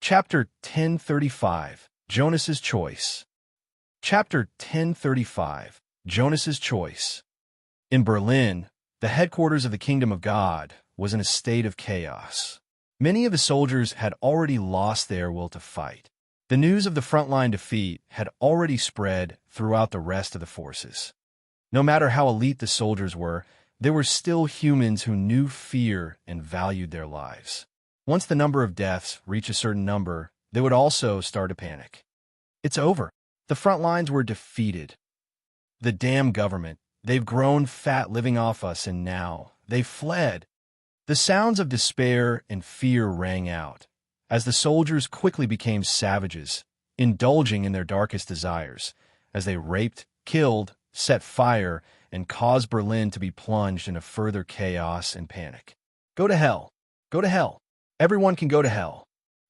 Chapter 1035, Jonas's Choice. Chapter 1035, Jonas's Choice. In Berlin, the headquarters of the Kingdom of God was in a state of chaos. Many of the soldiers had already lost their will to fight. The news of the frontline defeat had already spread throughout the rest of the forces. No matter how elite the soldiers were, there were still humans who knew fear and valued their lives. Once the number of deaths reached a certain number, they would also start to panic. It's over. The front lines were defeated. The damn government. They've grown fat living off us, and now they've fled. The sounds of despair and fear rang out, as the soldiers quickly became savages, indulging in their darkest desires, as they raped, killed, set fire, and caused Berlin to be plunged into further chaos and panic. Go to hell. Go to hell. Everyone can go to hell.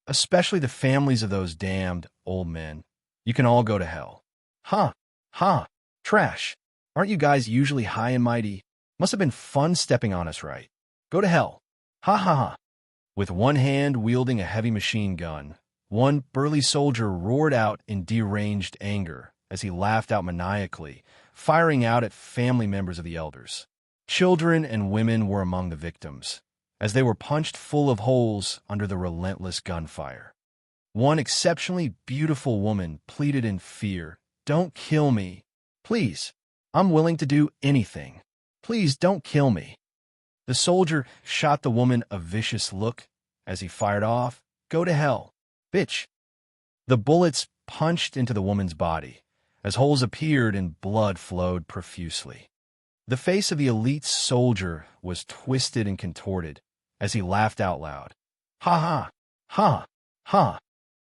Especially the families of those damned old men. You can all go to hell. Huh. Trash. Aren't you guys usually high and mighty? Must have been fun stepping on us, right? Go to hell. Ha. With one hand wielding a heavy machine gun, one burly soldier roared out in deranged anger as he laughed out maniacally, firing out at family members of the elders. Children and women were among the victims, as they were punched full of holes under the relentless gunfire. One exceptionally beautiful woman pleaded in fear, "Don't kill me. Please. I'm willing to do anything. Please don't kill me." The soldier shot the woman a vicious look as he fired off, "Go to hell, bitch." The bullets punched into the woman's body as holes appeared and blood flowed profusely. The face of the elite soldier was twisted and contorted as he laughed out loud. Ha.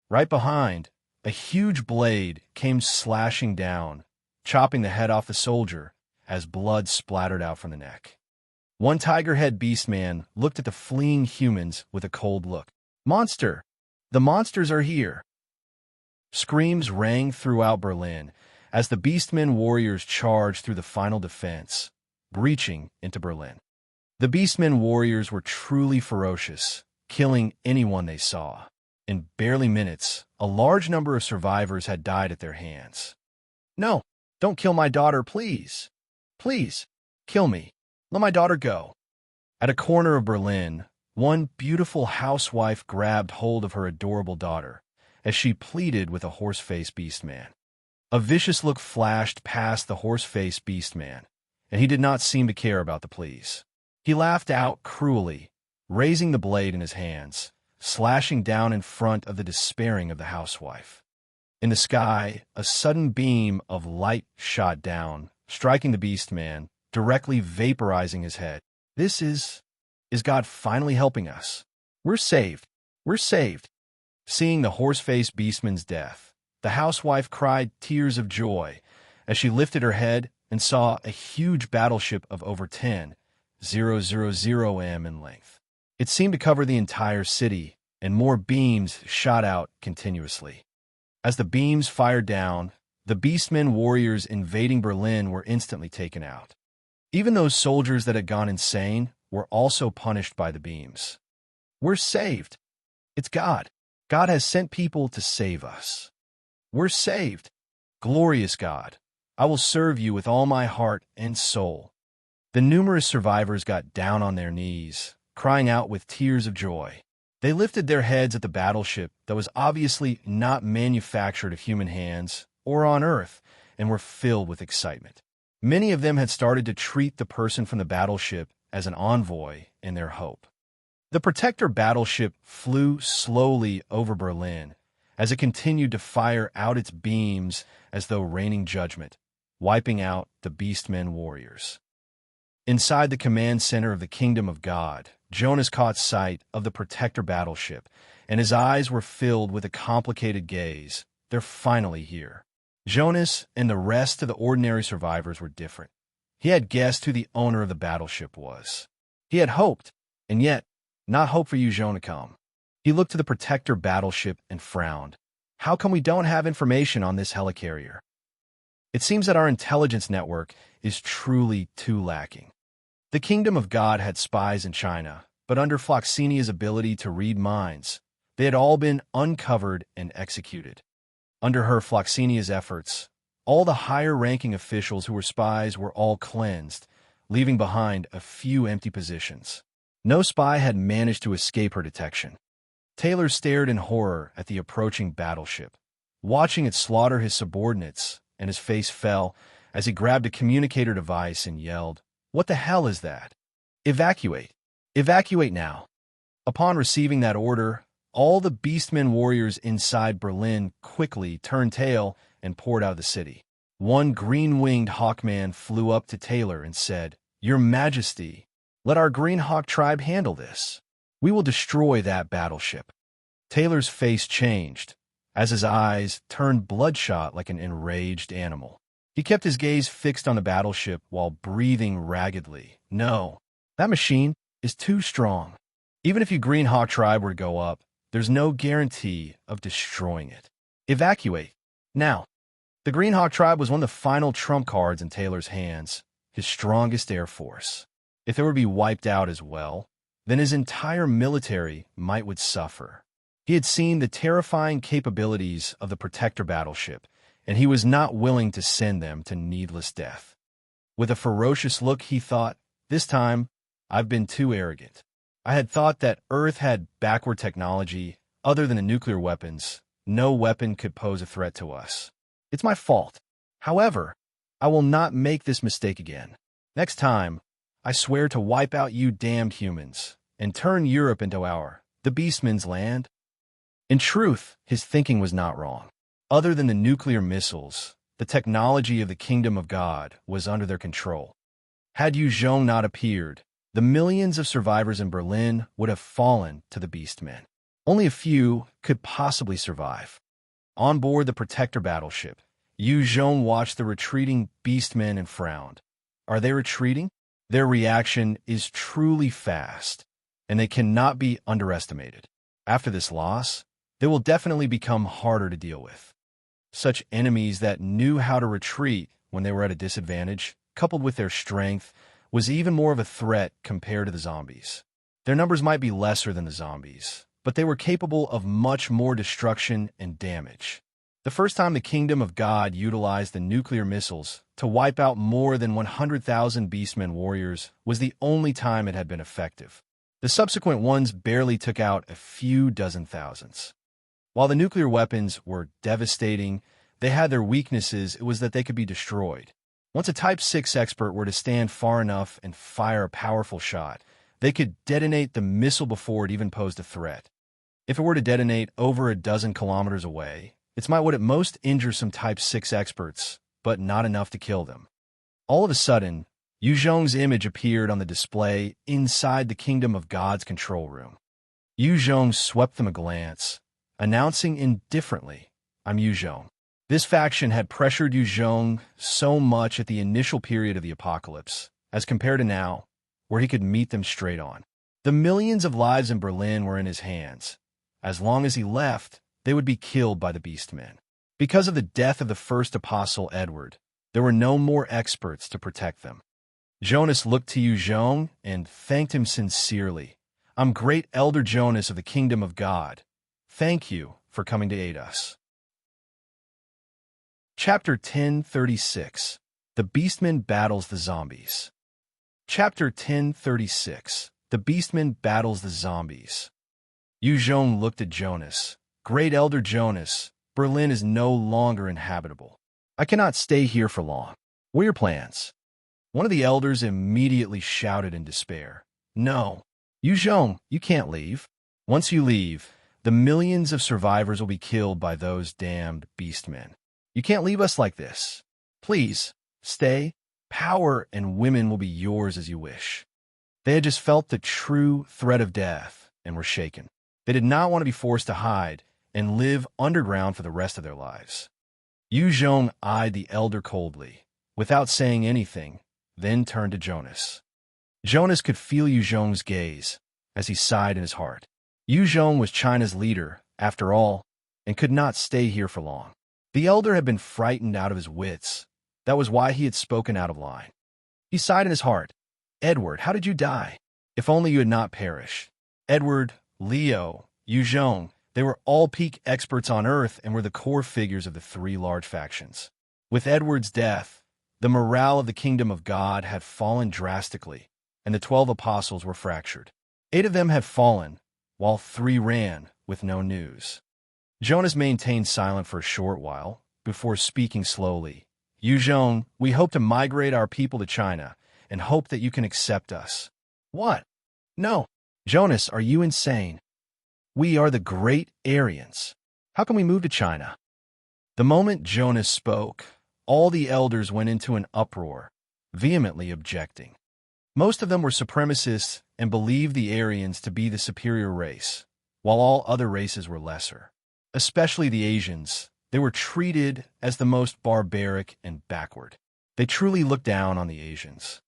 Right behind, a huge blade came slashing down, chopping the head off the soldier as blood splattered out from the neck. One tiger-head beastman looked at the fleeing humans with a cold look. "Monster! The monsters are here!" Screams rang throughout Berlin as the Beastmen warriors charged through the final defense, breaching into Berlin. The Beastmen warriors were truly ferocious, killing anyone they saw. In barely minutes, a large number of survivors had died at their hands. "No, don't kill my daughter, please. Please, kill me. Let my daughter go." At a corner of Berlin, one beautiful housewife grabbed hold of her adorable daughter as she pleaded with a horse-faced beastman. A vicious look flashed past the horse-faced beastman, and he did not seem to care about the pleas. He laughed out cruelly, raising the blade in his hands, slashing down in front of the despairing of the housewife. In the sky, a sudden beam of light shot down, striking the beastman, directly vaporizing his head. This is God finally helping us? We're saved. We're saved. Seeing the horse-faced beastman's death, the housewife cried tears of joy as she lifted her head and saw a huge battleship of over 10,000 m in length. It seemed to cover the entire city, and more beams shot out continuously. As the beams fired down, the Beastmen warriors invading Berlin were instantly taken out. Even those soldiers that had gone insane were also punished by the beams. We're saved. It's God. God has sent people to save us. We're saved. Glorious God, I will serve you with all my heart and soul. The numerous survivors got down on their knees, crying out with tears of joy. They lifted their heads at the battleship that was obviously not manufactured of human hands or on Earth, and were filled with excitement. Many of them had started to treat the person from the battleship as an envoy in their hope. The Protector battleship flew slowly over Berlin as it continued to fire out its beams as though raining judgment, wiping out the Beastmen warriors. Inside the command center of the Kingdom of God, Jonas caught sight of the Protector battleship, and his eyes were filled with a complicated gaze. They're finally here. Jonas and the rest of the ordinary survivors were different. He had guessed who the owner of the battleship was. He had hoped, and yet not hope for you, Jonas. He looked to the Protector battleship and frowned. How come we don't have information on this helicarrier? It seems that our intelligence network is truly too lacking. The Kingdom of God had spies in China, but under Floxenia's ability to read minds, They had all been uncovered and executed. Under her Floxenia's efforts, all the higher-ranking officials who were spies were all cleansed, leaving behind a few empty positions. No spy had managed to escape her detection. Taylor stared in horror at the approaching battleship, watching it slaughter his subordinates, and his face fell as he grabbed a communicator device and yelled, "What the hell is that? Evacuate! Evacuate now!" Upon receiving that order, all the Beastmen warriors inside Berlin quickly turned tail and poured out of the city. One green-winged hawkman flew up to Taylor and said, "Your Majesty, let our Green Hawk tribe handle this. We will destroy that battleship." Taylor's face changed, as his eyes turned bloodshot like an enraged animal. He kept his gaze fixed on the battleship while breathing raggedly. "No, that machine is too strong. Even if you Green Hawk tribe were to go up, there's no guarantee of destroying it. Evacuate, now." The Green Hawk tribe was one of the final trump cards in Taylor's hands, his strongest air force. If it were to be wiped out as well, then his entire military might would suffer. He had seen the terrifying capabilities of the Protector battleship, and he was not willing to send them to needless death. With a ferocious look, he thought, "This time, I've been too arrogant. I had thought that Earth had backward technology other than the nuclear weapons. No weapon could pose a threat to us. It's my fault. However, I will not make this mistake again. Next time, I swear to wipe out you damned humans and turn Europe into the Beastmen's land." In truth, his thinking was not wrong. Other than the nuclear missiles, the technology of the Kingdom of God was under their control. Had Yu Zhong not appeared, the millions of survivors in Berlin would have fallen to the Beastmen. Only a few could possibly survive. On board the Protector battleship, Yu Zhong watched the retreating Beastmen and frowned. Are they retreating? Their reaction is truly fast, and they cannot be underestimated. After this loss, they will definitely become harder to deal with. Such enemies that knew how to retreat when they were at a disadvantage, coupled with their strength, was even more of a threat compared to the zombies. Their numbers might be lesser than the zombies, but they were capable of much more destruction and damage. The first time the Kingdom of God utilized the nuclear missiles to wipe out more than 100,000 Beastmen warriors was the only time it had been effective. The subsequent ones barely took out a few dozen thousands. While the nuclear weapons were devastating, they had their weaknesses. It was that they could be destroyed. Once a Type 6 expert were to stand far enough and fire a powerful shot, they could detonate the missile before it even posed a threat. If it were to detonate over a dozen kilometers away, it would at most injure some Type 6 experts, but not enough to kill them. All of a sudden, Yu Zhong's image appeared on the display inside the Kingdom of God's control room. Yu Zhong swept them a glance, announcing indifferently, "I'm Yu Zhong." This faction had pressured Yu Zhong so much at the initial period of the apocalypse, as compared to now, where he could meet them straight on. The millions of lives in Berlin were in his hands. As long as he left, they would be killed by the Beastmen. Because of the death of the first apostle Edward, there were no more experts to protect them. Jonas looked to Yu Zhong and thanked him sincerely. "I'm great Elder Jonas of the Kingdom of God. Thank you for coming to aid us." Chapter 1036. The Beastman Battles the Zombies. Chapter 1036. The Beastman Battles the Zombies. Yu Zhong looked at Jonas. "Great Elder Jonas, Berlin is no longer inhabitable. I cannot stay here for long. What are your plans?" One of the elders immediately shouted in despair. "No, Yu Zhong, you can't leave. Once you leave, the millions of survivors will be killed by those damned Beastmen. You can't leave us like this. Please, stay. Power and women will be yours as you wish." They had just felt the true threat of death and were shaken. They did not want to be forced to hide and live underground for the rest of their lives. Yu Zhong eyed the elder coldly, without saying anything, then turned to Jonas. Jonas could feel Yu Zhong's gaze as he sighed in his heart. Yu Zhong was China's leader, after all, and could not stay here for long. The elder had been frightened out of his wits. That was why he had spoken out of line. He sighed in his heart. "Edward, how did you die? If only you had not perished. Edward, Leo, Yu Zhong, They were all peak experts on Earth and were the core figures of the three large factions. With Edward's death, the morale of the kingdom of God had fallen drastically, and the 12 apostles were fractured. 8 of them had fallen, while 3 ran with no news. Jonas maintained silent for a short while, before speaking slowly. Yuzhong, we hope to migrate our people to China, and hope that you can accept us. What? No. Jonas, are you insane? We are the great Aryans. How can we move to China? The moment Jonas spoke, all the elders went into an uproar, vehemently objecting. Most of them were supremacists and believed the Aryans to be the superior race, while all other races were lesser. Especially the Asians, they were treated as the most barbaric and backward. They truly looked down on the Asians.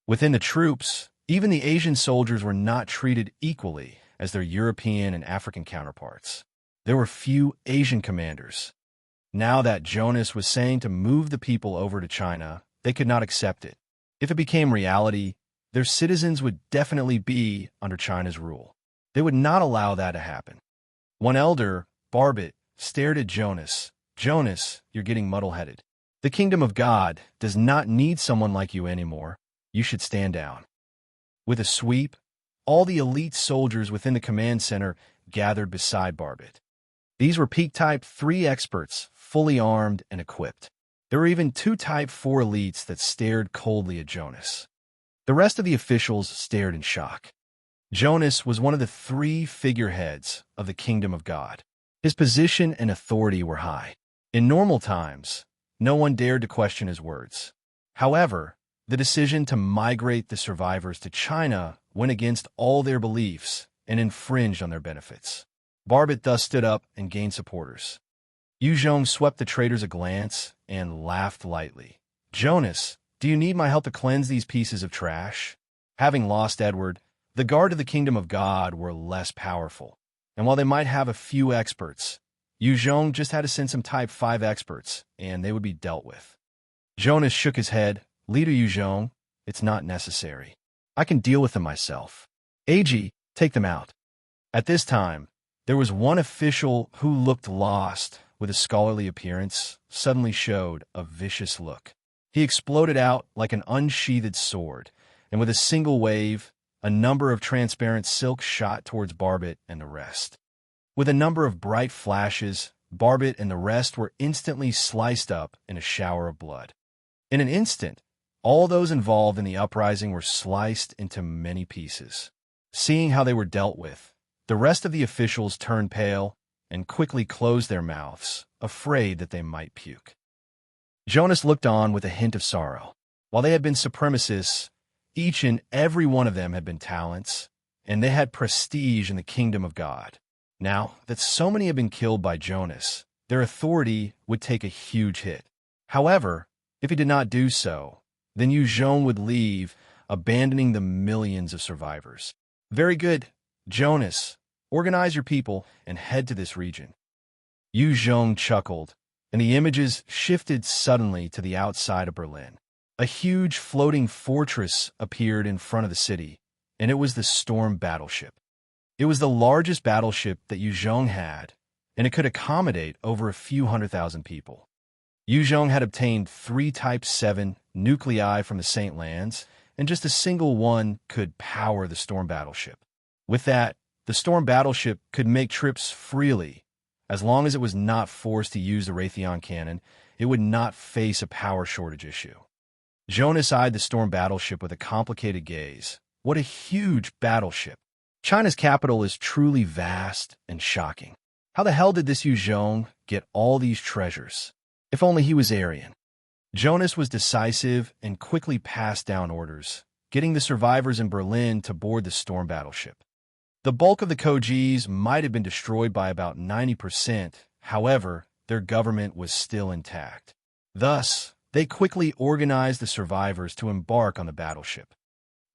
Within the troops, even the Asian soldiers were not treated equally as their European and African counterparts. There were few Asian commanders. Now that Jonas was saying to move the people over to China, they could not accept it. If it became reality, their citizens would definitely be under China's rule. They would not allow that to happen. One elder, Barbet, stared at Jonas. Jonas, you're getting muddle-headed. The kingdom of God does not need someone like you anymore. You should stand down. With a sweep, all the elite soldiers within the command center gathered beside Barbet. These were peak Type 3 experts, fully armed and equipped. There were even 2 Type 4 elites that stared coldly at Jonas. The rest of the officials stared in shock. Jonas was one of the 3 figureheads of the kingdom of God. His position and authority were high. In normal times, no one dared to question his words. However, the decision to migrate the survivors to China went against all their beliefs and infringed on their benefits. Barbet thus stood up and gained supporters. Yuzhong swept the traitors a glance and laughed lightly. Jonas, do you need my help to cleanse these pieces of trash? Having lost Edward, the guard of the kingdom of God were less powerful. And while they might have a few experts, Yuzhong just had to send some Type 5 experts, and they would be dealt with. Jonas shook his head. Leader Yuzhong, it's not necessary. I can deal with them myself. AG, take them out. At this time, there was one official who looked lost with a scholarly appearance, suddenly showed a vicious look. He exploded out like an unsheathed sword, and with a single wave, a number of transparent silks shot towards Barbet and the rest. With a number of bright flashes, Barbet and the rest were instantly sliced up in a shower of blood. In an instant, all those involved in the uprising were sliced into many pieces. Seeing how they were dealt with, the rest of the officials turned pale and quickly closed their mouths, afraid that they might puke. Jonas looked on with a hint of sorrow. While they had been supremacists, each and every one of them had been talents, and they had prestige in the kingdom of God. Now that so many had been killed by Jonas, their authority would take a huge hit. However, if he did not do so, then Yuzhong would leave, abandoning the millions of survivors. Very good. Jonas, organize your people and head to this region. Yuzhong chuckled, and the images shifted suddenly to the outside of Berlin. A huge floating fortress appeared in front of the city, and it was the Storm battleship. It was the largest battleship that Yuzhong had, and it could accommodate over a few 100,000 people. Yuzhong had obtained 3 Type 7 nuclei from the Saint Lands, and just a single one could power the Storm battleship. With that, the Storm battleship could make trips freely. As long as it was not forced to use the Raytheon cannon, it would not face a power shortage issue. Jonas eyed the Storm battleship with a complicated gaze. What a huge battleship! China's capital is truly vast and shocking. How the hell did this Yuzhong get all these treasures? If only he was Aryan. Jonas was decisive and quickly passed down orders, getting the survivors in Berlin to board the Storm battleship. The bulk of the Kojis might have been destroyed by about 90%, however, their government was still intact. Thus, they quickly organized the survivors to embark on the battleship.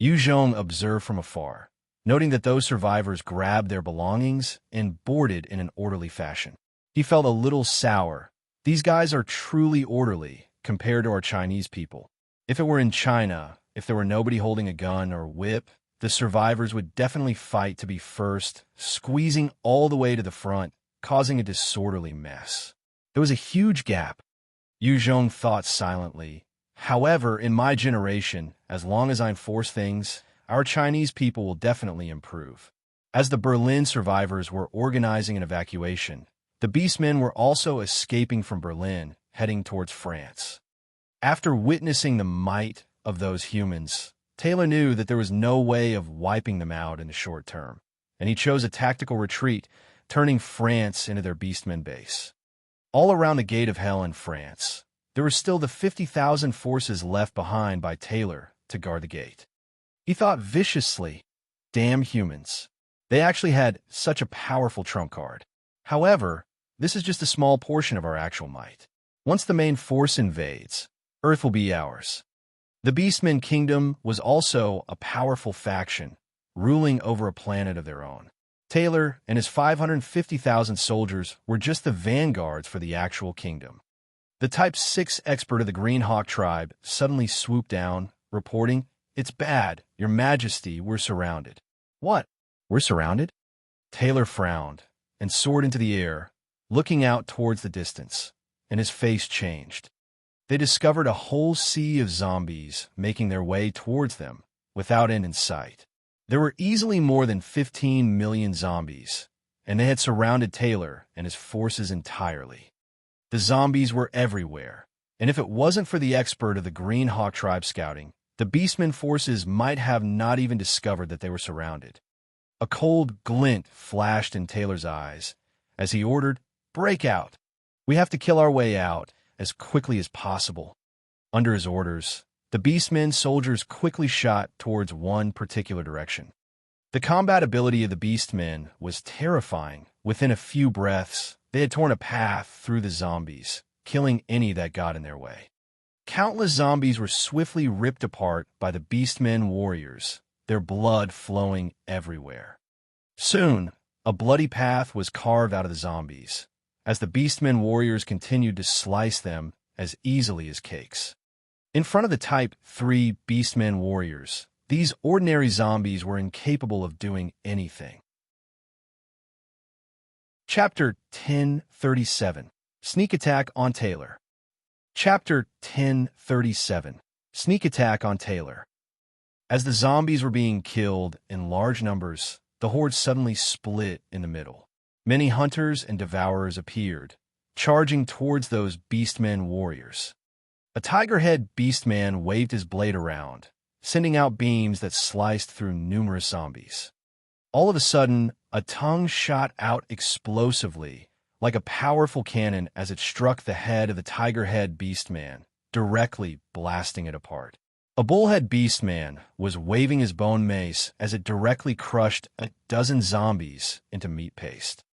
Yuzhong observed from afar, noting that those survivors grabbed their belongings and boarded in an orderly fashion. He felt a little sour. These guys are truly orderly compared to our Chinese people. If it were in China, if there were nobody holding a gun or whip, the survivors would definitely fight to be first, squeezing all the way to the front, causing a disorderly mess. There was a huge gap. Yu Zhong thought silently. However, in my generation, as long as I enforce things, our Chinese people will definitely improve. As the Berlin survivors were organizing an evacuation, the Beastmen were also escaping from Berlin, heading towards France. After witnessing the might of those humans, Taylor knew that there was no way of wiping them out in the short term, and he chose a tactical retreat, turning France into their Beastmen base. All around the Gate of Hell in France, there were still the 50,000 forces left behind by Taylor to guard the gate. He thought viciously, damn humans. They actually had such a powerful trump card. However, this is just a small portion of our actual might. Once the main force invades, Earth will be ours. The Beastmen Kingdom was also a powerful faction, ruling over a planet of their own. Taylor and his 550,000 soldiers were just the vanguards for the actual kingdom. The Type 6 expert of the Green Hawk tribe suddenly swooped down, reporting, "It's bad, Your Majesty, we're surrounded." "What? We're surrounded?" Taylor frowned and soared into the air, looking out towards the distance, and his face changed. They discovered a whole sea of zombies making their way towards them, without end in sight. There were easily more than 15 million zombies, and they had surrounded Taylor and his forces entirely. The zombies were everywhere, and if it wasn't for the expert of the Green Hawk tribe scouting, the Beastmen forces might have not even discovered that they were surrounded. A cold glint flashed in Taylor's eyes as he ordered, "Break out! We have to kill our way out as quickly as possible." Under his orders, the Beastmen soldiers quickly shot towards one particular direction. The combat ability of the Beastmen was terrifying. Within a few breaths, they had torn a path through the zombies, killing any that got in their way. Countless zombies were swiftly ripped apart by the Beastmen warriors, their blood flowing everywhere. Soon, a bloody path was carved out of the zombies, as the Beastmen warriors continued to slice them as easily as cakes. In front of the Type 3 Beastmen warriors, these ordinary zombies were incapable of doing anything. Chapter 1037. Sneak Attack on Taylor. Chapter 1037. Sneak Attack on Taylor. As the zombies were being killed in large numbers, the horde suddenly split in the middle. Many hunters and devourers appeared, charging towards those Beastmen warriors. A tiger-head Beastman waved his blade around, sending out beams that sliced through numerous zombies. All of a sudden, a tongue shot out explosively, like a powerful cannon as it struck the head of the tiger-head Beastman, directly blasting it apart. A bullhead Beastman was waving his bone mace as it directly crushed a dozen zombies into meat paste.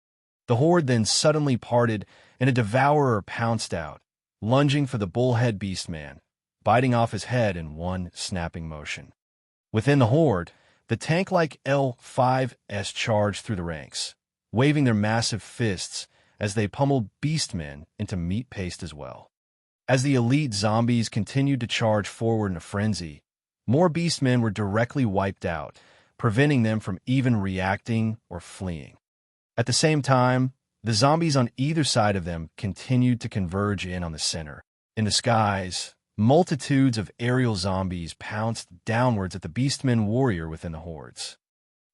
The horde then suddenly parted, and a devourer pounced out, lunging for the bullhead Beastman, biting off his head in one snapping motion. Within the horde, the tank-like L5s charged through the ranks, waving their massive fists as they pummeled Beastmen into meat paste as well. As the elite zombies continued to charge forward in a frenzy, more Beastmen were directly wiped out, preventing them from even reacting or fleeing. At the same time, the zombies on either side of them continued to converge in on the center. In the skies, multitudes of aerial zombies pounced downwards at the Beastmen warrior within the hordes.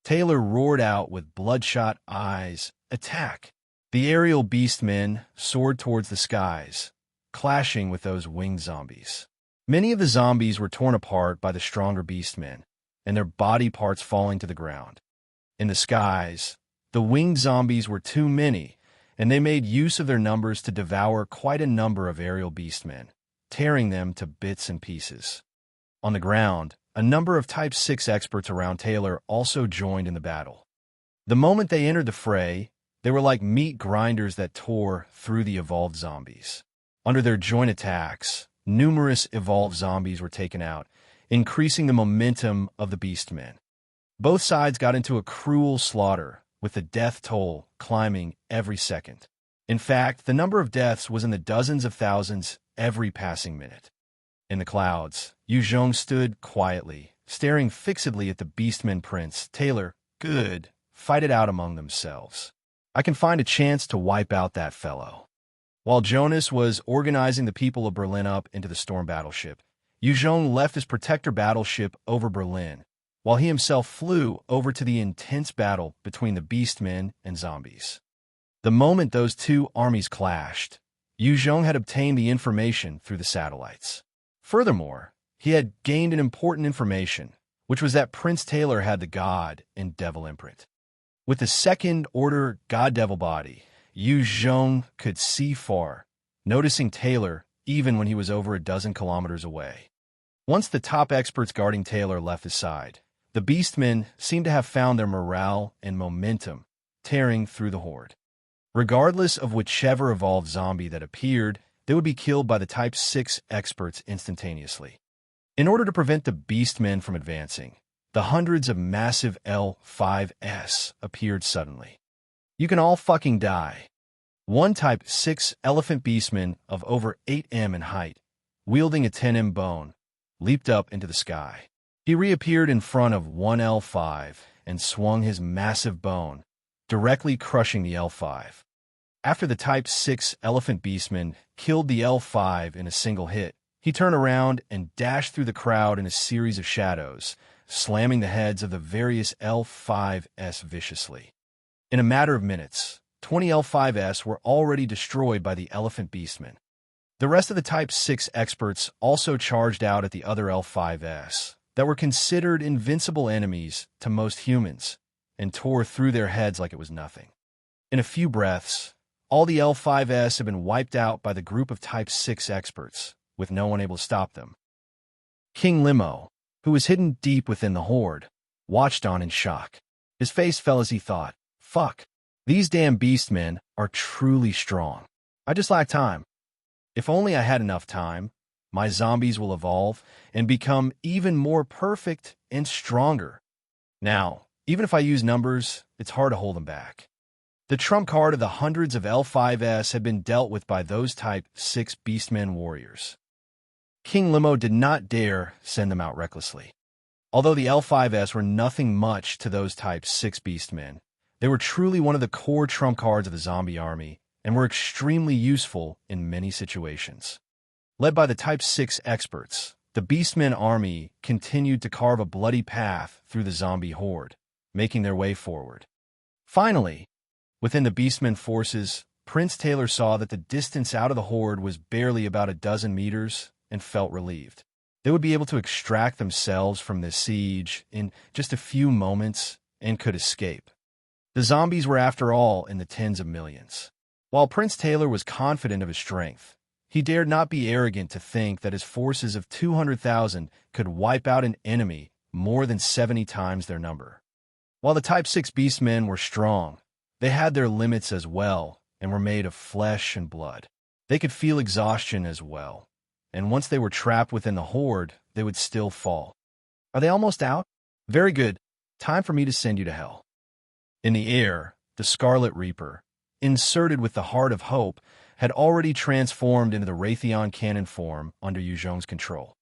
Taylor roared out with bloodshot eyes, "Attack!" The aerial Beastmen soared towards the skies, clashing with those winged zombies. Many of the zombies were torn apart by the stronger Beastmen, and their body parts falling to the ground. In the skies, the winged zombies were too many, and they made use of their numbers to devour quite a number of aerial Beastmen, tearing them to bits and pieces. On the ground, a number of Type 6 experts around Taylor also joined in the battle. The moment they entered the fray, they were like meat grinders that tore through the evolved zombies. Under their joint attacks, numerous evolved zombies were taken out, increasing the momentum of the Beastmen. Both sides got into a cruel slaughter, with the death toll climbing every second. In fact, the number of deaths was in the dozens of thousands every passing minute. In the clouds, Yu Zhong stood quietly, staring fixedly at the Beastmen. Prince Taylor, good, fight it out among themselves. I can find a chance to wipe out that fellow. While Jonas was organizing the people of Berlin up into the Storm battleship, Yuzhong left his protector battleship over Berlin, while he himself flew over to the intense battle between the Beastmen and zombies. The moment those two armies clashed, Yuzhong had obtained the information through the satellites. Furthermore, he had gained an important information, which was that Prince Taylor had the God and Devil imprint. With the second-order God-Devil body, Yuzhong could see far, noticing Taylor even when he was over a dozen kilometers away. Once the top experts guarding Taylor left his side, the Beastmen seemed to have found their morale and momentum, tearing through the Horde. Regardless of whichever evolved zombie that appeared, they would be killed by the Type 6 experts instantaneously. In order to prevent the Beastmen from advancing, the hundreds of massive L5s appeared suddenly. You can all fucking die. One Type 6 elephant beastman of over 8 m in height, wielding a 10 m bone, leaped up into the sky. He reappeared in front of one L5 and swung his massive bone, directly crushing the L5. After the Type 6 elephant beastman killed the L5 in a single hit, he turned around and dashed through the crowd in a series of shadows, slamming the heads of the various L5s viciously. In a matter of minutes, 20 L5s were already destroyed by the elephant beastmen. The rest of the Type 6 experts also charged out at the other L5s that were considered invincible enemies to most humans and tore through their heads like it was nothing. In a few breaths, all the L5s had been wiped out by the group of Type 6 experts, with no one able to stop them. King Limo, who was hidden deep within the Horde, watched on in shock. His face fell as he thought, fuck, these damn beastmen are truly strong. I just lack time. If only I had enough time, my zombies will evolve and become even more perfect and stronger. Now, even if I use numbers, it's hard to hold them back. The trump card of the hundreds of L5s had been dealt with by those Type 6 Beastmen warriors. King Limo did not dare send them out recklessly. Although the L5s were nothing much to those Type 6 Beastmen, they were truly one of the core trump cards of the zombie army and were extremely useful in many situations. Led by the Type 6 experts, the Beastmen army continued to carve a bloody path through the zombie horde, making their way forward. Finally, within the Beastmen forces, Prince Taylor saw that the distance out of the horde was barely about a dozen meters and felt relieved. They would be able to extract themselves from this siege in just a few moments and could escape. The zombies were, after all, in the tens of millions. While Prince Taylor was confident of his strength, he dared not be arrogant to think that his forces of 200,000 could wipe out an enemy more than 70 times their number. While the Type 6 Beastmen were strong, they had their limits as well and were made of flesh and blood. They could feel exhaustion as well, and once they were trapped within the horde, they would still fall. Are they almost out? Very good. Time for me to send you to hell. In the air, the Scarlet Reaper, inserted with the Heart of Hope, had already transformed into the Raytheon cannon form under Yuzhong's control.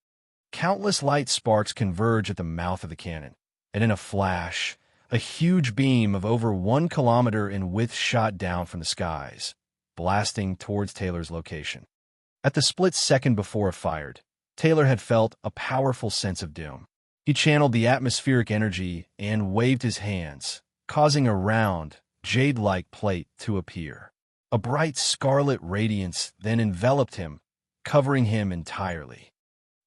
Countless light sparks converge at the mouth of the cannon, and in a flash, a huge beam of over 1 kilometer in width shot down from the skies, blasting towards Taylor's location. At the split second before it fired, Taylor had felt a powerful sense of doom. He channeled the atmospheric energy and waved his hands, causing a round, jade-like plate to appear. A bright scarlet radiance then enveloped him, covering him entirely.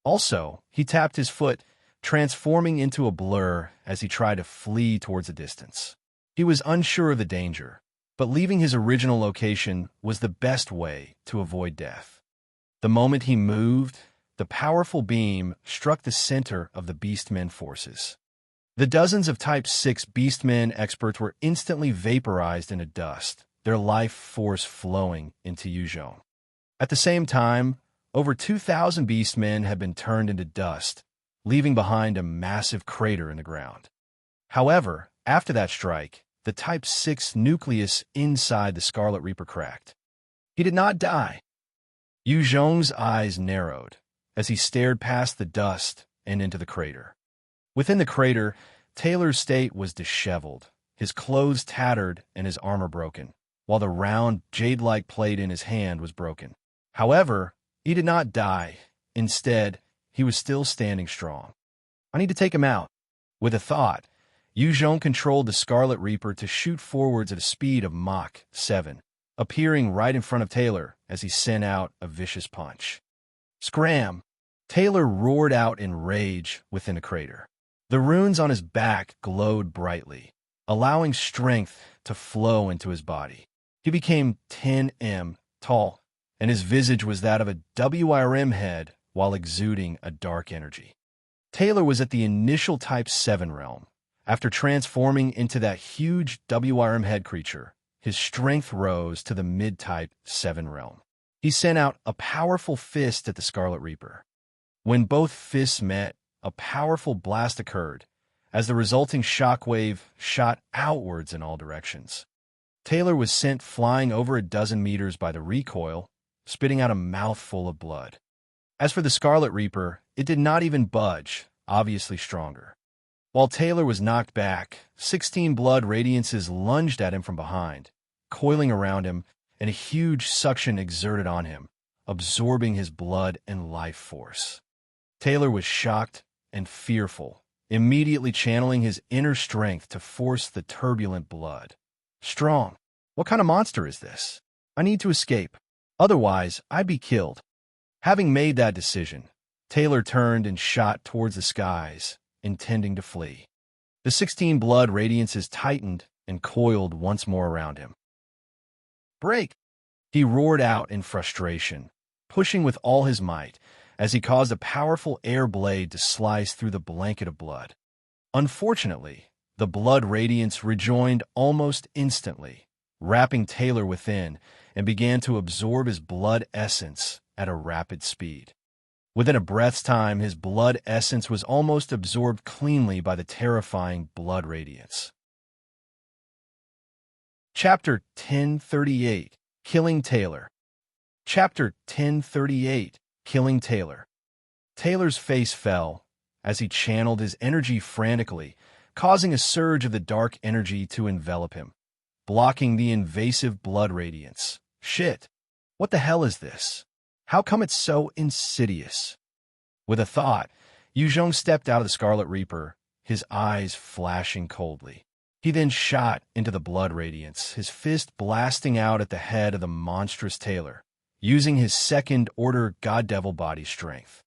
Also, he tapped his foot, transforming into a blur as he tried to flee towards a distance. He was unsure of the danger, but leaving his original location was the best way to avoid death. The moment he moved, the powerful beam struck the center of the Beastmen forces. The dozens of Type 6 Beastmen experts were instantly vaporized into dust, their life force flowing into Yuzhong. At the same time, over 2,000 Beastmen had been turned into dust, leaving behind a massive crater in the ground. However, after that strike, the Type 6 nucleus inside the Scarlet Reaper cracked. He did not die. Yuzhong's eyes narrowed as he stared past the dust and into the crater. Within the crater, Taylor's state was disheveled, his clothes tattered and his armor broken, while the round, jade-like plate in his hand was broken. However, he did not die. Instead, he was still standing strong. I need to take him out. With a thought, Yu Zhong controlled the Scarlet Reaper to shoot forwards at a speed of Mach 7, appearing right in front of Taylor as he sent out a vicious punch. Scram! Taylor roared out in rage within the crater. The runes on his back glowed brightly, allowing strength to flow into his body. He became 10 m tall, and his visage was that of a Wyrm head while exuding a dark energy. Taylor was at the initial Type 7 realm. After transforming into that huge Wyrm head creature, his strength rose to the mid-Type 7 realm. He sent out a powerful fist at the Scarlet Reaper. When both fists met, a powerful blast occurred, as the resulting shockwave shot outwards in all directions. Taylor was sent flying over a dozen meters by the recoil, spitting out a mouthful of blood. As for the Scarlet Reaper, it did not even budge, obviously stronger. While Taylor was knocked back, 16 blood radiances lunged at him from behind, coiling around him, and a huge suction exerted on him, absorbing his blood and life force. Taylor was shocked and fearful, immediately channeling his inner strength to force the turbulent blood. Strong. What kind of monster is this? I need to escape. Otherwise, I'd be killed. Having made that decision, Taylor turned and shot towards the skies, intending to flee. The 16 blood radiances tightened and coiled once more around him. Break! He roared out in frustration, pushing with all his might, as he caused a powerful air blade to slice through the blanket of blood. Unfortunately, the blood radiance rejoined almost instantly, wrapping Taylor within, and began to absorb his blood essence at a rapid speed. Within a breath's time, his blood essence was almost absorbed cleanly by the terrifying blood radiance. Chapter 1038, Killing Taylor. Chapter 1038, Killing Taylor. Taylor's face fell as he channeled his energy frantically, causing a surge of the dark energy to envelop him, blocking the invasive blood radiance. Shit! What the hell is this? How come it's so insidious? With a thought, Yu Zhong stepped out of the Scarlet Reaper, his eyes flashing coldly. He then shot into the blood radiance, his fist blasting out at the head of the monstrous Taylor, using his second-order God-Devil body strength.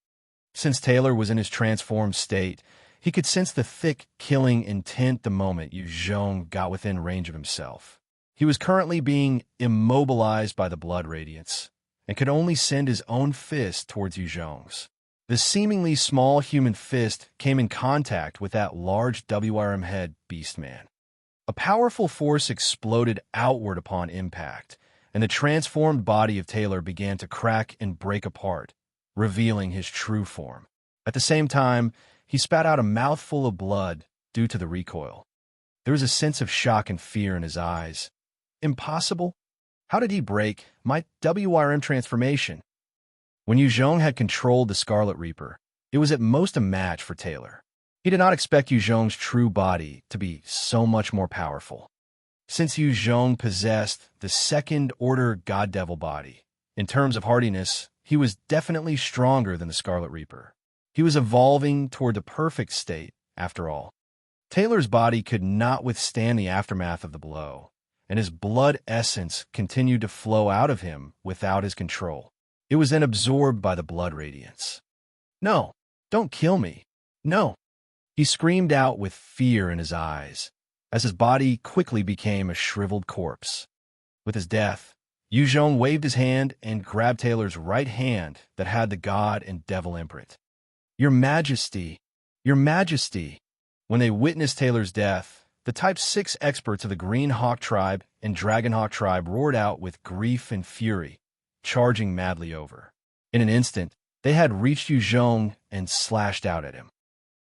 Since Taylor was in his transformed state, he could sense the thick, killing intent the moment Yu Zhong got within range of himself. He was currently being immobilized by the blood radiance, and could only send his own fist towards Yu Zhong's. The seemingly small human fist came in contact with that large Wyrm head Beastman. A powerful force exploded outward upon impact, and the transformed body of Taylor began to crack and break apart, revealing his true form. At the same time, he spat out a mouthful of blood due to the recoil. There was a sense of shock and fear in his eyes. Impossible? How did he break my Wyrm transformation? When Yu Zhong had controlled the Scarlet Reaper, it was at most a match for Taylor. He did not expect Yu Zhong's true body to be so much more powerful. Since Yu Zhong possessed the second-order God-Devil body, in terms of hardiness, he was definitely stronger than the Scarlet Reaper. He was evolving toward the perfect state, after all. Taylor's body could not withstand the aftermath of the blow, and his blood essence continued to flow out of him without his control. It was then absorbed by the blood radiance. "No, don't kill me. No!" He screamed out with fear in his eyes, as his body quickly became a shriveled corpse. With his death, Yu Zhong waved his hand and grabbed Taylor's right hand that had the God and Devil imprint. "Your Majesty! Your Majesty!" When they witnessed Taylor's death, the Type 6 experts of the Green Hawk tribe and Dragon Hawk tribe roared out with grief and fury, charging madly over. In an instant, they had reached Yu Zhong and slashed out at him.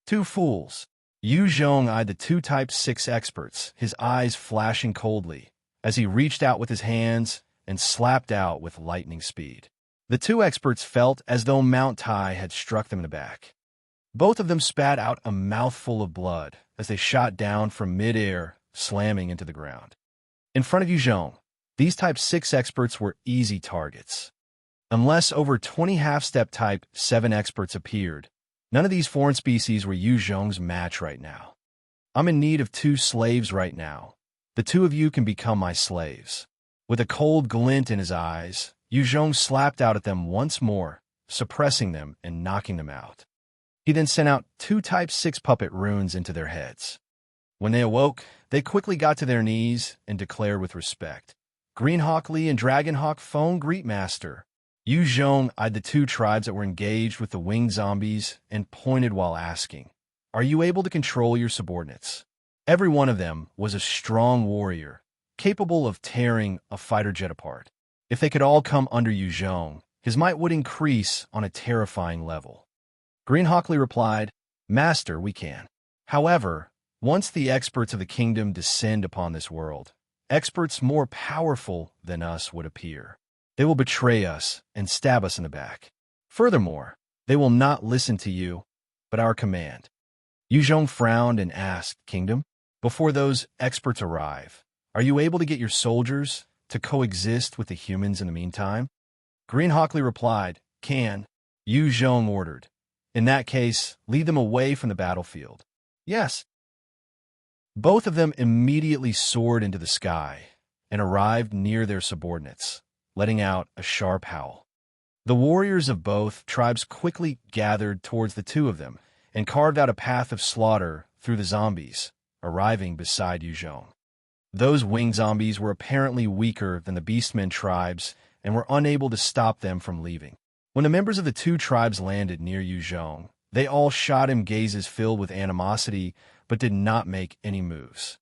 Two fools. Yu Zhong eyed the two Type 6 experts, his eyes flashing coldly, as he reached out with his hands and slapped out with lightning speed. The two experts felt as though Mount Tai had struck them in the back. Both of them spat out a mouthful of blood as they shot down from mid-air, slamming into the ground. In front of Yu Zhong, these Type 6 experts were easy targets. Unless over 20 half-step Type 7 experts appeared, none of these foreign species were Yu Zhong's match right now. I'm in need of 2 slaves right now. The 2 of you can become my slaves. With a cold glint in his eyes, Yu Zhong slapped out at them once more, suppressing them and knocking them out. He then sent out 2 Type 6 puppet runes into their heads. When they awoke, they quickly got to their knees and declared with respect, "Greenhawk Lee and Dragonhawk Phone Greetmaster." Yu Zhong eyed the 2 tribes that were engaged with the winged zombies and pointed while asking, "Are you able to control your subordinates?" Every one of them was a strong warrior, capable of tearing a fighter jet apart. If they could all come under Yu Zhong, his might would increase on a terrifying level. Greenhawk Lee replied, "Master, we can. However, once the experts of the kingdom descend upon this world, experts more powerful than us would appear. They will betray us and stab us in the back. Furthermore, they will not listen to you, but our command." Yu Zhong frowned and asked, "Kingdom, before those experts arrive, are you able to get your soldiers to coexist with the humans in the meantime?" Greenhawk Lee replied, "Can." Yu Zhong ordered, "In that case, lead them away from the battlefield." "Yes." Both of them immediately soared into the sky and arrived near their subordinates, letting out a sharp howl. The warriors of both tribes quickly gathered towards the 2 of them and carved out a path of slaughter through the zombies, arriving beside Yu Zhong. Those winged zombies were apparently weaker than the Beastmen tribes and were unable to stop them from leaving. When the members of the 2 tribes landed near Yu Zhong, they all shot him gazes filled with animosity, but did not make any moves.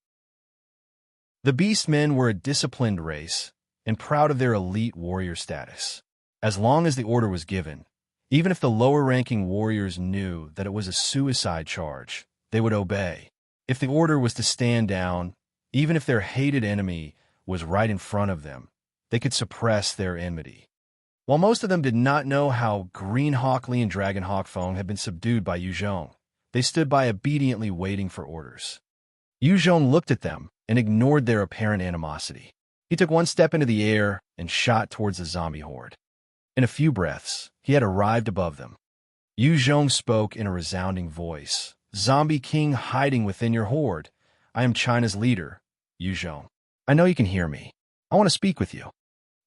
The Beastmen were a disciplined race and proud of their elite warrior status. As long as the order was given, even if the lower-ranking warriors knew that it was a suicide charge, they would obey. If the order was to stand down, even if their hated enemy was right in front of them, they could suppress their enmity. While most of them did not know how Greenhawk Lee and Dragonhawk Phone had been subdued by Yu Zhong, they stood by obediently waiting for orders. Yu Zhong looked at them and ignored their apparent animosity. He took 1 step into the air and shot towards the zombie horde. In a few breaths, he had arrived above them. Yu Zhong spoke in a resounding voice, "Zombie King hiding within your horde. I am China's leader, Yu Zhong. I know you can hear me. I want to speak with you."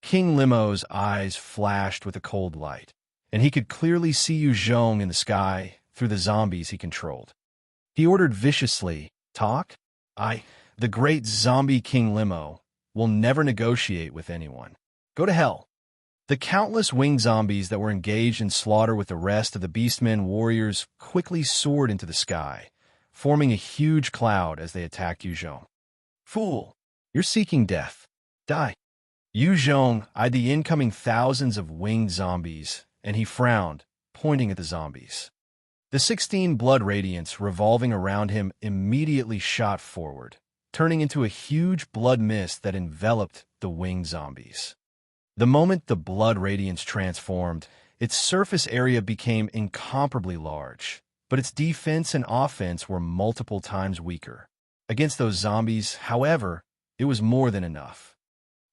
King Limo's eyes flashed with a cold light, and he could clearly see Yu Zhong in the sky through the zombies he controlled. He ordered viciously, "Talk? The great zombie King Limo, will never negotiate with anyone. Go to hell." The countless winged zombies that were engaged in slaughter with the rest of the Beastmen warriors quickly soared into the sky, forming a huge cloud as they attacked Yu Zhong. "Fool, you're seeking death. Die." Yu Zhong eyed the incoming thousands of winged zombies, and he frowned, pointing at the zombies. The 16 blood radiants revolving around him immediately shot forward, turning into a huge blood mist that enveloped the winged zombies. The moment the blood radiance transformed, its surface area became incomparably large, but its defense and offense were multiple times weaker. Against those zombies, however, it was more than enough.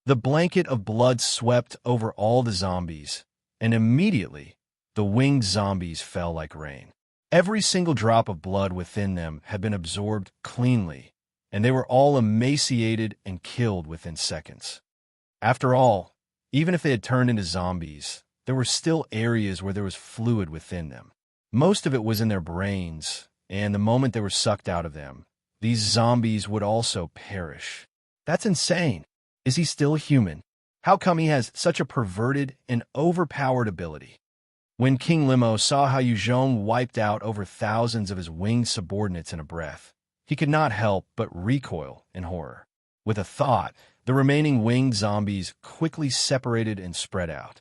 The blanket of blood swept over all the zombies, and immediately, the winged zombies fell like rain. Every single drop of blood within them had been absorbed cleanly, and they were all emaciated and killed within seconds. After all, even if they had turned into zombies, there were still areas where there was fluid within them. Most of it was in their brains, and the moment they were sucked out of them, these zombies would also perish. That's insane. Is he still human? How come he has such a perverted and overpowered ability? When King Limo saw how Yu Zhong wiped out over thousands of his winged subordinates in a breath, he could not help but recoil in horror. With a thought, the remaining winged zombies quickly separated and spread out.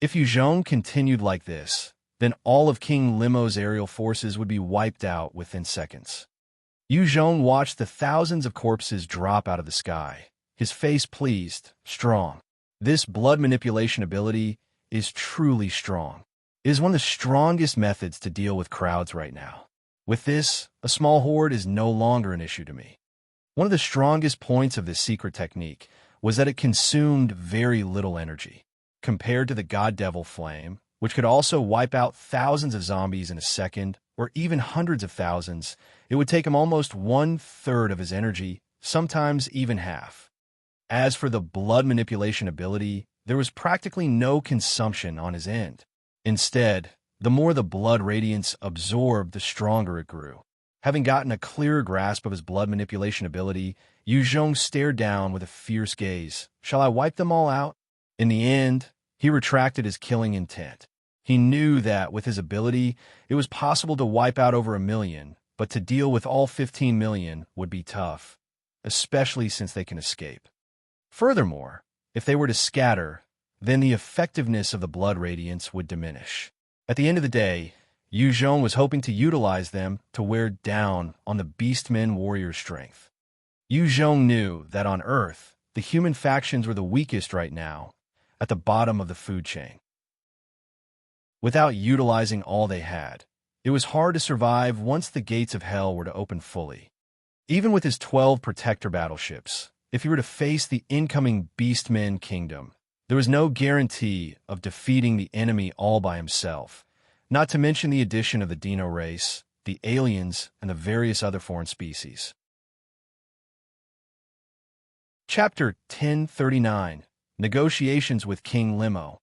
If Yu Zhong continued like this, then all of King Limo's aerial forces would be wiped out within seconds. Yu Zhong watched the thousands of corpses drop out of the sky, his face pleased, strong. This blood manipulation ability is truly strong. It is one of the strongest methods to deal with crowds right now. With this, a small horde is no longer an issue to me. One of the strongest points of this secret technique was that it consumed very little energy. Compared to the God Devil Flame, which could also wipe out thousands of zombies in a second, or even hundreds of thousands, it would take him almost 1/3 of his energy, sometimes even half. As for the blood manipulation ability, there was practically no consumption on his end. Instead, the more the blood radiance absorbed, the stronger it grew. Having gotten a clearer grasp of his blood manipulation ability, Yu Zhong stared down with a fierce gaze. Shall I wipe them all out? In the end, he retracted his killing intent. He knew that, with his ability, it was possible to wipe out over 1 million, but to deal with all 15 million would be tough, especially since they can escape. Furthermore, if they were to scatter, then the effectiveness of the blood radiance would diminish. At the end of the day, Yu Zhong was hoping to utilize them to wear down on the Beastmen warrior strength. Yu Zhong knew that on Earth, the human factions were the weakest right now, at the bottom of the food chain. Without utilizing all they had, it was hard to survive once the gates of hell were to open fully. Even with his 12 protector battleships, if he were to face the incoming Beastmen kingdom, there was no guarantee of defeating the enemy all by himself, not to mention the addition of the Dino race, the aliens, and the various other foreign species. Chapter 1039, Negotiations with King Limo.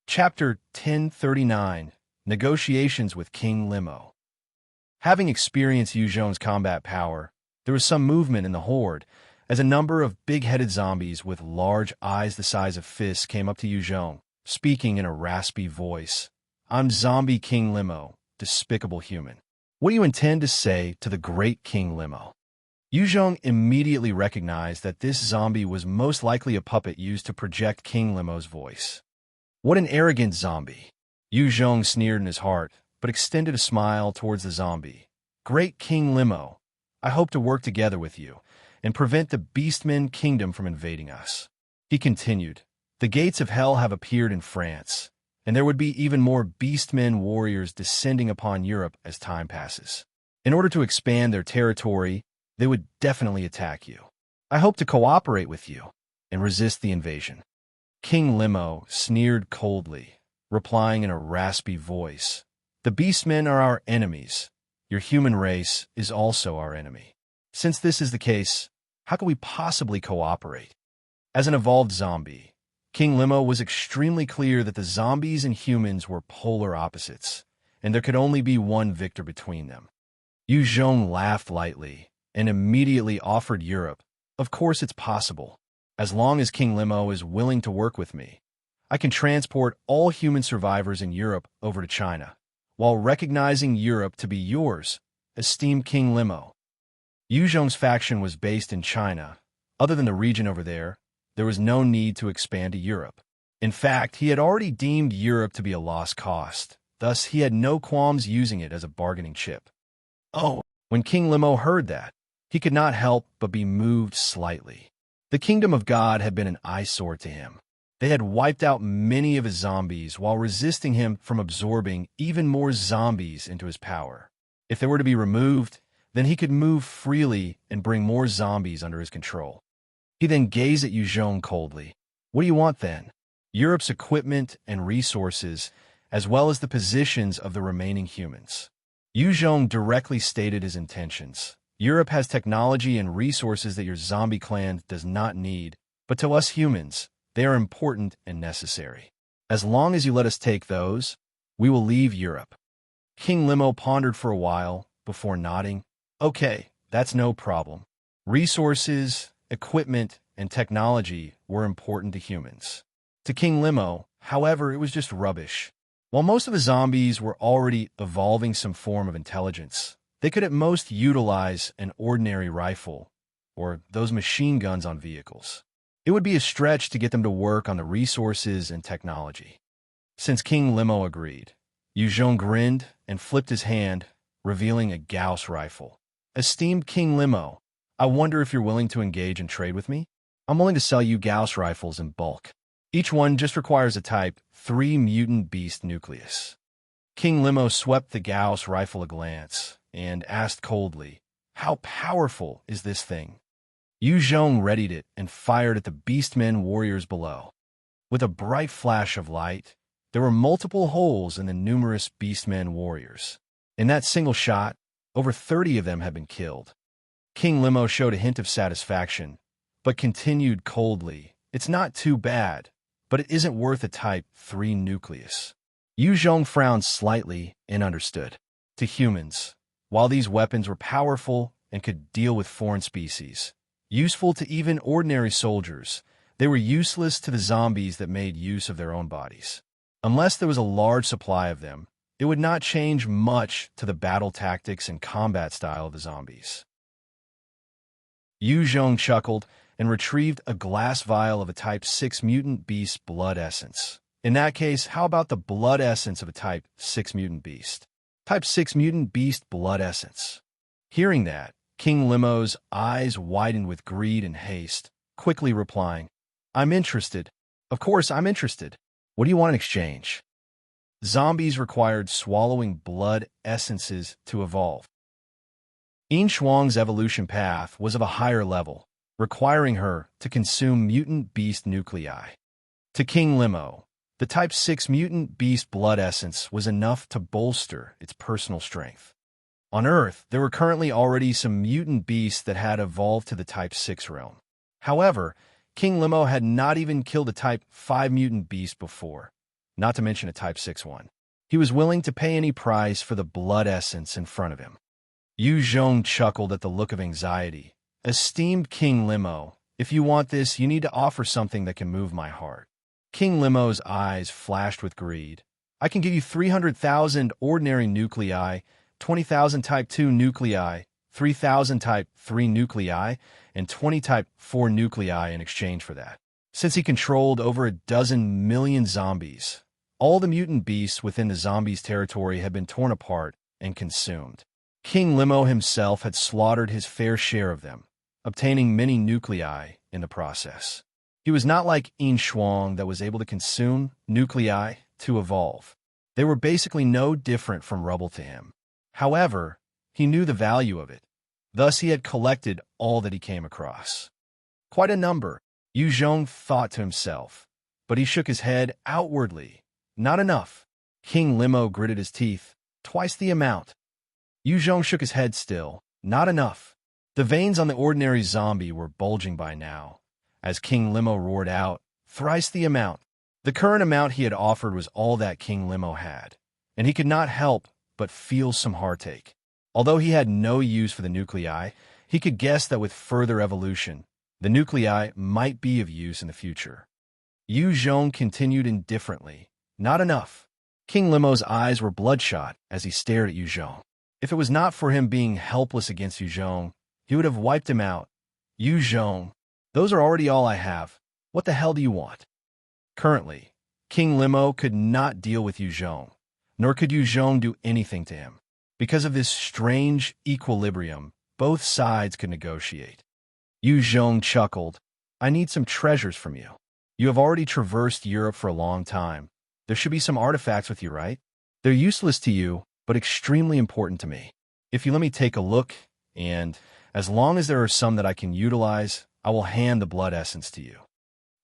Chapter 1039, Negotiations with King Limo. Having experienced Yu Zhong's combat power, there was some movement in the Horde, as a number of big-headed zombies with large eyes the size of fists came up to Yu Zhong, speaking in a raspy voice. I'm Zombie King Limo, despicable human. What do you intend to say to the great King Limo? Yu Zhong immediately recognized that this zombie was most likely a puppet used to project King Limo's voice. What an arrogant zombie! Yu Zhong sneered in his heart, but extended a smile towards the zombie. Great King Limo, I hope to work together with you and prevent the Beastmen kingdom from invading us. He continued, the gates of hell have appeared in France, and there would be even more Beastmen warriors descending upon Europe as time passes. In order to expand their territory, they would definitely attack you. I hope to cooperate with you and resist the invasion. King Limo sneered coldly, replying in a raspy voice, the Beastmen are our enemies. Your human race is also our enemy. Since this is the case, how can we possibly cooperate? As an evolved zombie, King Limo was extremely clear that the zombies and humans were polar opposites, and there could only be one victor between them. Yu Zhong laughed lightly and immediately offered Europe. Of course it's possible. As long as King Limo is willing to work with me, I can transport all human survivors in Europe over to China, while recognizing Europe to be yours, esteemed King Limo. Yu Zhong's faction was based in China. Other than the region over there was no need to expand to Europe. In fact, he had already deemed Europe to be a lost cause, thus he had no qualms using it as a bargaining chip. Oh, when King Limo heard that, he could not help but be moved slightly. The kingdom of God had been an eyesore to him. They had wiped out many of his zombies while resisting him from absorbing even more zombies into his power. If they were to be removed, then he could move freely and bring more zombies under his control. He then gazed at Yu Zhong coldly. What do you want then? Europe's equipment and resources, as well as the positions of the remaining humans. Yu Zhong directly stated his intentions. Europe has technology and resources that your zombie clan does not need, but to us humans, they are important and necessary. As long as you let us take those, we will leave Europe. King Limo pondered for a while before nodding. Okay, that's no problem. Resources, equipment, and technology were important to humans. To King Limo, however, it was just rubbish. While most of the zombies were already evolving some form of intelligence, they could at most utilize an ordinary rifle or those machine guns on vehicles. It would be a stretch to get them to work on the resources and technology. Since King Limo agreed, Yu Zhong grinned and flipped his hand, revealing a Gauss rifle. Esteemed King Limo, I wonder if you're willing to engage and trade with me? I'm willing to sell you Gauss rifles in bulk. Each one just requires a Type 3 mutant beast nucleus. King Limo swept the Gauss rifle a glance and asked coldly, "How powerful is this thing?" Yu Zhong readied it and fired at the Beastmen warriors below. With a bright flash of light, there were multiple holes in the numerous Beastmen warriors. In that single shot, over 30 of them had been killed. King Limo showed a hint of satisfaction, but continued coldly, "It's not too bad, but it isn't worth a Type 3 nucleus." Yu Zhong frowned slightly and understood. To humans, while these weapons were powerful and could deal with foreign species, useful to even ordinary soldiers, they were useless to the zombies that made use of their own bodies. Unless there was a large supply of them, it would not change much to the battle tactics and combat style of the zombies. Yu Zhong chuckled and retrieved a glass vial of a Type 6 mutant beast blood essence. In that case, how about the blood essence of a Type 6 mutant beast? Type 6 mutant beast blood essence. Hearing that, King Limo's eyes widened with greed and haste, quickly replying, "I'm interested. Of course, I'm interested. What do you want in exchange?" Zombies required swallowing blood essences to evolve. Yin Shuang's evolution path was of a higher level, requiring her to consume mutant beast nuclei. To King Limo, the Type 6 mutant beast blood essence was enough to bolster its personal strength. On Earth, there were currently already some mutant beasts that had evolved to the Type 6 realm. However, King Limo had not even killed a Type 5 mutant beast before, not to mention a Type 6 one. He was willing to pay any price for the blood essence in front of him. Yu Zhong chuckled at the look of anxiety. "Esteemed King Limo, if you want this, you need to offer something that can move my heart." King Limo's eyes flashed with greed. "I can give you 300,000 ordinary nuclei, 20,000 Type 2 nuclei, 3,000 Type 3 nuclei, and 20 Type 4 nuclei in exchange for that." Since he controlled over a dozen million zombies, all the mutant beasts within the zombies' territory had been torn apart and consumed. King Limo himself had slaughtered his fair share of them, obtaining many nuclei in the process. He was not like Yin Shuang that was able to consume nuclei to evolve. They were basically no different from rubble to him. However, he knew the value of it. Thus he had collected all that he came across. Quite a number, Yu Zhong thought to himself, but he shook his head outwardly. Not enough. King Limo gritted his teeth. Twice the amount. Yu Zhong shook his head still. Not enough. The veins on the ordinary zombie were bulging by now, as King Limo roared out, "Thrice the amount." The current amount he had offered was all that King Limo had, and he could not help but feel some heartache. Although he had no use for the nuclei, he could guess that with further evolution, the nuclei might be of use in the future. Yu Zhong continued indifferently. Not enough. King Limo's eyes were bloodshot as he stared at Yu Zhong. If it was not for him being helpless against Yu Zhong, he would have wiped him out. "Yu Zhong, those are already all I have. What the hell do you want?" Currently, King Limo could not deal with Yu Zhong, nor could Yu Zhong do anything to him. Because of this strange equilibrium, both sides could negotiate. Yu Zhong chuckled. "I need some treasures from you. You have already traversed Europe for a long time. There should be some artifacts with you, right? They're useless to you, but extremely important to me. If you let me take a look, and as long as there are some that I can utilize, I will hand the blood essence to you."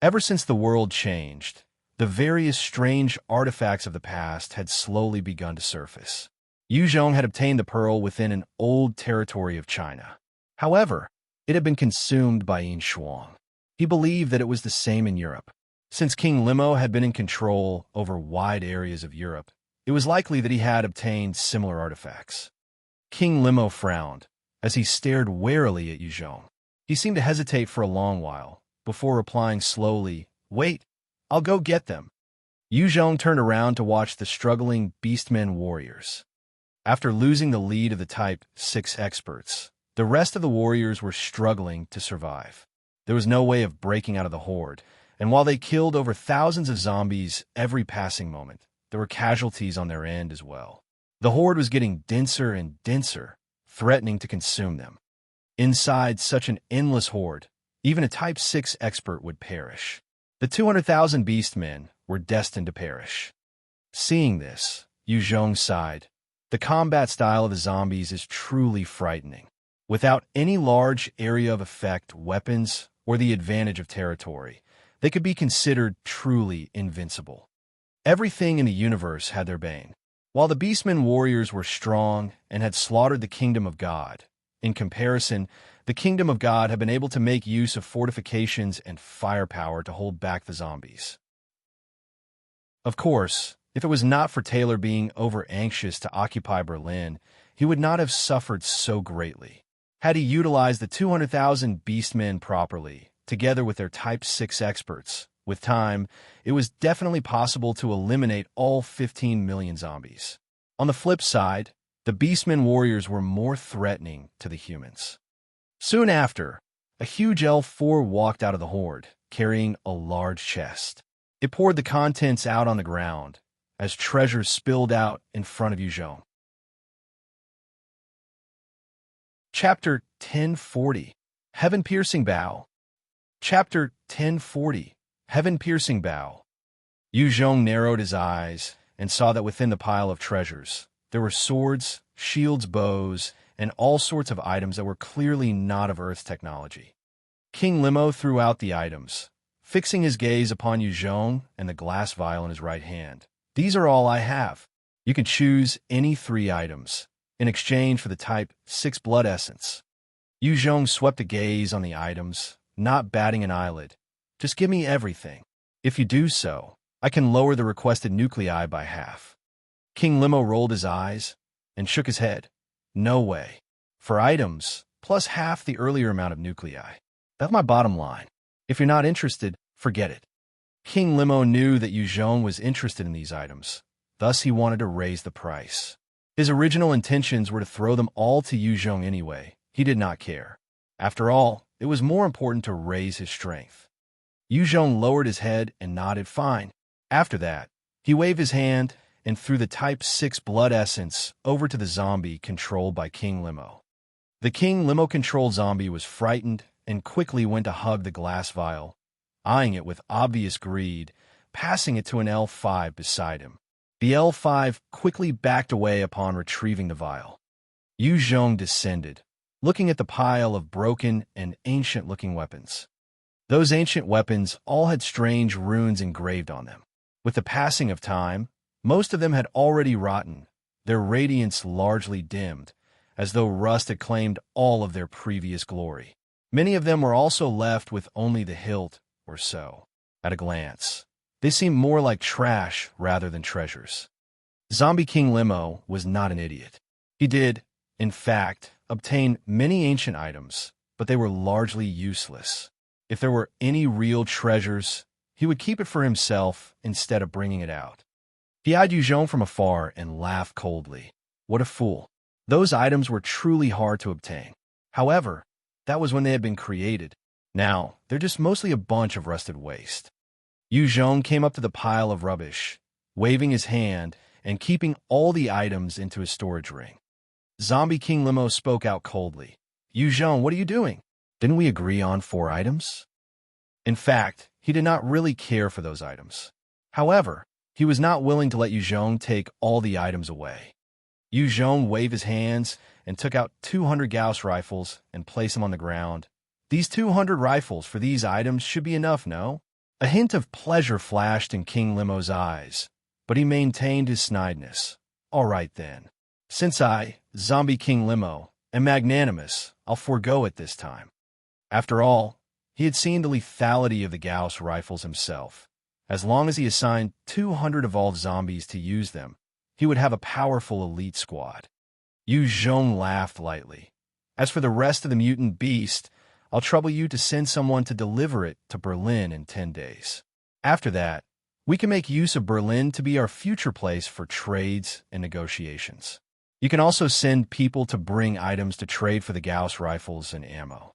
Ever since the world changed, the various strange artifacts of the past had slowly begun to surface. Yu Zhong had obtained the pearl within an old territory of China. However, it had been consumed by Yin Shuang. He believed that it was the same in Europe. Since King Limo had been in control over wide areas of Europe, it was likely that he had obtained similar artifacts. King Limo frowned as he stared warily at Yu Zhong. He seemed to hesitate for a long while, before replying slowly, "Wait, I'll go get them." Yu Zhong turned around to watch the struggling Beastmen warriors. After losing the lead of the Type 6 experts, the rest of the warriors were struggling to survive. There was no way of breaking out of the Horde, and while they killed over thousands of zombies every passing moment, there were casualties on their end as well. The Horde was getting denser and denser, threatening to consume them. Inside such an endless Horde, even a Type 6 expert would perish. The 200,000 Beastmen were destined to perish. Seeing this, Yu Zhong sighed. The combat style of the zombies is truly frightening. Without any large area of effect, weapons, or the advantage of territory, they could be considered truly invincible. Everything in the universe had their bane. While the Beastmen warriors were strong and had slaughtered the kingdom of God, in comparison, the kingdom of God had been able to make use of fortifications and firepower to hold back the zombies. Of course, if it was not for Taylor being over-anxious to occupy Berlin, he would not have suffered so greatly. Had he utilized the 200,000 Beastmen properly, together with their Type 6 experts, with time, it was definitely possible to eliminate all 15 million zombies. On the flip side, the Beastmen warriors were more threatening to the humans. Soon after, a huge L4 walked out of the Horde, carrying a large chest. It poured the contents out on the ground, as treasures spilled out in front of Yu Zhong. Chapter 1040, Heaven-Piercing Bow. Chapter 1040, Heaven-Piercing Bow. Yu Zhong narrowed his eyes and saw that within the pile of treasures, there were swords, shields, bows, and all sorts of items that were clearly not of Earth's technology. King Limo threw out the items, fixing his gaze upon Yu Zhong and the glass vial in his right hand. These are all I have. You can choose any 3 items, in exchange for the Type 6 blood essence. Yu Zhong swept a gaze on the items, not batting an eyelid. Just give me everything. If you do so, I can lower the requested nuclei by half. King Limo rolled his eyes and shook his head. No way. For items, plus half the earlier amount of nuclei. That's my bottom line. If you're not interested, forget it. King Limo knew that Yu Zhong was interested in these items, thus he wanted to raise the price. His original intentions were to throw them all to Yu Zhong anyway. He did not care. After all, it was more important to raise his strength. Yu Zhong lowered his head and nodded fine. After that, he waved his hand and threw the Type 6 blood essence over to the zombie controlled by King Limo. The King Limo-controlled zombie was frightened and quickly went to hug the glass vial, eyeing it with obvious greed, passing it to an L5 beside him. The L5 quickly backed away upon retrieving the vial. Yu Zhong descended, looking at the pile of broken and ancient-looking weapons. Those ancient weapons all had strange runes engraved on them. With the passing of time, most of them had already rotten, their radiance largely dimmed, as though rust had claimed all of their previous glory. Many of them were also left with only the hilt or so. At a glance, they seemed more like trash rather than treasures. Zombie King Limo was not an idiot. He did, in fact, obtain many ancient items, but they were largely useless. If there were any real treasures, he would keep it for himself instead of bringing it out. He eyed Yu Zhong from afar and laughed coldly. What a fool. Those items were truly hard to obtain. However, that was when they had been created. Now, they're just mostly a bunch of rusted waste. Yu Zhong came up to the pile of rubbish, waving his hand and keeping all the items into his storage ring. Zombie King Limo spoke out coldly. Yu Zhong, what are you doing? Didn't we agree on 4 items? In fact, he did not really care for those items. However, he was not willing to let Yu Zhong take all the items away. Yu Zhong waved his hands and took out 200 Gauss rifles and placed them on the ground. These 200 rifles for these items should be enough, no? A hint of pleasure flashed in King Limo's eyes, but he maintained his snideness. All right then. Since I, Zombie King Limo, am magnanimous, I'll forego it this time. After all, he had seen the lethality of the Gauss rifles himself. As long as he assigned 200 evolved zombies to use them, he would have a powerful elite squad. Yu Zhong laughed lightly. As for the rest of the mutant beast, I'll trouble you to send someone to deliver it to Berlin in 10 days. After that, we can make use of Berlin to be our future place for trades and negotiations. You can also send people to bring items to trade for the Gauss rifles and ammo.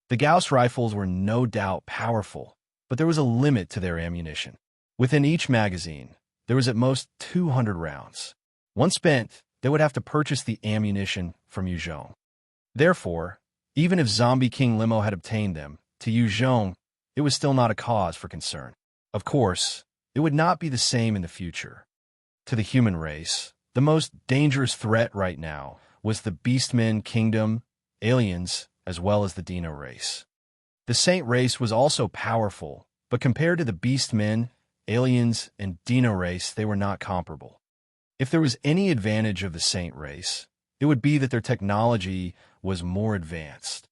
The Gauss rifles were no doubt powerful, but there was a limit to their ammunition. Within each magazine, there was at most 200 rounds. Once spent, they would have to purchase the ammunition from Yu Zhong. Therefore, even if Zombie King Limo had obtained them, to Yu Zhong, it was still not a cause for concern. Of course, it would not be the same in the future. To the human race, The most dangerous threat right now was the Beastmen kingdom, aliens, as well as the Dino race. The Saint race was also powerful, but compared to the Beastmen, aliens, and Dino race, they were not comparable. If there was any advantage of the Saint race, it would be that their technology was more advanced.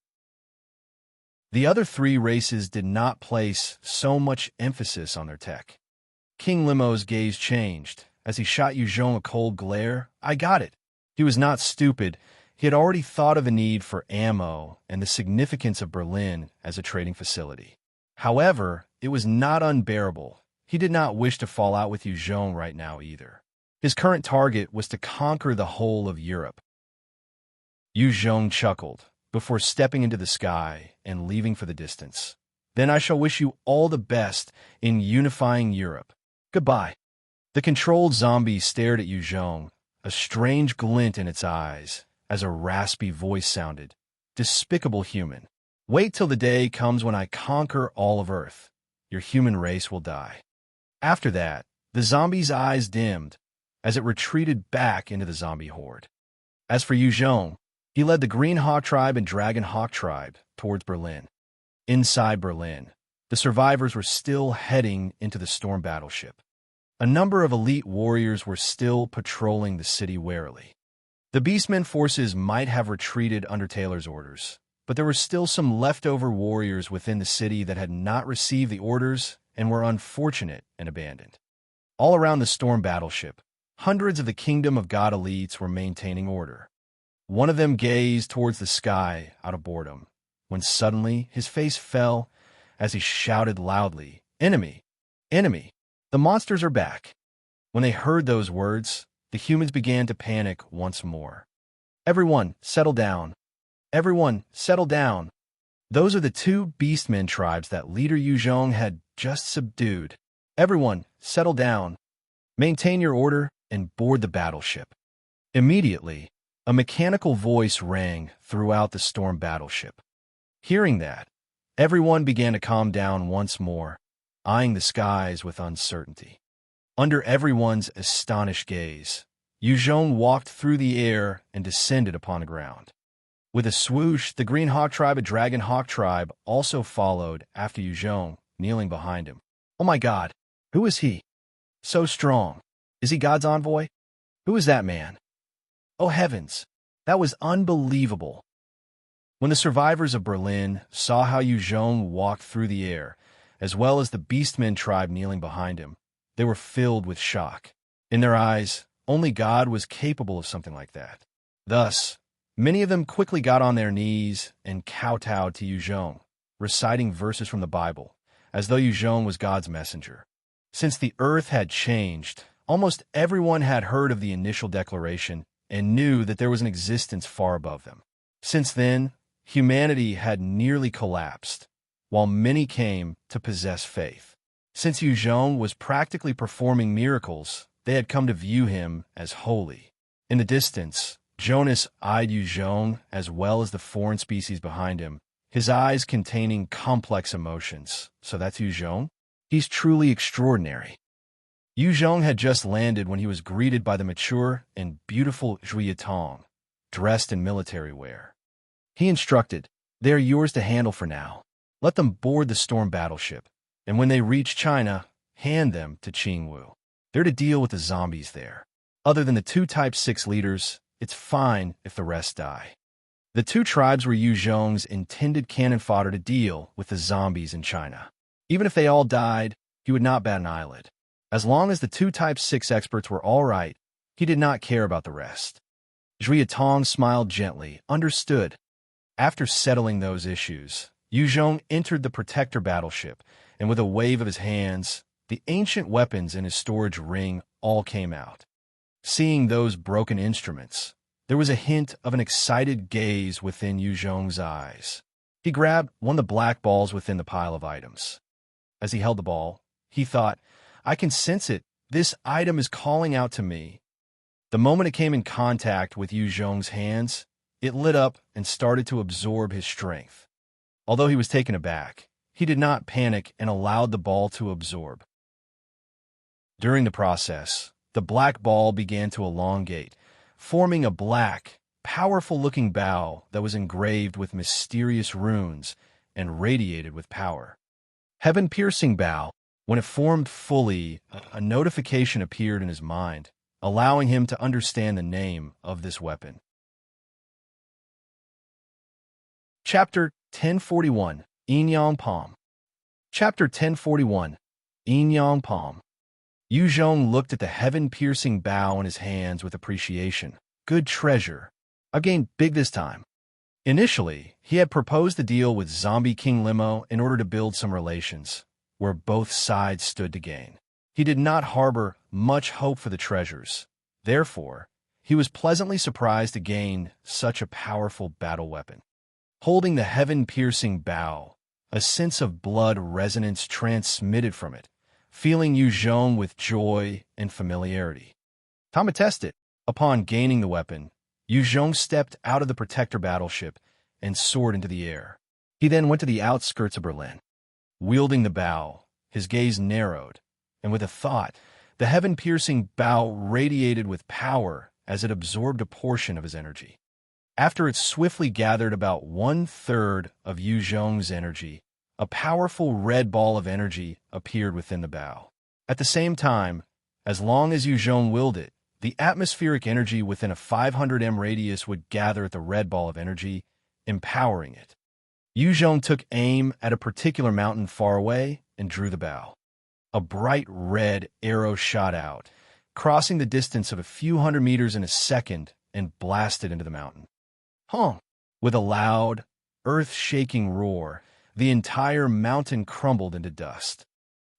The other three races did not place so much emphasis on their tech. King Limo's gaze changed. As he shot Yuzhong a cold glare, I got it. He was not stupid. He had already thought of the need for ammo and the significance of Berlin as a trading facility. However, it was not unbearable. He did not wish to fall out with Yuzhong right now either. His current target was to conquer the whole of Europe. Yuzhong chuckled before stepping into the sky and leaving for the distance. Then I shall wish you all the best in unifying Europe. Goodbye. The controlled zombie stared at Yuzhong, a strange glint in its eyes, as a raspy voice sounded. Despicable human. Wait till the day comes when I conquer all of Earth. Your human race will die. After that, the zombie's eyes dimmed as it retreated back into the zombie horde. As for Yuzhong, he led the Green Hawk tribe and Dragon Hawk tribe towards Berlin. Inside Berlin, the survivors were still heading into the storm battleship. A number of elite warriors were still patrolling the city warily. The Beastmen forces might have retreated under Taylor's orders, but there were still some leftover warriors within the city that had not received the orders and were unfortunate and abandoned. All around the storm battleship, hundreds of the Kingdom of God elites were maintaining order. One of them gazed towards the sky out of boredom, when suddenly his face fell as he shouted loudly, "Enemy! Enemy! The monsters are back!" When they heard those words, the humans began to panic once more. Everyone, settle down. Everyone, settle down. Those are the two Beastmen tribes that leader Yuzhong had just subdued. Everyone, settle down. Maintain your order and board the battleship. Immediately, a mechanical voice rang throughout the storm battleship. Hearing that, everyone began to calm down once more, eyeing the skies with uncertainty. Under everyone's astonished gaze, Yuzhong walked through the air and descended upon the ground. With a swoosh, the Green Hawk tribe and Dragon Hawk tribe also followed after Yuzhong, kneeling behind him. Oh my God, who is he? So strong. Is he God's envoy? Who is that man? Oh heavens, that was unbelievable. When the survivors of Berlin saw how Yuzhong walked through the air, as well as the Beastmen tribe kneeling behind him, they were filled with shock. In their eyes, only God was capable of something like that. Thus, many of them quickly got on their knees and kowtowed to Yuzhong, reciting verses from the Bible, as though Yuzhong was God's messenger. Since the earth had changed, almost everyone had heard of the initial declaration and knew that there was an existence far above them. Since then, humanity had nearly collapsed, while many came to possess faith. Since Yuzhong was practically performing miracles, they had come to view him as holy. In the distance, Jonas eyed Yuzhong as well as the foreign species behind him, his eyes containing complex emotions. So that's Yuzhong? He's truly extraordinary. Yuzhong had just landed when he was greeted by the mature and beautiful Zhuye Tong, dressed in military wear. He instructed, "They are yours to handle for now. Let them board the storm battleship, and when they reach China, hand them to Qingwu. They're to deal with the zombies there. Other than the two Type 6 leaders, it's fine if the rest die." The two tribes were Yuzhong's intended cannon fodder to deal with the zombies in China. Even if they all died, he would not bat an eyelid. As long as the two Type 6 experts were all right, he did not care about the rest. Zhuye Tong smiled gently, understood. After settling those issues, Yuzhong entered the protector battleship, and with a wave of his hands, the ancient weapons in his storage ring all came out. Seeing those broken instruments, there was a hint of an excited gaze within Yuzhong's eyes. He grabbed one of the black balls within the pile of items. As he held the ball, he thought, "I can sense it. This item is calling out to me." The moment it came in contact with Yuzhong's hands, it lit up and started to absorb his strength. Although he was taken aback, he did not panic and allowed the ball to absorb. During the process, the black ball began to elongate, forming a black, powerful-looking bow that was engraved with mysterious runes and radiated with power. Heaven-piercing bow. When it formed fully, a notification appeared in his mind, allowing him to understand the name of this weapon. Chapter 1041, Yin-Yang Palm. Chapter 1041, Yin-Yang Palm. Yu Zhong looked at the heaven-piercing bow in his hands with appreciation. Good treasure. I've gained big this time. Initially, he had proposed a deal with Zombie King Limo in order to build some relations, where both sides stood to gain. He did not harbor much hope for the treasures. Therefore, he was pleasantly surprised to gain such a powerful battle weapon. Holding the heaven-piercing bow, a sense of blood resonance transmitted from it, filling Yu Zhong with joy and familiarity. Time to test it. Upon gaining the weapon, Yu Zhong stepped out of the protector battleship and soared into the air. He then went to the outskirts of Berlin. Wielding the bow, his gaze narrowed, and with a thought, the heaven-piercing bow radiated with power as it absorbed a portion of his energy. After it swiftly gathered about 1/3 of Yu Zhong's energy, a powerful red ball of energy appeared within the bow. At the same time, as long as Yu Zhong willed it, the atmospheric energy within a 500 m radius would gather at the red ball of energy, empowering it. Yu Zhong took aim at a particular mountain far away and drew the bow. A bright red arrow shot out, crossing the distance of a few hundred meters in a second and blasted into the mountain. Honk! With a loud, earth-shaking roar, the entire mountain crumbled into dust.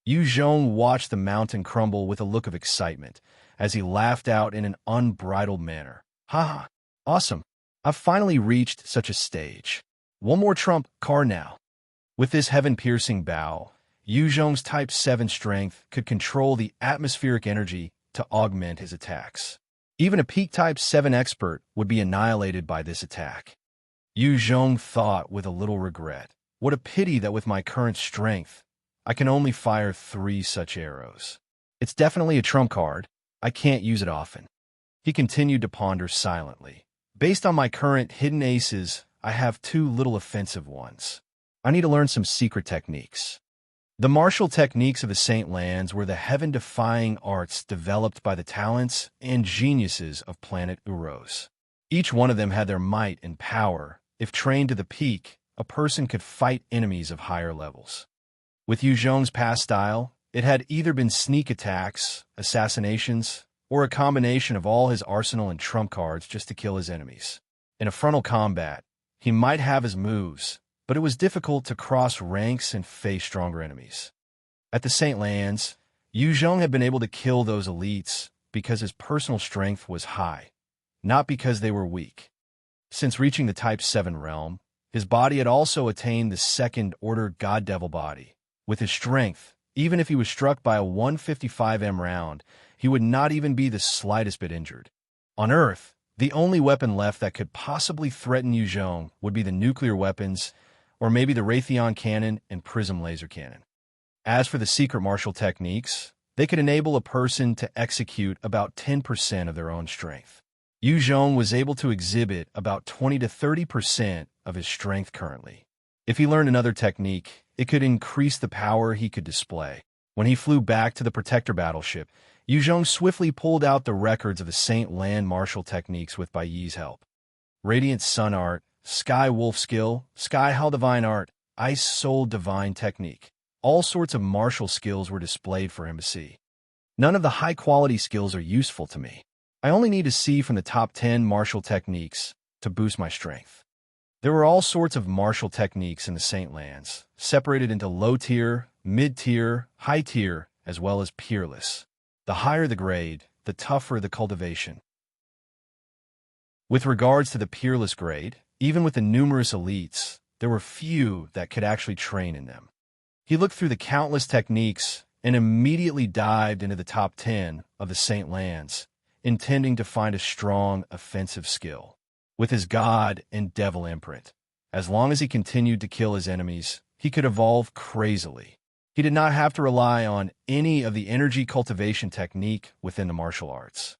Yu Zhong watched the mountain crumble with a look of excitement as he laughed out in an unbridled manner. Ha ha! Awesome! I've finally reached such a stage. One more trump card now. With this heaven-piercing bow, Yu Zhong's Type 7 strength could control the atmospheric energy to augment his attacks. Even a peak Type 7 expert would be annihilated by this attack. Yu Zhong thought with a little regret. What a pity that with my current strength, I can only fire 3 such arrows. It's definitely a trump card. I can't use it often. He continued to ponder silently. Based on my current hidden aces, I have 2 little offensive ones. I need to learn some secret techniques. The martial techniques of the Saint Lands were the heaven-defying arts developed by the talents and geniuses of planet Uros. Each one of them had their might and power. If trained to the peak, a person could fight enemies of higher levels. With Yu Zhong's past style, it had either been sneak attacks, assassinations, or a combination of all his arsenal and trump cards just to kill his enemies. In a frontal combat, he might have his moves, but it was difficult to cross ranks and face stronger enemies. At the Saint Lands, Yu Zhong had been able to kill those elites because his personal strength was high, not because they were weak. Since reaching the Type 7 realm, his body had also attained the second-order God-Devil body. With his strength, even if he was struck by a 155 m round, he would not even be the slightest bit injured. On Earth, the only weapon left that could possibly threaten Yu Zhong would be the nuclear weapons, or maybe the Raytheon cannon and prism laser cannon. As for the secret martial techniques, they could enable a person to execute about 10% of their own strength. Yu Zhong was able to exhibit about 20 to 30% of his strength currently. If he learned another technique, it could increase the power he could display. When he flew back to the protector battleship, Yu Zhong swiftly pulled out the records of the Saint Land martial techniques with Bai Yi's help. Radiant Sun Art, Sky Wolf Skill, Sky How Divine Art, Ice Soul Divine Technique. All sorts of martial skills were displayed for him to see. None of the high-quality skills are useful to me. I only need to see from the top 10 martial techniques to boost my strength. There were all sorts of martial techniques in the Saint Lands, separated into low-tier, mid-tier, high-tier, as well as peerless. The higher the grade, the tougher the cultivation. With regards to the peerless grade, even with the numerous elites, there were few that could actually train in them. He looked through the countless techniques and immediately dived into the top 10 of the Saint Lands, intending to find a strong offensive skill. With his God and Devil imprint, as long as he continued to kill his enemies, he could evolve crazily. He did not have to rely on any of the energy cultivation technique within the martial arts.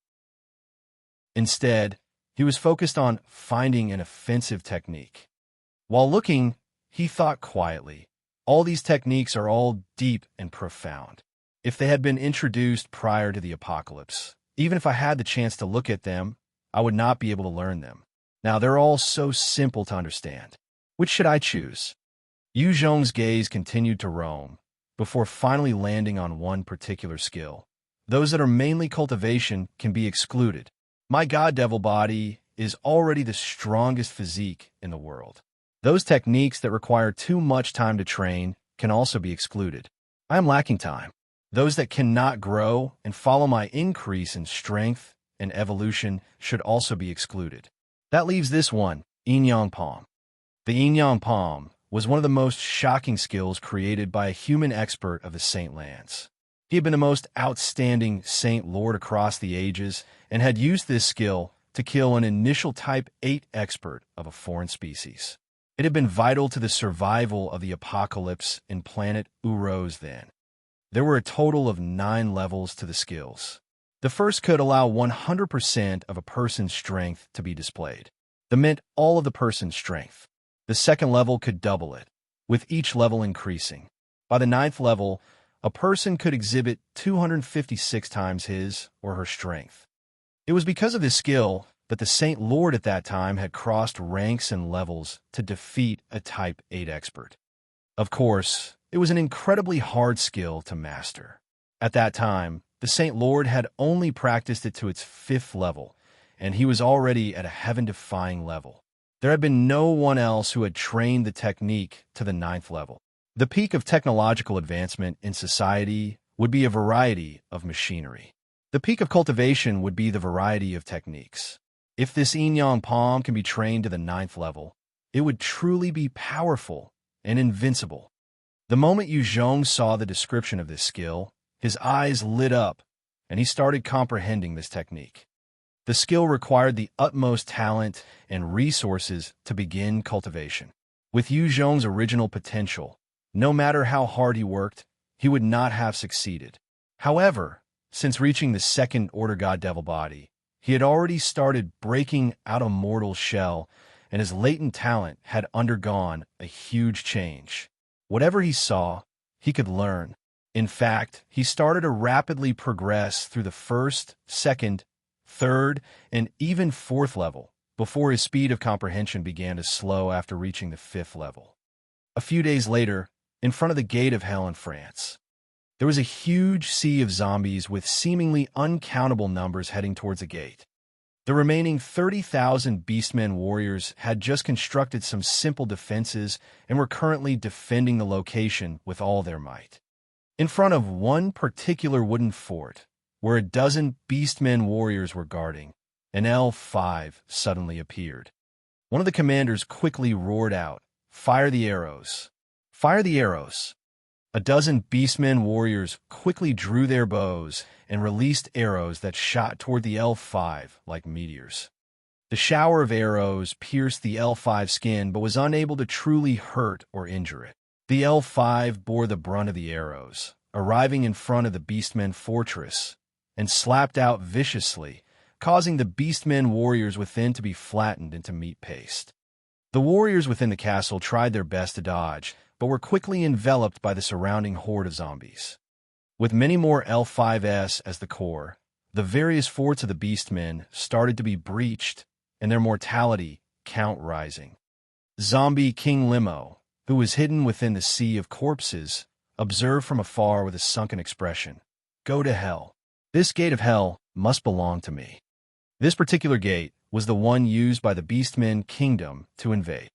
Instead, he was focused on finding an offensive technique. While looking, he thought quietly, all these techniques are all deep and profound. If they had been introduced prior to the apocalypse, even if I had the chance to look at them, I would not be able to learn them. Now they're all so simple to understand. Which should I choose? Yu Zhong's gaze continued to roam, before finally landing on one particular skill. Those that are mainly cultivation can be excluded. My god devil body is already the strongest physique in the world. Those techniques that require too much time to train can also be excluded. I am lacking time. Those that cannot grow and follow my increase in strength and evolution should also be excluded. That leaves this one, Yin-Yang Palm. The Yin-Yang Palm was one of the most shocking skills created by a human expert of the Saint Lands. He had been the most outstanding Saint Lord across the ages and had used this skill to kill an initial Type 8 expert of a foreign species. It had been vital to the survival of the apocalypse in planet Uros then. There were a total of 9 levels to the skills. The first could allow 100% of a person's strength to be displayed. That meant all of the person's strength. The second level could double it, with each level increasing. By the 9th level, a person could exhibit 256 times his or her strength. It was because of this skill that the Saint Lord at that time had crossed ranks and levels to defeat a Type 8 expert. Of course, it was an incredibly hard skill to master. At that time, the Saint Lord had only practiced it to its 5th level, and he was already at a heaven-defying level. There had been no one else who had trained the technique to the 9th level. The peak of technological advancement in society would be a variety of machinery. The peak of cultivation would be the variety of techniques. If this Yin-Yang Palm can be trained to the 9th level, it would truly be powerful and invincible. The moment Yu Zhong saw the description of this skill, his eyes lit up, and he started comprehending this technique. The skill required the utmost talent and resources to begin cultivation. With Yu Zhong's original potential, no matter how hard he worked, he would not have succeeded. However, since reaching the 2nd Order God Devil body, he had already started breaking out a mortal shell, and his latent talent had undergone a huge change. Whatever he saw, he could learn. In fact, he started to rapidly progress through the 1st, 2nd, 3rd, and even 4th level, before his speed of comprehension began to slow after reaching the 5th level. A few days later, in front of the Gate of Hell in France, there was a huge sea of zombies with seemingly uncountable numbers heading towards the gate. The remaining 30,000 Beastmen warriors had just constructed some simple defenses and were currently defending the location with all their might. In front of one particular wooden fort, where a dozen Beastmen warriors were guarding, an L5 suddenly appeared. One of the commanders quickly roared out, "Fire the arrows! Fire the arrows!" A dozen Beastmen warriors quickly drew their bows and released arrows that shot toward the L5 like meteors. The shower of arrows pierced the L5 skin but was unable to truly hurt or injure it. The L5 bore the brunt of the arrows, arriving in front of the Beastmen fortress, and slapped out viciously, causing the Beastmen warriors within to be flattened into meat paste. The warriors within the castle tried their best to dodge, but were quickly enveloped by the surrounding horde of zombies. With many more L5s as the core, the various forts of the Beastmen started to be breached, and their mortality count rising. Zombie King Limo, who was hidden within the sea of corpses, observed from afar with a sunken expression, "Go to hell. This gate of hell must belong to me." This particular gate was the one used by the Beastmen kingdom to invade.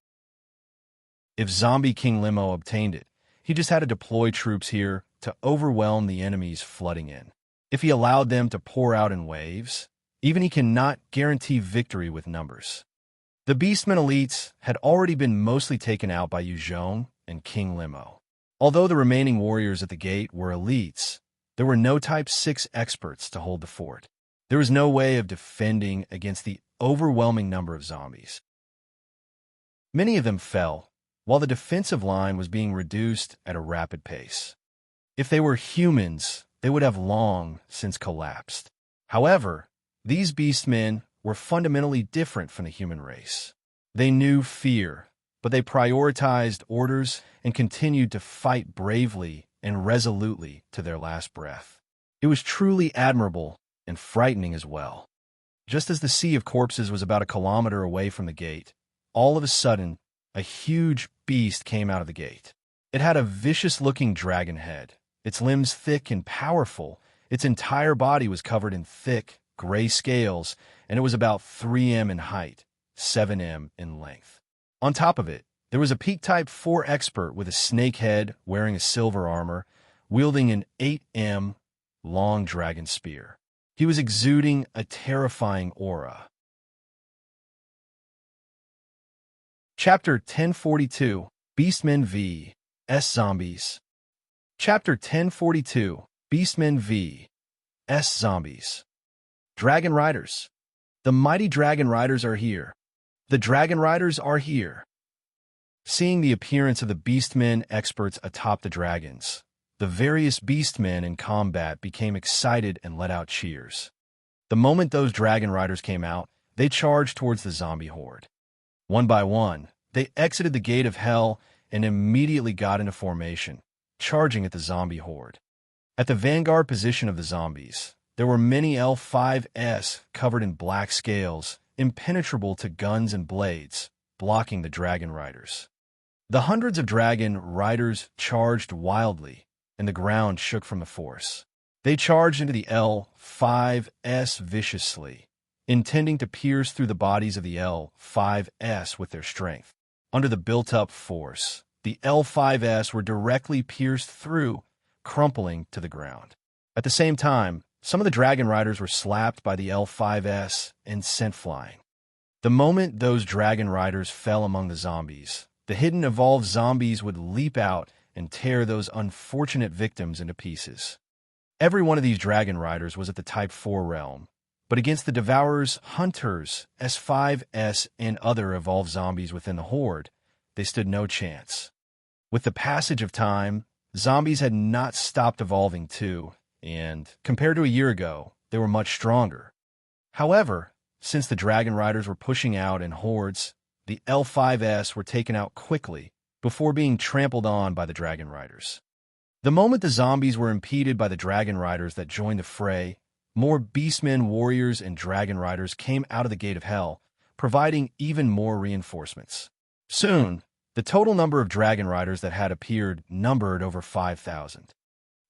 If Zombie King Limo obtained it, he just had to deploy troops here to overwhelm the enemies flooding in. If he allowed them to pour out in waves, even he cannot guarantee victory with numbers. The Beastmen elites had already been mostly taken out by Yu Zhong and King Limo. Although the remaining warriors at the gate were elites, there were no Type 6 experts to hold the fort. There was no way of defending against the overwhelming number of zombies. Many of them fell, while the defensive line was being reduced at a rapid pace. If they were humans, they would have long since collapsed. However, these beastmen were fundamentally different from the human race. They knew fear, but they prioritized orders and continued to fight bravely and resolutely to their last breath. It was truly admirable and frightening as well. Just as the sea of corpses was about a kilometer away from the gate, all of a sudden, a huge beast came out of the gate. It had a vicious-looking dragon head, its limbs thick and powerful. Its entire body was covered in thick, gray scales, and it was about 3 m in height, 7 m in length. On top of it, there was a Peak-type 4 expert with a snake head wearing a silver armor, wielding an 8 m long dragon spear. He was exuding a terrifying aura. Chapter 1042, Beastmen vs. Zombies. Chapter 1042, Beastmen vs. Zombies. Dragon Riders. The mighty Dragon Riders are here. The Dragon Riders are here. Seeing the appearance of the Beastmen experts atop the dragons, the various Beastmen in combat became excited and let out cheers. The moment those Dragon Riders came out, they charged towards the zombie horde. One by one, they exited the gate of hell and immediately got into formation, charging at the zombie horde. At the vanguard position of the zombies, there were many L5s covered in black scales, impenetrable to guns and blades, blocking the Dragon Riders. The hundreds of Dragon Riders charged wildly, and the ground shook from the force. They charged into the L5s viciously, intending to pierce through the bodies of the L5s with their strength. Under the built-up force, the L5s were directly pierced through, crumpling to the ground. At the same time, some of the Dragon Riders were slapped by the L5s and sent flying. The moment those Dragon Riders fell among the zombies, the hidden evolved zombies would leap out and tear those unfortunate victims into pieces. Every one of these Dragon Riders was at the Type 4 realm, but against the Devourers, Hunters, S5s, and other evolved zombies within the Horde, they stood no chance. With the passage of time, zombies had not stopped evolving too, and, compared to a year ago, they were much stronger. However, since the Dragon Riders were pushing out in hordes, the L5s were taken out quickly before being trampled on by the Dragon Riders. The moment the zombies were impeded by the Dragon Riders that joined the fray, more Beastmen, warriors, and Dragon Riders came out of the Gate of Hell, providing even more reinforcements. Soon, the total number of Dragon Riders that had appeared numbered over 5,000.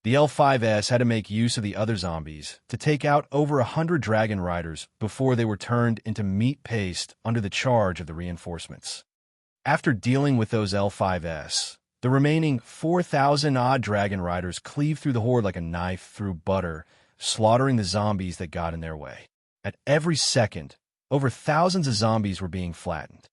The L5s had to make use of the other zombies to take out over 100 Dragon Riders before they were turned into meat paste under the charge of the reinforcements. After dealing with those L5s, the remaining 4,000-odd Dragon Riders cleaved through the horde like a knife through butter, slaughtering the zombies that got in their way. At every second, over thousands of zombies were being flattened.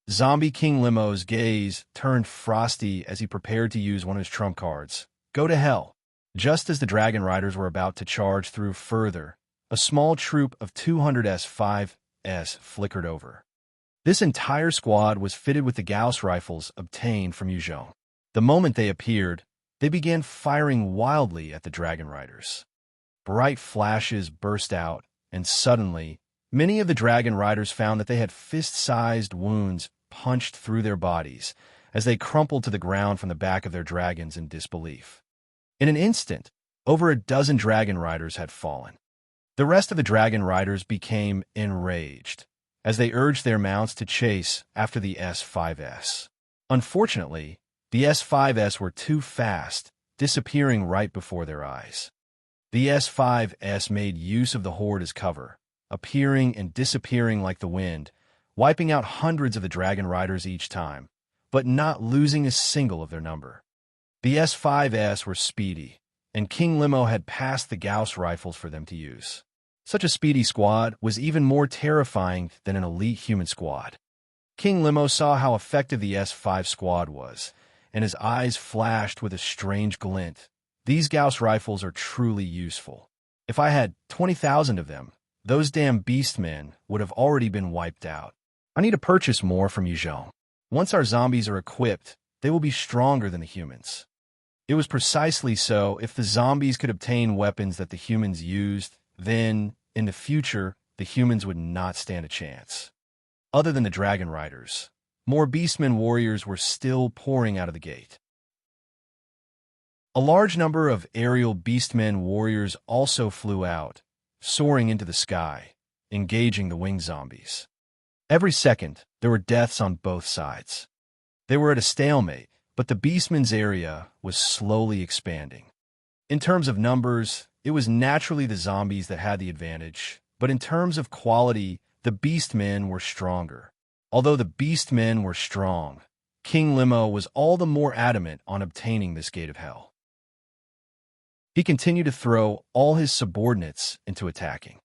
Zombie King Limo's gaze turned frosty as he prepared to use one of his trump cards, Go to Hell. Just as the Dragon Riders were about to charge through further, a small troop of 200 S5s flickered over. This entire squad was fitted with the Gauss rifles obtained from Sichuan. The moment they appeared, they began firing wildly at the Dragon Riders. Bright flashes burst out, and suddenly, many of the Dragon Riders found that they had fist-sized wounds punched through their bodies as they crumpled to the ground from the back of their dragons in disbelief. In an instant, over a dozen Dragon Riders had fallen. The rest of the Dragon Riders became enraged as they urged their mounts to chase after the S5s. Unfortunately, the S5s were too fast, disappearing right before their eyes. The S5s made use of the horde as cover, appearing and disappearing like the wind, wiping out hundreds of the Dragon Riders each time, but not losing a single of their number. The S5s were speedy, and King Limo had passed the Gauss rifles for them to use. Such a speedy squad was even more terrifying than an elite human squad. King Limo saw how effective the S5 squad was, and his eyes flashed with a strange glint. These Gauss rifles are truly useful. If I had 20,000 of them, those damn beastmen would have already been wiped out. I need to purchase more from Sichuan. Once our zombies are equipped, they will be stronger than the humans. It was precisely so. If the zombies could obtain weapons that the humans used, then, in the future, the humans would not stand a chance. Other than the Dragon Riders, more Beastmen warriors were still pouring out of the gate. A large number of aerial Beastmen warriors also flew out, soaring into the sky, engaging the winged zombies. Every second, there were deaths on both sides. They were at a stalemate, but the Beastmen's area was slowly expanding. In terms of numbers, it was naturally the zombies that had the advantage, but in terms of quality, the Beastmen were stronger. Although the Beastmen were strong, King Limo was all the more adamant on obtaining this Gate of Hell. He continued to throw all his subordinates into attacking.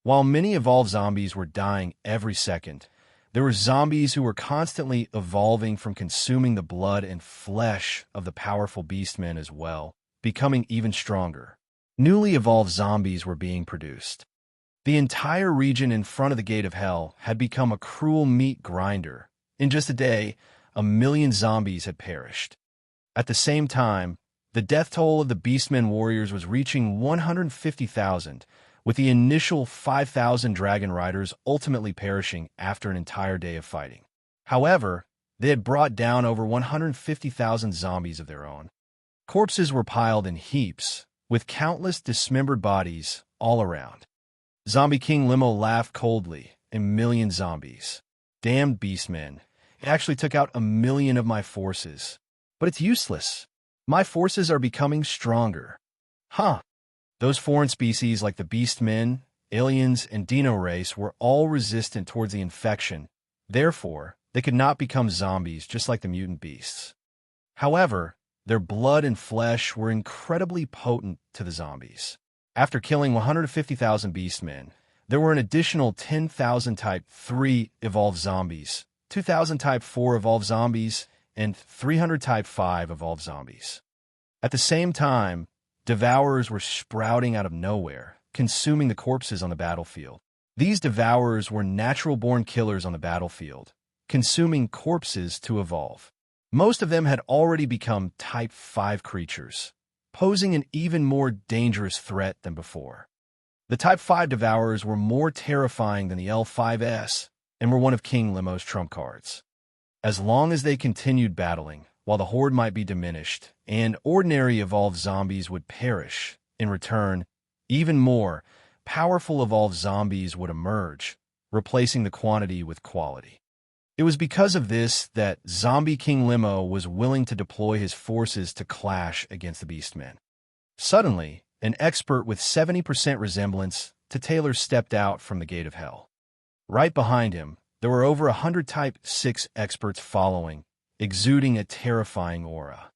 While many evolved zombies were dying every second, there were zombies who were constantly evolving from consuming the blood and flesh of the powerful Beastmen as well, becoming even stronger. Newly evolved zombies were being produced. The entire region in front of the Gate of Hell had become a cruel meat grinder. In just a day, 1 million zombies had perished. At the same time, the death toll of the Beastmen warriors was reaching 150,000, with the initial 5,000 Dragon Riders ultimately perishing after an entire day of fighting. However, they had brought down over 150,000 zombies of their own. Corpses were piled in heaps, with countless dismembered bodies all around. Zombie King Limo laughed coldly. 1 million zombies. Damned Beastmen. It actually took out 1 million of my forces. But it's useless. My forces are becoming stronger. Huh. Those foreign species like the Beastmen, aliens, and Dino race were all resistant towards the infection. Therefore, they could not become zombies just like the mutant beasts. However, their blood and flesh were incredibly potent to the zombies. After killing 150,000 Beastmen, there were an additional 10,000 Type 3 evolved zombies, 2,000 Type 4 evolved zombies, and 300 Type 5 evolved zombies. At the same time, Devourers were sprouting out of nowhere, consuming the corpses on the battlefield. These Devourers were natural-born killers on the battlefield, consuming corpses to evolve. Most of them had already become Type 5 creatures, posing an even more dangerous threat than before. The Type 5 Devourers were more terrifying than the L5S and were one of King Limo's trump cards. As long as they continued battling, while the Horde might be diminished, and ordinary evolved zombies would perish, in return, even more powerful evolved zombies would emerge, replacing the quantity with quality. It was because of this that Zombie King Limo was willing to deploy his forces to clash against the Beastmen. Suddenly, an expert with 70% resemblance to Taylor stepped out from the Gate of Hell. Right behind him, there were over 100 Type 6 experts following, exuding a terrifying aura.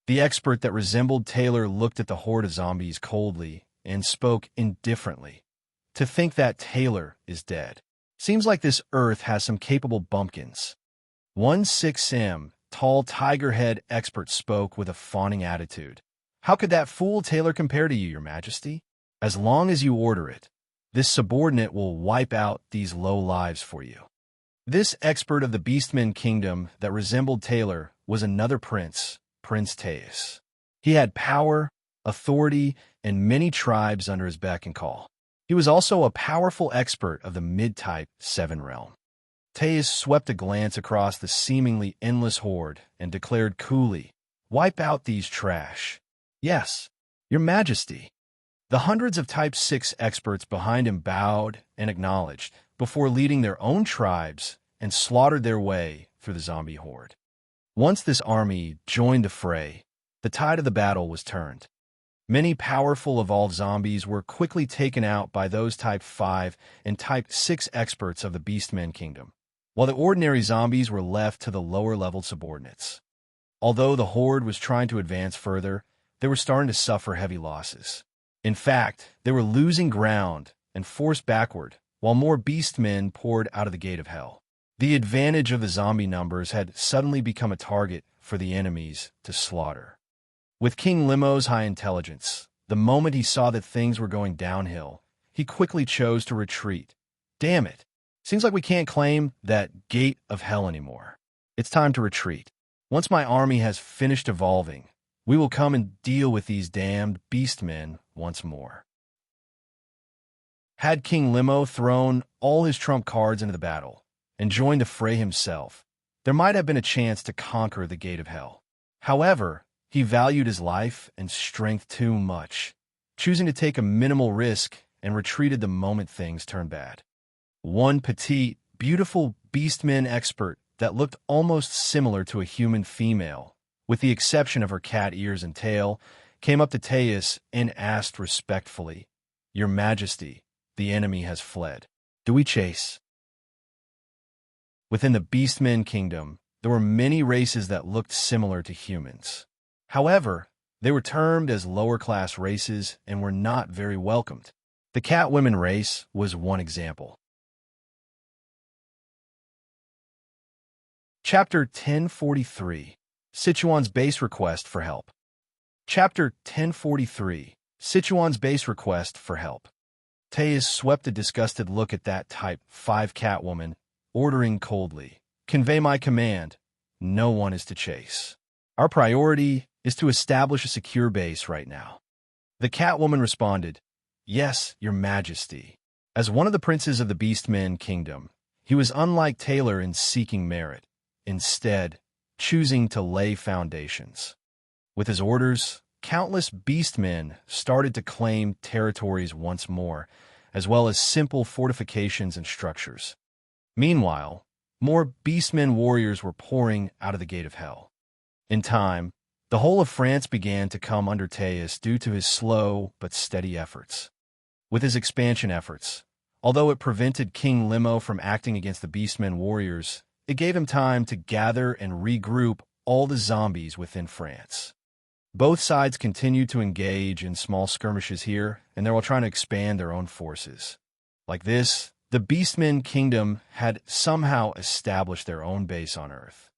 The expert that resembled Taylor looked at the horde of zombies coldly and spoke indifferently. To think that Taylor is dead. Seems like this Earth has some capable bumpkins. 1-6M, tall tiger-head expert spoke with a fawning attitude. How could that fool Taylor compare to you, Your Majesty? As long as you order it, this subordinate will wipe out these low lives for you. This expert of the Beastmen kingdom that resembled Taylor was another prince, Prince Teus. He had power, authority, and many tribes under his beck and call. He was also a powerful expert of the mid-type 7 realm. Teus swept a glance across the seemingly endless horde and declared coolly, "Wipe out these trash." "Yes, Your Majesty." The hundreds of Type 6 experts behind him bowed and acknowledged before leading their own tribes and slaughtered their way through the zombie horde. Once this army joined the fray, the tide of the battle was turned. Many powerful evolved zombies were quickly taken out by those Type 5 and Type 6 experts of the Beastmen kingdom, while the ordinary zombies were left to the lower-level subordinates. Although the horde was trying to advance further, they were starting to suffer heavy losses. In fact, they were losing ground and forced backward, while more Beastmen poured out of the Gate of Hell. The advantage of the zombie numbers had suddenly become a target for the enemies to slaughter. With King Limo's high intelligence, the moment he saw that things were going downhill, he quickly chose to retreat. Damn it. Seems like we can't claim that Gate of Hell anymore. It's time to retreat. Once my army has finished evolving, We will come and deal with these damned Beastmen once more. Had King Limo thrown all his trump cards into the battle and joined the fray himself, there might have been a chance to conquer the Gate of Hell. However, he valued his life and strength too much, choosing to take a minimal risk and retreated the moment things turned bad. One petite, beautiful Beastman expert that looked almost similar to a human female, with the exception of her cat ears and tail, came up to Teus and asked respectfully, "Your Majesty, the enemy has fled. Do we chase?" Within the Beastmen kingdom, there were many races that looked similar to humans. However, they were termed as lower-class races and were not very welcomed. The Catwoman race was one example. Chapter 1043, Sichuan's Base Request for Help. Chapter 1043, Sichuan's Base Request for Help. Teus swept a disgusted look at that Type 5 Catwoman, ordering coldly, "Convey my command. No one is to chase. Our priority is to establish a secure base right now." The Catwoman responded, "Yes, Your Majesty." As one of the princes of the Beastmen kingdom, he was unlike Taylor in seeking merit, instead choosing to lay foundations. With his orders, countless Beastmen started to claim territories once more, as well as simple fortifications and structures. Meanwhile, more Beastmen warriors were pouring out of the Gate of Hell. In time, the whole of France began to come under Teus due to his slow but steady efforts. With his expansion efforts, although it prevented King Limo from acting against the Beastmen warriors, it gave him time to gather and regroup all the zombies within France. Both sides continued to engage in small skirmishes here, and they were trying to expand their own forces. Like this, the Beastmen kingdom had somehow established their own base on Earth.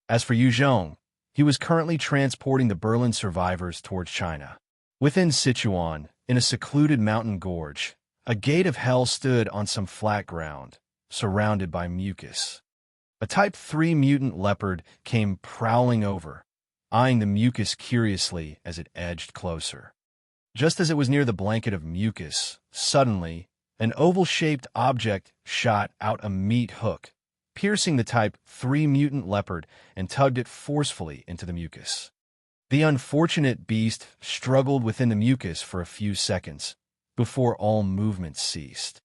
As for Yu Zhong, he was currently transporting the Berlin survivors towards China. Within Sichuan, in a secluded mountain gorge, a Gate of Hell stood on some flat ground, surrounded by mucus. A Type 3 mutant leopard came prowling over, eyeing the mucus curiously as it edged closer. Just as it was near the blanket of mucus, suddenly, an oval-shaped object shot out a meat hook, piercing the Type 3 mutant leopard and tugged it forcefully into the mucus. The unfortunate beast struggled within the mucus for a few seconds, before all movement ceased.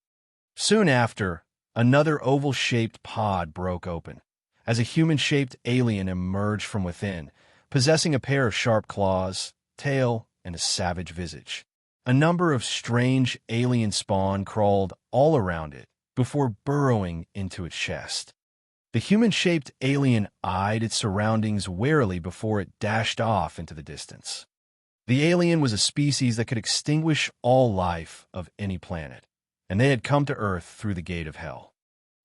Soon after, another oval-shaped pod broke open, as a human-shaped alien emerged from within, possessing a pair of sharp claws, tail, and a savage visage. A number of strange alien spawn crawled all around it before burrowing into its chest. The human-shaped alien eyed its surroundings warily before it dashed off into the distance. The alien was a species that could extinguish all life of any planet, and they had come to Earth through the Gate of Hell.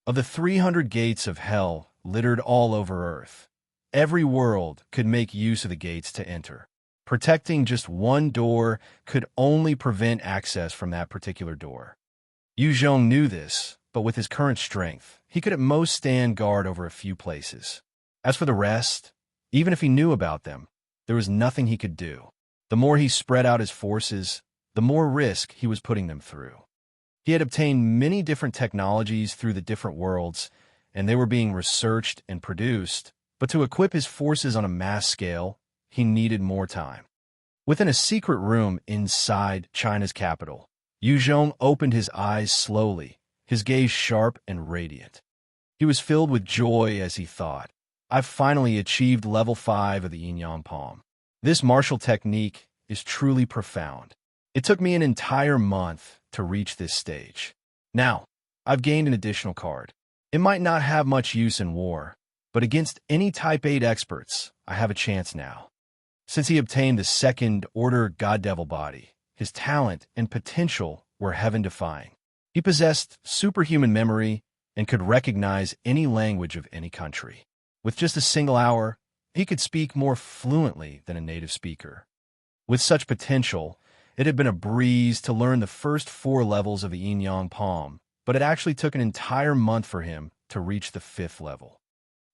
Of the 300 gates of Hell littered all over Earth, every world could make use of the gates to enter. Protecting just one door could only prevent access from that particular door. Yu Zhong knew this, but with his current strength, he could at most stand guard over a few places. As for the rest, even if he knew about them, there was nothing he could do. The more he spread out his forces, the more risk he was putting them through. He had obtained many different technologies through the different worlds, and they were being researched and produced, but to equip his forces on a mass scale, he needed more time. Within a secret room inside China's capital, Yu Zhong opened his eyes slowly, his gaze sharp and radiant. He was filled with joy as he thought, "I've finally achieved level 5 of the Yin-Yang Palm. This martial technique is truly profound. It took me an entire month to reach this stage. Now, I've gained an additional card. It might not have much use in war, but against any Type 8 experts, I have a chance now." Since he obtained the second-order God Devil body, his talent and potential were heaven-defying. He possessed superhuman memory and could recognize any language of any country. With just a single hour, he could speak more fluently than a native speaker. With such potential, it had been a breeze to learn the first 4 levels of the Yin-Yang Palm, but it actually took an entire month for him to reach the 5th level.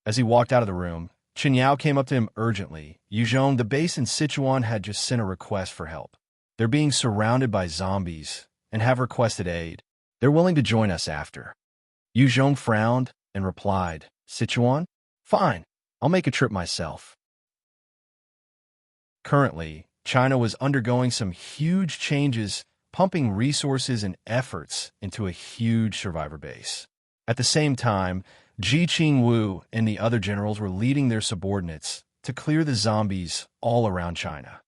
As he walked out of the room, Chen Yao came up to him urgently. Yuzhong, the base in Sichuan had just sent a request for help. They're being surrounded by zombies and have requested aid. They're willing to join us after. Yuzhong frowned and replied, Sichuan? Fine, I'll make a trip myself. Currently, China was undergoing some huge changes, pumping resources and efforts into a huge survivor base. At the same time, Ji Qingwu and the other generals were leading their subordinates to clear the zombies all around China.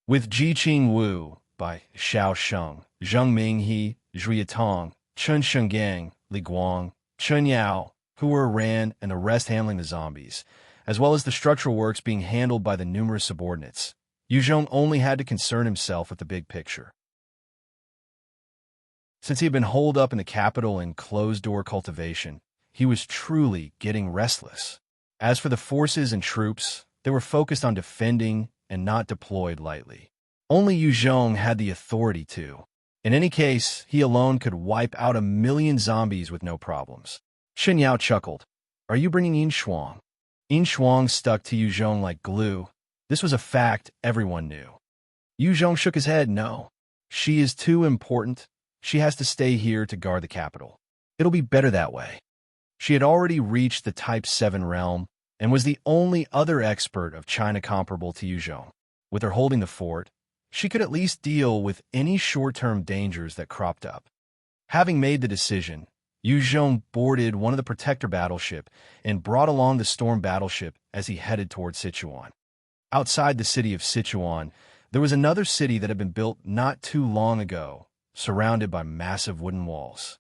With Ji Qingwu by Xiao Sheng, Zheng Minghe, Zhu Yitong, Chen Shenggang, Li Guang, Chen Yao, who were Iran, and the rest handling the zombies, as well as the structural works being handled by the numerous subordinates, Yuzhong only had to concern himself with the big picture. Since he had been holed up in the capital in closed-door cultivation, he was truly getting restless. As for the forces and troops, they were focused on defending and not deployed lightly. Only Yuzhong had the authority to. In any case, he alone could wipe out 1 million zombies with no problems. Chen Yao chuckled. Are you bringing Yin Shuang? Yin Shuang stuck to Yuzhong like glue. This was a fact everyone knew. Yuzhong shook his head. No. She is too important. She has to stay here to guard the capital. It'll be better that way. She had already reached the Type 7 realm and was the only other expert of China comparable to Yuzhong. With her holding the fort, she could at least deal with any short-term dangers that cropped up. Having made the decision, Yuzhong boarded one of the protector battleship and brought along the storm battleship as he headed toward Sichuan. Outside the city of Sichuan, there was another city that had been built not too long ago, surrounded by massive wooden walls.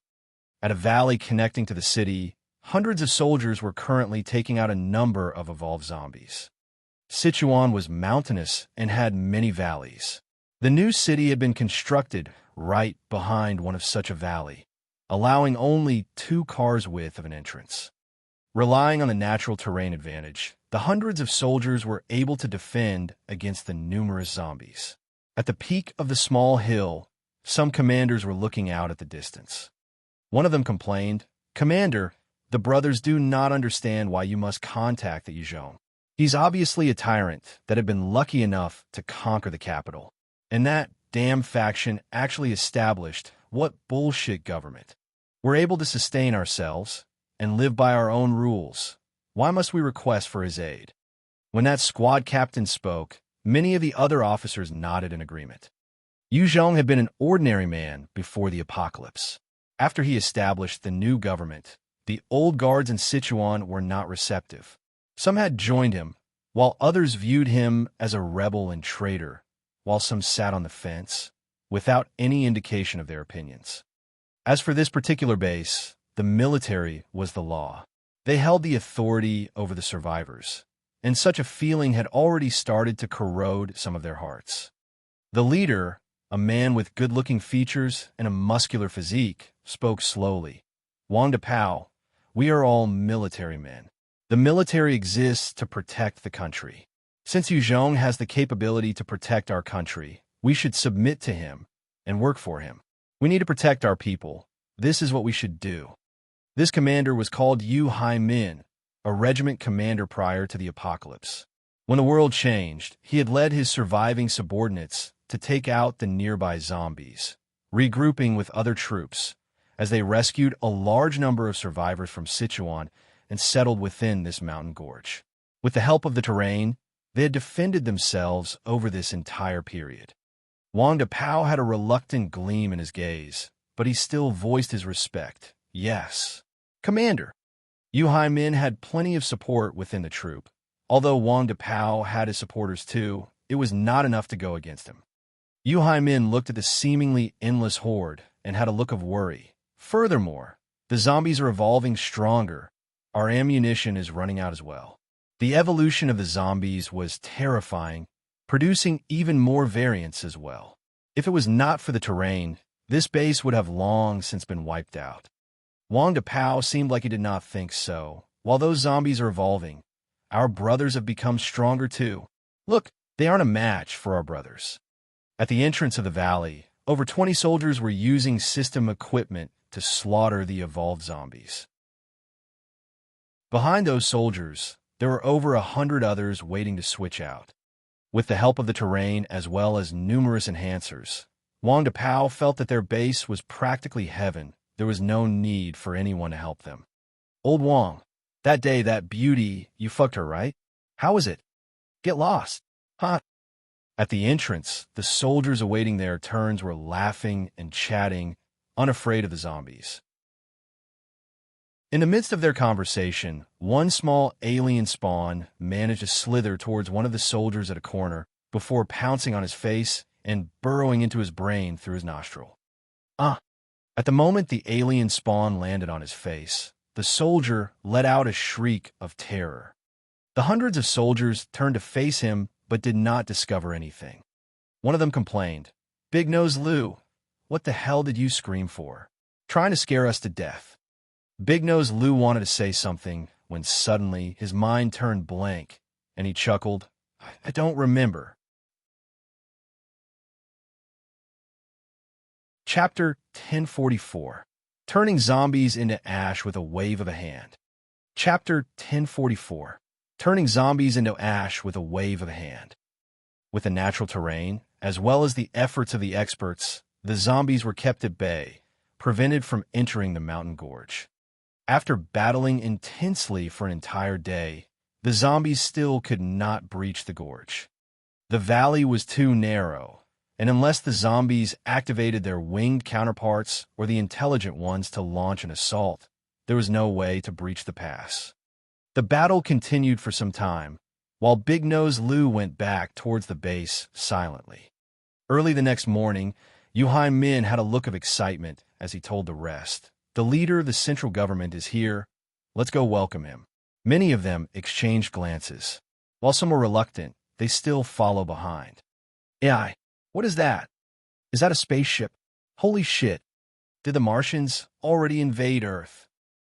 At a valley connecting to the city, hundreds of soldiers were currently taking out a number of evolved zombies. Sichuan was mountainous and had many valleys. The new city had been constructed right behind one of such a valley, allowing only 2 cars' width of an entrance. Relying on the natural terrain advantage, the hundreds of soldiers were able to defend against the numerous zombies. At the peak of the small hill, some commanders were looking out at the distance. One of them complained, Commander, the brothers do not understand why you must contact the Yuzhong. He's obviously a tyrant that had been lucky enough to conquer the capital. And that damn faction actually established what bullshit government. We're able to sustain ourselves and live by our own rules. Why must we request for his aid? When that squad captain spoke, many of the other officers nodded in agreement. Yuzhong had been an ordinary man before the apocalypse. After he established the new government, the old guards in Sichuan were not receptive. Some had joined him, while others viewed him as a rebel and traitor, while some sat on the fence, without any indication of their opinions. As for this particular base, the military was the law. They held the authority over the survivors, and such a feeling had already started to corrode some of their hearts. The leader, a man with good-looking features and a muscular physique, spoke slowly. Wang Depao, we are all military men. The military exists to protect the country. Since Yuzhong has the capability to protect our country, we should submit to him and work for him. We need to protect our people. This is what we should do. This commander was called Yu Haimin, a regiment commander prior to the apocalypse. When the world changed, he had led his surviving subordinates to take out the nearby zombies, regrouping with other troops, as they rescued a large number of survivors from Sichuan and settled within this mountain gorge. With the help of the terrain, they had defended themselves over this entire period. Wang Depao had a reluctant gleam in his gaze, but he still voiced his respect. Yes, Commander. Yu Haimin had plenty of support within the troop. Although Wang Depao had his supporters too, it was not enough to go against him. Yu Haimin looked at the seemingly endless horde and had a look of worry. Furthermore, the zombies are evolving stronger. Our ammunition is running out as well. The evolution of the zombies was terrifying, producing even more variants as well. If it was not for the terrain, this base would have long since been wiped out. Wang Depao seemed like he did not think so. While those zombies are evolving, our brothers have become stronger too. Look, they aren't a match for our brothers. At the entrance of the valley, over 20 soldiers were using system equipment to slaughter the evolved zombies. Behind those soldiers, there were over 100 others waiting to switch out. With the help of the terrain as well as numerous enhancers, Wang Dapao felt that their base was practically heaven. There was no need for anyone to help them. Old Wang, that day, that beauty, you fucked her, right? How was it? Get lost. Huh? At the entrance, the soldiers awaiting their turns were laughing and chatting, unafraid of the zombies. In the midst of their conversation, one small alien spawn managed to slither towards one of the soldiers at a corner before pouncing on his face and burrowing into his brain through his nostril. At the moment the alien spawn landed on his face, the soldier let out a shriek of terror. The hundreds of soldiers turned to face him but did not discover anything. One of them complained, "Big Nose Lou, what the hell did you scream for? Trying to scare us to death." Big Nose Lou wanted to say something when suddenly his mind turned blank and he chuckled, "I don't remember." Chapter 1044. Turning Zombies into Ash with a Wave of a Hand. Chapter 1044. Turning Zombies into Ash with a Wave of a Hand. With the natural terrain, as well as the efforts of the experts, the zombies were kept at bay, prevented from entering the mountain gorge. After battling intensely for an entire day, the zombies still could not breach the gorge. The valley was too narrow, and unless the zombies activated their winged counterparts or the intelligent ones to launch an assault, there was no way to breach the pass. The battle continued for some time, while Big Nose Lou went back towards the base silently. Early the next morning, Yuhai Min had a look of excitement as he told the rest, "The leader of the central government is here. Let's go welcome him." Many of them exchanged glances. While some were reluctant, they still follow behind. "AI, what is that? Is that a spaceship? Holy shit. Did the Martians already invade Earth?"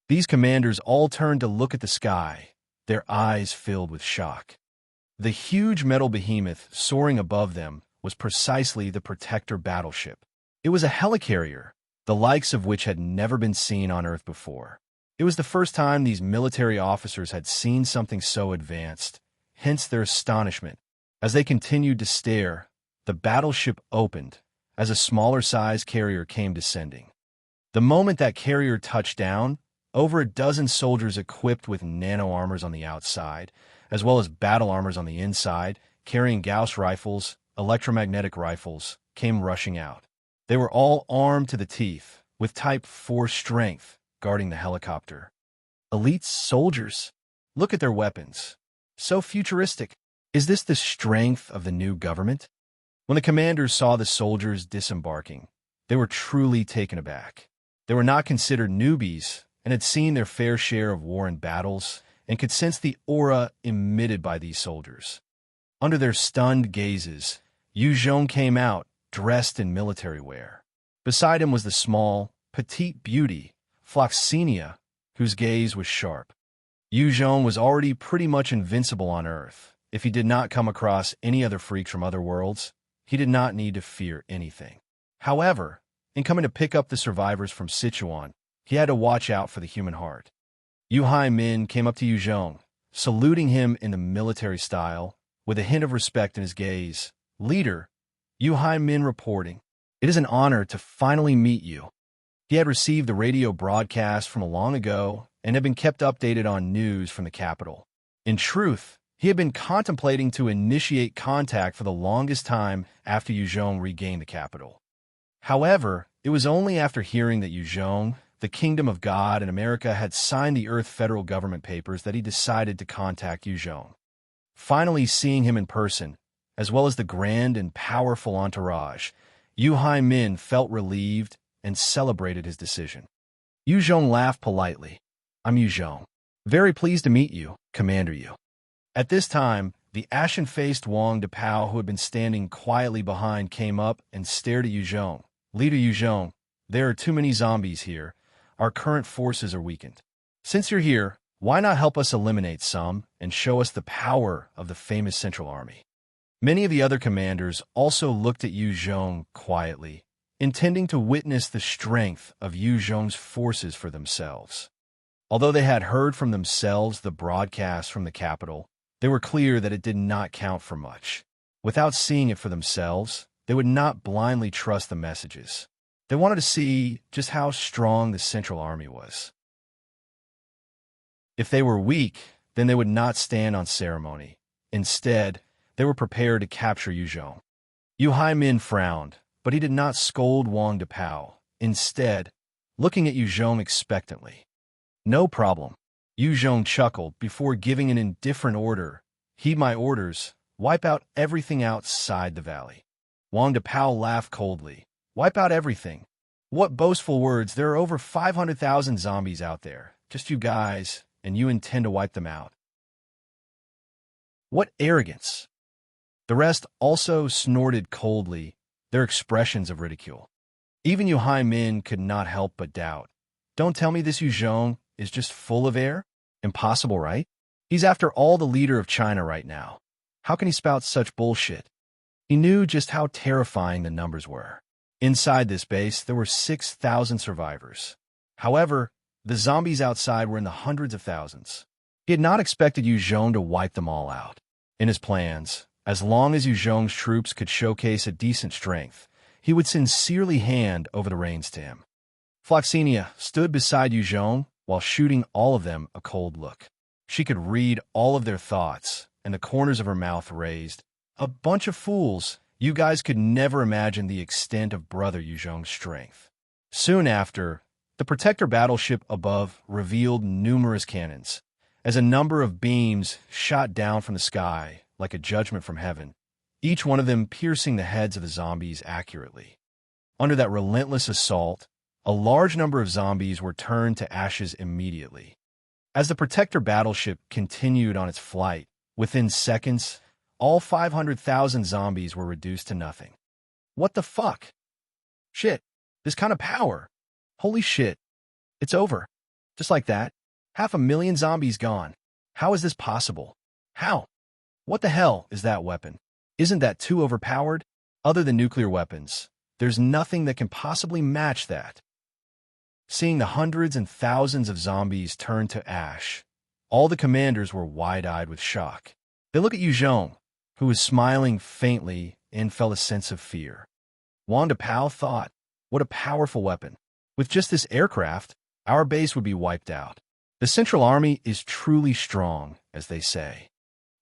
These commanders all turned to look at the sky, their eyes filled with shock. The huge metal behemoth soaring above them was precisely the Protector battleship. It was a helicarrier, the likes of which had never been seen on Earth before. It was the first time these military officers had seen something so advanced, hence their astonishment. As they continued to stare, the battleship opened as a smaller-sized carrier came descending. The moment that carrier touched down, over a dozen soldiers equipped with nano-armors on the outside, as well as battle armors on the inside, carrying Gauss rifles, electromagnetic rifles, came rushing out. They were all armed to the teeth, with Type 4 strength guarding the helicopter. Elite soldiers. Look at their weapons. So futuristic. Is this the strength of the new government? When the commanders saw the soldiers disembarking, they were truly taken aback. They were not considered newbies and had seen their fair share of war and battles and could sense the aura emitted by these soldiers. Under their stunned gazes, Yu Zhong came out, dressed in military wear. Beside him was the small, petite beauty, Floxenia, whose gaze was sharp. Yu Zhong was already pretty much invincible on Earth. If he did not come across any other freaks from other worlds, he did not need to fear anything. However, in coming to pick up the survivors from Sichuan, he had to watch out for the human heart. Yuhai Min came up to Yu Zhong, saluting him in the military style, with a hint of respect in his gaze. "Leader," Yuhai Min reporting, "it is an honor to finally meet you." He had received the radio broadcast from long ago and had been kept updated on news from the capital. In truth, he had been contemplating to initiate contact for the longest time after Yu Zhong regained the capital. However, it was only after hearing that Yu Zhong, the Kingdom of God, and America had signed the Earth federal government papers that he decided to contact Yu Zhong. Finally seeing him in person, as well as the grand and powerful entourage, Yuhai Min felt relieved and celebrated his decision. Yu Zhong laughed politely. "I'm Yu Zhong. Very pleased to meet you, Commander Yu." At this time, the ashen-faced Wang Dapao, who had been standing quietly behind, came up and stared at Yu Zhong. "Leader Yu Zhong, there are too many zombies here. Our current forces are weakened. Since you're here, why not help us eliminate some and show us the power of the famous Central Army?" Many of the other commanders also looked at Yu Zhong quietly, intending to witness the strength of Yu Zhong's forces for themselves. Although they had heard from themselves the broadcast from the capital, they were clear that it did not count for much. Without seeing it for themselves, they would not blindly trust the messages. They wanted to see just how strong the Central Army was. If they were weak, then they would not stand on ceremony. Instead, they were prepared to capture Yuzhong. Yu Haimin frowned, but he did not scold Wang Dapao. Instead, looking at Yuzhong expectantly. No problem. Yuzhong chuckled before giving an indifferent order. Heed my orders. Wipe out everything outside the valley. Wang Dapao laughed coldly. Wipe out everything. What boastful words. There are over 500,000 zombies out there. Just you guys, and you intend to wipe them out. What arrogance. The rest also snorted coldly, their expressions of ridicule. Even Yu Haimin could not help but doubt. Don't tell me this Yuzhong is just full of air? Impossible, right? He's after all the leader of China right now. How can he spout such bullshit? He knew just how terrifying the numbers were. Inside this base, there were 6,000 survivors. However, the zombies outside were in the hundreds of thousands. He had not expected Yuzhong to wipe them all out. In his plans, as long as Yuzhong's troops could showcase a decent strength, he would sincerely hand over the reins to him. Floxenia stood beside Yuzhong while shooting all of them a cold look. She could read all of their thoughts, and the corners of her mouth raised. A bunch of fools. You guys could never imagine the extent of Brother Yuzhong's strength. Soon after, the Protector battleship above revealed numerous cannons. As a number of beams shot down from the sky like a judgment from heaven, each one of them piercing the heads of the zombies accurately. Under that relentless assault, a large number of zombies were turned to ashes immediately. As the Protector battleship continued on its flight, within seconds, all 500,000 zombies were reduced to nothing. What the fuck? Shit, this kind of power. Holy shit. It's over. Just like that. 500,000 zombies gone. How is this possible? How? What the hell is that weapon? Isn't that too overpowered? Other than nuclear weapons, there's nothing that can possibly match that. Seeing the hundreds and thousands of zombies turn to ash, all the commanders were wide-eyed with shock. They looked at Yuzhong, who was smiling faintly, and felt a sense of fear. Wang Dapao thought, what a powerful weapon. With just this aircraft, our base would be wiped out. The Central Army is truly strong, as they say.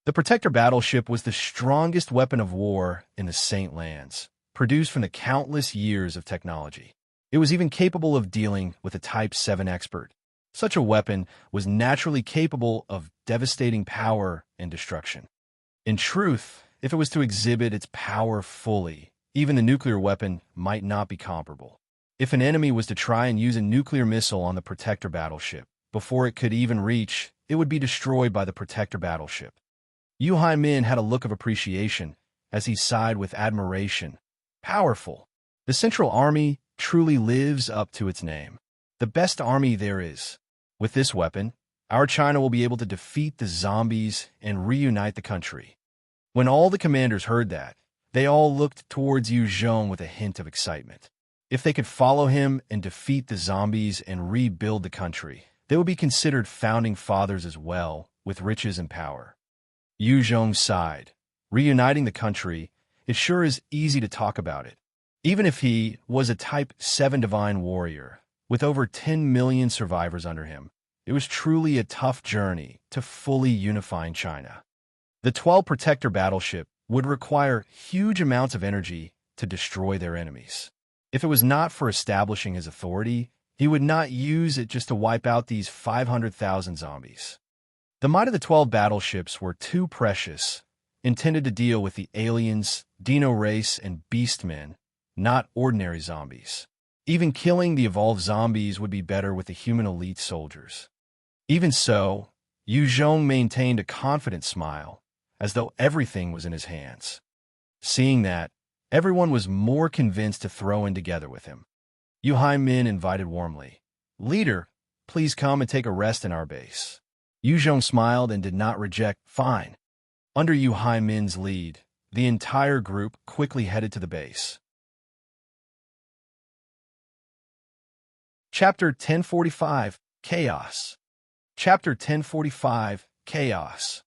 The Protector battleship was the strongest weapon of war in the Saint Lands, produced from the countless years of technology. It was even capable of dealing with a Type 7 expert. Such a weapon was naturally capable of devastating power and destruction. In truth, if it was to exhibit its power fully, even the nuclear weapon might not be comparable. If an enemy was to try and use a nuclear missile on the Protector battleship, before it could even reach, it would be destroyed by the Protector battleship. Yu Haimin had a look of appreciation as he sighed with admiration. Powerful. The Central Army truly lives up to its name. The best army there is. With this weapon, our China will be able to defeat the zombies and reunite the country. When all the commanders heard that, they all looked towards Yuzhong with a hint of excitement. If they could follow him and defeat the zombies and rebuild the country, they would be considered founding fathers as well, with riches and power. Yuzhong sighed. Reuniting the country, it sure is easy to talk about it. Even if he was a Type 7 divine warrior, with over 10 million survivors under him, it was truly a tough journey to fully unifying China. The 12 Protector battleship would require huge amounts of energy to destroy their enemies. If it was not for establishing his authority, he would not use it just to wipe out these 500,000 zombies. The might of the 12 battleships were too precious, intended to deal with the aliens, Dino race, and Beastmen, not ordinary zombies. Even killing the evolved zombies would be better with the human elite soldiers. Even so, Yuzhong maintained a confident smile, as though everything was in his hands. Seeing that, everyone was more convinced to throw in together with him. Yu Haimin invited warmly. Leader, please come and take a rest in our base. Yuzhong smiled and did not reject. Fine. Under Yu Haimin's lead, the entire group quickly headed to the base. Chapter 1045, Chaos. Chapter 1045, Chaos.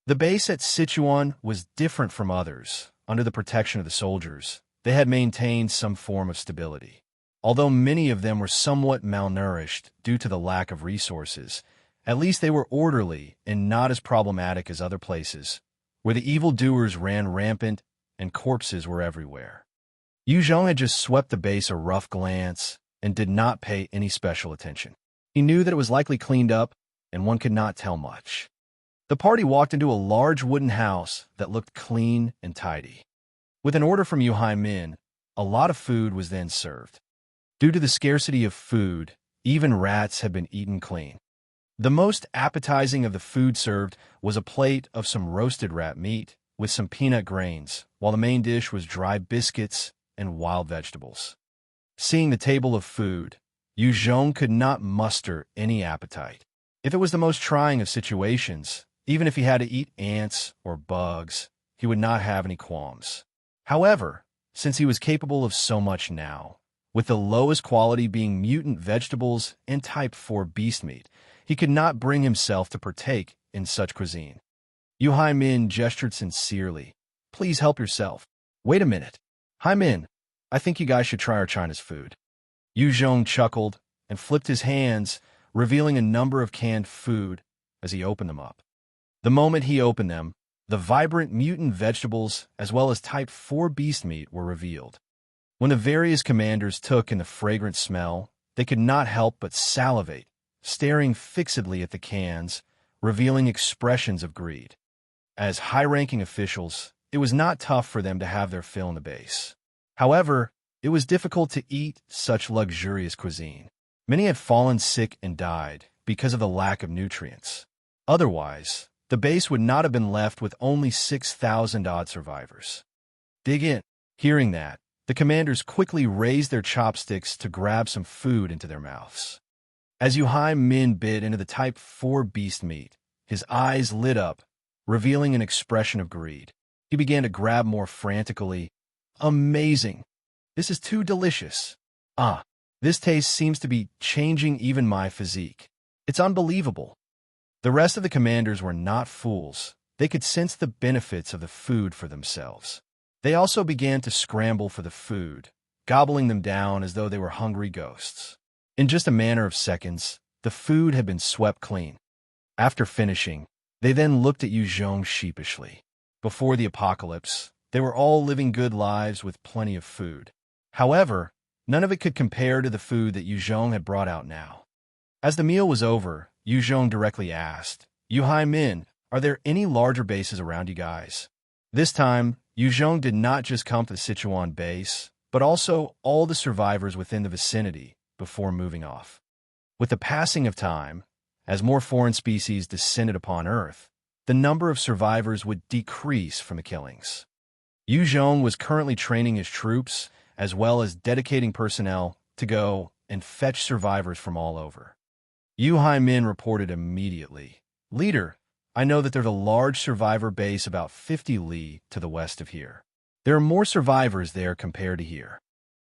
The base at Sichuan was different from others. Under the protection of the soldiers, they had maintained some form of stability. Although many of them were somewhat malnourished due to the lack of resources, at least they were orderly and not as problematic as other places, where the evildoers ran rampant and corpses were everywhere. Yu Zhong had just swept the base a rough glance and did not pay any special attention. He knew that it was likely cleaned up, and one could not tell much. The party walked into a large wooden house that looked clean and tidy. With an order from Yu Min, a lot of food was then served. Due to the scarcity of food, even rats had been eaten clean. The most appetizing of the food served was a plate of some roasted rat meat with some peanut grains, while the main dish was dry biscuits and wild vegetables. Seeing the table of food, Yu Zhong could not muster any appetite. If it was the most trying of situations, even if he had to eat ants or bugs, he would not have any qualms. However, since he was capable of so much now, with the lowest quality being mutant vegetables and type 4 beast meat, he could not bring himself to partake in such cuisine. Yu Min gestured sincerely. Please help yourself. Wait a minute. Min, I think you guys should try our China's food. Yu Zhong chuckled and flipped his hands, revealing a number of canned food as he opened them up. The moment he opened them, the vibrant mutant vegetables as well as type 4 beast meat were revealed. When the various commanders took in the fragrant smell, they could not help but salivate, staring fixedly at the cans, revealing expressions of greed. As high-ranking officials, it was not tough for them to have their fill in the base. However, it was difficult to eat such luxurious cuisine. Many had fallen sick and died because of the lack of nutrients. Otherwise, the base would not have been left with only 6,000 odd survivors. Dig in. Hearing that, the commanders quickly raised their chopsticks to grab some food into their mouths. As Yu Min bit into the type 4 beast meat, his eyes lit up, revealing an expression of greed. He began to grab more frantically. Amazing! This is too delicious. This taste seems to be changing even my physique. It's unbelievable. The rest of the commanders were not fools. They could sense the benefits of the food for themselves. They also began to scramble for the food, gobbling them down as though they were hungry ghosts. In just a matter of seconds, the food had been swept clean. After finishing, they then looked at Yu Zhong sheepishly. Before the apocalypse, they were all living good lives with plenty of food. However, none of it could compare to the food that Yu Zhong had brought out now. As the meal was over, Yu Zhong directly asked, Yu Min, are there any larger bases around you guys? This time, Yu Zhong did not just count the Sichuan base, but also all the survivors within the vicinity before moving off. With the passing of time, as more foreign species descended upon Earth, the number of survivors would decrease from the killings. Yu Zhong was currently training his troops, as well as dedicating personnel to go and fetch survivors from all over. Yu Min reported immediately, Leader, I know that there's a large survivor base about 50 li to the west of here. There are more survivors there compared to here.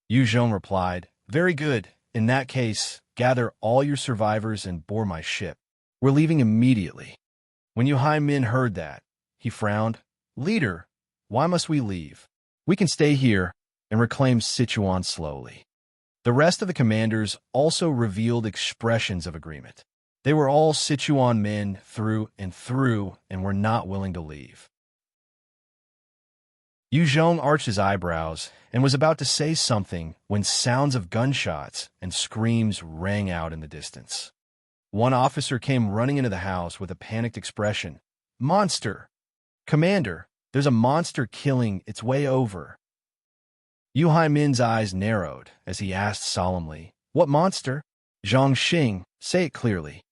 Yu Zhong replied, Very good. In that case, gather all your survivors and board my ship. We're leaving immediately. When Yu Min heard that, he frowned. Leader, why must we leave? We can stay here and reclaim Sichuan slowly. The rest of the commanders also revealed expressions of agreement. They were all Sichuan men through and were not willing to leave. Yu Zhong arched his eyebrows and was about to say something when sounds of gunshots and screams rang out in the distance. One officer came running into the house with a panicked expression. Monster! Commander, there's a monster killing its way over. Yu Min's eyes narrowed as he asked solemnly, What monster? Zhang Xing, say it clearly.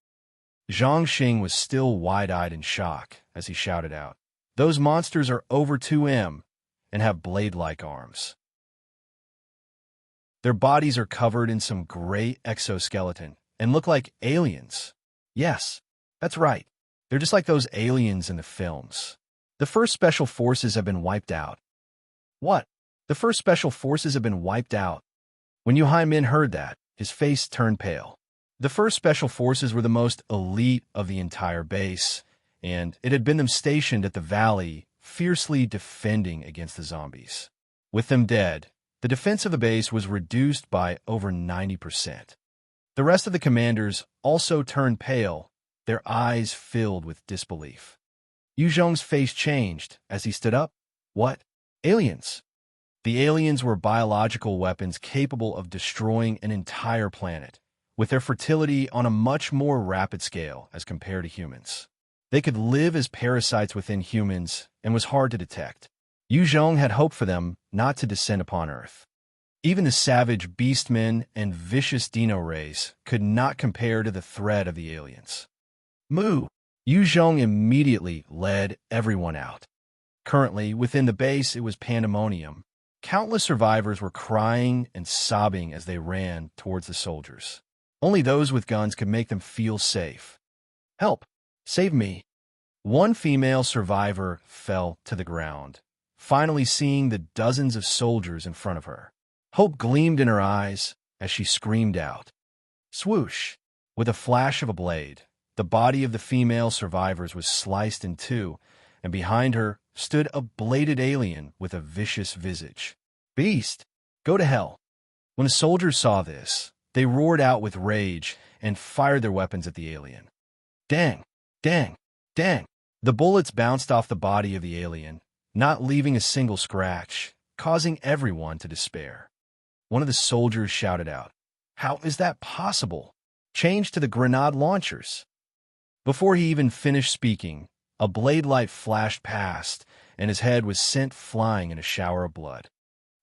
Zhang Xing was still wide-eyed in shock as he shouted out, Those monsters are over 2M and have blade-like arms. Their bodies are covered in some gray exoskeleton and look like aliens. Yes, that's right. They're just like those aliens in the films. The first special forces have been wiped out. What? The first special forces have been wiped out? When Yu Min heard that, his face turned pale. The first special forces were the most elite of the entire base, and it had been them stationed at the valley, fiercely defending against the zombies. With them dead, the defense of the base was reduced by over 90%. The rest of the commanders also turned pale, their eyes filled with disbelief. Yu Zhong's face changed as he stood up. What? Aliens? The aliens were biological weapons capable of destroying an entire planet, with their fertility on a much more rapid scale as compared to humans. They could live as parasites within humans and was hard to detect. Yu Zhong had hoped for them not to descend upon Earth. Even the savage Beastmen and vicious Dino race could not compare to the threat of the aliens. Moo! Yu Zhong immediately led everyone out. Currently, within the base, it was pandemonium. Countless survivors were crying and sobbing as they ran towards the soldiers. Only those with guns could make them feel safe. Help! Save me! One female survivor fell to the ground, finally seeing the dozens of soldiers in front of her. Hope gleamed in her eyes as she screamed out. Swoosh! With a flash of a blade, the body of the female survivors was sliced in two, and behind her stood a bladed alien with a vicious visage. Beast! Go to hell! When the soldiers saw this, they roared out with rage and fired their weapons at the alien. Dang! Dang! Dang! The bullets bounced off the body of the alien, not leaving a single scratch, causing everyone to despair. One of the soldiers shouted out, "How is that possible? Change to the grenade launchers." Before he even finished speaking, a blade light flashed past, and his head was sent flying in a shower of blood.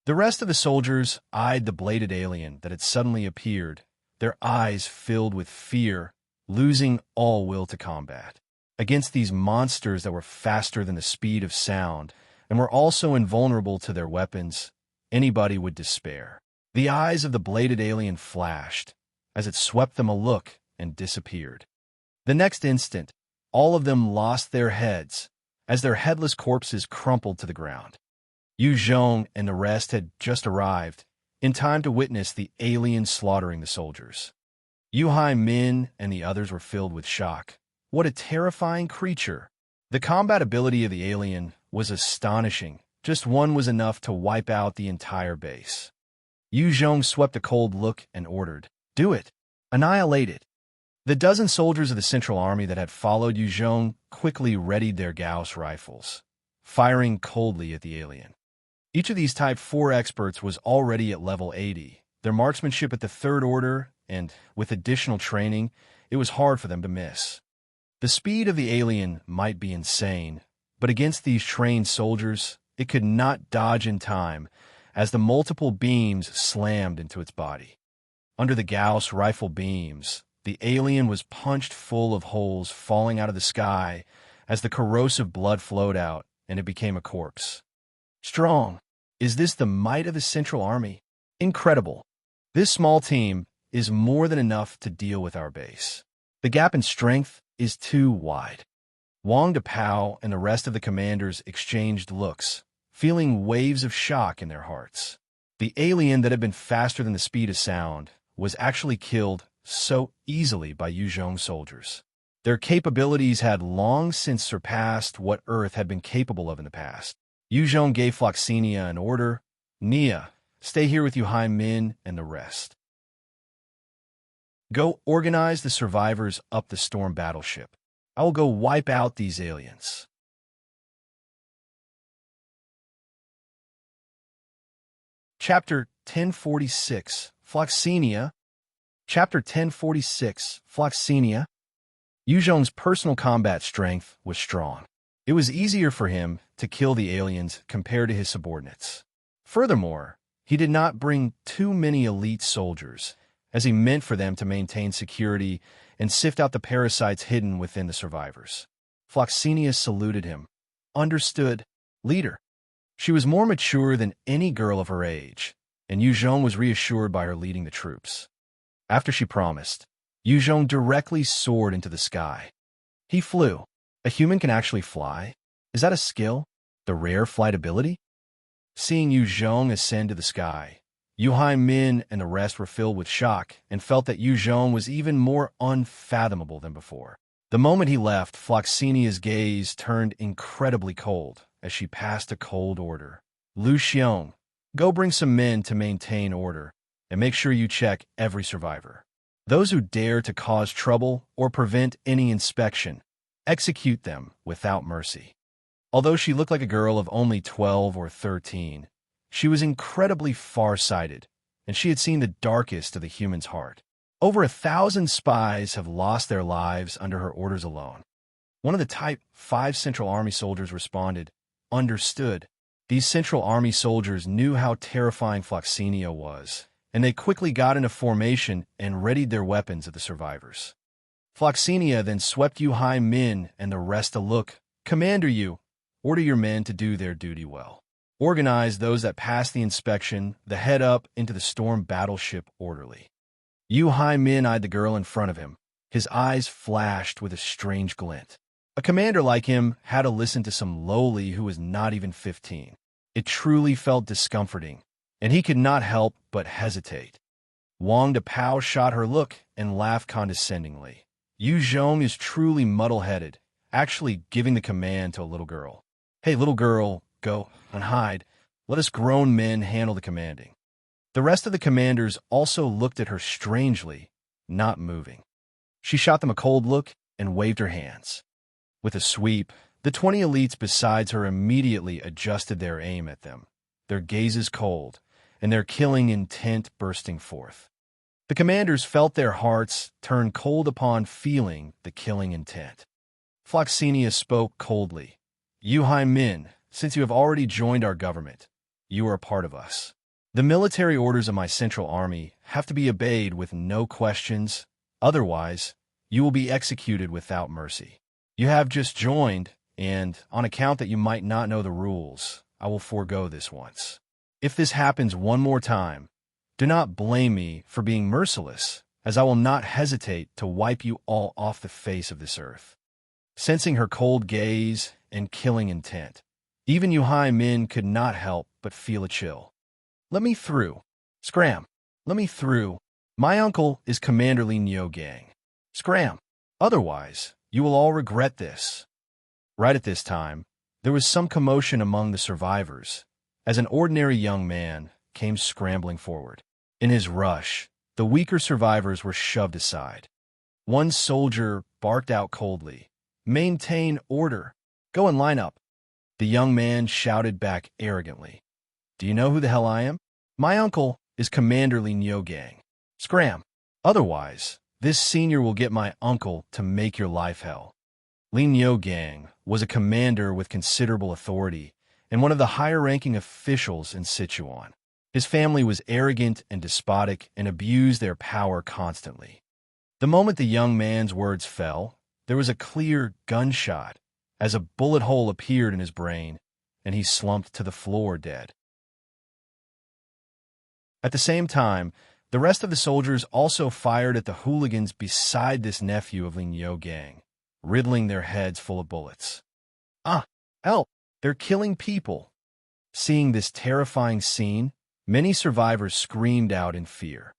The rest of the soldiers eyed the bladed alien that had suddenly appeared, their eyes filled with fear, losing all will to combat. Against these monsters that were faster than the speed of sound and were also invulnerable to their weapons, anybody would despair. The eyes of the bladed alien flashed as it swept them a look and disappeared. The next instant, all of them lost their heads as their headless corpses crumpled to the ground. Yu Zhong and the rest had just arrived, in time to witness the alien slaughtering the soldiers. Yu Hai Min and the others were filled with shock. What a terrifying creature! The combat ability of the alien was astonishing. Just one was enough to wipe out the entire base. Yu Zhong swept a cold look and ordered, "Do it! Annihilate it!" The dozen soldiers of the Central Army that had followed Yu Zhong quickly readied their Gauss rifles, firing coldly at the alien. Each of these Type 4 experts was already at level 80. Their marksmanship at the Third Order, and with additional training, it was hard for them to miss. The speed of the alien might be insane, but against these trained soldiers, it could not dodge in time as the multiple beams slammed into its body. Under the Gauss rifle beams, the alien was punched full of holes falling out of the sky as the corrosive blood flowed out and it became a corpse. Strong. Is this the might of the Central Army? Incredible. This small team is more than enough to deal with our base. The gap in strength is too wide. Wang Depao and the rest of the commanders exchanged looks, feeling waves of shock in their hearts. The alien that had been faster than the speed of sound was actually killed so easily by Yu Zhong's soldiers. Their capabilities had long since surpassed what Earth had been capable of in the past. Yu Zhong gave Floxenia an order. Nia, stay here with Yu Hai Min and the rest. Go organize the survivors up the storm battleship. I will go wipe out these aliens. Chapter 1046, Floxenia. Chapter 1046, Floxenia. Yu Zhong's personal combat strength was strong. It was easier for him to kill the aliens compared to his subordinates. Furthermore, he did not bring too many elite soldiers, as he meant for them to maintain security and sift out the parasites hidden within the survivors. Floxenia saluted him. Understood, leader. She was more mature than any girl of her age, and Yu Zhong was reassured by her leading the troops. After she promised, Yu Zhong directly soared into the sky. He flew. A human can actually fly? Is that a skill? The rare flight ability? Seeing Yu Zhong ascend to the sky, Min and the rest were filled with shock and felt that Yu Zhong was even more unfathomable than before. The moment he left, Floxenia's gaze turned incredibly cold as she passed a cold order. Lu Xiong, go bring some men to maintain order, and make sure you check every survivor. Those who dare to cause trouble or prevent any inspection, execute them without mercy. Although she looked like a girl of only 12 or 13, she was incredibly far-sighted, and she had seen the darkest of the human's heart. Over 1,000 spies have lost their lives under her orders alone. One of the Type 5 Central Army soldiers responded, "Understood." These Central Army soldiers knew how terrifying Floxenia was, and they quickly got into formation and readied their weapons at the survivors. Floxenia then swept Yu Min and the rest a look. "Commander Yu, order your men to do their duty well. Organize those that pass the inspection, the head up into the storm battleship orderly." Yu Min eyed the girl in front of him. His eyes flashed with a strange glint. A commander like him had to listen to some lowly who was not even 15. It truly felt discomforting, and he could not help but hesitate. Wang Depao shot her look and laughed condescendingly. Yu Zhong is truly muddle-headed, actually giving the command to a little girl. "Hey, little girl, go and hide. Let us grown men handle the commanding." The rest of the commanders also looked at her strangely, not moving. She shot them a cold look and waved her hands. With a sweep, the 20 elites besides her immediately adjusted their aim at them, their gazes cold, and their killing intent bursting forth. The commanders felt their hearts turn cold upon feeling the killing intent. Floxenia spoke coldly. "Yu Min, since you have already joined our government, you are a part of us. The military orders of my Central Army have to be obeyed with no questions, otherwise you will be executed without mercy. You have just joined, and on account that you might not know the rules, I will forego this once. If this happens one more time, do not blame me for being merciless, as I will not hesitate to wipe you all off the face of this earth." Sensing her cold gaze and killing intent, even Yu Min could not help but feel a chill. "Let me through. Scram. Let me through. My uncle is Commander Lin Gang. Scram. Otherwise, you will all regret this." Right at this time, there was some commotion among the survivors, as an ordinary young man came scrambling forward. In his rush, the weaker survivors were shoved aside. One soldier barked out coldly, "Maintain order. Go and line up." The young man shouted back arrogantly, "Do you know who the hell I am? My uncle is Commander Lin Gang. Scram. Otherwise, this senior will get my uncle to make your life hell." Lin Gang was a commander with considerable authority and one of the higher-ranking officials in Sichuan. His family was arrogant and despotic and abused their power constantly. The moment the young man's words fell, there was a clear gunshot as a bullet hole appeared in his brain, and he slumped to the floor dead. At the same time, the rest of the soldiers also fired at the hooligans beside this nephew of Lin Gang, riddling their heads full of bullets. "Ah, help! They're killing people!" Seeing this terrifying scene, many survivors screamed out in fear.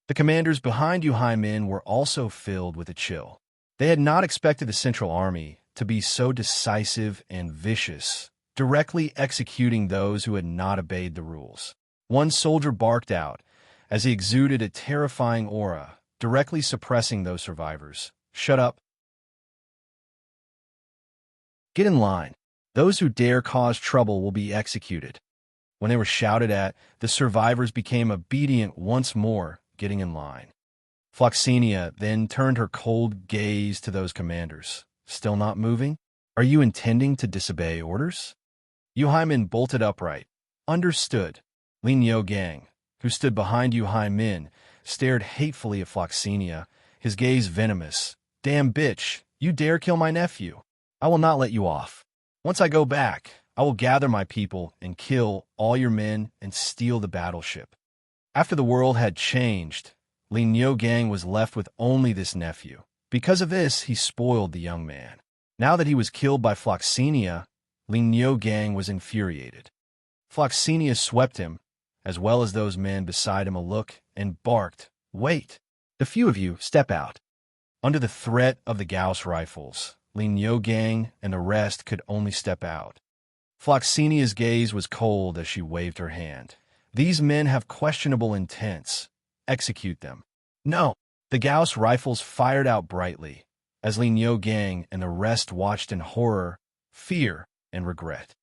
The commanders behind Yu Min were also filled with a chill. They had not expected the Central Army to be so decisive and vicious, directly executing those who had not obeyed the rules. One soldier barked out as he exuded a terrifying aura, directly suppressing those survivors. "Shut up. Get in line. Those who dare cause trouble will be executed." When they were shouted at, the survivors became obedient once more, getting in line. Floxenia then turned her cold gaze to those commanders. "Still not moving? Are you intending to disobey orders?" Yu Min bolted upright. "Understood." Lin Gang, who stood behind Yu Min, stared hatefully at Floxenia, his gaze venomous. "Damn bitch, you dare kill my nephew. I will not let you off. Once I go back, I will gather my people and kill all your men and steal the battleship." After the world had changed, Lin Gang was left with only this nephew. Because of this, he spoiled the young man. Now that he was killed by Floxenia, Lin Gang was infuriated. Floxenia swept him as well as those men beside him, a look and barked, "Wait! The few of you, step out." Under the threat of the Gauss rifles, Limo gang and the rest could only step out. Floxenia's gaze was cold as she waved her hand. "These men have questionable intents. Execute them." "No!" The Gauss rifles fired out brightly, as Limo gang and the rest watched in horror, fear, and regret.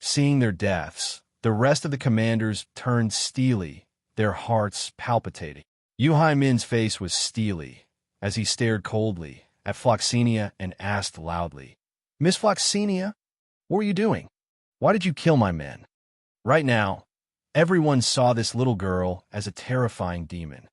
Seeing their deaths, the rest of the commanders turned steely, their hearts palpitating. Yu Haimin's face was steely, as he stared coldly at Floxenia and asked loudly, "Miss Floxenia, what were you doing? Why did you kill my men?" Right now, everyone saw this little girl as a terrifying demon.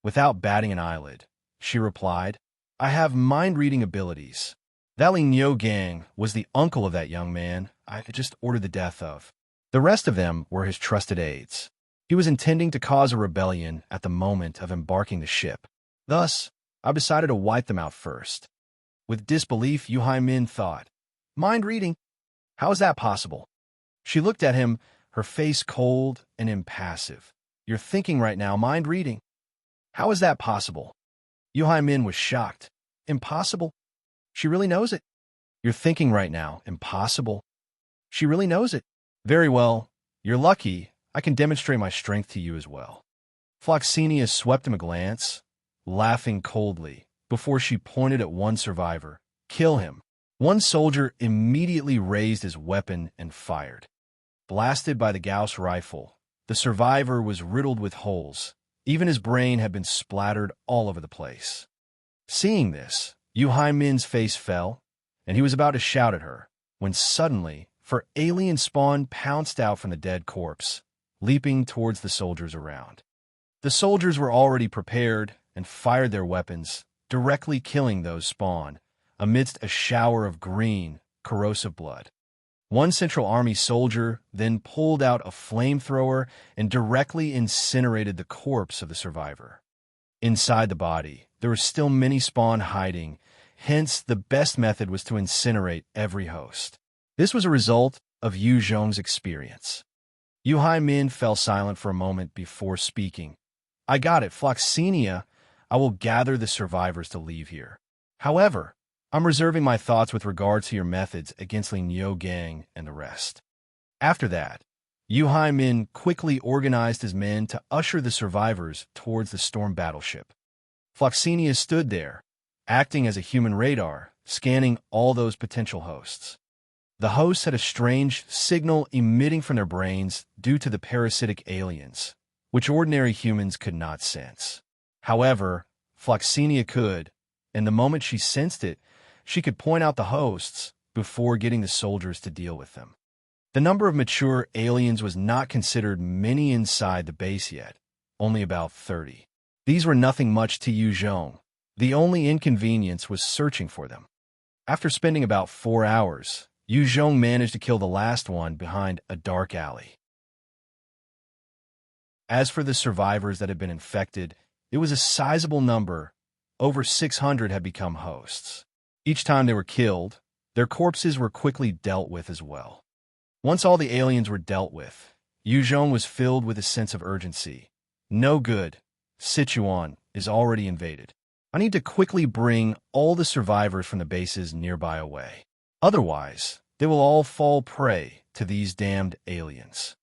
Without batting an eyelid, she replied, "I have mind-reading abilities. That Limo gang was the uncle of that young man I had just ordered the death of. The rest of them were his trusted aides. He was intending to cause a rebellion at the moment of embarking the ship. Thus, I decided to wipe them out first." With disbelief, Yu Haimin thought, "Mind-reading? How is that possible?" She looked at him, her face cold and impassive. "You're thinking right now, mind-reading. How is that possible?" Yu Haimin was shocked. "Impossible? She really knows it." "You're thinking right now, impossible. She really knows it." "Very well. You're lucky. I can demonstrate my strength to you as well." Floxenia swept him a glance, laughing coldly, before she pointed at one survivor. "Kill him." One soldier immediately raised his weapon and fired. Blasted by the Gauss rifle, the survivor was riddled with holes. Even his brain had been splattered all over the place. Seeing this, Yu Haimin's face fell, and he was about to shout at her, when suddenly, for alien spawn pounced out from the dead corpse, leaping towards the soldiers around. The soldiers were already prepared and fired their weapons, directly killing those spawn, amidst a shower of green, corrosive blood. One Central Army soldier then pulled out a flamethrower and directly incinerated the corpse of the survivor. Inside the body, there were still many spawn hiding, hence the best method was to incinerate every host. This was a result of Yu Zhong's experience. Yu Haimin fell silent for a moment before speaking. "I got it, Floxenia. I will gather the survivors to leave here. However, I'm reserving my thoughts with regard to your methods against Limo gang and the rest." After that, Yu Haimin quickly organized his men to usher the survivors towards the storm battleship. Floxenia stood there, acting as a human radar, scanning all those potential hosts. The hosts had a strange signal emitting from their brains due to the parasitic aliens, which ordinary humans could not sense. However, Floxenia could, and the moment she sensed it, she could point out the hosts before getting the soldiers to deal with them. The number of mature aliens was not considered many inside the base yet, only about 30. These were nothing much to Yu Zhong. The only inconvenience was searching for them. After spending about 4 hours, Yu Zhong managed to kill the last one behind a dark alley. As for the survivors that had been infected, it was a sizable number. Over 600 had become hosts. Each time they were killed, their corpses were quickly dealt with as well. Once all the aliens were dealt with, Yu Zhong was filled with a sense of urgency. "No good. Sichuan is already invaded. I need to quickly bring all the survivors from the bases nearby away. Otherwise, they will all fall prey to these damned aliens."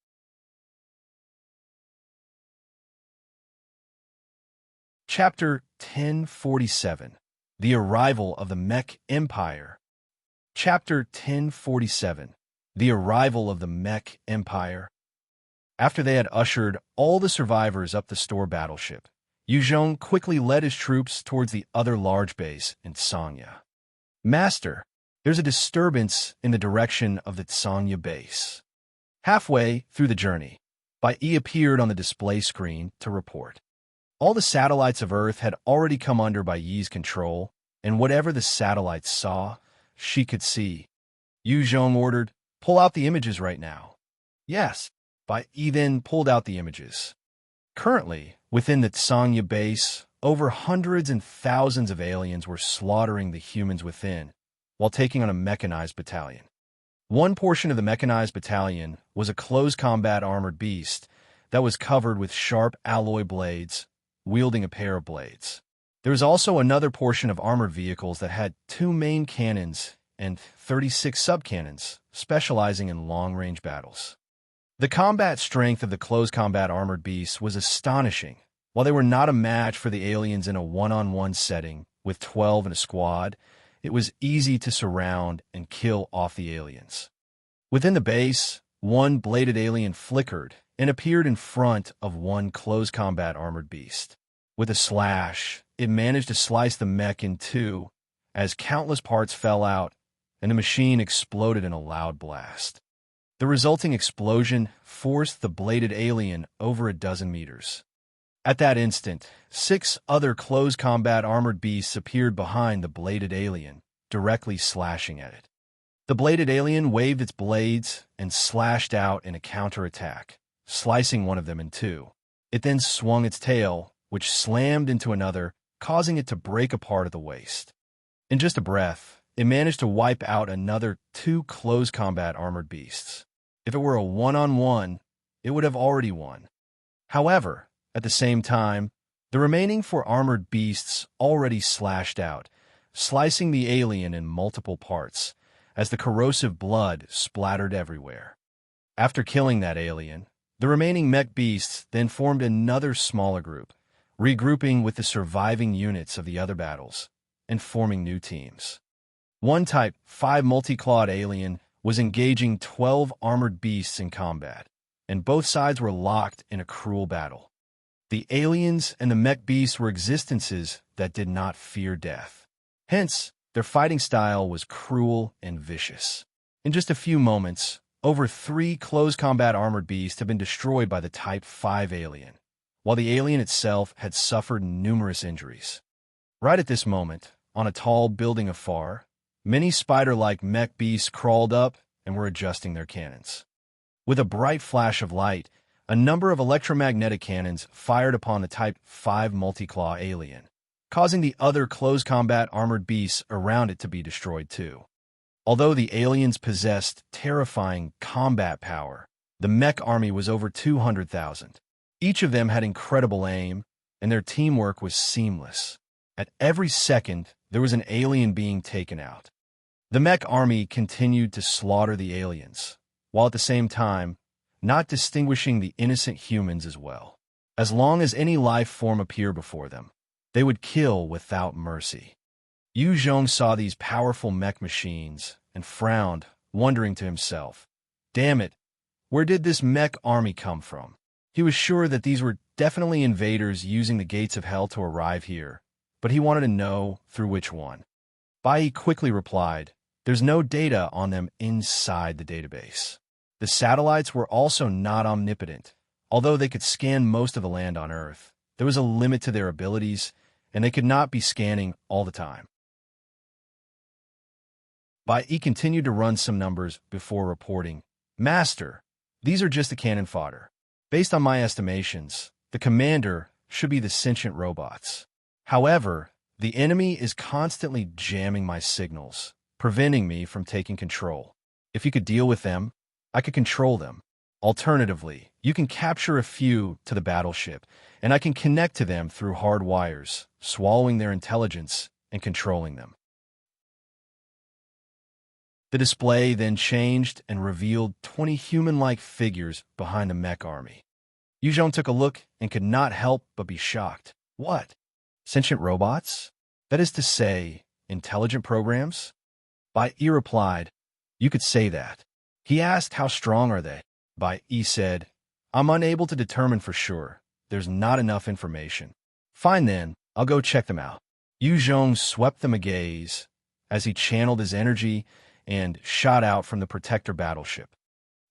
Chapter 1047. The Arrival of the Mech Empire. Chapter 1047. The Arrival of the Mech Empire. After they had ushered all the survivors up the store battleship, Yu Zhong quickly led his troops towards the other large base in Tsangya. "Master, there's a disturbance in the direction of the Tsangya base." Halfway through the journey, Bai Yi appeared on the display screen to report. All the satellites of Earth had already come under Bai Yi's control, and whatever the satellites saw, she could see. Yu Zhong ordered, "Pull out the images right now." "Yes." Bai Yi then pulled out the images. Currently, within the Tsangya base, over hundreds and thousands of aliens were slaughtering the humans within, while taking on a mechanized battalion. One portion of the mechanized battalion was a close combat armored beast that was covered with sharp alloy blades, wielding a pair of blades. There was also another portion of armored vehicles that had 2 main cannons and 36 subcannons, specializing in long-range battles. The combat strength of the close combat armored beasts was astonishing. While they were not a match for the aliens in a one-on-one setting with 12 in a squad, it was easy to surround and kill off the aliens. Within the base, one bladed alien flickered and appeared in front of one close combat armored beast. With a slash, it managed to slice the mech in two as countless parts fell out and the machine exploded in a loud blast. The resulting explosion forced the bladed alien over a dozen meters. At that instant, 6 other close combat armored beasts appeared behind the bladed alien, directly slashing at it. The bladed alien waved its blades and slashed out in a counterattack, slicing one of them in two. It then swung its tail, which slammed into another, causing it to break apart at the waist. In just a breath, it managed to wipe out another 2 close combat armored beasts. If it were a one-on-one, it would have already won. However, at the same time, the remaining 4 armored beasts already slashed out, slicing the alien in multiple parts, as the corrosive blood splattered everywhere. After killing that alien, the remaining mech beasts then formed another smaller group, regrouping with the surviving units of the other battles, and forming new teams. One Type 5 multi-clawed alien was engaging 12 armored beasts in combat, and both sides were locked in a cruel battle. The aliens and the mech beasts were existences that did not fear death. Hence, their fighting style was cruel and vicious. In just a few moments, over 3 close combat armored beasts had been destroyed by the Type 5 alien, while the alien itself had suffered numerous injuries. Right at this moment, on a tall building afar, many spider-like mech beasts crawled up and were adjusting their cannons. With a bright flash of light, a number of electromagnetic cannons fired upon the Type 5 multi-claw alien, causing the other close combat armored beasts around it to be destroyed too. Although the aliens possessed terrifying combat power, the mech army was over 200,000. Each of them had incredible aim, and their teamwork was seamless. At every second, there was an alien being taken out. The mech army continued to slaughter the aliens, while at the same time, not distinguishing the innocent humans as well. As long as any life form appeared before them, they would kill without mercy. Yu Zhong saw these powerful mech machines and frowned, wondering to himself, "Damn it, where did this mech army come from?" He was sure that these were definitely invaders using the gates of hell to arrive here, but he wanted to know through which one. Bai quickly replied, "There's no data on them inside the database." The satellites were also not omnipotent. Although they could scan most of the land on Earth, there was a limit to their abilities, and they could not be scanning all the time. Bai continued to run some numbers before reporting, "Master, these are just the cannon fodder. Based on my estimations, the commander should be the sentient robots. However, the enemy is constantly jamming my signals, preventing me from taking control. If you could deal with them, I could control them. Alternatively, you can capture a few to the battleship, and I can connect to them through hard wires, swallowing their intelligence and controlling them." The display then changed and revealed 20 human-like figures behind the mech army. Yu Zhong took a look and could not help but be shocked. What? Sentient robots? That is to say, intelligent programs? Bai Yi replied, "You could say that." He asked, "How strong are they?" Bai Yi said, "I'm unable to determine for sure. There's not enough information." "Fine then, I'll go check them out." Yu Zhong swept them a gaze as he channeled his energy and shot out from the protector battleship.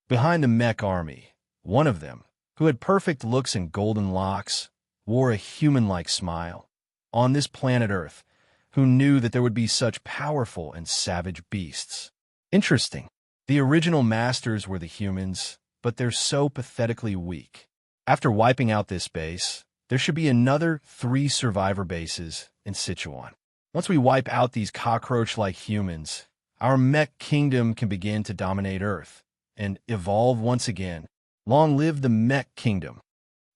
Behind the mech army, one of them, who had perfect looks and golden locks, wore a human-like smile. On this planet Earth, who knew that there would be such powerful and savage beasts? Interesting. The original masters were the humans, but they're so pathetically weak. After wiping out this base, there should be another 3 survivor bases in Sichuan. Once we wipe out these cockroach-like humans, our mech kingdom can begin to dominate Earth and evolve once again. Long live the mech kingdom!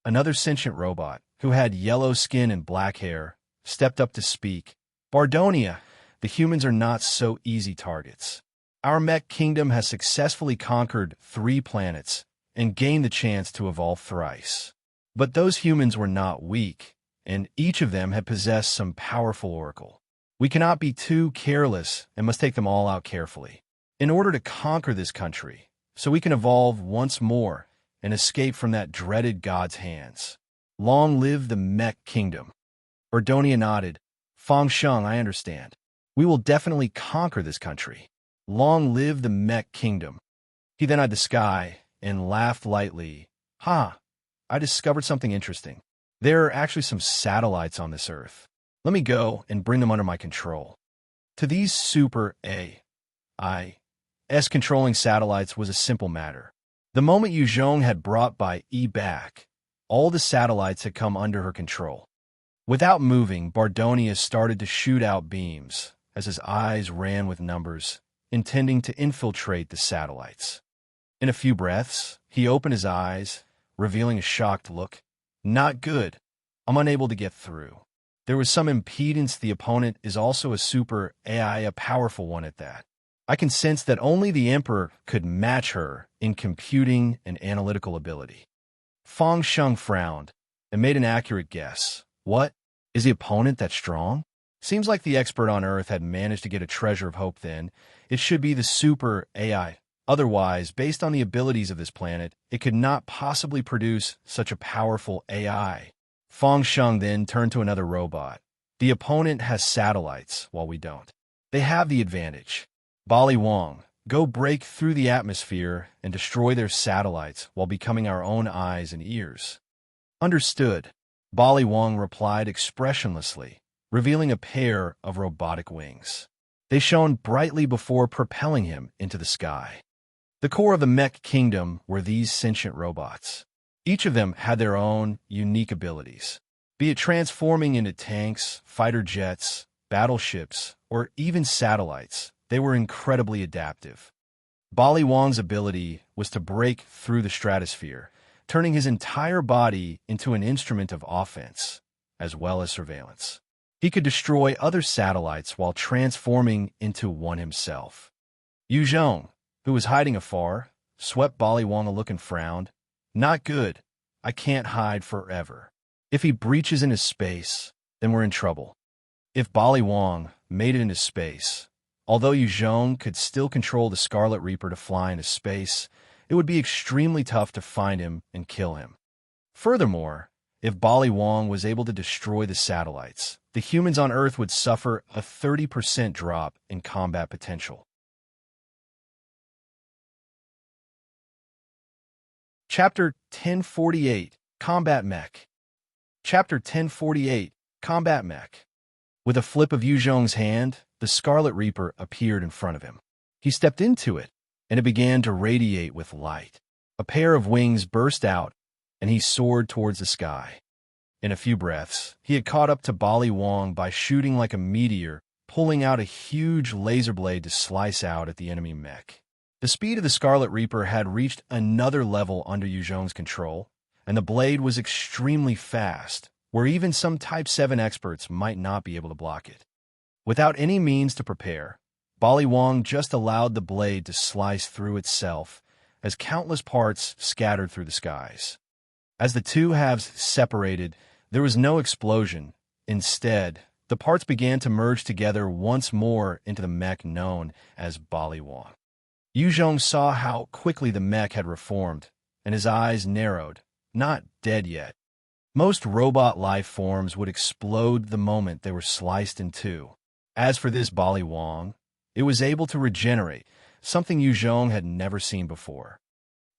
Another sentient robot, who had yellow skin and black hair, stepped up to speak. Bardonia, the humans are not so easy targets. Our mech kingdom has successfully conquered 3 planets and gained the chance to evolve thrice. But those humans were not weak, and each of them had possessed some powerful oracle. We cannot be too careless and must take them all out carefully. In order to conquer this country, so we can evolve once more and escape from that dreaded god's hands. Long live the mech kingdom. Bardonia nodded. Fang Sheng, I understand. We will definitely conquer this country. Long live the mech kingdom. He then eyed the sky and laughed lightly. Ha! I discovered something interesting. There are actually some satellites on this Earth. Let me go and bring them under my control. To these super AI's controlling satellites was a simple matter. The moment Yu Zhong had brought Bai Yi back, all the satellites had come under her control. Without moving, Bardonia started to shoot out beams as his eyes ran with numbers, intending to infiltrate the satellites. In a few breaths, he opened his eyes, revealing a shocked look. Not good. I'm unable to get through. There was some impedance. The opponent is also a super AI, a powerful one at that. I can sense that only the Emperor could match her in computing and analytical ability. Fang Sheng frowned and made an accurate guess. What? Is the opponent that strong? Seems like the expert on Earth had managed to get a treasure of hope then. It should be the super AI. Otherwise, based on the abilities of this planet, it could not possibly produce such a powerful AI. Fang Sheng then turned to another robot. The opponent has satellites, while we don't. They have the advantage. Bali Wong, go break through the atmosphere and destroy their satellites while becoming our own eyes and ears. Understood. Bali Wong replied expressionlessly, revealing a pair of robotic wings. They shone brightly before propelling him into the sky. The core of the mech kingdom were these sentient robots. Each of them had their own unique abilities. Be it transforming into tanks, fighter jets, battleships, or even satellites, they were incredibly adaptive. Bali Wong's ability was to break through the stratosphere, turning his entire body into an instrument of offense, as well as surveillance. He could destroy other satellites while transforming into one himself. Yu Zhong, who was hiding afar, swept Bali Wong a look and frowned. Not good. I can't hide forever. If he breaches into space, then we're in trouble. If Bali Wong made it into space, although Yu Zhong could still control the Scarlet Reaper to fly into space, it would be extremely tough to find him and kill him. Furthermore, if Bali Wong was able to destroy the satellites, the humans on Earth would suffer a 30% drop in combat potential. Chapter 1048, Combat Mech. Chapter 1048, Combat Mech. With a flip of Yu Zhong's hand, the Scarlet Reaper appeared in front of him. He stepped into it, and it began to radiate with light. A pair of wings burst out, and he soared towards the sky. In a few breaths, he had caught up to Bali Wong by shooting like a meteor, pulling out a huge laser blade to slice out at the enemy mech. The speed of the Scarlet Reaper had reached another level under Yu Zhong's control, and the blade was extremely fast, where even some Type 7 experts might not be able to block it. Without any means to prepare, Bali Wong just allowed the blade to slice through itself as countless parts scattered through the skies. As the two halves separated, there was no explosion. Instead, the parts began to merge together once more into the mech known as Bali Wong. Yu Zhong saw how quickly the mech had reformed, and his eyes narrowed. Not dead yet. Most robot life forms would explode the moment they were sliced in two. As for this Bali Wong, it was able to regenerate, something Yu Zhong had never seen before.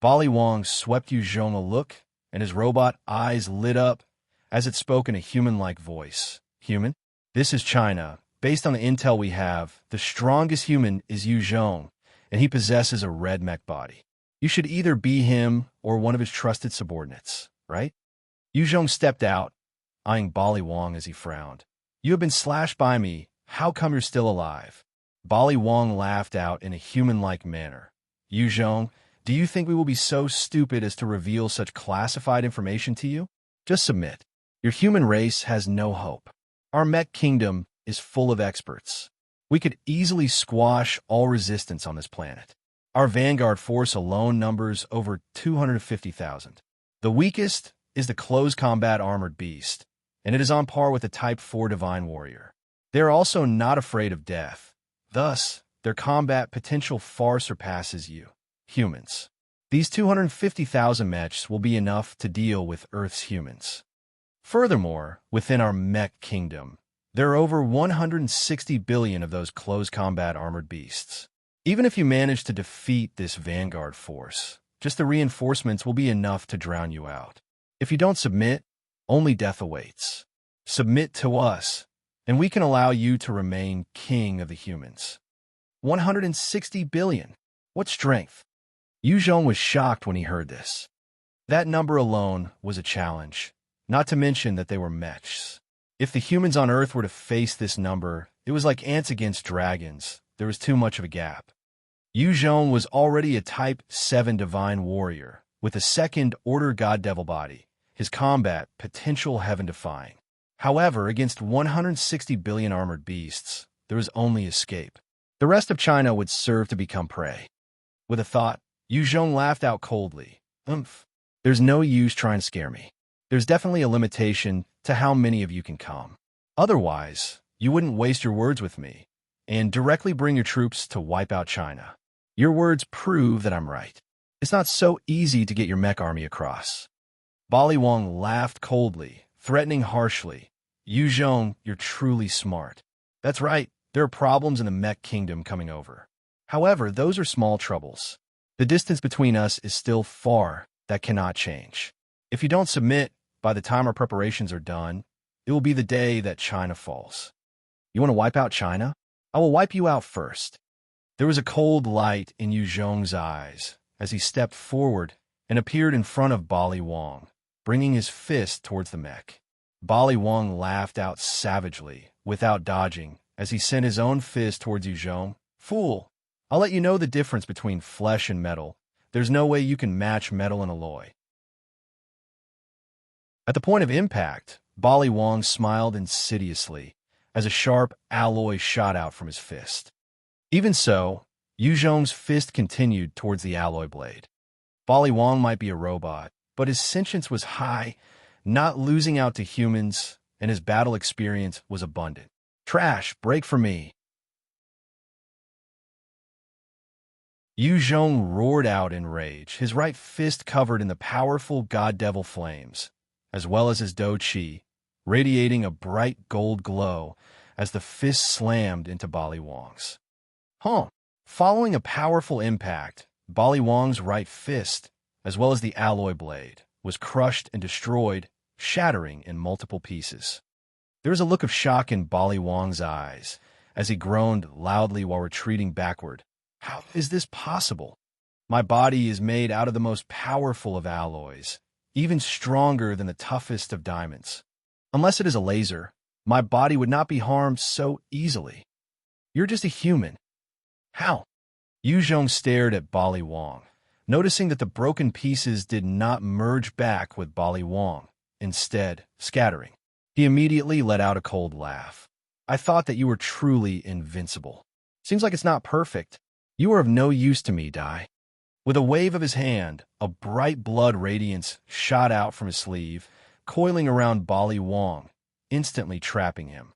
Bali Wong swept Yu Zhong a look, and his robot eyes lit up as it spoke in a human-like voice. Human? This is China. Based on the intel we have, the strongest human is Yu Zhong, and he possesses a red mech body. You should either be him or one of his trusted subordinates, right? Yu Zhong stepped out, eyeing Bali Wong as he frowned. You have been slashed by me. How come you're still alive? Bali Wong laughed out in a human-like manner. Yu Zhong, do you think we will be so stupid as to reveal such classified information to you? Just submit. Your human race has no hope. Our mech kingdom is full of experts. We could easily squash all resistance on this planet. Our vanguard force alone numbers over 250,000. The weakest is the close combat armored beast, and it is on par with the Type 4 Divine Warrior. They are also not afraid of death. Thus, their combat potential far surpasses you, humans. These 250,000 mechs will be enough to deal with Earth's humans. Furthermore, within our mech kingdom, there are over 160 billion of those close combat armored beasts. Even if you manage to defeat this vanguard force, just the reinforcements will be enough to drown you out. If you don't submit, only death awaits. Submit to us, and we can allow you to remain king of the humans. 160 billion. What strength! Yu Zhong was shocked when he heard this. That number alone was a challenge, not to mention that they were mechs. If the humans on Earth were to face this number, it was like ants against dragons. There was too much of a gap. Yu Zhong was already a Type 7 Divine Warrior, with a second Order God Devil body, his combat potential heaven-defying. However, against 160 billion armored beasts, there was only escape. The rest of China would serve to become prey. With a thought, Yu Zhong laughed out coldly. There's no use trying to scare me. There's definitely a limitation to how many of you can come. Otherwise, you wouldn't waste your words with me and directly bring your troops to wipe out China. Your words prove that I'm right. It's not so easy to get your mech army across. Bali Wang laughed coldly, threatening harshly. Yu Zhong, you're truly smart. That's right, there are problems in the mech kingdom coming over. However, those are small troubles. The distance between us is still far. That cannot change. If you don't submit, by the time our preparations are done, it will be the day that China falls. You want to wipe out China? I will wipe you out first. There was a cold light in Yu Zhong's eyes as he stepped forward and appeared in front of Bali Wang, bringing his fist towards the mech. Bali Wang laughed out savagely, without dodging, as he sent his own fist towards Yu Zhong. Fool! I'll let you know the difference between flesh and metal. There's no way you can match metal and alloy. At the point of impact, Bali Wang smiled insidiously as a sharp alloy shot out from his fist. Even so, Yu Zhong's fist continued towards the alloy blade. Bali Wang might be a robot, but his sentience was high, not losing out to humans, and his battle experience was abundant. Trash, break for me. Yu Zhong roared out in rage, his right fist covered in the powerful god-devil flames, as well as his Do Chi, radiating a bright gold glow as the fist slammed into Bali Wang's. Following a powerful impact, Bali Wang's right fist, as well as the alloy blade, was crushed and destroyed, shattering in multiple pieces. There was a look of shock in Bali Wang's eyes as he groaned loudly while retreating backward. How is this possible? My body is made out of the most powerful of alloys, even stronger than the toughest of diamonds. Unless it is a laser, my body would not be harmed so easily. You're just a human. How? Yu Zhong stared at Bali Wang, noticing that the broken pieces did not merge back with Bali Wang, instead scattering. He immediately let out a cold laugh. I thought that you were truly invincible. Seems like it's not perfect. You are of no use to me, Dai. With a wave of his hand, a bright blood radiance shot out from his sleeve, coiling around Bali Wang, instantly trapping him.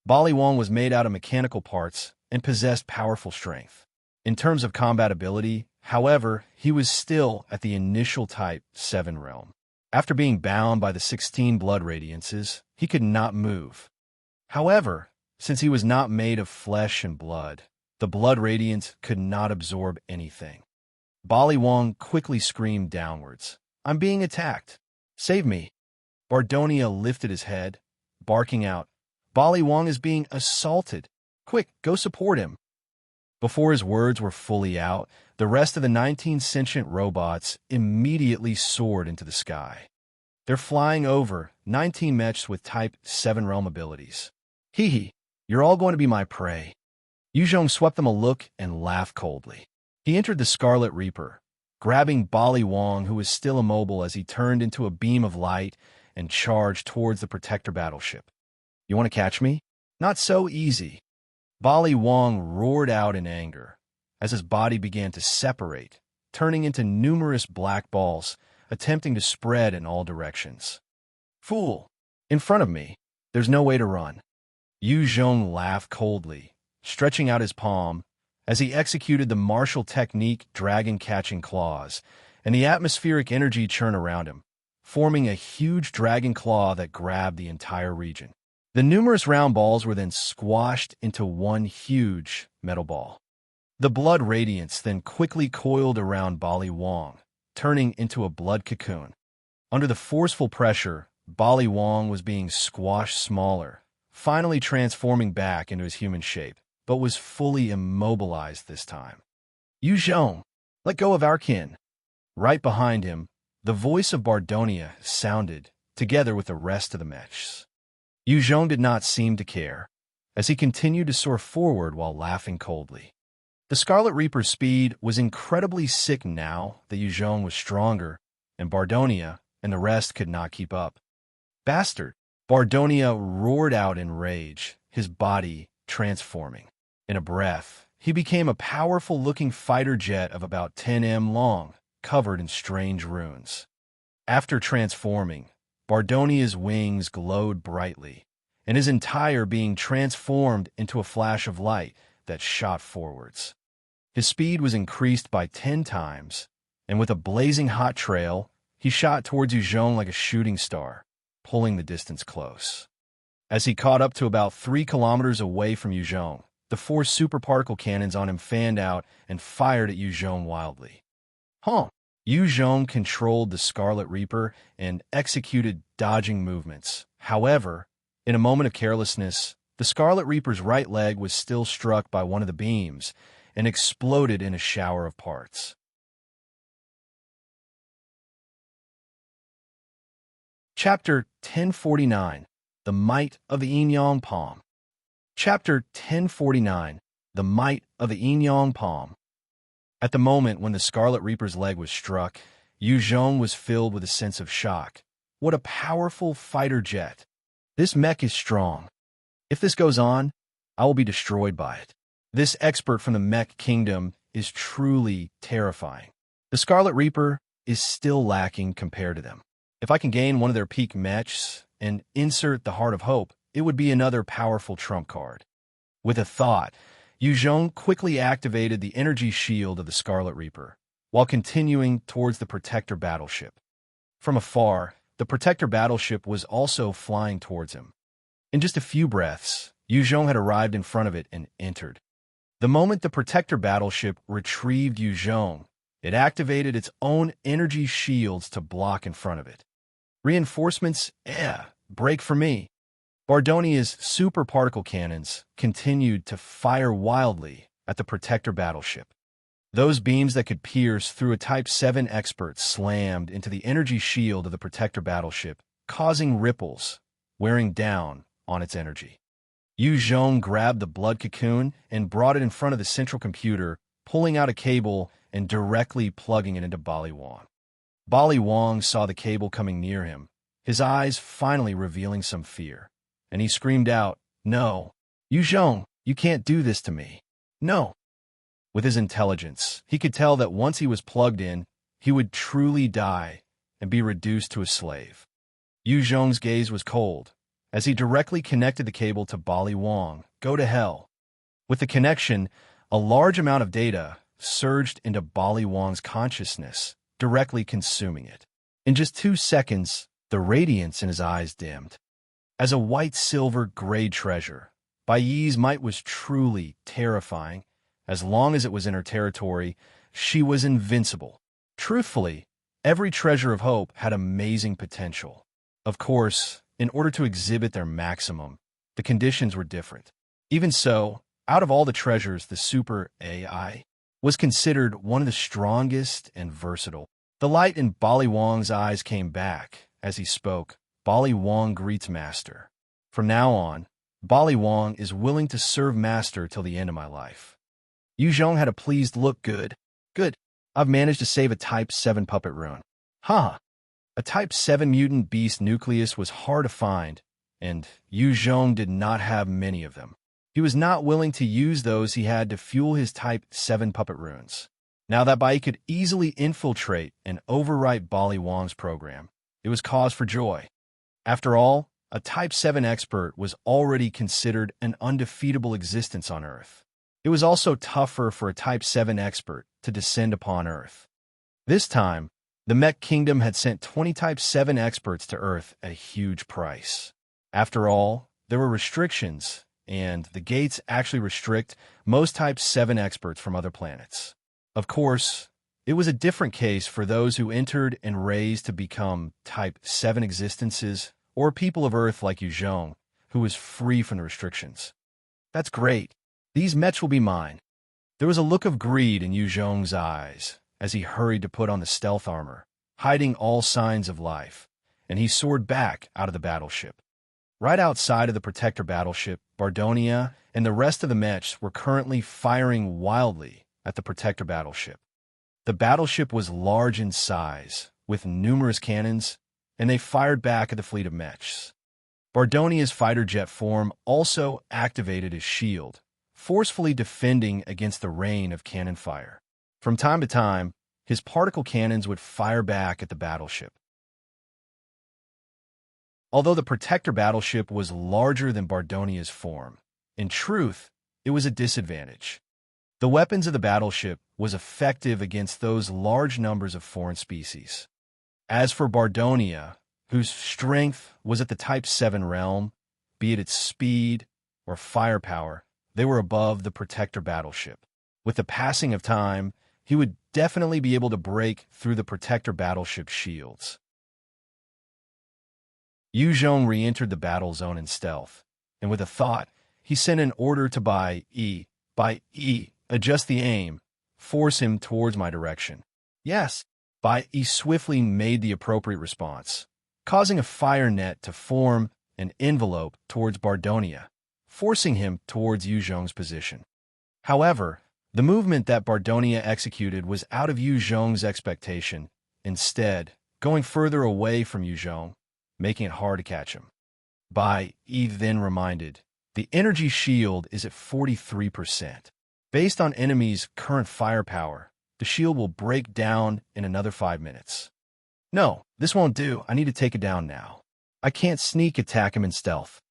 Bali Wang was made out of mechanical parts and possessed powerful strength. In terms of combat ability, however, he was still at the initial Type 7 realm. After being bound by the 16 blood radiances, he could not move. However, since he was not made of flesh and blood, the blood radiance could not absorb anything. Bali Wang quickly screamed downwards. I'm being attacked. Save me. Bardonia lifted his head, barking out. Bali Wang is being assaulted. Quick, go support him. Before his words were fully out, the rest of the 19 sentient robots immediately soared into the sky. They're flying over 19 mechs with Type 7 realm abilities. Hee, you're all going to be my prey. Yu Zhong swept them a look and laughed coldly. He entered the Scarlet Reaper, grabbing Bali Wang, who was still immobile as he turned into a beam of light and charged towards the Protector battleship. You want to catch me? Not so easy. Bali Wong roared out in anger as his body began to separate, turning into numerous black balls, attempting to spread in all directions. Fool! In front of me, there's no way to run. Yu Zhong laughed coldly, stretching out his palm as he executed the martial technique dragon-catching claws, and the atmospheric energy churn around him, forming a huge dragon claw that grabbed the entire region. The numerous round balls were then squashed into one huge metal ball. The blood radiance then quickly coiled around Bali Wong, turning into a blood cocoon. Under the forceful pressure, Bali Wong was being squashed smaller, finally transforming back into his human shape, but was fully immobilized this time. Yu Zhong, let go of our kin. Right behind him, the voice of Bardonia sounded, together with the rest of the mechs. Yu Zhong did not seem to care, as he continued to soar forward while laughing coldly. The Scarlet Reaper's speed was incredibly sick now that Yu Zhong was stronger, and Bardonia and the rest could not keep up. Bastard! Bardonia roared out in rage, his body transforming. In a breath, he became a powerful-looking fighter jet of about 10 m long, covered in strange runes. After transforming, Bardonia's wings glowed brightly, and his entire being transformed into a flash of light that shot forwards. His speed was increased by 10 times, and with a blazing hot trail, he shot towards Yu Zhong like a shooting star, pulling the distance close. As he caught up to about 3 kilometers away from Yu Zhong, the 4 superparticle cannons on him fanned out and fired at Yu Zhong wildly. Yu Zhong controlled the Scarlet Reaper and executed dodging movements. However, in a moment of carelessness, the Scarlet Reaper's right leg was still struck by one of the beams and exploded in a shower of parts. Chapter 1049, The Might of the Yin-Yang Palm. Chapter 1049, The Might of the Yin-Yang Palm. At the moment when the Scarlet Reaper's leg was struck, Yu Zhong was filled with a sense of shock. What a powerful fighter jet! This mech is strong. If this goes on, I will be destroyed by it. This expert from the Mech Kingdom is truly terrifying. The Scarlet Reaper is still lacking compared to them. If I can gain one of their peak mechs and insert the Heart of Hope, it would be another powerful trump card. With a thought, Yu Zhong quickly activated the energy shield of the Scarlet Reaper, while continuing towards the Protector battleship. From afar, the Protector battleship was also flying towards him. In just a few breaths, Yu Zhong had arrived in front of it and entered. The moment the Protector battleship retrieved Yu Zhong, it activated its own energy shields to block in front of it. Reinforcements, break for me. Bardonia's super particle cannons continued to fire wildly at the Protector battleship. Those beams that could pierce through a Type 7 expert slammed into the energy shield of the Protector battleship, causing ripples, wearing down on its energy. Yu Zhong grabbed the blood cocoon and brought it in front of the central computer, pulling out a cable and directly plugging it into Bali Wong. Bali Wong saw the cable coming near him, his eyes finally revealing some fear, and he screamed out, "No! Yu Zhong, you can't do this to me! No!" With his intelligence, he could tell that once he was plugged in, he would truly die and be reduced to a slave. Yu Zhong's gaze was cold, as he directly connected the cable to Bali Wong. Go to hell. With the connection, a large amount of data surged into Bali Wong's consciousness, directly consuming it. In just 2 seconds, the radiance in his eyes dimmed. As a white-silver-gray treasure, Bai Yi's might was truly terrifying. As long as it was in her territory, she was invincible. Truthfully, every treasure of hope had amazing potential. Of course, in order to exhibit their maximum, the conditions were different. Even so, out of all the treasures, the Super AI was considered one of the strongest and versatile. The light in Bali Wong's eyes came back as he spoke. Bali Wong greets Master. From now on, Bali Wong is willing to serve Master till the end of my life. Yu Zhong had a pleased look. Good. I've managed to save a Type 7 puppet rune. Ha! A Type 7 mutant beast nucleus was hard to find, and Yu Zhong did not have many of them. He was not willing to use those he had to fuel his Type 7 puppet runes. Now that Bai could easily infiltrate and overwrite Bali Wang's program, it was cause for joy. After all, a Type 7 expert was already considered an undefeatable existence on Earth. It was also tougher for a Type 7 expert to descend upon Earth. This time, the Mech Kingdom had sent 20 Type 7 experts to Earth at a huge price. After all, there were restrictions, and the gates actually restrict most Type 7 experts from other planets. Of course, it was a different case for those who entered and raised to become Type 7 existences or people of Earth like Yu Zhong, who was free from the restrictions. That's great. These mechs will be mine. There was a look of greed in Yu Zhong's eyes as he hurried to put on the stealth armor, hiding all signs of life, and he soared back out of the battleship. Right outside of the Protector battleship, Bardonia and the rest of the mechs were currently firing wildly at the Protector battleship. The battleship was large in size, with numerous cannons, and they fired back at the fleet of mechs. Bardonia's fighter jet form also activated his shield, forcefully defending against the rain of cannon fire. From time to time, his particle cannons would fire back at the battleship. Although the Protector battleship was larger than Bardonia's form, in truth, it was a disadvantage. The weapons of the battleship was effective against those large numbers of foreign species. As for Bardonia, whose strength was at the Type 7 realm, be it its speed or firepower, they were above the Protector battleship. With the passing of time, he would definitely be able to break through the Protector battleship's shields. Yu Zhong re-entered the battle zone in stealth, and with a thought, he sent an order to Bai Yi, adjust the aim, force him towards my direction. Yes, Bai Yi swiftly made the appropriate response, causing a fire net to form an envelope towards Bardonia, forcing him towards Yu Zhong's position. However, the movement that Bardonia executed was out of Yu Zhong's expectation, instead going further away from Yu Zhong, making it hard to catch him. Bai Yi then reminded, the energy shield is at 43%. Based on enemies' current firepower, the shield will break down in another 5 minutes. No, this won't do. I need to take it down now. I can't sneak attack him in stealth.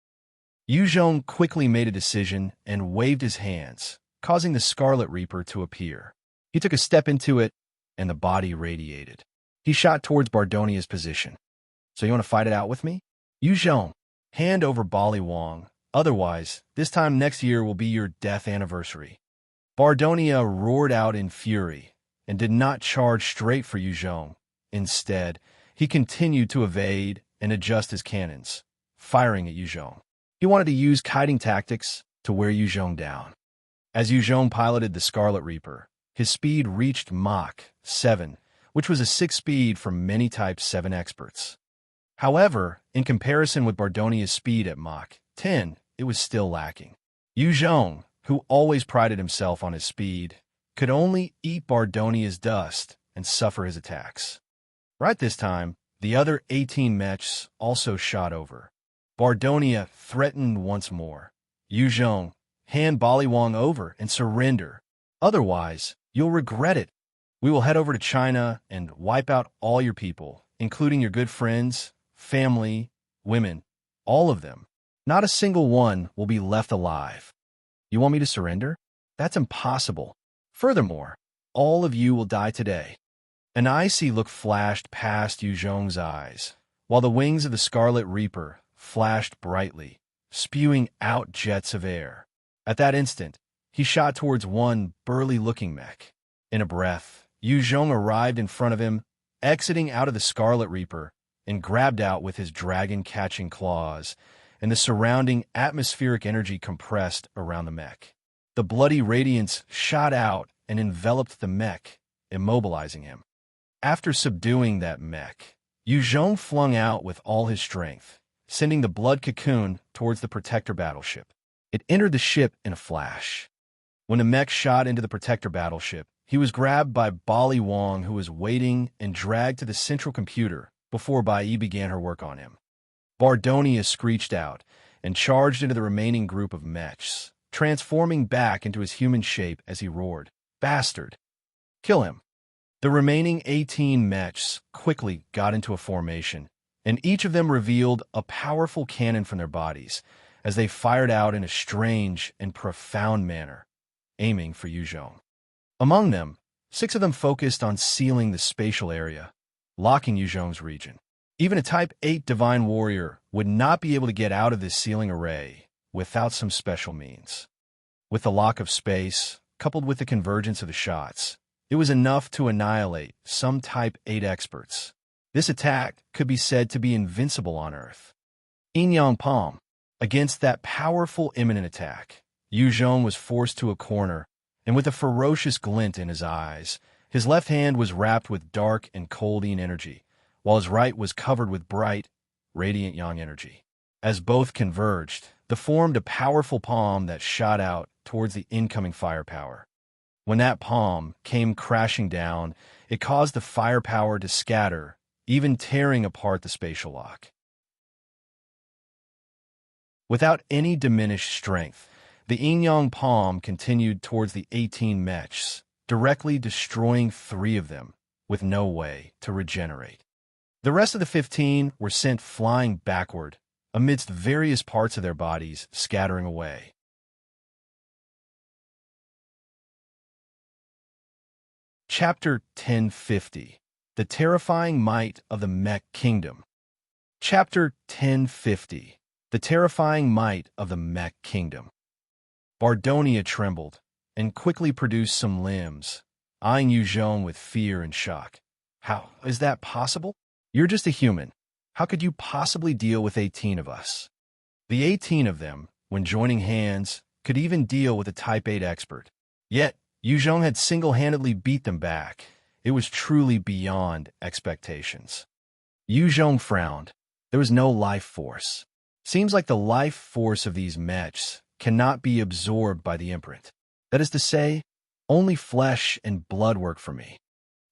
Yu Zhong quickly made a decision and waved his hands, causing the Scarlet Reaper to appear. He took a step into it, and the body radiated. He shot towards Bardonia's position. So you want to fight it out with me? Yu Zhong, hand over Bali Wang. Otherwise, this time next year will be your death anniversary. Bardonia roared out in fury and did not charge straight for Yu Zhong. Instead, he continued to evade and adjust his cannons, firing at Yu Zhong. He wanted to use kiting tactics to wear Yu Zhong down. As Yu Zhong piloted the Scarlet Reaper, his speed reached Mach 7, which was a 6 speed for many Type 7 experts. However, in comparison with Bardonia's speed at Mach 10, it was still lacking. Yu Zhong, who always prided himself on his speed, could only eat Bardonia's dust and suffer his attacks. Right this time, the other 18 mechs also shot over. Bardonia threatened once more. Yu Zhong, hand Bali Wang over and surrender. Otherwise, you'll regret it. We will head over to China and wipe out all your people, including your good friends, family, women, all of them. Not a single one will be left alive. You want me to surrender? That's impossible. Furthermore, all of you will die today. An icy look flashed past Yu Zhong's eyes, while the wings of the Scarlet Reaper flashed brightly, spewing out jets of air. At that instant, he shot towards one burly-looking mech. In a breath, Yu Zhong arrived in front of him, exiting out of the Scarlet Reaper, and grabbed out with his dragon-catching claws, and the surrounding atmospheric energy compressed around the mech. The bloody radiance shot out and enveloped the mech, immobilizing him. After subduing that mech, Yu Zhong flung out with all his strength, sending the blood cocoon towards the Protector battleship. It entered the ship in a flash. When the mech shot into the Protector battleship, he was grabbed by Bali Wang, who was waiting, and dragged to the central computer before Bai began her work on him. Bardonia screeched out and charged into the remaining group of mechs, transforming back into his human shape as he roared, "Bastard! Kill him!" The remaining 18 mechs quickly got into a formation, and each of them revealed a powerful cannon from their bodies as they fired out in a strange and profound manner, aiming for Yuzhong. Among them, 6 of them focused on sealing the spatial area, locking Yuzhong's region. Even a Type 8 Divine Warrior would not be able to get out of this sealing array without some special means. With the lock of space, coupled with the convergence of the shots, it was enough to annihilate some Type 8 experts. This attack could be said to be invincible on Earth. Yin-Yang Palm. Against that powerful imminent attack, Yuzhong was forced to a corner, and with a ferocious glint in his eyes, his left hand was wrapped with dark and cold Yin energy, while his right was covered with bright, radiant Yang energy. As both converged, they formed a powerful palm that shot out towards the incoming firepower. When that palm came crashing down, it caused the firepower to scatter, even tearing apart the spatial lock. Without any diminished strength, the Yin-Yang Palm continued towards the 18 mechs, directly destroying 3 of them, with no way to regenerate. The rest of the 15 were sent flying backward, amidst various parts of their bodies scattering away. Chapter 1050. The Terrifying Might of the Mech Kingdom. Chapter 1050. The Terrifying Might of the Mech Kingdom. Bardonia trembled, and quickly produced some limbs, eyeing Yuzhong with fear and shock. "How is that possible? You're just a human. How could you possibly deal with 18 of us?" The 18 of them, when joining hands, could even deal with a Type 8 expert. Yet, Yuzhong had single-handedly beat them back. It was truly beyond expectations. Yuzhong frowned. There was no life force. Seems like the life force of these mechs cannot be absorbed by the imprint. That is to say, only flesh and blood work for me.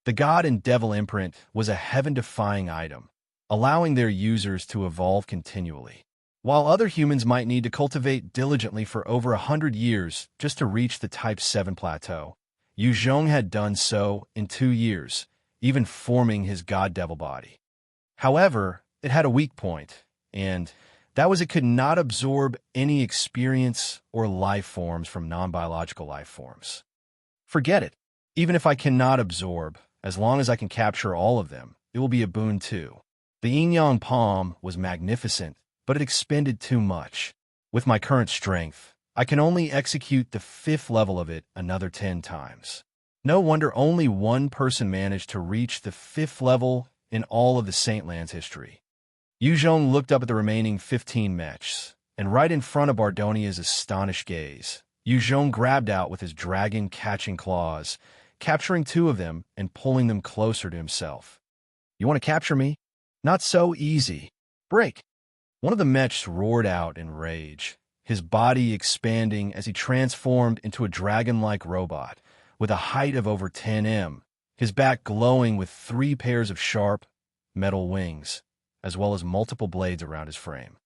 The God and Devil imprint was a heaven-defying item, allowing their users to evolve continually. While other humans might need to cultivate diligently for over 100 years just to reach the Type 7 plateau, Yuzhong had done so in 2 years, even forming his God-Devil body. However, it had a weak point, and that was it could not absorb any experience or life forms from non-biological life forms. Forget it. Even if I cannot absorb, as long as I can capture all of them, it will be a boon too. The Yin-Yang Palm was magnificent, but it expended too much. With my current strength, I can only execute the 5th level of it another 10 times. No wonder only one person managed to reach the 5th level in all of the Saintland's history. Yuzhong looked up at the remaining 15 mechs, and right in front of Bardonia's astonished gaze, Yuzhong grabbed out with his dragon-catching claws, capturing 2 of them and pulling them closer to himself. "You want to capture me? Not so easy. Break!" One of the mechs roared out in rage, his body expanding as he transformed into a dragon-like robot with a height of over 10 m, his back glowing with 3 pairs of sharp, metal wings, as well as multiple blades around his frame.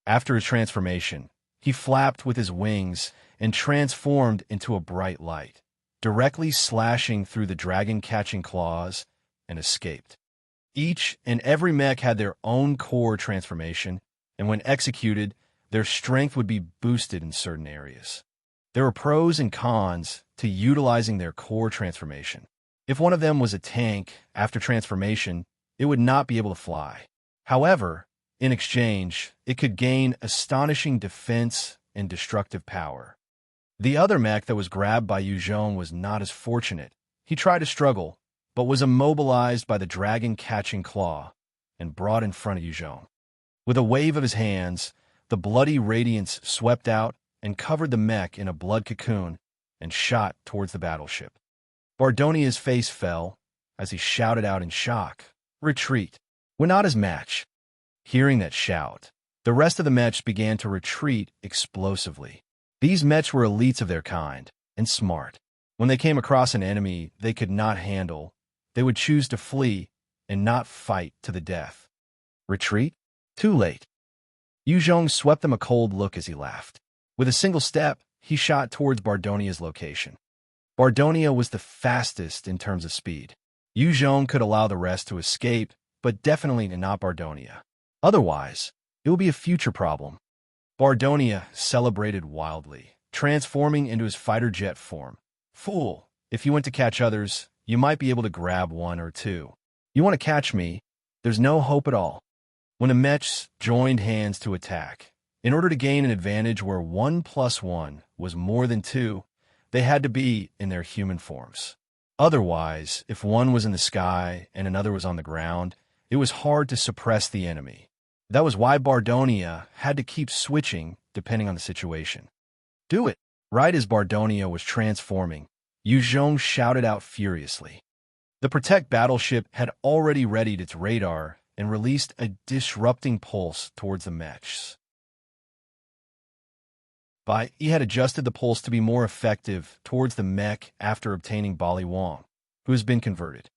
After his transformation, he flapped with his wings and transformed into a bright light, directly slashing through the dragon-catching claws, and escaped. Each and every mech had their own core transformation, and when executed, their strength would be boosted in certain areas. There were pros and cons to utilizing their core transformation. If one of them was a tank, after transformation, it would not be able to fly. However, in exchange, it could gain astonishing defense and destructive power. The other mech that was grabbed by Yuzhong was not as fortunate. He tried to struggle, but was immobilized by the dragon-catching claw and brought in front of Yuzhong. With a wave of his hands, the bloody radiance swept out and covered the mech in a blood cocoon and shot towards the battleship. Bardonia's face fell as he shouted out in shock, "Retreat! We're not his match." Hearing that shout, the rest of the mechs began to retreat explosively. These mechs were elites of their kind, and smart. When they came across an enemy they could not handle, they would choose to flee and not fight to the death. Retreat? Too late. Yu Zhong swept them a cold look as he laughed. With a single step, he shot towards Bardonia's location. Bardonia was the fastest in terms of speed. Yu Zhong could allow the rest to escape, but definitely not Bardonia. Otherwise, it would be a future problem. Bardonia celebrated wildly, transforming into his fighter jet form. Fool, if you went to catch others, you might be able to grab one or two. You want to catch me? There's no hope at all. When the mechs joined hands to attack, in order to gain an advantage where 1 + 1 was more than 2, they had to be in their human forms. Otherwise, if one was in the sky and another was on the ground, it was hard to suppress the enemy. That was why Bardonia had to keep switching depending on the situation. Do it! Right as Bardonia was transforming, Yu Zhong shouted out furiously. The Protect battleship had already readied its radar and released a disrupting pulse towards the mechs. He had adjusted the pulse to be more effective towards the mech after obtaining Bali Wong, who has been converted.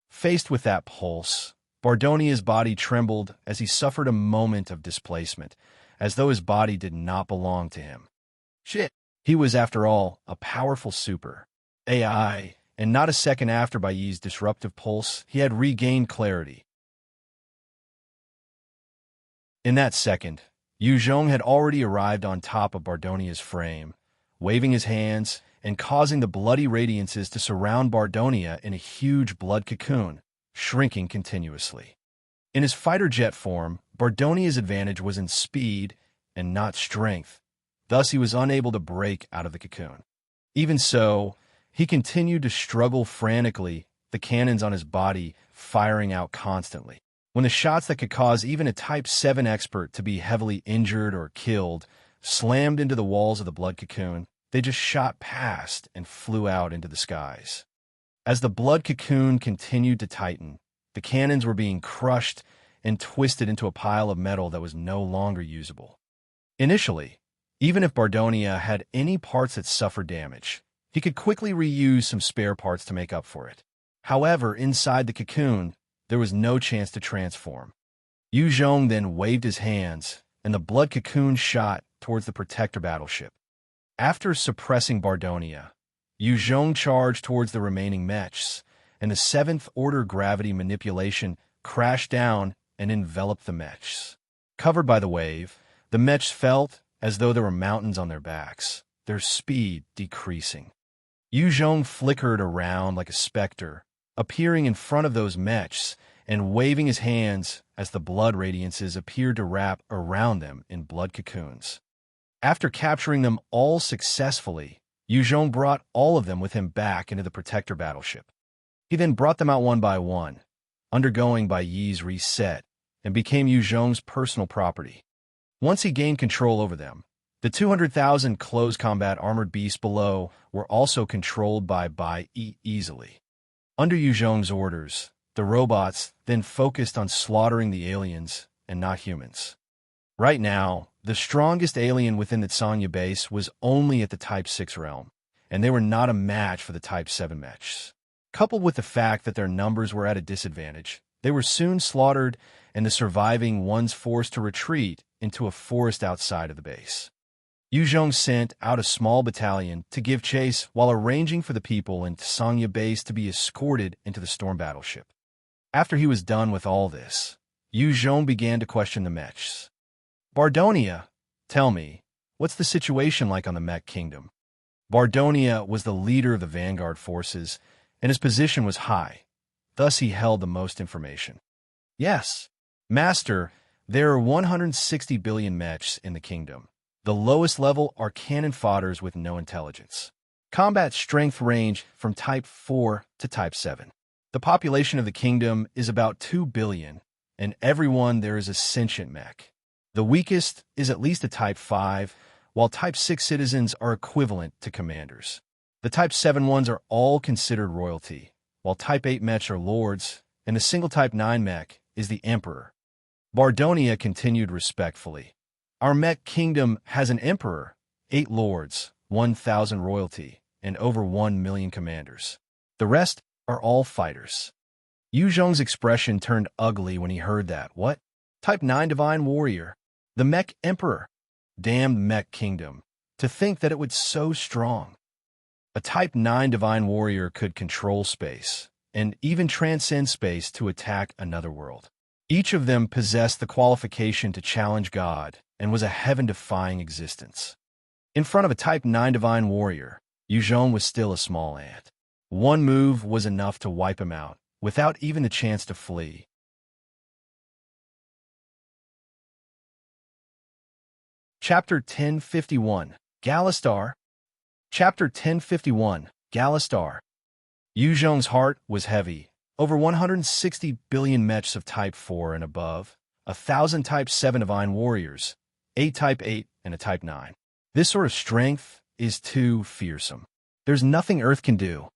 Faced with that pulse, Bardonia's body trembled as he suffered a moment of displacement, as though his body did not belong to him. Shit! He was, after all, a powerful super AI, and not a second after Baiyi's disruptive pulse, he had regained clarity. In that second, Yu Zhong had already arrived on top of Bardonia's frame, waving his hands and causing the bloody radiances to surround Bardonia in a huge blood cocoon, shrinking continuously. In his fighter jet form, Bardonia's advantage was in speed and not strength. Thus, he was unable to break out of the cocoon. Even so, he continued to struggle frantically, the cannons on his body firing out constantly. When the shots that could cause even a Type 7 expert to be heavily injured or killed slammed into the walls of the blood cocoon, they just shot past and flew out into the skies. As the blood cocoon continued to tighten, the cannons were being crushed and twisted into a pile of metal that was no longer usable. Initially, even if Bardonia had any parts that suffered damage, he could quickly reuse some spare parts to make up for it. However, inside the cocoon, there was no chance to transform. Yu Zhong then waved his hands, and the blood cocoon shot towards the Protector battleship. After suppressing Bardonia, Yu Zhong charged towards the remaining mechs, and the 7th Order gravity manipulation crashed down and enveloped the mechs. Covered by the wave, the mechs felt as though there were mountains on their backs, their speed decreasing. Yu Zhong flickered around like a specter, appearing in front of those mechs and waving his hands as the blood radiances appeared to wrap around them in blood cocoons. After capturing them all successfully, Yu Zhong brought all of them with him back into the Protector battleship. He then brought them out one by one, undergoing Baiyi's reset, and became Yu Zhong's personal property. Once he gained control over them, the 200,000 close combat armored beasts below were also controlled by Baiyi easily. Under Yu Zhong's orders, the robots then focused on slaughtering the aliens and not humans. Right now, the strongest alien within the Tsanya base was only at the Type 6 realm, and they were not a match for the Type 7 mechs. Coupled with the fact that their numbers were at a disadvantage, they were soon slaughtered and the surviving ones forced to retreat into a forest outside of the base. Yu Zhong sent out a small battalion to give chase while arranging for the people in Tsanya base to be escorted into the storm battleship. After he was done with all this, Yu Zhong began to question the mechs. Bardonia, tell me, what's the situation like on the Mech Kingdom? Bardonia was the leader of the vanguard forces, and his position was high. Thus he held the most information. Yes, Master, there are 160 billion mechs in the kingdom. The lowest level are cannon fodders with no intelligence. Combat strength range from Type 4 to Type 7. The population of the kingdom is about 2 billion, and everyone there is a sentient mech. The weakest is at least a Type 5, while Type 6 citizens are equivalent to commanders. The Type 7 ones are all considered royalty, while Type 8 mechs are lords, and the single Type 9 mech is the emperor. Bardonia continued respectfully. Our Mech Kingdom has an emperor, 8 lords, 1,000 royalty, and over 1 million commanders. The rest are all fighters. Yu Zhong's expression turned ugly when he heard that. What? Type 9 Divine Warrior. The Mech Emperor. Damned Mech Kingdom. To think that it was so strong. A Type 9 Divine Warrior could control space, and even transcend space to attack another world. Each of them possessed the qualification to challenge God and was a heaven-defying existence. In front of a Type 9 Divine Warrior, Yu Zhong was still a small ant. One move was enough to wipe him out, without even the chance to flee. Chapter 1051, Galastar. Chapter 1051, Galastar. Yu Zhong's heart was heavy. Over 160 billion mechs of Type 4 and above, 1,000 Type 7 Divine Warriors, 8 Type 8, and a Type 9. This sort of strength is too fearsome. There's nothing Earth can do.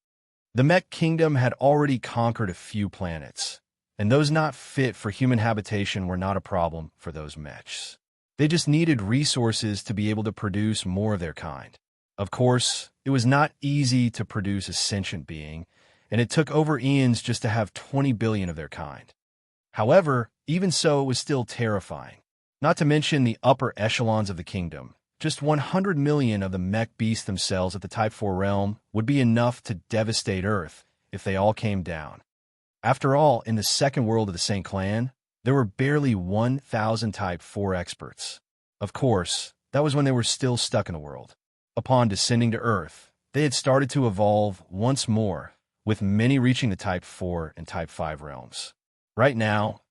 The Mech Kingdom had already conquered a few planets, and those not fit for human habitation were not a problem for those mechs. They just needed resources to be able to produce more of their kind. Of course, it was not easy to produce a sentient being, and it took over eons just to have 20 billion of their kind. However, even so, it was still terrifying. Not to mention the upper echelons of the kingdom. Just 100 million of the mech beasts themselves at the Type 4 realm would be enough to devastate Earth if they all came down. After all, in the second world of the Saint Clan, there were barely 1,000 Type 4 experts. Of course, that was when they were still stuck in the world. Upon descending to Earth, they had started to evolve once more, with many reaching the Type 4 and Type 5 realms. Right now,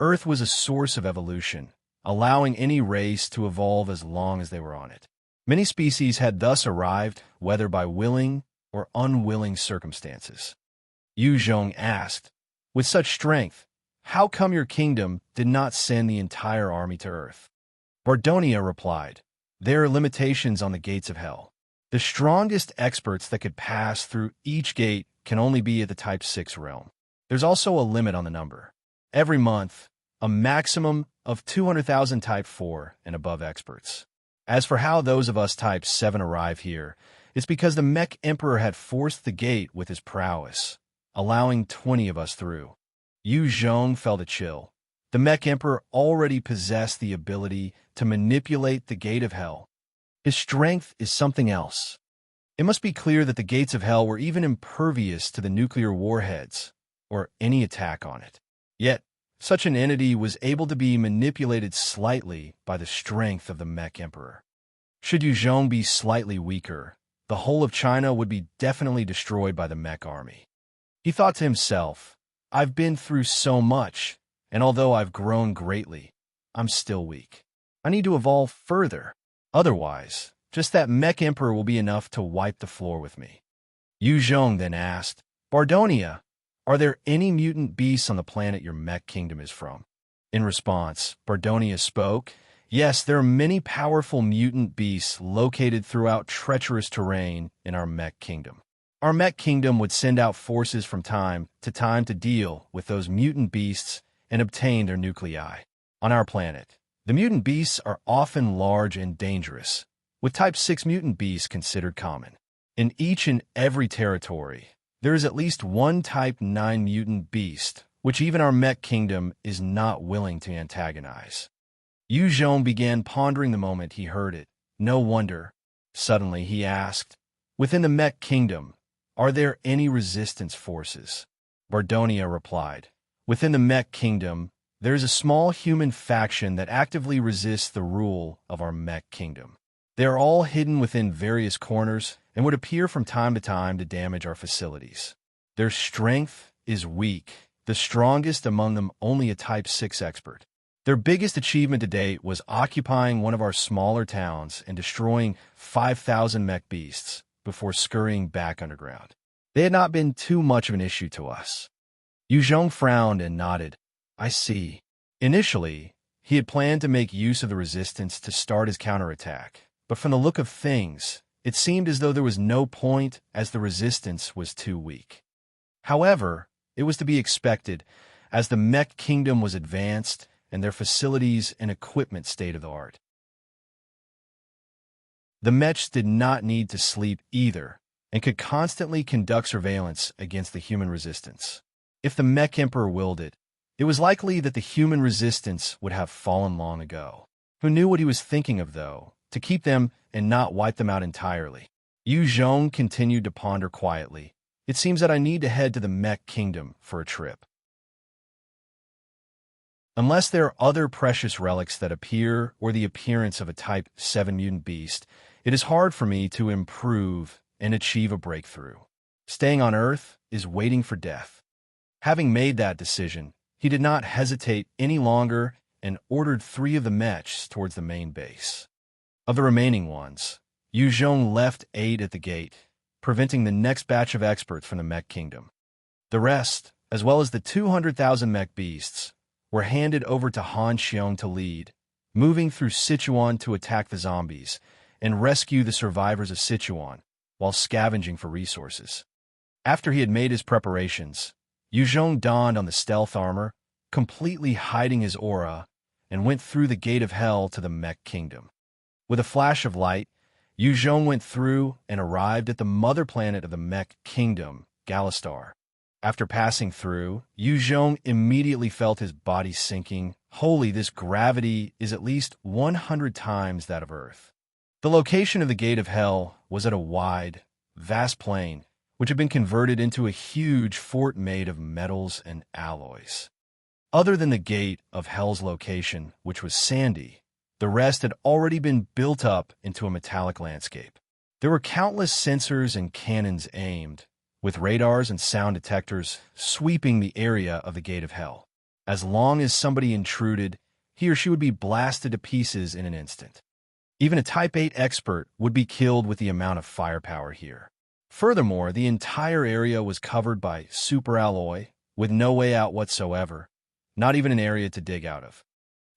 Earth was a source of evolution, allowing any race to evolve as long as they were on it. Many species had thus arrived, whether by willing or unwilling circumstances. Yu Zhong asked, "With such strength, how come your kingdom did not send the entire army to Earth?" Bardonia replied, "There are limitations on the gates of hell. The strongest experts that could pass through each gate can only be at the Type 6 realm. There's also a limit on the number. Every month, a maximum of 200,000 Type 4 and above experts. As for how those of us Type 7 arrive here, it's because the Mech Emperor had forced the gate with his prowess, allowing 20 of us through." Yu Zhong felt a chill. The Mech Emperor already possessed the ability to manipulate the gate of hell. His strength is something else. It must be clear that the gates of hell were even impervious to the nuclear warheads, or any attack on it. Yet, such an entity was able to be manipulated slightly by the strength of the Mech Emperor. Should Yu Zhong be slightly weaker, the whole of China would be definitely destroyed by the Mech army. He thought to himself, "I've been through so much, and although I've grown greatly, I'm still weak. I need to evolve further. Otherwise, just that Mech Emperor will be enough to wipe the floor with me." Yu Zhong then asked, "Bardonia, are there any mutant beasts on the planet your Mech Kingdom is from?" In response, Bardonia spoke, "Yes, there are many powerful mutant beasts located throughout treacherous terrain in our Mech Kingdom. Our Mech Kingdom would send out forces from time to deal with those mutant beasts and obtain their nuclei. On our planet, the mutant beasts are often large and dangerous, with Type 6 mutant beasts considered common. In each and every territory, there is at least one Type 9 mutant beast, which even our Mech Kingdom is not willing to antagonize." Yu Zhong began pondering the moment he heard it. No wonder. Suddenly he asked, "Within the Mech Kingdom, are there any resistance forces?" Bardonia replied, "Within the Mech Kingdom, there is a small human faction that actively resists the rule of our Mech Kingdom. They are all hidden within various corners and would appear from time to damage our facilities. Their strength is weak, the strongest among them only a Type 6 expert. Their biggest achievement to date was occupying one of our smaller towns and destroying 5,000 mech beasts before scurrying back underground. They had not been too much of an issue to us." Yu Zhong frowned and nodded. "I see." Initially, he had planned to make use of the resistance to start his counterattack, but from the look of things, it seemed as though there was no point as the resistance was too weak. However, it was to be expected, as the Mech Kingdom was advanced and their facilities and equipment state-of-the-art. The mechs did not need to sleep either, and could constantly conduct surveillance against the human resistance. If the Mech Emperor willed it, it was likely that the human resistance would have fallen long ago. Who knew what he was thinking of, though, to keep them and not wipe them out entirely? Yu Zhong continued to ponder quietly. It seems that I need to head to the Mech Kingdom for a trip. Unless there are other precious relics that appear or the appearance of a Type 7 mutant beast, it is hard for me to improve and achieve a breakthrough. Staying on Earth is waiting for death. Having made that decision, he did not hesitate any longer and ordered 3 of the mechs towards the main base. Of the remaining ones, Yu Zhong left 8 at the gate, preventing the next batch of experts from the Mech Kingdom. The rest, as well as the 200,000 mech beasts, were handed over to Han Xiong to lead, moving through Sichuan to attack the zombies and rescue the survivors of Sichuan while scavenging for resources. After he had made his preparations, Yu Zhong donned on the stealth armor, completely hiding his aura, and went through the gate of hell to the Mech Kingdom. With a flash of light, Yu Zhong went through and arrived at the mother planet of the Mech Kingdom, Galastar. After passing through, Yu Zhong immediately felt his body sinking. Holy, this gravity is at least 100 times that of Earth. The location of the Gate of Hell was at a wide, vast plain, which had been converted into a huge fort made of metals and alloys. Other than the Gate of Hell's location, which was sandy, the rest had already been built up into a metallic landscape. There were countless sensors and cannons aimed, with radars and sound detectors sweeping the area of the Gate of Hell. As long as somebody intruded, he or she would be blasted to pieces in an instant. Even a Type 8 expert would be killed with the amount of firepower here. Furthermore, the entire area was covered by super alloy, with no way out whatsoever, not even an area to dig out of.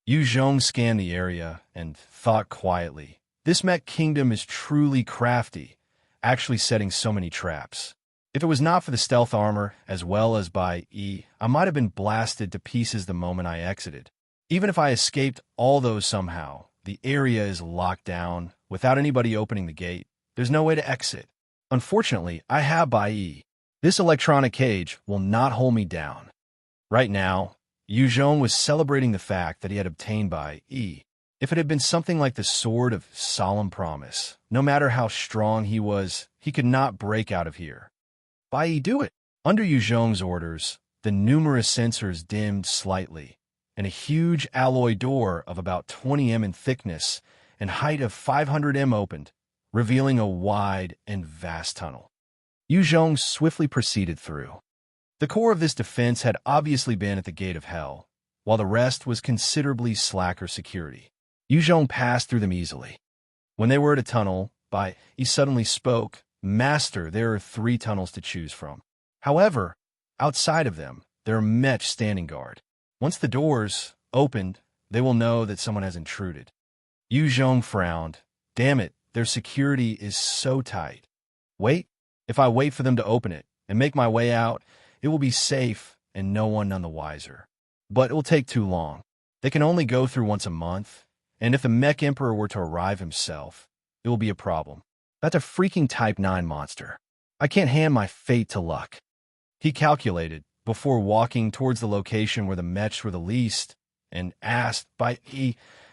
Yu Zhong scanned the area and thought quietly, this Mech Kingdom is truly crafty, actually setting so many traps. If it was not for the stealth armor, as well as by I might have been blasted to pieces the moment I exited. Even if I escaped all those somehow, the area is locked down. Without anybody opening the gate, there's no way to exit. Unfortunately, I have Bai. This electronic cage will not hold me down. Right now, Yu Zhong was celebrating the fact that he had obtained Bai. If it had been something like the Sword of Solemn Promise, no matter how strong he was, he could not break out of here. Bai, do it! Under Yu Zhong's orders, the numerous sensors dimmed slightly, and a huge alloy door of about 20 m in thickness and height of 500 m opened, revealing a wide and vast tunnel. Yu Zhong swiftly proceeded through. The core of this defense had obviously been at the Gate of Hell, while the rest was considerably slacker security. Yu Zhong passed through them easily. When they were at a tunnel, he suddenly spoke, Master, there are 3 tunnels to choose from. However, outside of them, there are mech standing guard. Once the doors opened, they will know that someone has intruded. Yu Zhong frowned. Damn it, their security is so tight. Wait, if I wait for them to open it and make my way out, it will be safe and no one none the wiser. But it will take too long. They can only go through once a month, and if the Mech Emperor were to arrive himself, it will be a problem. That's a freaking Type 9 monster. I can't hand my fate to luck. He calculated, before walking towards the location where the mechs were the least, and asked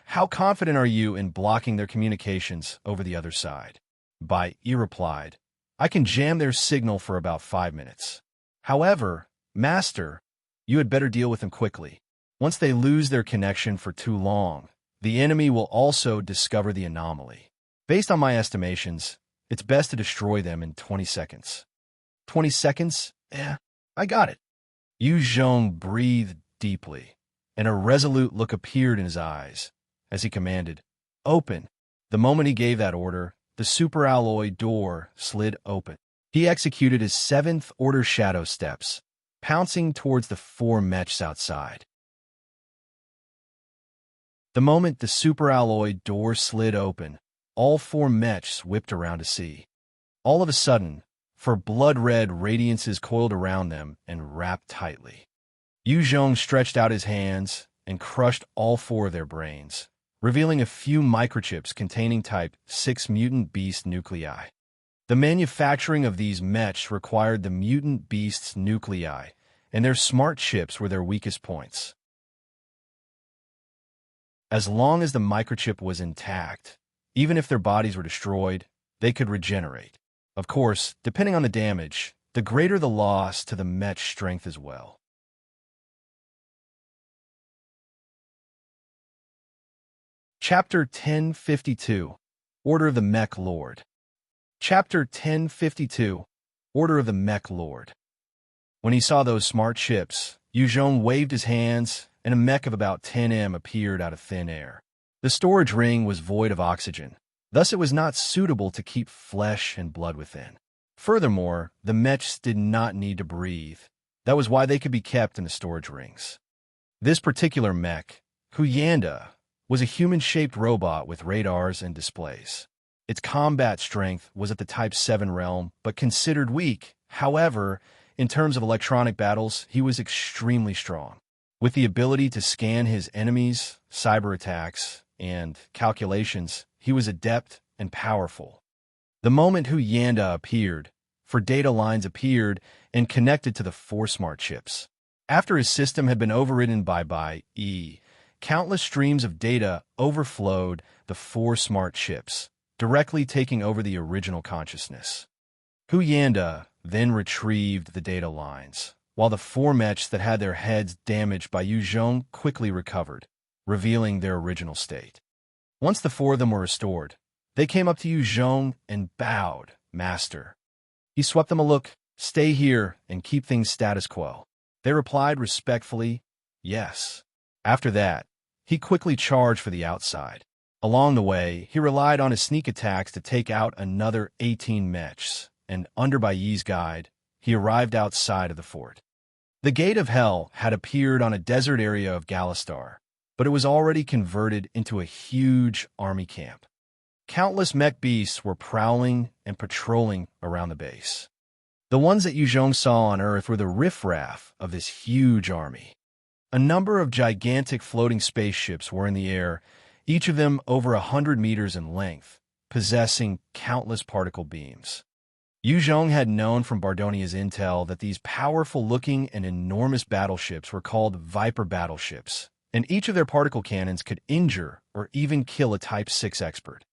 how confident are you in blocking their communications over the other side? Bai replied, I can jam their signal for about 5 minutes. However, Master, you had better deal with them quickly. Once they lose their connection for too long, the enemy will also discover the anomaly. Based on my estimations, it's best to destroy them in 20 seconds. 20 seconds? I got it. Yu Zhong breathed deeply, and a resolute look appeared in his eyes as he commanded, Open. The moment he gave that order, the super alloy door slid open. He executed his 7th order shadow steps, pouncing towards the 4 mechs outside. The moment the super alloy door slid open, all 4 mechs whipped around to see. All of a sudden, 4 blood-red radiances coiled around them and wrapped tightly. Yu Zhong stretched out his hands and crushed all 4 of their brains, revealing a few microchips containing Type 6 mutant beast nuclei. The manufacturing of these mechs required the mutant beast's nuclei, and their smart chips were their weakest points. As long as the microchip was intact, even if their bodies were destroyed, they could regenerate. Of course, depending on the damage, the greater the loss to the mech strength as well. Chapter 1052, Order of the Mech Lord. Chapter 1052, Order of the Mech Lord. When he saw those smart chips, Yuzhong waved his hands, and a mech of about 10M appeared out of thin air. The storage ring was void of oxygen, thus it was not suitable to keep flesh and blood within. Furthermore, the mechs did not need to breathe. That was why they could be kept in the storage rings. This particular mech, Huyanda, was a human-shaped robot with radars and displays. Its combat strength was at the Type 7 realm, but considered weak. However, in terms of electronic battles, he was extremely strong. With the ability to scan his enemies, cyber attacks, and calculations, he was adept and powerful. The moment Huyanda appeared, 4 data lines appeared and connected to the 4 smart chips. After his system had been overridden by countless streams of data overflowed the 4 smart chips, directly taking over the original consciousness. Huyanda then retrieved the data lines, while the 4 mechs that had their heads damaged by Yuzhong quickly recovered, revealing their original state. Once the 4 of them were restored, they came up to Yuzhong and bowed, "Master." He swept them a look, "Stay here and keep things status quo." They replied respectfully, "Yes." After that, he quickly charged for the outside. Along the way, he relied on his sneak attacks to take out another 18 mechs, and under Baiyi's guide, he arrived outside of the fort. The Gate of Hell had appeared on a desert area of Galastar, but it was already converted into a huge army camp. Countless mech beasts were prowling and patrolling around the base. The ones that Yuzhong saw on Earth were the riffraff of this huge army. A number of gigantic floating spaceships were in the air, each of them over 100 meters in length, possessing countless particle beams. Yuzhong had known from Bardonia's intel that these powerful-looking and enormous battleships were called Viper battleships, and each of their particle cannons could injure or even kill a Type 6 expert.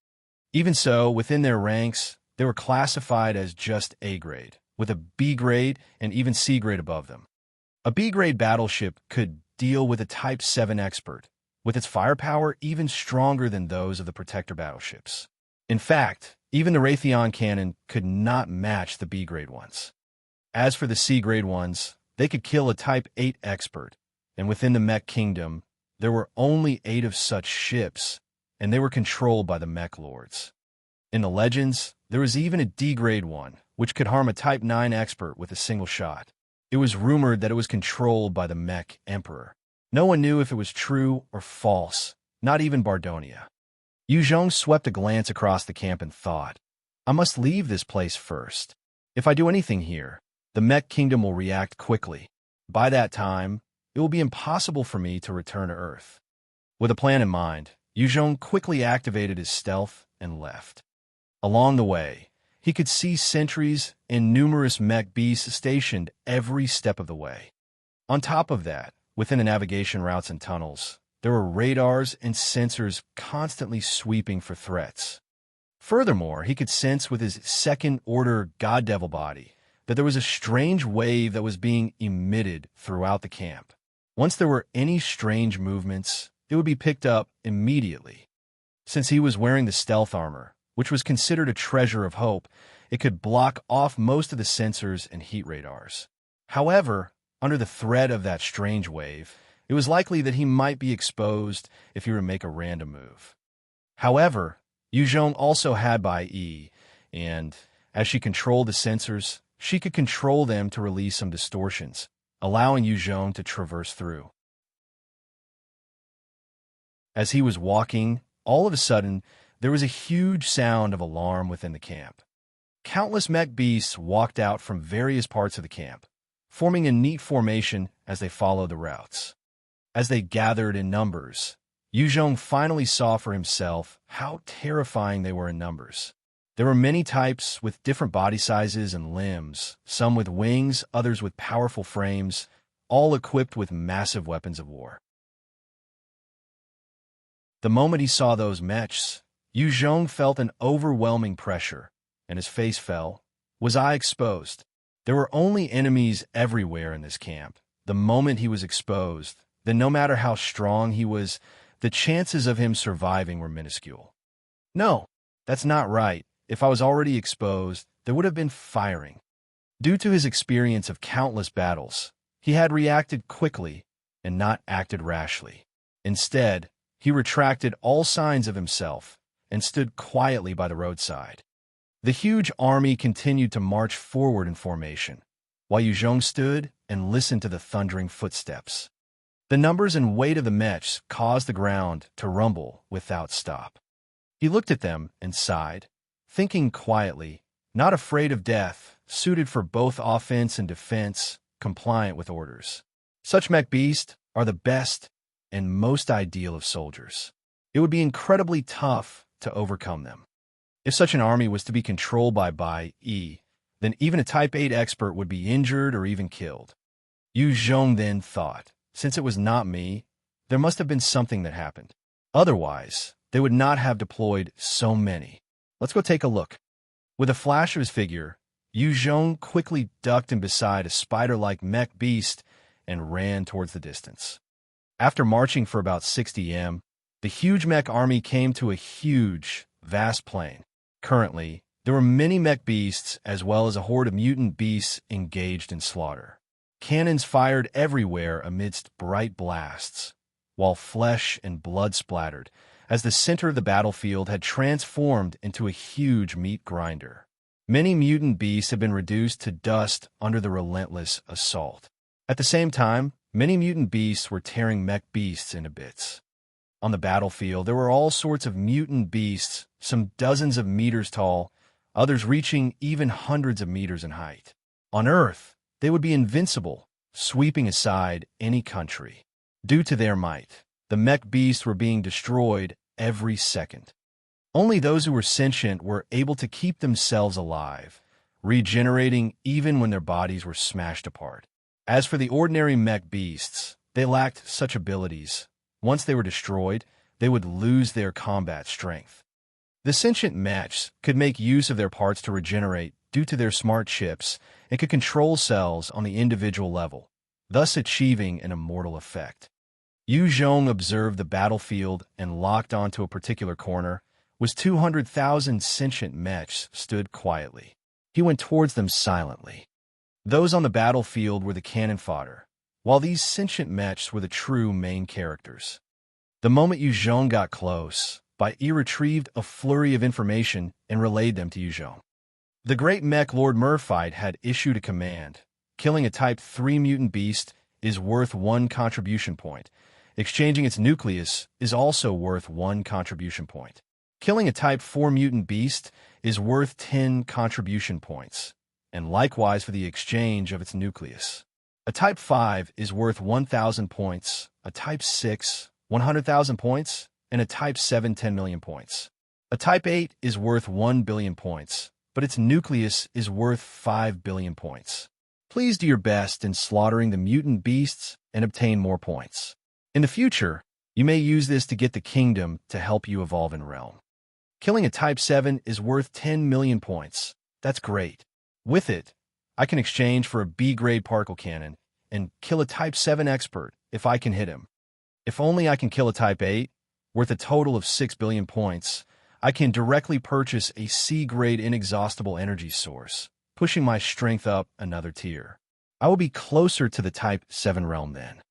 Even so, within their ranks, they were classified as just A grade, with a B grade and even C grade above them. A B grade battleship could deal with a Type 7 expert, with its firepower even stronger than those of the Protector battleships. In fact, even the Raytheon cannon could not match the B grade ones. As for the C grade ones, they could kill a Type 8 expert, and within the Mech Kingdom, there were only 8 of such ships, and they were controlled by the Mech Lords. In the legends, there was even a D grade one, which could harm a Type 9 expert with a single shot. It was rumored that it was controlled by the Mech Emperor. No one knew if it was true or false, not even Bardonia. Yuzhong swept a glance across the camp and thought, "I must leave this place first. If I do anything here, the Mech Kingdom will react quickly. By that time, it will be impossible for me to return to Earth." With a plan in mind, Yuzhong quickly activated his stealth and left. Along the way, he could see sentries and numerous mech beasts stationed every step of the way. On top of that, within the navigation routes and tunnels, there were radars and sensors constantly sweeping for threats. Furthermore, he could sense with his second-order God Devil body that there was a strange wave that was being emitted throughout the camp. Once there were any strange movements, it would be picked up immediately. Since he was wearing the stealth armor, which was considered a treasure of hope, it could block off most of the sensors and heat radars. However, under the threat of that strange wave, it was likely that he might be exposed if he were to make a random move. However, Yuzhong also had Bai, and as she controlled the sensors, she could control them to release some distortions, allowing Yuzhong to traverse through. As he was walking, all of a sudden, there was a huge sound of alarm within the camp. Countless mech beasts walked out from various parts of the camp, forming a neat formation as they followed the routes. As they gathered in numbers, Yuzhong finally saw for himself how terrifying they were in numbers. There were many types with different body sizes and limbs, some with wings, others with powerful frames, all equipped with massive weapons of war. The moment he saw those mechs, Yu Zhong felt an overwhelming pressure, and his face fell. Was eye exposed? There were only enemies everywhere in this camp. The moment he was exposed, then no matter how strong he was, the chances of him surviving were minuscule. No, that's not right. If I was already exposed, there would have been firing. Due to his experience of countless battles, he had reacted quickly and not acted rashly. Instead, he retracted all signs of himself and stood quietly by the roadside. The huge army continued to march forward in formation, while Yu Zhong stood and listened to the thundering footsteps. The numbers and weight of the mechs caused the ground to rumble without stop. He looked at them and sighed, thinking quietly, not afraid of death, suited for both offense and defense, compliant with orders. Such mech beasts are the best and most ideal of soldiers. It would be incredibly tough to overcome them. If such an army was to be controlled by E, then even a Type 8 expert would be injured or even killed. Yu Zhong then thought, since it was not me, there must have been something that happened. Otherwise, they would not have deployed so many. Let's go take a look. With a flash of his figure, Yu Zhong quickly ducked in beside a spider-like mech beast and ran towards the distance. After marching for about 60 m, the huge mech army came to a huge, vast plain. Currently, there were many mech beasts as well as a horde of mutant beasts engaged in slaughter. Cannons fired everywhere amidst bright blasts, while flesh and blood splattered, as the center of the battlefield had transformed into a huge meat grinder. Many mutant beasts had been reduced to dust under the relentless assault. At the same time, many mutant beasts were tearing mech beasts into bits. On the battlefield, there were all sorts of mutant beasts, some dozens of meters tall, others reaching even hundreds of meters in height. On Earth, they would be invincible, sweeping aside any country. Due to their might, the mech beasts were being destroyed every second. Only those who were sentient were able to keep themselves alive, regenerating even when their bodies were smashed apart. As for the ordinary mech beasts, they lacked such abilities. Once they were destroyed, they would lose their combat strength. The sentient mechs could make use of their parts to regenerate due to their smart chips and could control cells on the individual level, thus achieving an immortal effect. Yu Zhong observed the battlefield and locked onto a particular corner, was 200,000 sentient mechs stood quietly. He went towards them silently. Those on the battlefield were the cannon fodder, while these sentient mechs were the true main characters. The moment Yu Zhong got close, Bai retrieved a flurry of information and relayed them to Yu Zhong. The great mech Lord Murphite had issued a command. Killing a Type 3 mutant beast is worth 1 contribution point. Exchanging its nucleus is also worth 1 contribution point. Killing a Type 4 mutant beast is worth 10 contribution points, and likewise for the exchange of its nucleus. A Type 5 is worth 1,000 points, a Type 6, 100,000 points, and a Type 7, 10 million points. A Type 8 is worth 1 billion points, but its nucleus is worth 5 billion points. Please do your best in slaughtering the mutant beasts and obtain more points. In the future, you may use this to get the kingdom to help you evolve in Realm. Killing a Type 7 is worth 10 million points. That's great. With it, I can exchange for a B-grade particle cannon and kill a Type 7 expert if I can hit him. If only I can kill a Type 8, worth a total of 6 billion points, I can directly purchase a C-grade inexhaustible energy source, pushing my strength up another tier. I will be closer to the Type 7 realm then.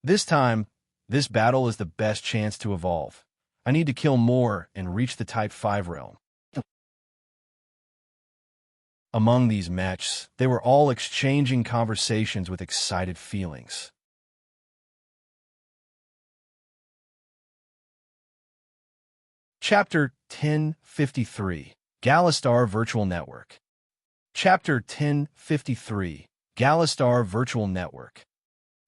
This time, this battle is the best chance to evolve. I need to kill more and reach the Type 5 realm. Among these mechs, they were all exchanging conversations with excited feelings. Chapter 1053, Galastar Virtual Network. Chapter 1053, Galastar Virtual Network.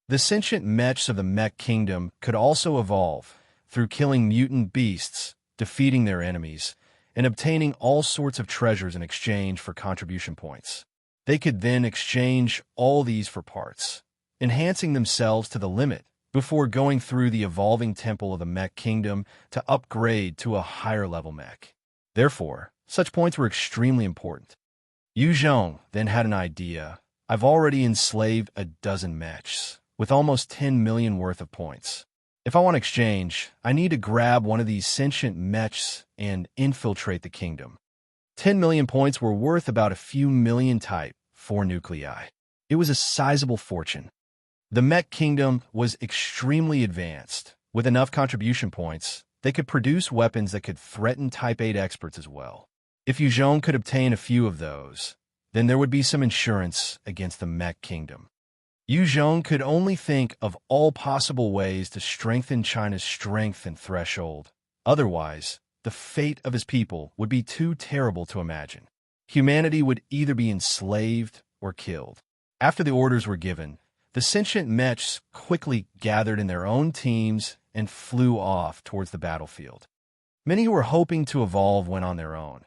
The sentient mechs of the Mech Kingdom could also evolve through killing mutant beasts, defeating their enemies, and obtaining all sorts of treasures in exchange for contribution points. They could then exchange all these for parts, enhancing themselves to the limit before going through the evolving temple of the Mech Kingdom to upgrade to a higher-level mech. Therefore, such points were extremely important. Yu Zhong then had an idea. I've already enslaved a dozen mechs, with almost 10 million worth of points. If I want to exchange, I need to grab one of these sentient mechs and infiltrate the kingdom. 10 million points were worth about a few million Type 4 nuclei. It was a sizable fortune. The Mech Kingdom was extremely advanced. With enough contribution points, they could produce weapons that could threaten Type 8 experts as well. If Yu Zhong could obtain a few of those, then there would be some insurance against the Mech Kingdom. Yu Zhong could only think of all possible ways to strengthen China's strength and threshold. Otherwise, the fate of his people would be too terrible to imagine. Humanity would either be enslaved or killed. After the orders were given, the sentient mechs quickly gathered in their own teams and flew off towards the battlefield. Many who were hoping to evolve went on their own.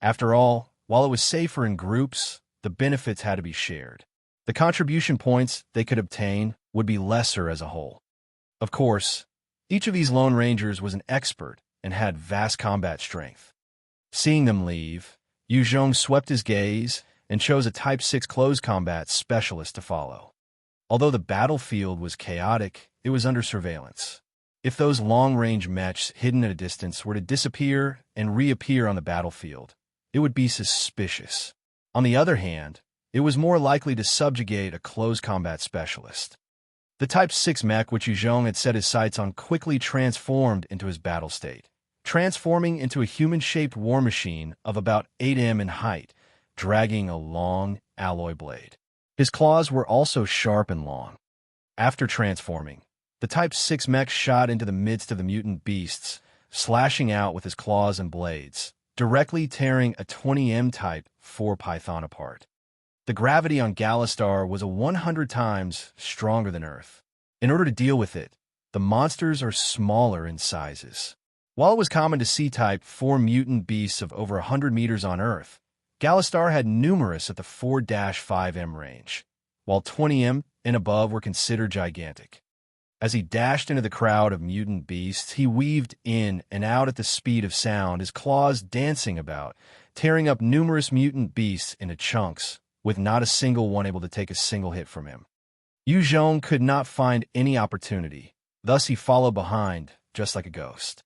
After all, while it was safer in groups, the benefits had to be shared. The contribution points they could obtain would be lesser as a whole. Of course, each of these Lone Rangers was an expert and had vast combat strength. Seeing them leave, Yu Zhong swept his gaze and chose a Type 6 close combat specialist to follow. Although the battlefield was chaotic, it was under surveillance. If those long-range mechs hidden at a distance were to disappear and reappear on the battlefield, it would be suspicious. On the other hand, it was more likely to subjugate a close combat specialist. The Type 6 mech which Yu Zhong had set his sights on quickly transformed into his battle state, transforming into a human-shaped war machine of about 8 m in height, dragging a long alloy blade. His claws were also sharp and long. After transforming, the Type 6 mech shot into the midst of the mutant beasts, slashing out with his claws and blades, directly tearing a 20 m Type 4 python apart. The gravity on Galastar was 100 times stronger than Earth. In order to deal with it, the monsters are smaller in sizes. While it was common to see Type 4 mutant beasts of over 100 meters on Earth, Galastar had numerous at the 4-5 m range, while 20 m and above were considered gigantic. As he dashed into the crowd of mutant beasts, he weaved in and out at the speed of sound, his claws dancing about, tearing up numerous mutant beasts into chunks, with not a single one able to take a single hit from him. Yu Zhong could not find any opportunity, thus he followed behind, just like a ghost.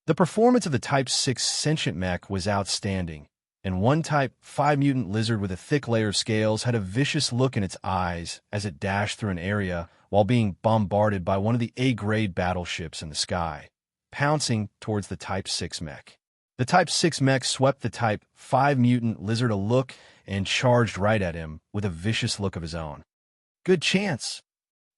The performance of the Type 6 sentient mech was outstanding, and one Type 5 mutant lizard with a thick layer of scales had a vicious look in its eyes as it dashed through an area while being bombarded by one of the A-grade battleships in the sky, pouncing towards the Type 6 mech. The Type 6 mech swept the Type 5 mutant lizard a look and charged right at him with a vicious look of his own. Good chance.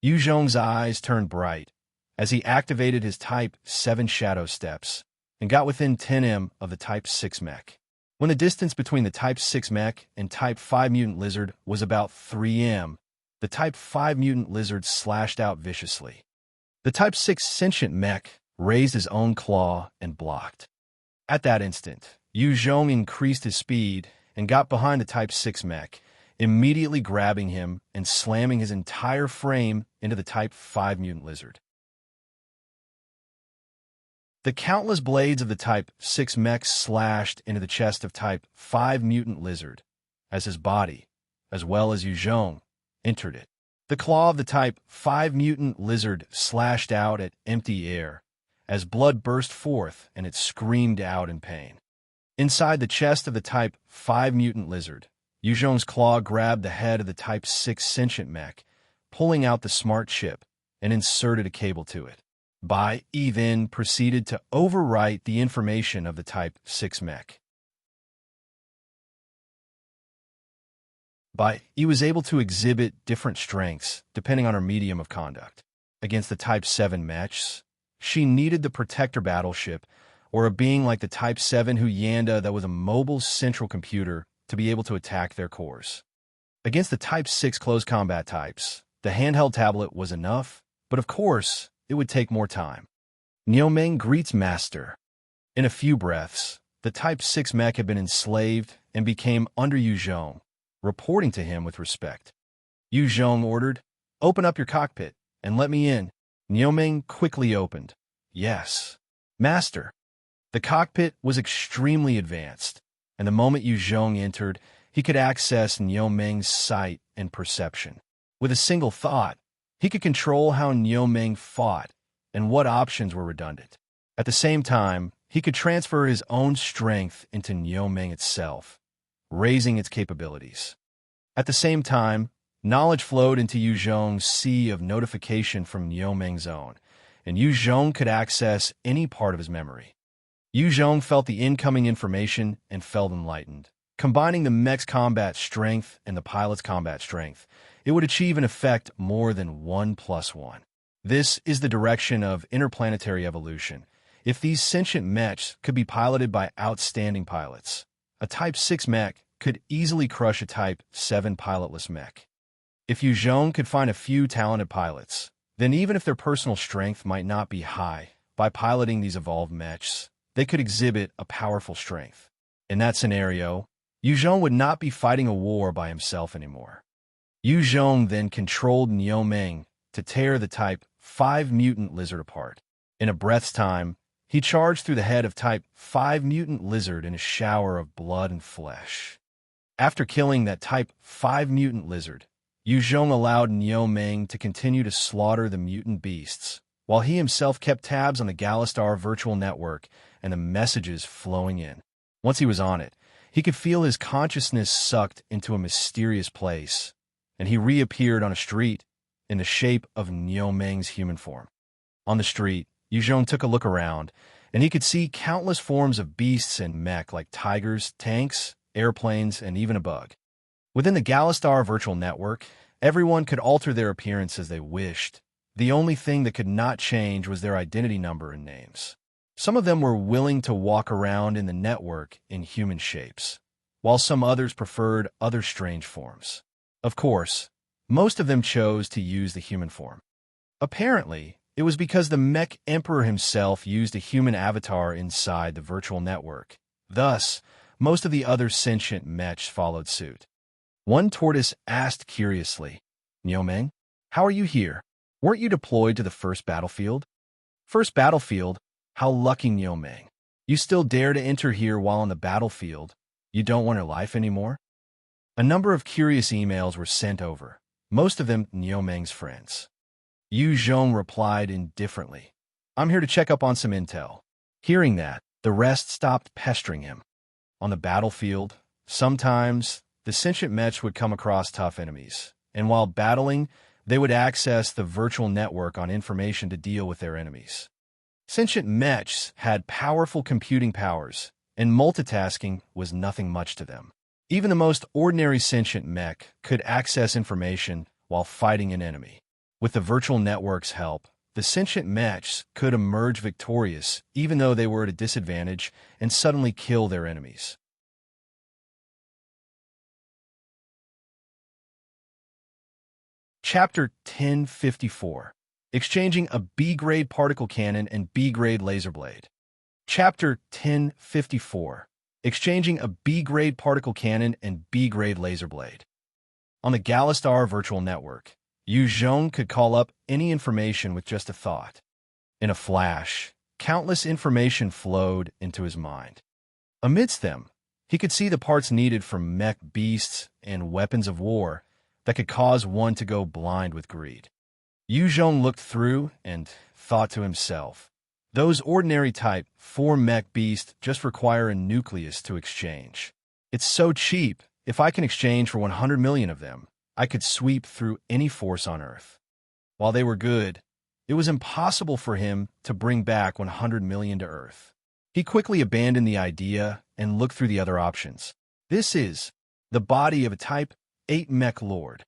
Yu Zhong's eyes turned bright as he activated his Type 7 shadow steps and got within 10 m of the Type 6 mech. When the distance between the Type 6 mech and Type 5 mutant lizard was about 3 m, the Type 5 mutant lizard slashed out viciously. The Type 6 sentient mech raised his own claw and blocked. At that instant, Yu Zhong increased his speed and got behind the Type 6 mech, immediately grabbing him and slamming his entire frame into the Type 5 mutant lizard. The countless blades of the Type 6 mech slashed into the chest of Type 5 mutant lizard, as his body, as well as Yu Zhong, entered it. The claw of the Type 5 mutant lizard slashed out at empty air, as blood burst forth and it screamed out in pain. Inside the chest of the Type 5 mutant lizard, Yu Zhong's claw grabbed the head of the Type 6 sentient mech, pulling out the smart chip, and inserted a cable to it. Bai Yi then proceeded to overwrite the information of the Type 6 mech. Bai Yi was able to exhibit different strengths depending on her medium of conduct. Against the Type 7 mechs, she needed the protector battleship, or a being like the Type 7 Huyanda that was a mobile central computer to be able to attack their cores. Against the Type 6 close combat types, the handheld tablet was enough, but of course, it would take more time. Niomeng greets Master. In a few breaths, the Type 6 mech had been enslaved and became under Yu Zhong, reporting to him with respect. Yu Zhong ordered, Open up your cockpit and let me in. Nioming quickly opened. Yes. Master. The cockpit was extremely advanced, and the moment Yu Zhong entered, he could access Nioming's sight and perception. With a single thought, he could control how Nioming fought and what options were redundant. At the same time, he could transfer his own strength into Nioming itself, raising its capabilities. At the same time, knowledge flowed into Yu Zhong's sea of notification from Nioming's own, and Yu Zhong could access any part of his memory. Yu Zhong felt the incoming information and felt enlightened. Combining the mech's combat strength and the pilot's combat strength, it would achieve an effect more than 1+1. This is the direction of interplanetary evolution. If these sentient mechs could be piloted by outstanding pilots, a Type 6 mech could easily crush a Type 7 pilotless mech. If Yu Zhong could find a few talented pilots, then even if their personal strength might not be high, by piloting these evolved mechs, they could exhibit a powerful strength. In that scenario, Yu Zhong would not be fighting a war by himself anymore. Yu Zhong then controlled Nioming to tear the Type 5 mutant lizard apart. In a breath's time, he charged through the head of Type 5 mutant lizard in a shower of blood and flesh. After killing that Type 5 mutant lizard, Yu Zhong allowed Nioming to continue to slaughter the mutant beasts, while he himself kept tabs on the Galastar virtual network and the messages flowing in. Once he was on it, he could feel his consciousness sucked into a mysterious place, and he reappeared on a street in the shape of Nioming's human form. On the street, Yu Zhong took a look around, and he could see countless forms of beasts and mech like tigers, tanks, airplanes, and even a bug. Within the Galastar virtual network, everyone could alter their appearance as they wished. The only thing that could not change was their identity number and names. Some of them were willing to walk around in the network in human shapes, while some others preferred other strange forms. Of course, most of them chose to use the human form. Apparently, it was because the Mech Emperor himself used a human avatar inside the virtual network. Thus, most of the other sentient mechs followed suit. One tortoise asked curiously, "Nioming, how are you here? Weren't you deployed to the first battlefield?" "First battlefield? How lucky, Nioming. You still dare to enter here while on the battlefield. You don't want your life anymore?" A number of curious emails were sent over, most of them Nioming's friends. Yu Zhong replied indifferently, "I'm here to check up on some intel." Hearing that, the rest stopped pestering him. On the battlefield, sometimes the sentient mechs would come across tough enemies, and while battling, they would access the virtual network on information to deal with their enemies. Sentient mechs had powerful computing powers, and multitasking was nothing much to them. Even the most ordinary sentient mech could access information while fighting an enemy. With the virtual network's help, the sentient mechs could emerge victorious even though they were at a disadvantage and suddenly kill their enemies. Chapter 1054. Exchanging a B-grade particle cannon and B-grade laser blade. Chapter 1054. Exchanging a B-grade particle cannon and B-grade laser blade. On the Galastar virtual network, Yu Zhong could call up any information with just a thought. In a flash, countless information flowed into his mind. Amidst them, he could see the parts needed for mech beasts and weapons of war that could cause one to go blind with greed. Yu Zhong looked through and thought to himself, those ordinary Type 4 mech beasts just require a nucleus to exchange. It's so cheap, if I can exchange for 100 million of them, I could sweep through any force on Earth. While they were good, it was impossible for him to bring back 100 million to Earth. He quickly abandoned the idea and looked through the other options. This is the body of a Type 8 mech lord.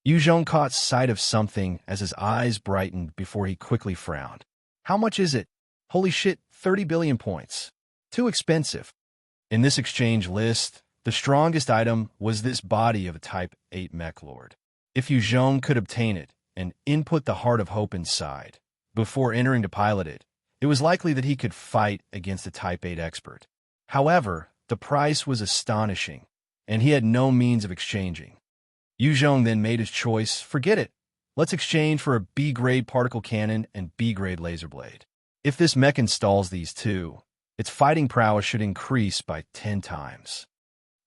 Yu Zhong caught sight of something as his eyes brightened before he quickly frowned. How much is it? Holy shit, 30 billion points. Too expensive. In this exchange list, the strongest item was this body of a Type 8 mech lord. If Yu Zhong could obtain it and input the Heart of Hope inside, before entering to pilot it, it was likely that he could fight against a Type 8 expert. However, the price was astonishing, and he had no means of exchanging. Yu Zhong then made his choice. Forget it. Let's exchange for a B-grade particle cannon and B-grade laser blade. If this mech installs these two, its fighting prowess should increase by 10 times.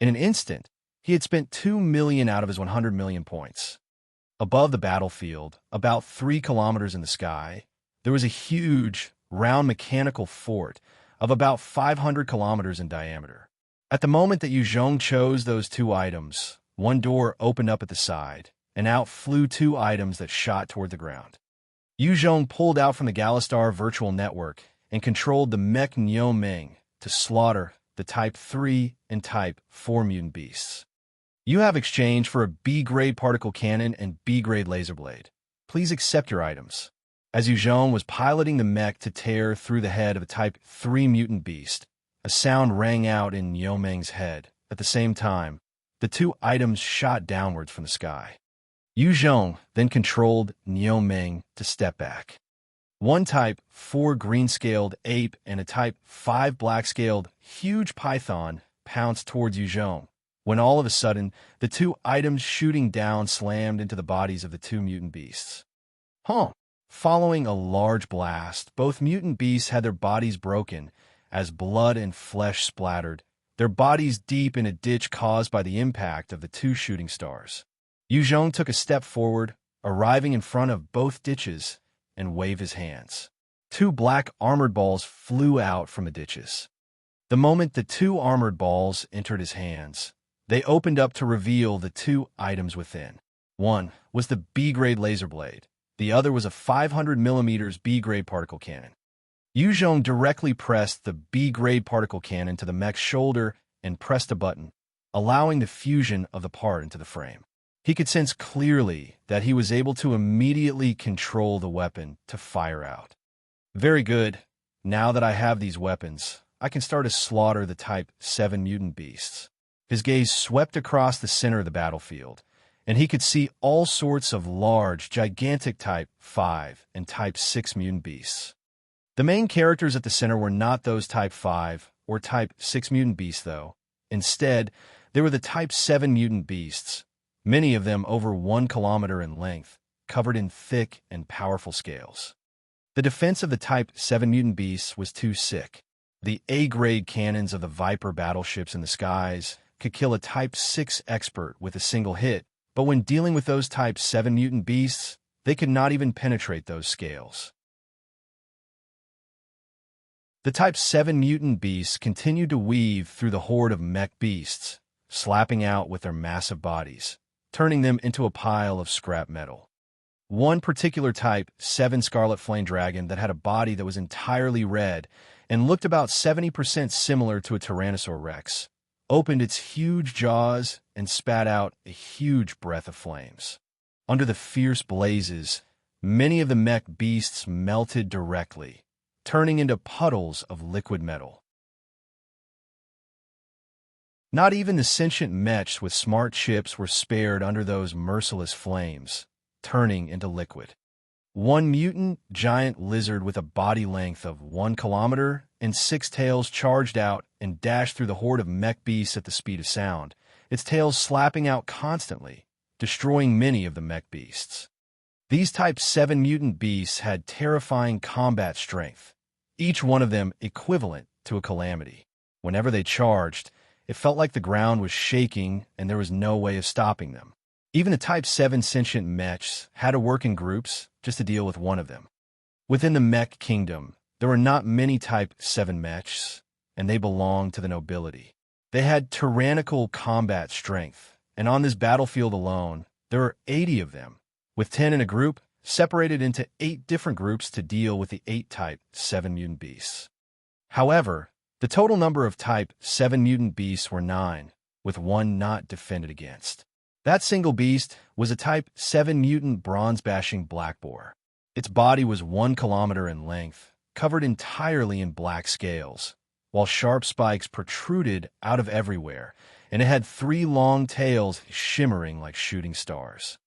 In an instant, he had spent 2 million out of his 100 million points. Above the battlefield, about 3 kilometers in the sky, there was a huge, round mechanical fort of about 500 kilometers in diameter. At the moment that Yu Zhong chose those two items, one door opened up at the side, and out flew 2 items that shot toward the ground. Yu Zhong pulled out from the Galastar virtual network and controlled the Mech Niu-Ming to slaughter the Type 3 and Type 4 mutant beasts. You have exchanged for a B-grade particle cannon and B-grade laser blade. Please accept your items. As Yu Zhong was piloting the mech to tear through the head of a Type 3 mutant beast, a sound rang out in Niu-Ming's head. At the same time, the 2 items shot downwards from the sky. Yu Zhong then controlled Niu-Ming to step back. One Type 4 green-scaled ape and a Type 5 black-scaled huge python pounced towards Yu Zhong, when all of a sudden, the 2 items shooting down slammed into the bodies of the 2 mutant beasts. Following a large blast, both mutant beasts had their bodies broken as blood and flesh splattered, their bodies deep in a ditch caused by the impact of the 2 shooting stars. Yu Zhong took a step forward, arriving in front of both ditches, and waved his hands. 2 black armored balls flew out from the ditches. The moment the 2 armored balls entered his hands, they opened up to reveal the 2 items within. One was the B-grade laser blade. The other was a 500 mm B-grade particle cannon. Yu Zhong directly pressed the B-grade particle cannon to the mech's shoulder and pressed a button, allowing the fusion of the part into the frame. He could sense clearly that he was able to immediately control the weapon to fire out. Very good. Now that I have these weapons, I can start to slaughter the Type 7 mutant beasts. His gaze swept across the center of the battlefield, and he could see all sorts of large, gigantic Type 5 and Type 6 mutant beasts. The main characters at the center were not those Type 5 or Type 6 mutant beasts, though. Instead, they were the Type 7 mutant beasts, many of them over 1 kilometer in length, covered in thick and powerful scales. The defense of the Type 7 mutant beasts was too sick. The A-grade cannons of the Viper battleships in the skies could kill a Type 6 expert with a single hit, but when dealing with those Type 7 mutant beasts, they could not even penetrate those scales. The Type 7 mutant beasts continued to weave through the horde of mech beasts, slapping out with their massive bodies, turning them into a pile of scrap metal. One particular Type 7 Scarlet Flame Dragon that had a body that was entirely red and looked about 70% similar to a Tyrannosaur Rex, opened its huge jaws and spat out a huge breath of flames. Under the fierce blazes, many of the mech beasts melted directly, turning into puddles of liquid metal. Not even the sentient mechs with smart chips were spared under those merciless flames, turning into liquid. One mutant giant lizard with a body length of 1 kilometer and 6 tails charged out and dashed through the horde of mech beasts at the speed of sound, its tails slapping out constantly, destroying many of the mech beasts. These Type 7 mutant beasts had terrifying combat strength, each one of them equivalent to a calamity. Whenever they charged, it felt like the ground was shaking and there was no way of stopping them. Even the Type 7 sentient mechs had to work in groups just to deal with one of them. Within the mech kingdom, there were not many Type 7 mechs, and they belonged to the nobility. They had tyrannical combat strength, and on this battlefield alone, there were 80 of them, with 10 in a group, separated into 8 different groups to deal with the 8 Type 7 mutant beasts. However, the total number of Type 7 mutant beasts were 9, with 1 not defended against. That single beast was a Type 7 mutant bronze-bashing black boar. Its body was 1 kilometer in length, covered entirely in black scales, while sharp spikes protruded out of everywhere, and it had 3 long tails shimmering like shooting stars.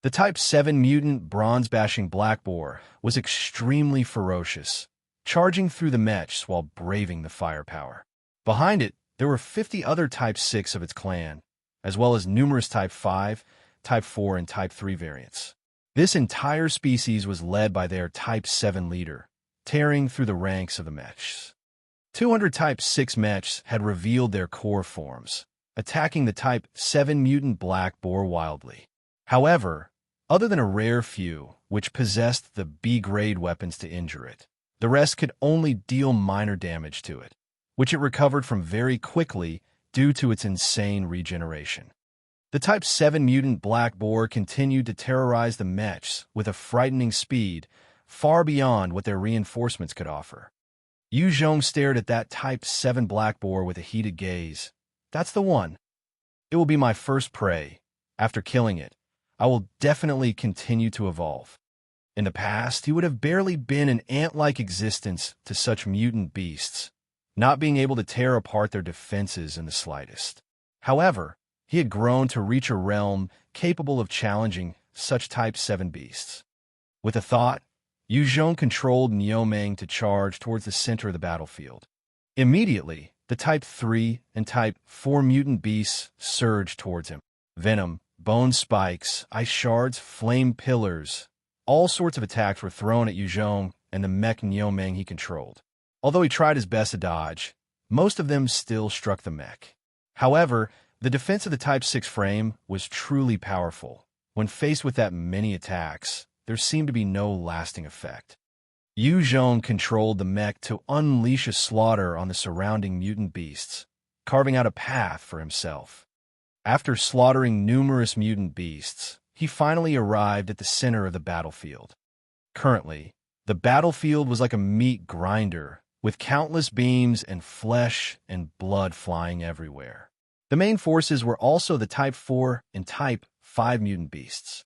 The Type 7 mutant bronze-bashing black boar was extremely ferocious, charging through the mechs while braving the firepower. Behind it, there were 50 other Type 6 of its clan, as well as numerous Type 5, Type 4, and Type 3 variants. This entire species was led by their Type 7 leader, tearing through the ranks of the mechs. 200 Type 6 mechs had revealed their core forms, attacking the Type 7 mutant black boar wildly. However, other than a rare few, which possessed the B-grade weapons to injure it, the rest could only deal minor damage to it, which it recovered from very quickly due to its insane regeneration. The Type 7 mutant black boar continued to terrorize the mechs with a frightening speed, far beyond what their reinforcements could offer. Yu Zhong stared at that Type 7 black boar with a heated gaze. That's the one. It will be my first prey. After killing it, I will definitely continue to evolve. In the past, he would have barely been an ant-like existence to such mutant beasts, not being able to tear apart their defenses in the slightest. However, he had grown to reach a realm capable of challenging such Type 7 beasts. With a thought, Yu Zhong controlled Niomeng to charge towards the center of the battlefield. Immediately, the Type 3 and Type 4 mutant beasts surged towards him. Venom, bone spikes, ice shards, flame pillars, all sorts of attacks were thrown at Yu Zhong and the mech Niomeng he controlled. Although he tried his best to dodge, most of them still struck the mech. However, the defense of the Type 6 frame was truly powerful. When faced with that many attacks, there seemed to be no lasting effect. Yu Zhong controlled the mech to unleash a slaughter on the surrounding mutant beasts, carving out a path for himself. After slaughtering numerous mutant beasts, he finally arrived at the center of the battlefield. Currently, the battlefield was like a meat grinder, with countless beams and flesh and blood flying everywhere. The main forces were also the Type 4 and Type 5 mutant beasts.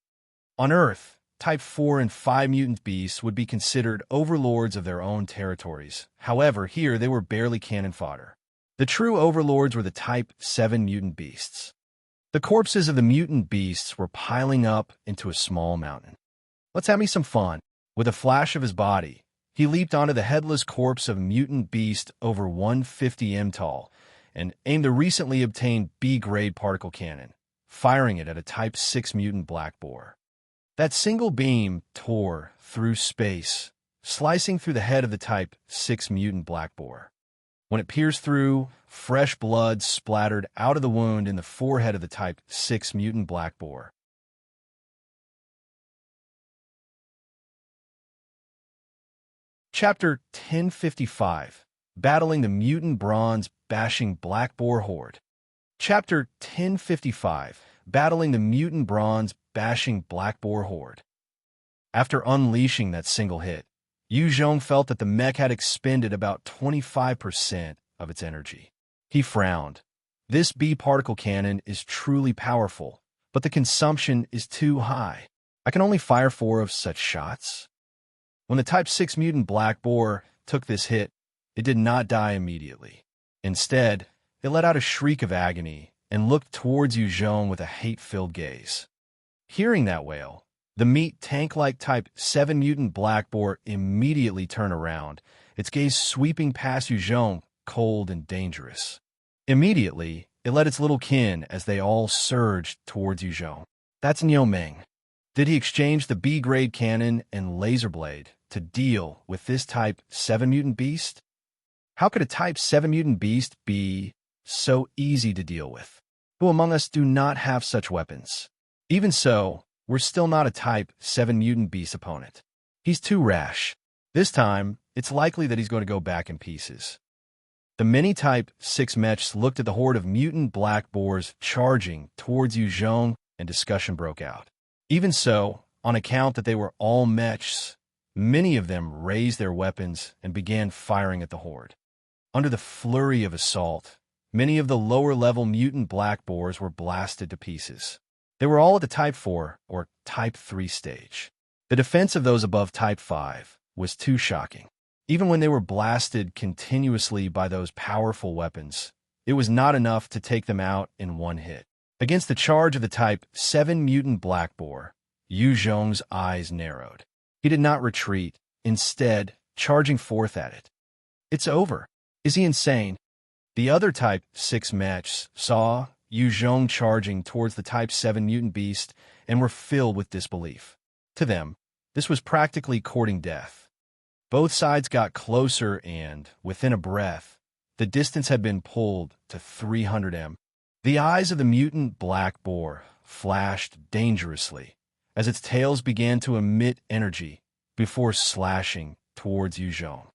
On Earth, Type 4 and 5 mutant beasts would be considered overlords of their own territories. However, here they were barely cannon fodder. The true overlords were the Type 7 mutant beasts. The corpses of the mutant beasts were piling up into a small mountain. Let's have me some fun. With a flash of his body, he leaped onto the headless corpse of a mutant beast over 150 m tall and aimed a recently obtained B-grade particle cannon, firing it at a Type 6 mutant black boar. That single beam tore through space, slicing through the head of the Type 6 mutant black boar. When it pierced through, fresh blood splattered out of the wound in the forehead of the Type 6 mutant black boar. Chapter 1055, Battling the Mutant Bronze Bashing Black Boar Horde. Chapter 1055, Battling the Mutant Bronze Bashing Black Boar Horde. After unleashing that single hit, Yu Zhong felt that the mech had expended about 25% of its energy. He frowned. This B-particle cannon is truly powerful, but the consumption is too high. I can only fire 4 of such shots. When the Type 6 mutant black boar took this hit, it did not die immediately. Instead, it let out a shriek of agony and looked towards Yu Zhong with a hate-filled gaze. Hearing that wail, the meat tank-like Type 7 mutant black boar immediately turned around, its gaze sweeping past Yu Zhong, cold and dangerous. Immediately, it led its little kin as they all surged towards Yu Zhong. That's Niomeng. Did he exchange the B-grade cannon and laser blade to deal with this Type 7 mutant beast? How could a Type 7 mutant beast be so easy to deal with? Who among us do not have such weapons? Even so, we're still not a Type 7 mutant beast opponent. He's too rash. This time, it's likely that he's going to go back in pieces. The many Type 6 mechs looked at the horde of mutant black boars charging towards Yu Zhong, and discussion broke out. Even so, on account that they were all mechs, many of them raised their weapons and began firing at the horde. Under the flurry of assault, many of the lower-level mutant black boars were blasted to pieces. They were all at the Type 4 or Type 3 stage. The defense of those above Type 5 was too shocking. Even when they were blasted continuously by those powerful weapons, it was not enough to take them out in one hit. Against the charge of the Type 7 mutant black boar, Yu Zhong's eyes narrowed. He did not retreat, instead charging forth at it. It's over. Is he insane? The other Type 6 mechs saw Yu Zhong charging towards the Type 7 mutant beast and were filled with disbelief. To them, this was practically courting death. Both sides got closer and, within a breath, the distance had been pulled to 300 m. The eyes of the mutant black boar flashed dangerously as its tails began to emit energy before slashing towards Yuzhong.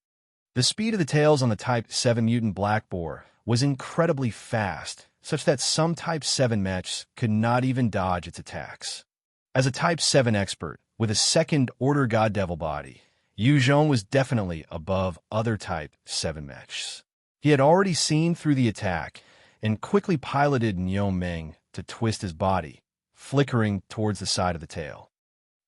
The speed of the tails on the Type 7 mutant black boar was incredibly fast, such that some Type 7 mechs could not even dodge its attacks. As a Type 7 expert with a second-order god devil body, Yuzhong was definitely above other Type 7 mechs. He had already seen through the attack and quickly piloted Niu to twist his body, flickering towards the side of the tail.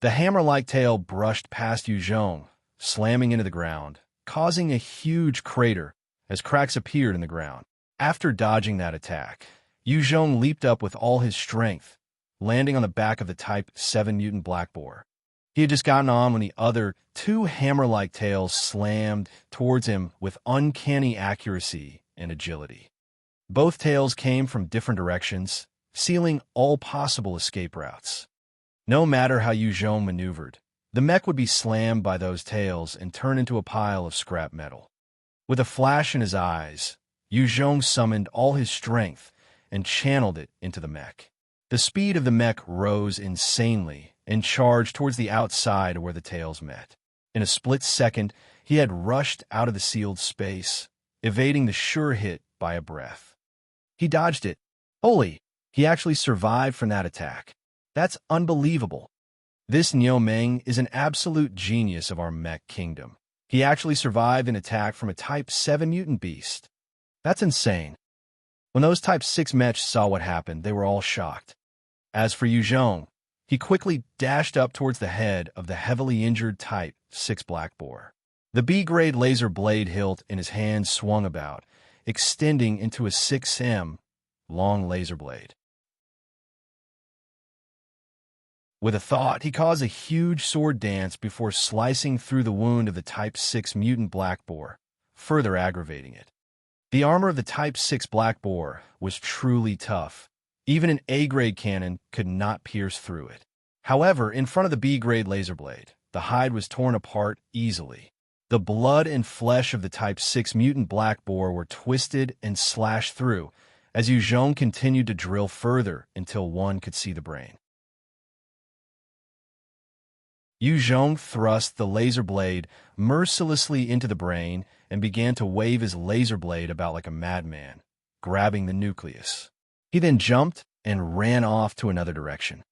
The hammer-like tail brushed past Yuzhong, slamming into the ground, causing a huge crater as cracks appeared in the ground. After dodging that attack, Yuzhong leaped up with all his strength, landing on the back of the Type 7 mutant black boar. He had just gotten on when the other two hammer-like tails slammed towards him with uncanny accuracy and agility. Both tails came from different directions, sealing all possible escape routes. No matter how Yuzhong maneuvered, the mech would be slammed by those tails and turn into a pile of scrap metal. With a flash in his eyes, Yuzhong summoned all his strength and channeled it into the mech. The speed of the mech rose insanely and charged towards the outside where the tails met. In a split second, he had rushed out of the sealed space, evading the sure hit by a breath. He dodged it. Holy, he actually survived from that attack. That's unbelievable. This Niu is an absolute genius of our mech kingdom. He actually survived an attack from a Type 7 mutant beast. That's insane. When those Type 6 mechs saw what happened, they were all shocked. As for Yuzhong, he quickly dashed up towards the head of the heavily injured Type 6 black boar. The B-grade laser blade hilt in his hand swung about, extending into a 6 m long laser blade. With a thought, he caused a huge sword dance before slicing through the wound of the Type 6 mutant black boar, further aggravating it. The armor of the Type 6 black boar was truly tough. Even an A-grade cannon could not pierce through it. However, in front of the B-grade laser blade, the hide was torn apart easily. The blood and flesh of the Type 6 mutant black boar were twisted and slashed through as Yuzhong continued to drill further until one could see the brain. Yuzhong thrust the laser blade mercilessly into the brain and began to wave his laser blade about like a madman, grabbing the nucleus. He then jumped and ran off to another direction.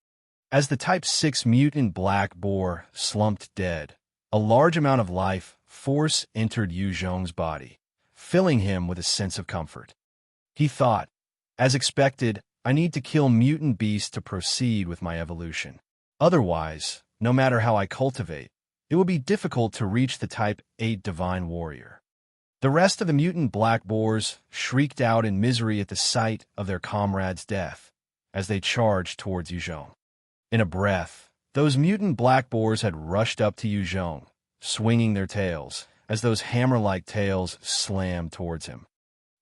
As the Type 6 mutant black boar slumped dead, a large amount of life force entered Yuzhong's body, filling him with a sense of comfort. He thought, as expected, I need to kill mutant beasts to proceed with my evolution. Otherwise, no matter how I cultivate, it will be difficult to reach the Type 8 Divine Warrior. The rest of the mutant black boars shrieked out in misery at the sight of their comrade's death as they charged towards Yuzhong. In a breath, those mutant black boars had rushed up to Yuzhong, swinging their tails as those hammer-like tails slammed towards him.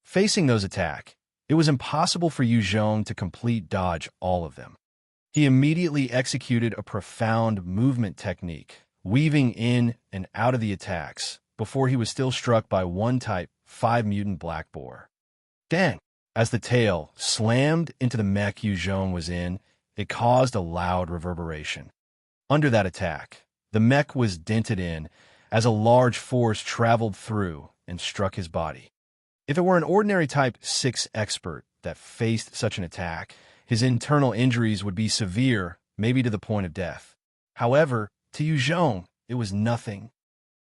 Facing those attacks, it was impossible for Yuzhong to complete dodge all of them. He immediately executed a profound movement technique, weaving in and out of the attacks, before he was still struck by one Type 5 mutant black boar. Dang! As the tail slammed into the mech Yuzhong was in, it caused a loud reverberation. Under that attack, the mech was dented in as a large force traveled through and struck his body. If it were an ordinary Type 6 expert that faced such an attack, his internal injuries would be severe, maybe to the point of death. However, to Yuzhong, it was nothing.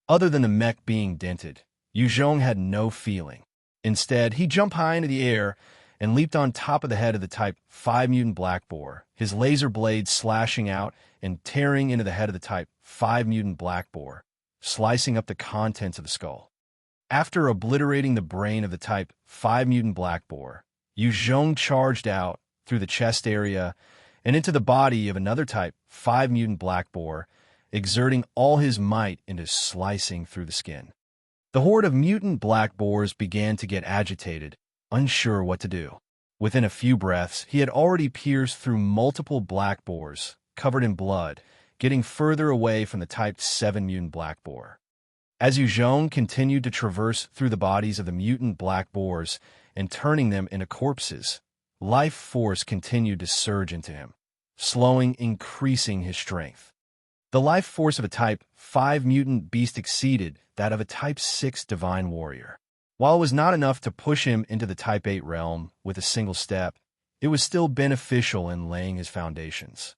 Other than the mech being dented, Yuzhong had no feeling. Instead, he jumped high into the air and leaped on top of the head of the Type 5 mutant black boar, his laser blade slashing out and tearing into the head of the Type 5 mutant black boar, slicing up the contents of the skull. After obliterating the brain of the Type 5 mutant black boar, Yuzhong charged out through the chest area and into the body of another Type 5 mutant black boar, exerting all his might into slicing through the skin. The horde of mutant black boars began to get agitated, unsure what to do. Within a few breaths, he had already pierced through multiple black boars, covered in blood, getting further away from the Type 7 mutant black boar. As Yu Zhong continued to traverse through the bodies of the mutant black boars and turning them into corpses, life force continued to surge into him, increasing his strength. The life force of a Type 5 mutant beast exceeded that of a Type 6 divine warrior. While it was not enough to push him into the Type 8 realm with a single step, it was still beneficial in laying his foundations.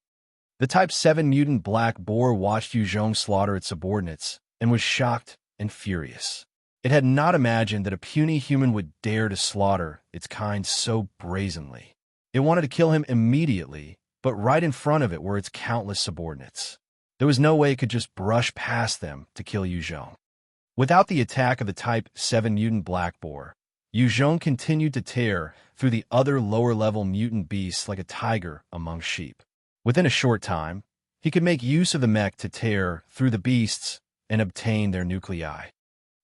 The Type 7 mutant black boar watched Yu Zhong slaughter its subordinates and was shocked and furious. It had not imagined that a puny human would dare to slaughter its kind so brazenly. It wanted to kill him immediately, but right in front of it were its countless subordinates. There was no way it could just brush past them to kill Yu Zhong. Without the attack of the Type 7 mutant black boar, Yu Zhong continued to tear through the other lower-level mutant beasts like a tiger among sheep. Within a short time, he could make use of the mech to tear through the beasts and obtain their nuclei.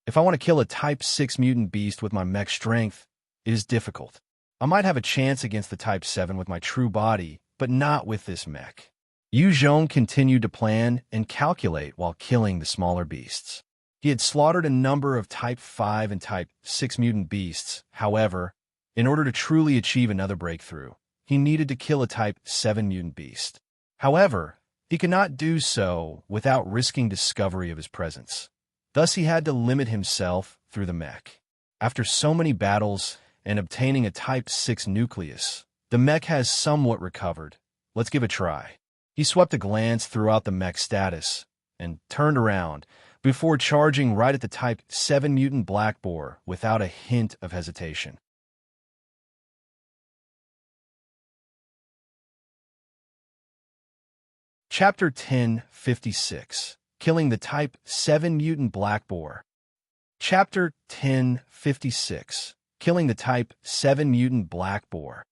If I want to kill a Type 6 mutant beast with my mech strength, it is difficult. I might have a chance against the Type 7 with my true body, but not with this mech. Yu Zhong continued to plan and calculate while killing the smaller beasts. He had slaughtered a number of Type 5 and Type 6 mutant beasts. However, in order to truly achieve another breakthrough, he needed to kill a Type 7 mutant beast. However, he could not do so without risking discovery of his presence. Thus, he had to limit himself through the mech. After so many battles and obtaining a Type 6 nucleus, the mech has somewhat recovered. Let's give it a try. He swept a glance throughout the mech status and turned around before charging right at the Type 7 mutant black boar without a hint of hesitation. Chapter 1056. Killing the Type 7 mutant black boar. Chapter 1056. Killing the Type 7 mutant black boar.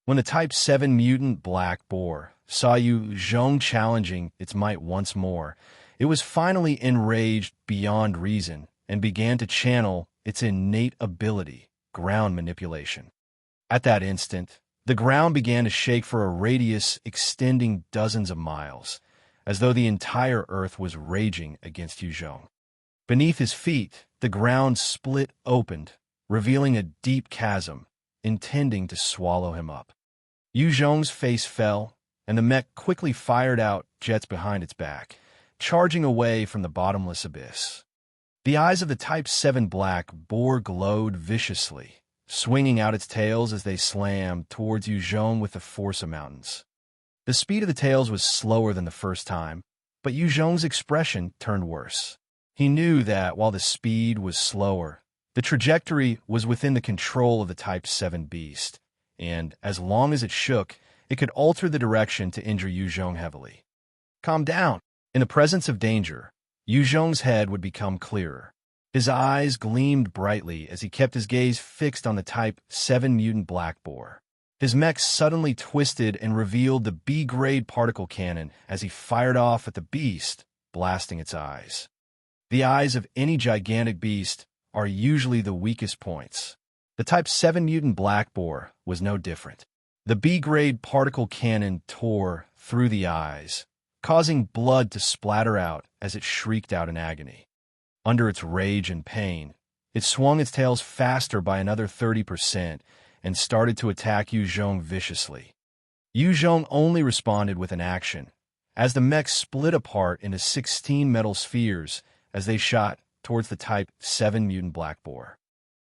When the Type 7 mutant black boar saw Yu Zhong challenging its might once more, it was finally enraged beyond reason and began to channel its innate ability, ground manipulation. At that instant, the ground began to shake for a radius extending dozens of miles, as though the entire earth was raging against Yu Zhong. Beneath his feet, the ground split opened, revealing a deep chasm, intending to swallow him up. Yu Zhong's face fell, and the mech quickly fired out jets behind its back, charging away from the bottomless abyss. The eyes of the Type 7 black boar glowed viciously, swinging out its tails as they slammed towards Yu Zhong with the force of mountains. The speed of the tails was slower than the first time, but Yu Zhong's expression turned worse. He knew that while the speed was slower, the trajectory was within the control of the Type 7 beast, and as long as it shook, it could alter the direction to injure Yu Zhong heavily. Calm down. In the presence of danger, Yu Zhong's head would become clearer. His eyes gleamed brightly as he kept his gaze fixed on the Type 7 mutant black boar. His mech suddenly twisted and revealed the B-grade particle cannon as he fired off at the beast, blasting its eyes. The eyes of any gigantic beast are usually the weakest points. The Type 7 mutant black boar was no different. The B-grade particle cannon tore through the eyes, causing blood to splatter out as it shrieked out in agony. Under its rage and pain, it swung its tails faster by another 30% and started to attack Yu Zhong viciously. Yu Zhong only responded with an action, as the mech split apart into 16 metal spheres as they shot towards the Type 7 mutant black boar.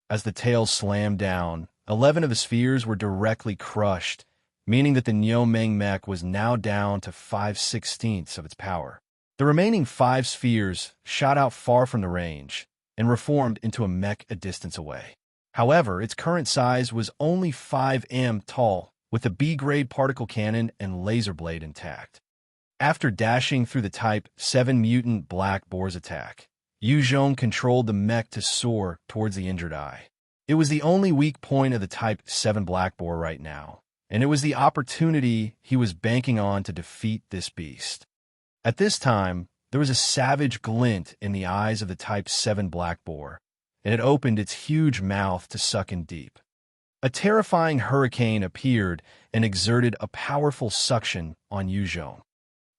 As the tail slammed down, 11 of the spheres were directly crushed, meaning that the Niu-Meng mech was now down to 5/16 of its power. The remaining 5 spheres shot out far from the range and reformed into a mech a distance away. However, its current size was only 5 m tall, with the B-grade particle cannon and laser blade intact. After dashing through the Type 7 mutant black boar's attack, Yu Zhong controlled the mech to soar towards the injured eye. It was the only weak point of the Type 7 black boar right now, and it was the opportunity he was banking on to defeat this beast. At this time, there was a savage glint in the eyes of the Type 7 black boar, and it opened its huge mouth to suck in deep. A terrifying hurricane appeared and exerted a powerful suction on Yu Zhong.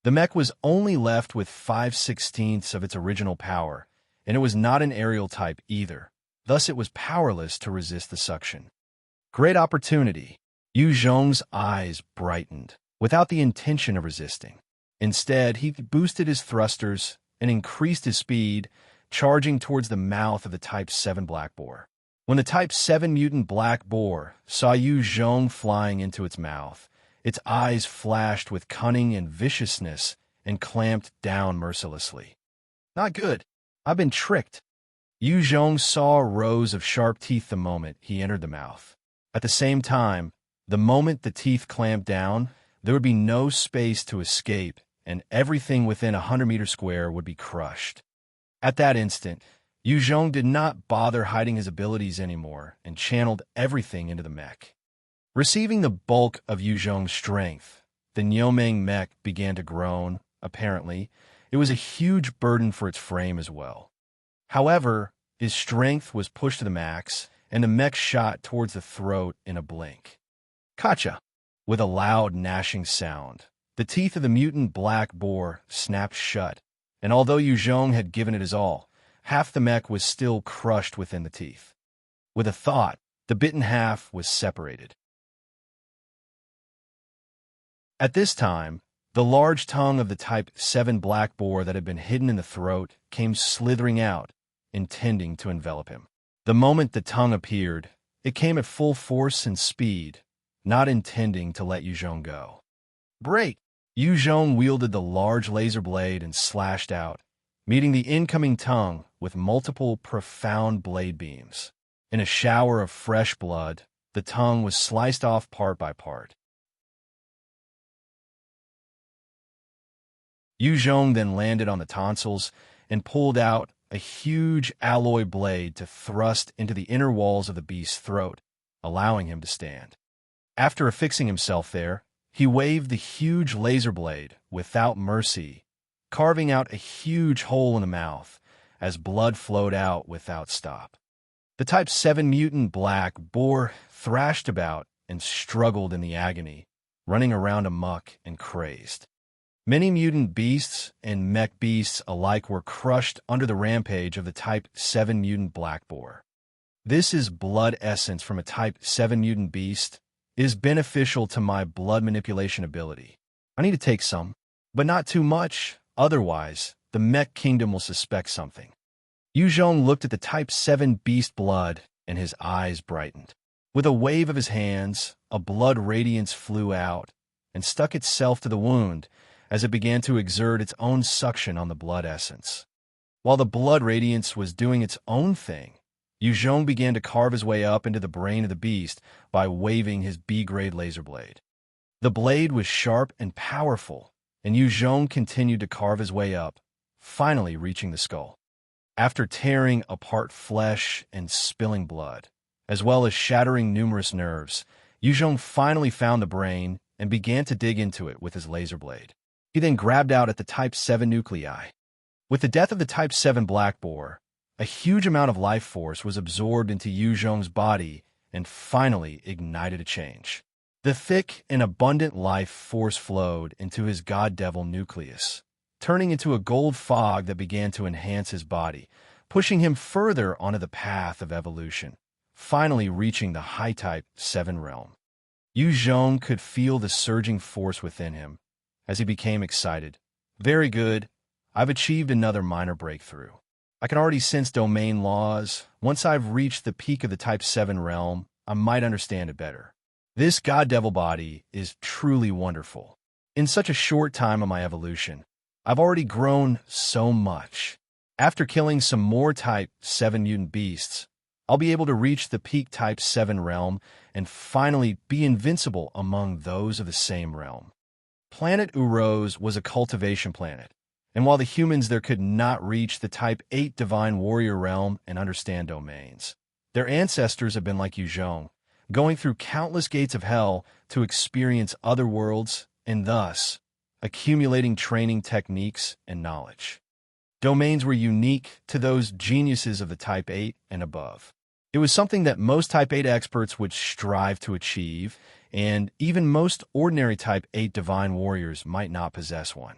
The mech was only left with 5/16 of its original power, and it was not an aerial type either. Thus it was powerless to resist the suction. Great opportunity. Yu Zhong's eyes brightened, without the intention of resisting. Instead, he boosted his thrusters and increased his speed, charging towards the mouth of the Type 7 Black Boar. When the Type 7 Mutant Black Boar saw Yu Zhong flying into its mouth, its eyes flashed with cunning and viciousness and clamped down mercilessly. Not good. I've been tricked. Yu Zhong saw rows of sharp teeth the moment he entered the mouth. At the same time, the moment the teeth clamped down, there would be no space to escape, and everything within 100-meter square would be crushed. At that instant, Yu Zhong did not bother hiding his abilities anymore and channeled everything into the mech. Receiving the bulk of Yu Zhong's strength, the Niumeng mech began to groan. Apparently, it was a huge burden for its frame as well. However, his strength was pushed to the max, and the mech shot towards the throat in a blink. Kacha! With a loud gnashing sound, the teeth of the mutant black boar snapped shut, and although Yu Zhong had given it his all, half the mech was still crushed within the teeth. With a thought, the bitten half was separated. At this time, the large tongue of the Type 7 black boar that had been hidden in the throat came slithering out, intending to envelop him. The moment the tongue appeared, it came at full force and speed, not intending to let Yu Zhong go. Break! Yu Zhong wielded the large laser blade and slashed out, meeting the incoming tongue with multiple profound blade beams. In a shower of fresh blood, the tongue was sliced off part by part. Yu Zhong then landed on the tonsils and pulled out a huge alloy blade to thrust into the inner walls of the beast's throat, allowing him to stand. After affixing himself there, he waved the huge laser blade without mercy, carving out a huge hole in the mouth as blood flowed out without stop. The Type 7 Mutant Black Boar thrashed about and struggled in the agony, running around amuck and crazed. Many mutant beasts and mech beasts alike were crushed under the rampage of the Type 7 Mutant Black Boar. This is blood essence from a Type 7 mutant beast. It is beneficial to my blood manipulation ability. I need to take some, but not too much, otherwise the mech kingdom will suspect something. Yu Zhong looked at the Type 7 beast blood, and his eyes brightened. With a wave of his hands, a blood radiance flew out and stuck itself to the wound as it began to exert its own suction on the blood essence. While the blood radiance was doing its own thing, Yu Zhong began to carve his way up into the brain of the beast by waving his B-grade laser blade. The blade was sharp and powerful, and Yu Zhong continued to carve his way up, finally reaching the skull. After tearing apart flesh and spilling blood, as well as shattering numerous nerves, Yu Zhong finally found the brain and began to dig into it with his laser blade. He then grabbed out at the Type 7 nuclei. With the death of the Type 7 Black Boar, a huge amount of life force was absorbed into Yu Zhong's body and finally ignited a change. The thick and abundant life force flowed into his god devil nucleus, turning into a gold fog that began to enhance his body, pushing him further onto the path of evolution, finally reaching the high Type 7 realm. Yu Zhong could feel the surging force within him as he became excited. Very good. I've achieved another minor breakthrough. I can already sense domain laws. Once I've reached the peak of the Type 7 realm, I might understand it better. This god devil body is truly wonderful. In such a short time of my evolution, I've already grown so much. After killing some more Type 7 mutant beasts, I'll be able to reach the peak Type 7 realm and finally be invincible among those of the same realm. Planet Uros was a cultivation planet, and while the humans there could not reach the Type 8 Divine Warrior realm and understand domains, their ancestors have been like Yu Zhong, going through countless gates of hell to experience other worlds and thus accumulating training techniques and knowledge. Domains were unique to those geniuses of the Type 8 and above. It was something that most Type 8 experts would strive to achieve, and even most ordinary Type 8 Divine Warriors might not possess one.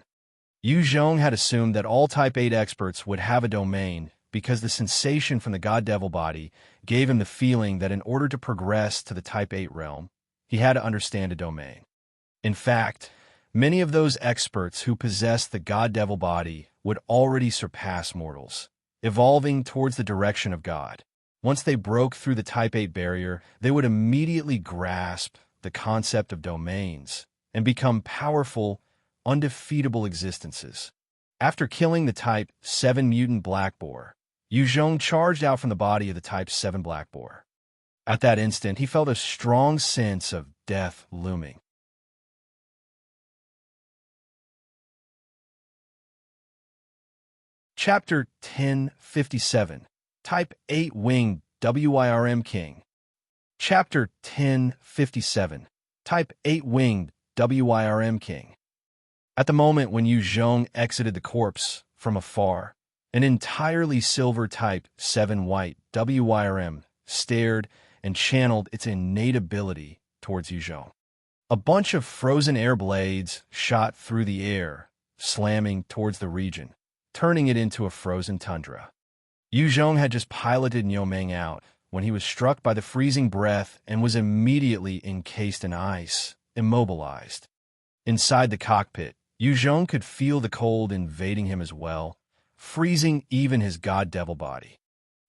Yu Zhong had assumed that all Type 8 experts would have a domain because the sensation from the God Devil body gave him the feeling that in order to progress to the Type 8 realm, he had to understand a domain. In fact, many of those experts who possessed the God Devil body would already surpass mortals, evolving towards the direction of God. Once they broke through the Type 8 barrier, they would immediately grasp the concept of domains and become powerful, undefeatable existences. After killing the Type 7 mutant Black Boar, Yu Zhong charged out from the body of the Type 7 Black Boar. At that instant, he felt a strong sense of death looming. Chapter 1057, Type 8 Winged Wyrm King. Chapter 1057, Type 8 Winged Wyrm King. At the moment when Yu Zhong exited the corpse from afar, an entirely silver Type 7 White Wyrm stared and channeled its innate ability towards Yu Zhong. A bunch of frozen air blades shot through the air, slamming towards the region, turning it into a frozen tundra. Yu Zhong had just piloted Niu Meng out when he was struck by the freezing breath and was immediately encased in ice, immobilized. Inside the cockpit, Yu Zhong could feel the cold invading him as well, freezing even his God Devil body.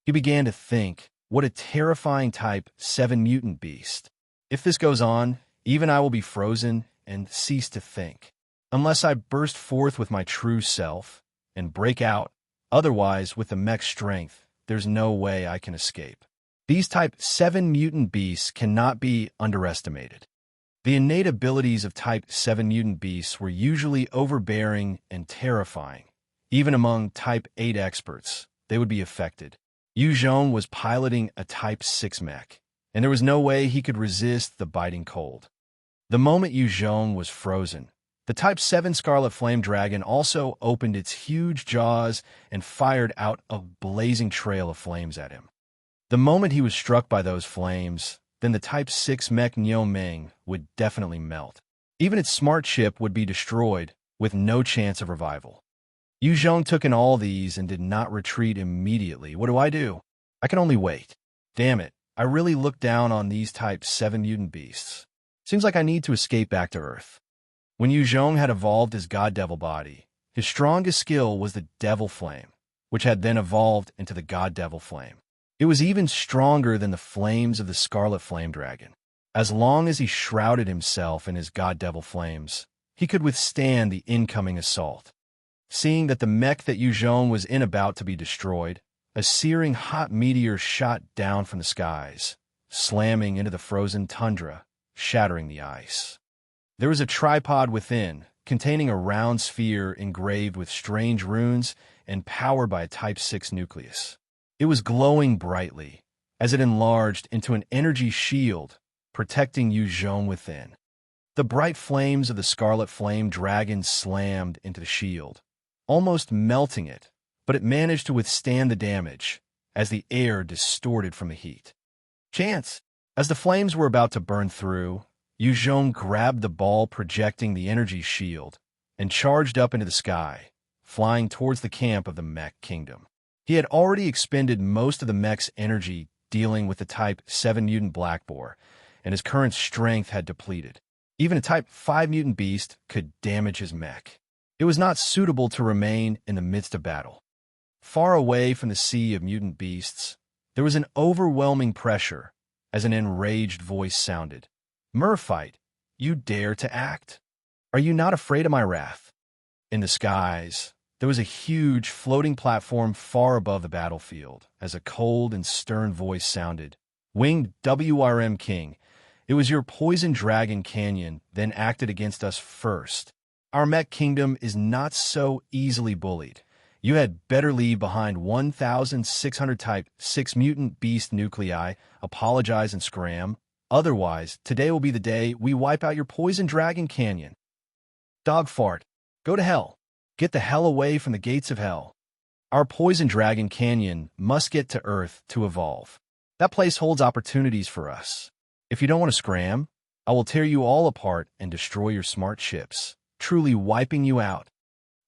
He began to think, what a terrifying Type 7 mutant beast. If this goes on, even I will be frozen and cease to think, unless I burst forth with my true self and break out. Otherwise, with the mech strength, there's no way I can escape. These Type 7 mutant beasts cannot be underestimated. The innate abilities of Type 7 mutant beasts were usually overbearing and terrifying. Even among Type 8 experts, they would be affected. Yu Zhong was piloting a Type 6 mech, and there was no way he could resist the biting cold. The moment Yu Zhong was frozen, the Type 7 Scarlet Flame Dragon also opened its huge jaws and fired out a blazing trail of flames at him. The moment he was struck by those flames, then the Type 6 mech Niu Meng would definitely melt. Even its smart chip would be destroyed, with no chance of revival. Yu Zhong took in all these and did not retreat immediately. What do? I can only wait. Damn it, I really looked down on these Type 7 mutant beasts. Seems like I need to escape back to Earth. When Yu Zhong had evolved his God Devil body, his strongest skill was the Devil Flame, which had then evolved into the God Devil Flame. It was even stronger than the flames of the Scarlet Flame Dragon. As long as he shrouded himself in his God Devil flames, he could withstand the incoming assault. Seeing that the mech that Yu Zhong was in about to be destroyed, a searing hot meteor shot down from the skies, slamming into the frozen tundra, shattering the ice. There was a tripod within, containing a round sphere engraved with strange runes and powered by a Type 6 nucleus. It was glowing brightly, as it enlarged into an energy shield, protecting Yu Zhong within. The bright flames of the Scarlet Flame Dragon slammed into the shield, almost melting it, but it managed to withstand the damage, as the air distorted from the heat. Chance! As the flames were about to burn through, Yu Zhong grabbed the ball projecting the energy shield and charged up into the sky, flying towards the camp of the Mech Kingdom. He had already expended most of the mech's energy dealing with the Type 7 mutant Black Boar, and his current strength had depleted. Even a Type 5 mutant beast could damage his mech. It was not suitable to remain in the midst of battle. Far away from the sea of mutant beasts, there was an overwhelming pressure as an enraged voice sounded. Merfight, you dare to act? Are you not afraid of my wrath? In the skies, there was a huge floating platform far above the battlefield as a cold and stern voice sounded. Winged Wyrm King, it was your poison dragon Canyon then acted against us first. Our Mech Kingdom is not so easily bullied. You had better leave behind 1,600 Type 6 mutant beast nuclei, apologize and scram. Otherwise, today will be the day we wipe out your poison dragon Canyon. Dog fart. Go to hell. Get the hell away from the gates of hell. Our poison dragon Canyon must get to Earth to evolve. That place holds opportunities for us. If you don't want to scram, I will tear you all apart and destroy your smart ships, truly wiping you out.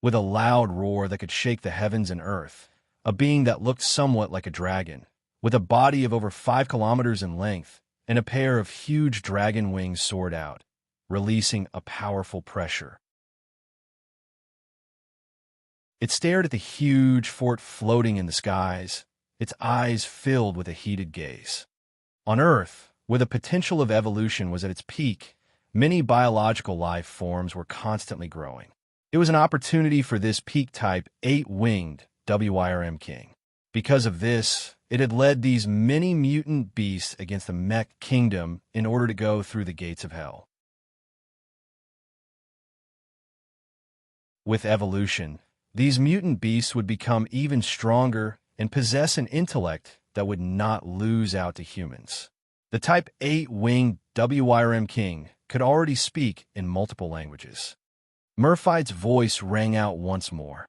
with a loud roar that could shake the heavens and earth, a being that looked somewhat like a dragon, with a body of over 5 kilometers in length, and a pair of huge dragon wings soared out, releasing a powerful pressure. It stared at the huge fort floating in the skies, its eyes filled with a heated gaze. On Earth, where the potential of evolution was at its peak, many biological life forms were constantly growing. It was an opportunity for this peak-type 8-winged Wyrm king. Because of this, it had led these many mutant beasts against the Mech kingdom in order to go through the gates of hell. With evolution, these mutant beasts would become even stronger and possess an intellect that would not lose out to humans. The Type 8-winged Wyrm king could already speak in multiple languages. Murphy's voice rang out once more.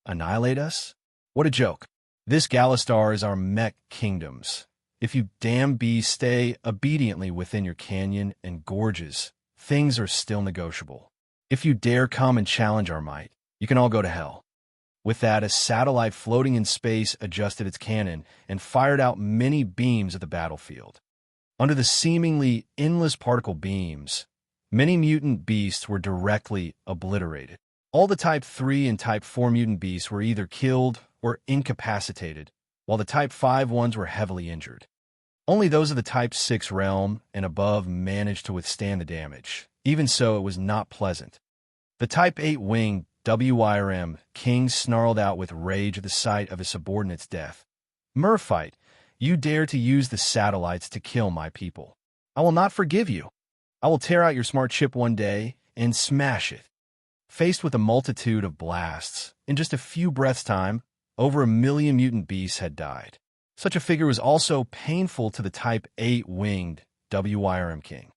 Annihilate us? What a joke. This Galastar is our Mech kingdoms. If you damn bees stay obediently within your canyon and gorges, things are still negotiable. If you dare come and challenge our might, you can all go to hell. With that, a satellite floating in space adjusted its cannon and fired out many beams at the battlefield. Under the seemingly endless particle beams, many mutant beasts were directly obliterated. All the Type 3 and Type 4 mutant beasts were either killed or incapacitated, while the Type 5 ones were heavily injured. Only those of the Type 6 realm and above managed to withstand the damage. Even so, it was not pleasant. The Type 8-winged Wyrm king snarled out with rage at the sight of his subordinate's death. Murphite, you dare to use the satellites to kill my people. I will not forgive you. I will tear out your smart ship one day and smash it. Faced with a multitude of blasts, in just a few breaths' time, over 1 million mutant beasts had died. Such a figure was also painful to the Type 8-winged Wyrm king.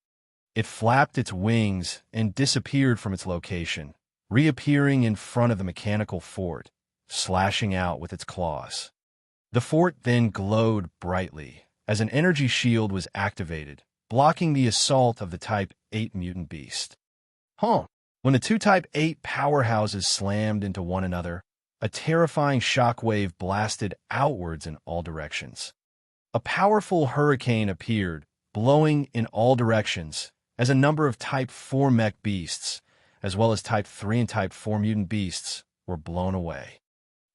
It flapped its wings and disappeared from its location, reappearing in front of the mechanical fort, slashing out with its claws. The fort then glowed brightly as an energy shield was activated, blocking the assault of the Type 8 mutant beast. When the two Type 8 powerhouses slammed into one another, a terrifying shockwave blasted outwards in all directions. A powerful hurricane appeared, blowing in all directions, as a number of Type 4 mech beasts, as well as Type 3 and Type 4 mutant beasts, were blown away.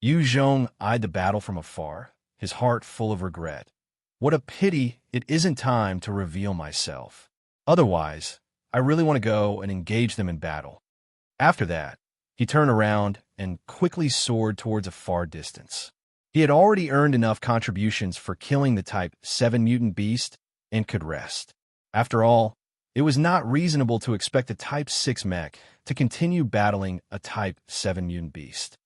Yu Zhong eyed the battle from afar, his heart full of regret. What a pity it isn't time to reveal myself. Otherwise, I really want to go and engage them in battle. After that, he turned around and quickly soared towards a far distance. He had already earned enough contributions for killing the Type 7 mutant beast and could rest. After all, it was not reasonable to expect a Type 6 mech to continue battling a Type 7 mutant beast.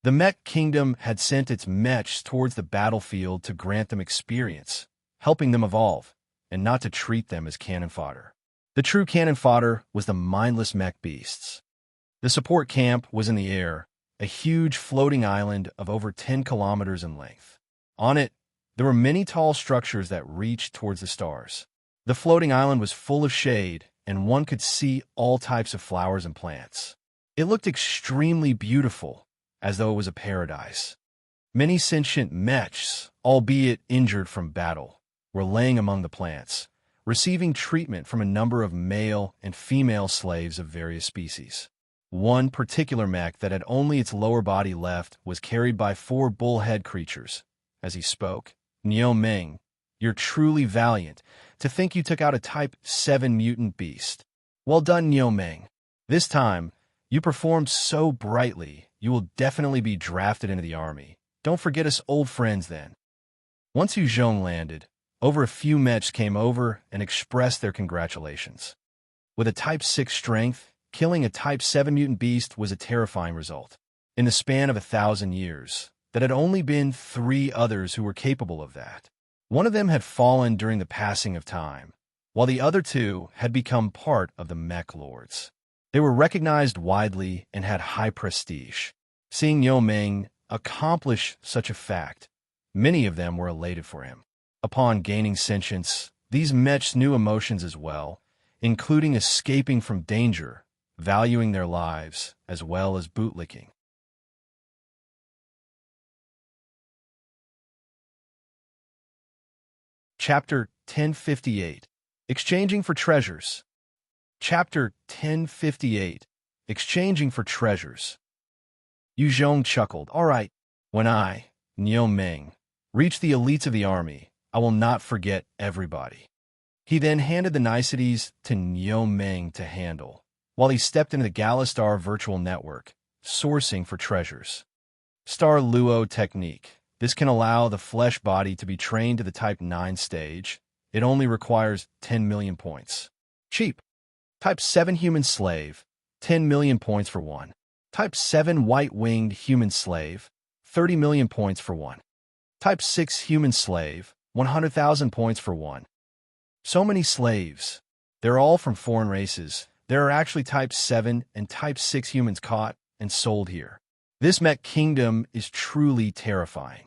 The Mech Kingdom had sent its mechs towards the battlefield to grant them experience, helping them evolve, and not to treat them as cannon fodder. The true cannon fodder was the mindless mech beasts. The support camp was in the air, a huge floating island of over 10 kilometers in length. On it, there were many tall structures that reached towards the stars. The floating island was full of shade, and one could see all types of flowers and plants. It looked extremely beautiful, as though it was a paradise. Many sentient mechs, albeit injured from battle, were laying among the plants, receiving treatment from a number of male and female slaves of various species. One particular mech that had only its lower body left was carried by 4 bullhead creatures. As he spoke, Niu Meng, you're truly valiant to think you took out a Type 7 mutant beast. Well done, Niu Meng. This time, you performed so brightly, you will definitely be drafted into the army. Don't forget us old friends then. Once Yu Zhong landed, over a few mechs came over and expressed their congratulations. With a Type 6 strength, killing a Type 7 mutant beast was a terrifying result. In the span of 1,000 years, there had only been 3 others who were capable of that. One of them had fallen during the passing of time, while the other 2 had become part of the Mech Lords. They were recognized widely and had high prestige. Seeing Niu Meng accomplish such a fact, many of them were elated for him. Upon gaining sentience, these mechs knew emotions as well, including escaping from danger, valuing their lives, as well as bootlicking. Chapter 1058, Exchanging for Treasures. Chapter 1058, Exchanging for Treasures. Yu Zhong chuckled. All right, when I, Niu Ming, reach the elites of the army, I will not forget everybody. He then handed the niceties to Niu Ming to handle, while he stepped into the Galastar virtual network, sourcing for treasures. Star Luo Technique. This can allow the flesh body to be trained to the Type 9 stage. It only requires 10 million points. Cheap. Type 7 Human Slave, 10 million points for one. Type 7 White-Winged Human Slave, 30 million points for one. Type 6 Human Slave, 100,000 points for one. So many slaves. They're all from foreign races. There are actually Type 7 and Type 6 humans caught and sold here. This Mech Kingdom is truly terrifying.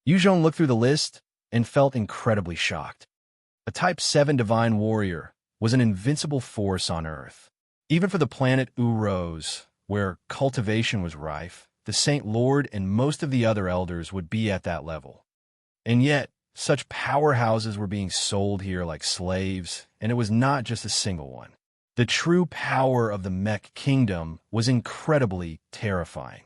Yu Zhong looked through the list and felt incredibly shocked. A Type 7 Divine Warrior was an invincible force on Earth. Even for the planet Uros, where cultivation was rife, the Saint Lord and most of the other elders would be at that level. And yet, such powerhouses were being sold here like slaves, and it was not just a single one. The true power of the Mech Kingdom was incredibly terrifying.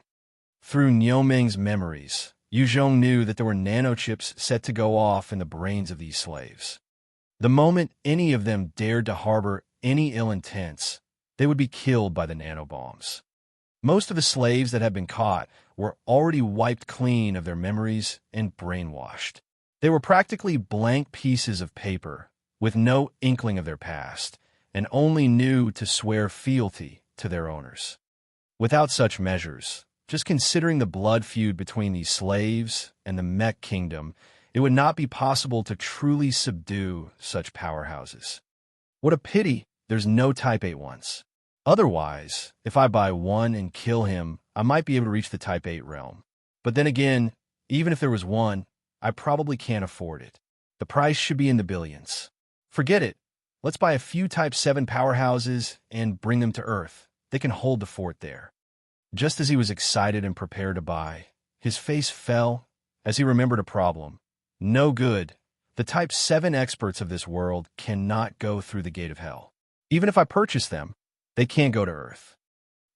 Through Niu Ming's memories, Yu Zhong knew that there were nanochips set to go off in the brains of these slaves. The moment any of them dared to harbor any ill intents, they would be killed by the nanobombs. Most of the slaves that had been caught were already wiped clean of their memories and brainwashed. They were practically blank pieces of paper, with no inkling of their past, and only knew to swear fealty to their owners. Without such measures, just considering the blood feud between these slaves and the Mech Kingdom, it would not be possible to truly subdue such powerhouses. What a pity there's no Type 8 ones. Otherwise, if I buy one and kill him, I might be able to reach the Type 8 realm. But then again, even if there was one, I probably can't afford it. The price should be in the billions. Forget it. Let's buy a few Type 7 powerhouses and bring them to Earth. They can hold the fort there. Just as he was excited and prepared to buy, his face fell as he remembered a problem. No good. The Type 7 experts of this world cannot go through the gate of hell. Even if I purchase them, they can't go to Earth.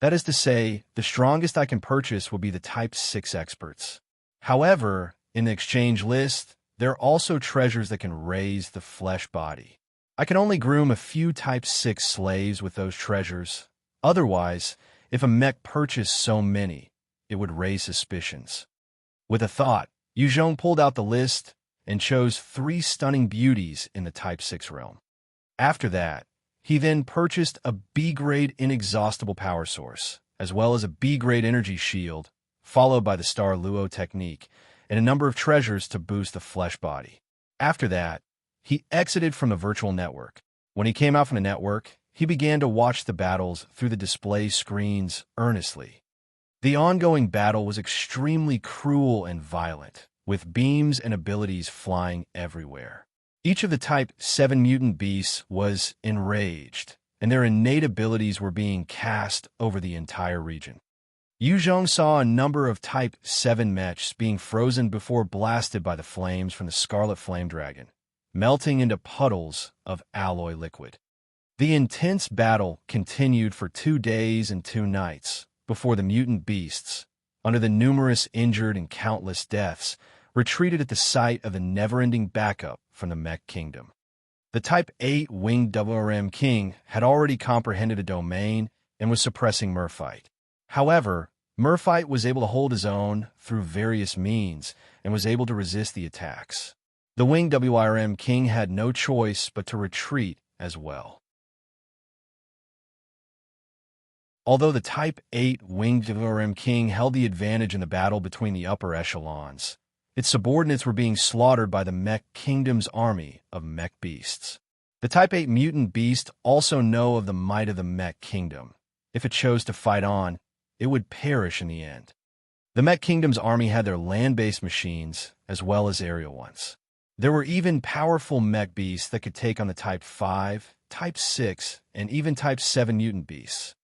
That is to say, the strongest I can purchase will be the Type 6 experts. However, in the exchange list, there are also treasures that can raise the flesh body. I can only groom a few Type 6 slaves with those treasures. Otherwise, if a mech purchased so many, it would raise suspicions. With a thought, Yu Zhong pulled out the list and chose 3 stunning beauties in the Type 6 realm. After that, he then purchased a B-grade inexhaustible power source, as well as a B-grade energy shield, followed by the Star Luo technique, and a number of treasures to boost the flesh body. After that, he exited from the virtual network. When he came out from the network, he began to watch the battles through the display screens earnestly. The ongoing battle was extremely cruel and violent, with beams and abilities flying everywhere. Each of the Type 7 mutant beasts was enraged, and their innate abilities were being cast over the entire region. Yu Zhong saw a number of Type 7 mechs being frozen before blasted by the flames from the Scarlet Flame Dragon, melting into puddles of alloy liquid. The intense battle continued for 2 days and 2 nights before the mutant beasts, under the numerous injured and countless deaths, retreated at the sight of the never-ending backup from the Mech Kingdom. The Type 8 Winged WRM King had already comprehended a domain and was suppressing Murphite. However, Murphite was able to hold his own through various means and was able to resist the attacks. The Winged WRM King had no choice but to retreat as well. Although the Type 8 Winged WRM King held the advantage in the battle between the upper echelons, its subordinates were being slaughtered by the Mech Kingdom's army of mech beasts. The Type 8 mutant beast also know of the might of the Mech Kingdom. If it chose to fight on, it would perish in the end. The Mech Kingdom's army had their land-based machines as well as aerial ones. There were even powerful mech beasts that could take on the Type 5, Type 6, and even Type 7 mutant beasts.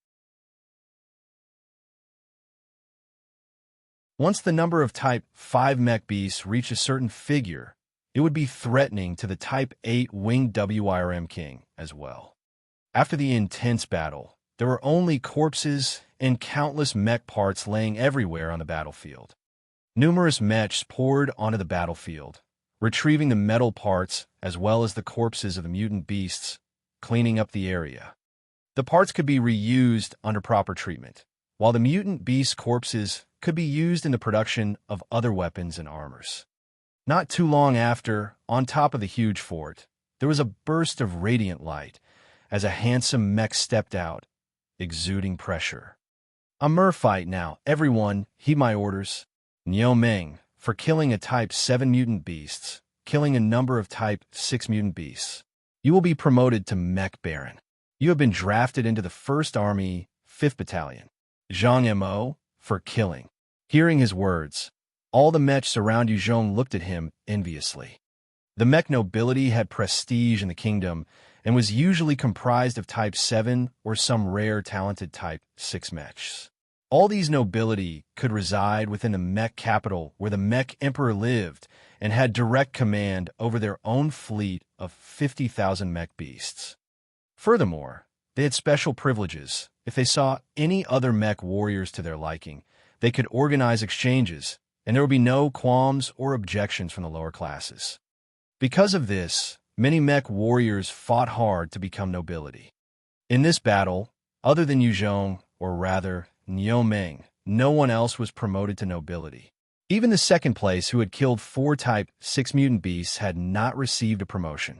Once the number of Type 5 mech beasts reached a certain figure, it would be threatening to the Type 8 winged Wyrm King as well. After the intense battle, there were only corpses and countless mech parts laying everywhere on the battlefield. Numerous mechs poured onto the battlefield, retrieving the metal parts as well as the corpses of the mutant beasts, cleaning up the area. The parts could be reused under proper treatment, while the mutant beast corpses could be used in the production of other weapons and armors. Not too long after, on top of the huge fort, there was a burst of radiant light as a handsome mech stepped out, exuding pressure. "A merfight now, everyone, heed my orders. Yin-Yang, for killing a Type 7 mutant beasts, killing a number of Type 6 mutant beasts. You will be promoted to Mech Baron. You have been drafted into the 1st Army, 5th Battalion. Zhang Mo, for killing." Hearing his words, all the mechs around Yuzhong looked at him enviously. The mech nobility had prestige in the kingdom and was usually comprised of Type 7 or some rare talented Type 6 mechs. All these nobility could reside within the mech capital where the mech emperor lived and had direct command over their own fleet of 50,000 mech beasts. Furthermore, they had special privileges. If they saw any other mech warriors to their liking, they could organize exchanges, and there would be no qualms or objections from the lower classes. Because of this, many mech warriors fought hard to become nobility. In this battle, other than Yuzhong, or rather, Yin-Yang, no one else was promoted to nobility. Even the second place, who had killed 4 Type 6 mutant beasts, had not received a promotion.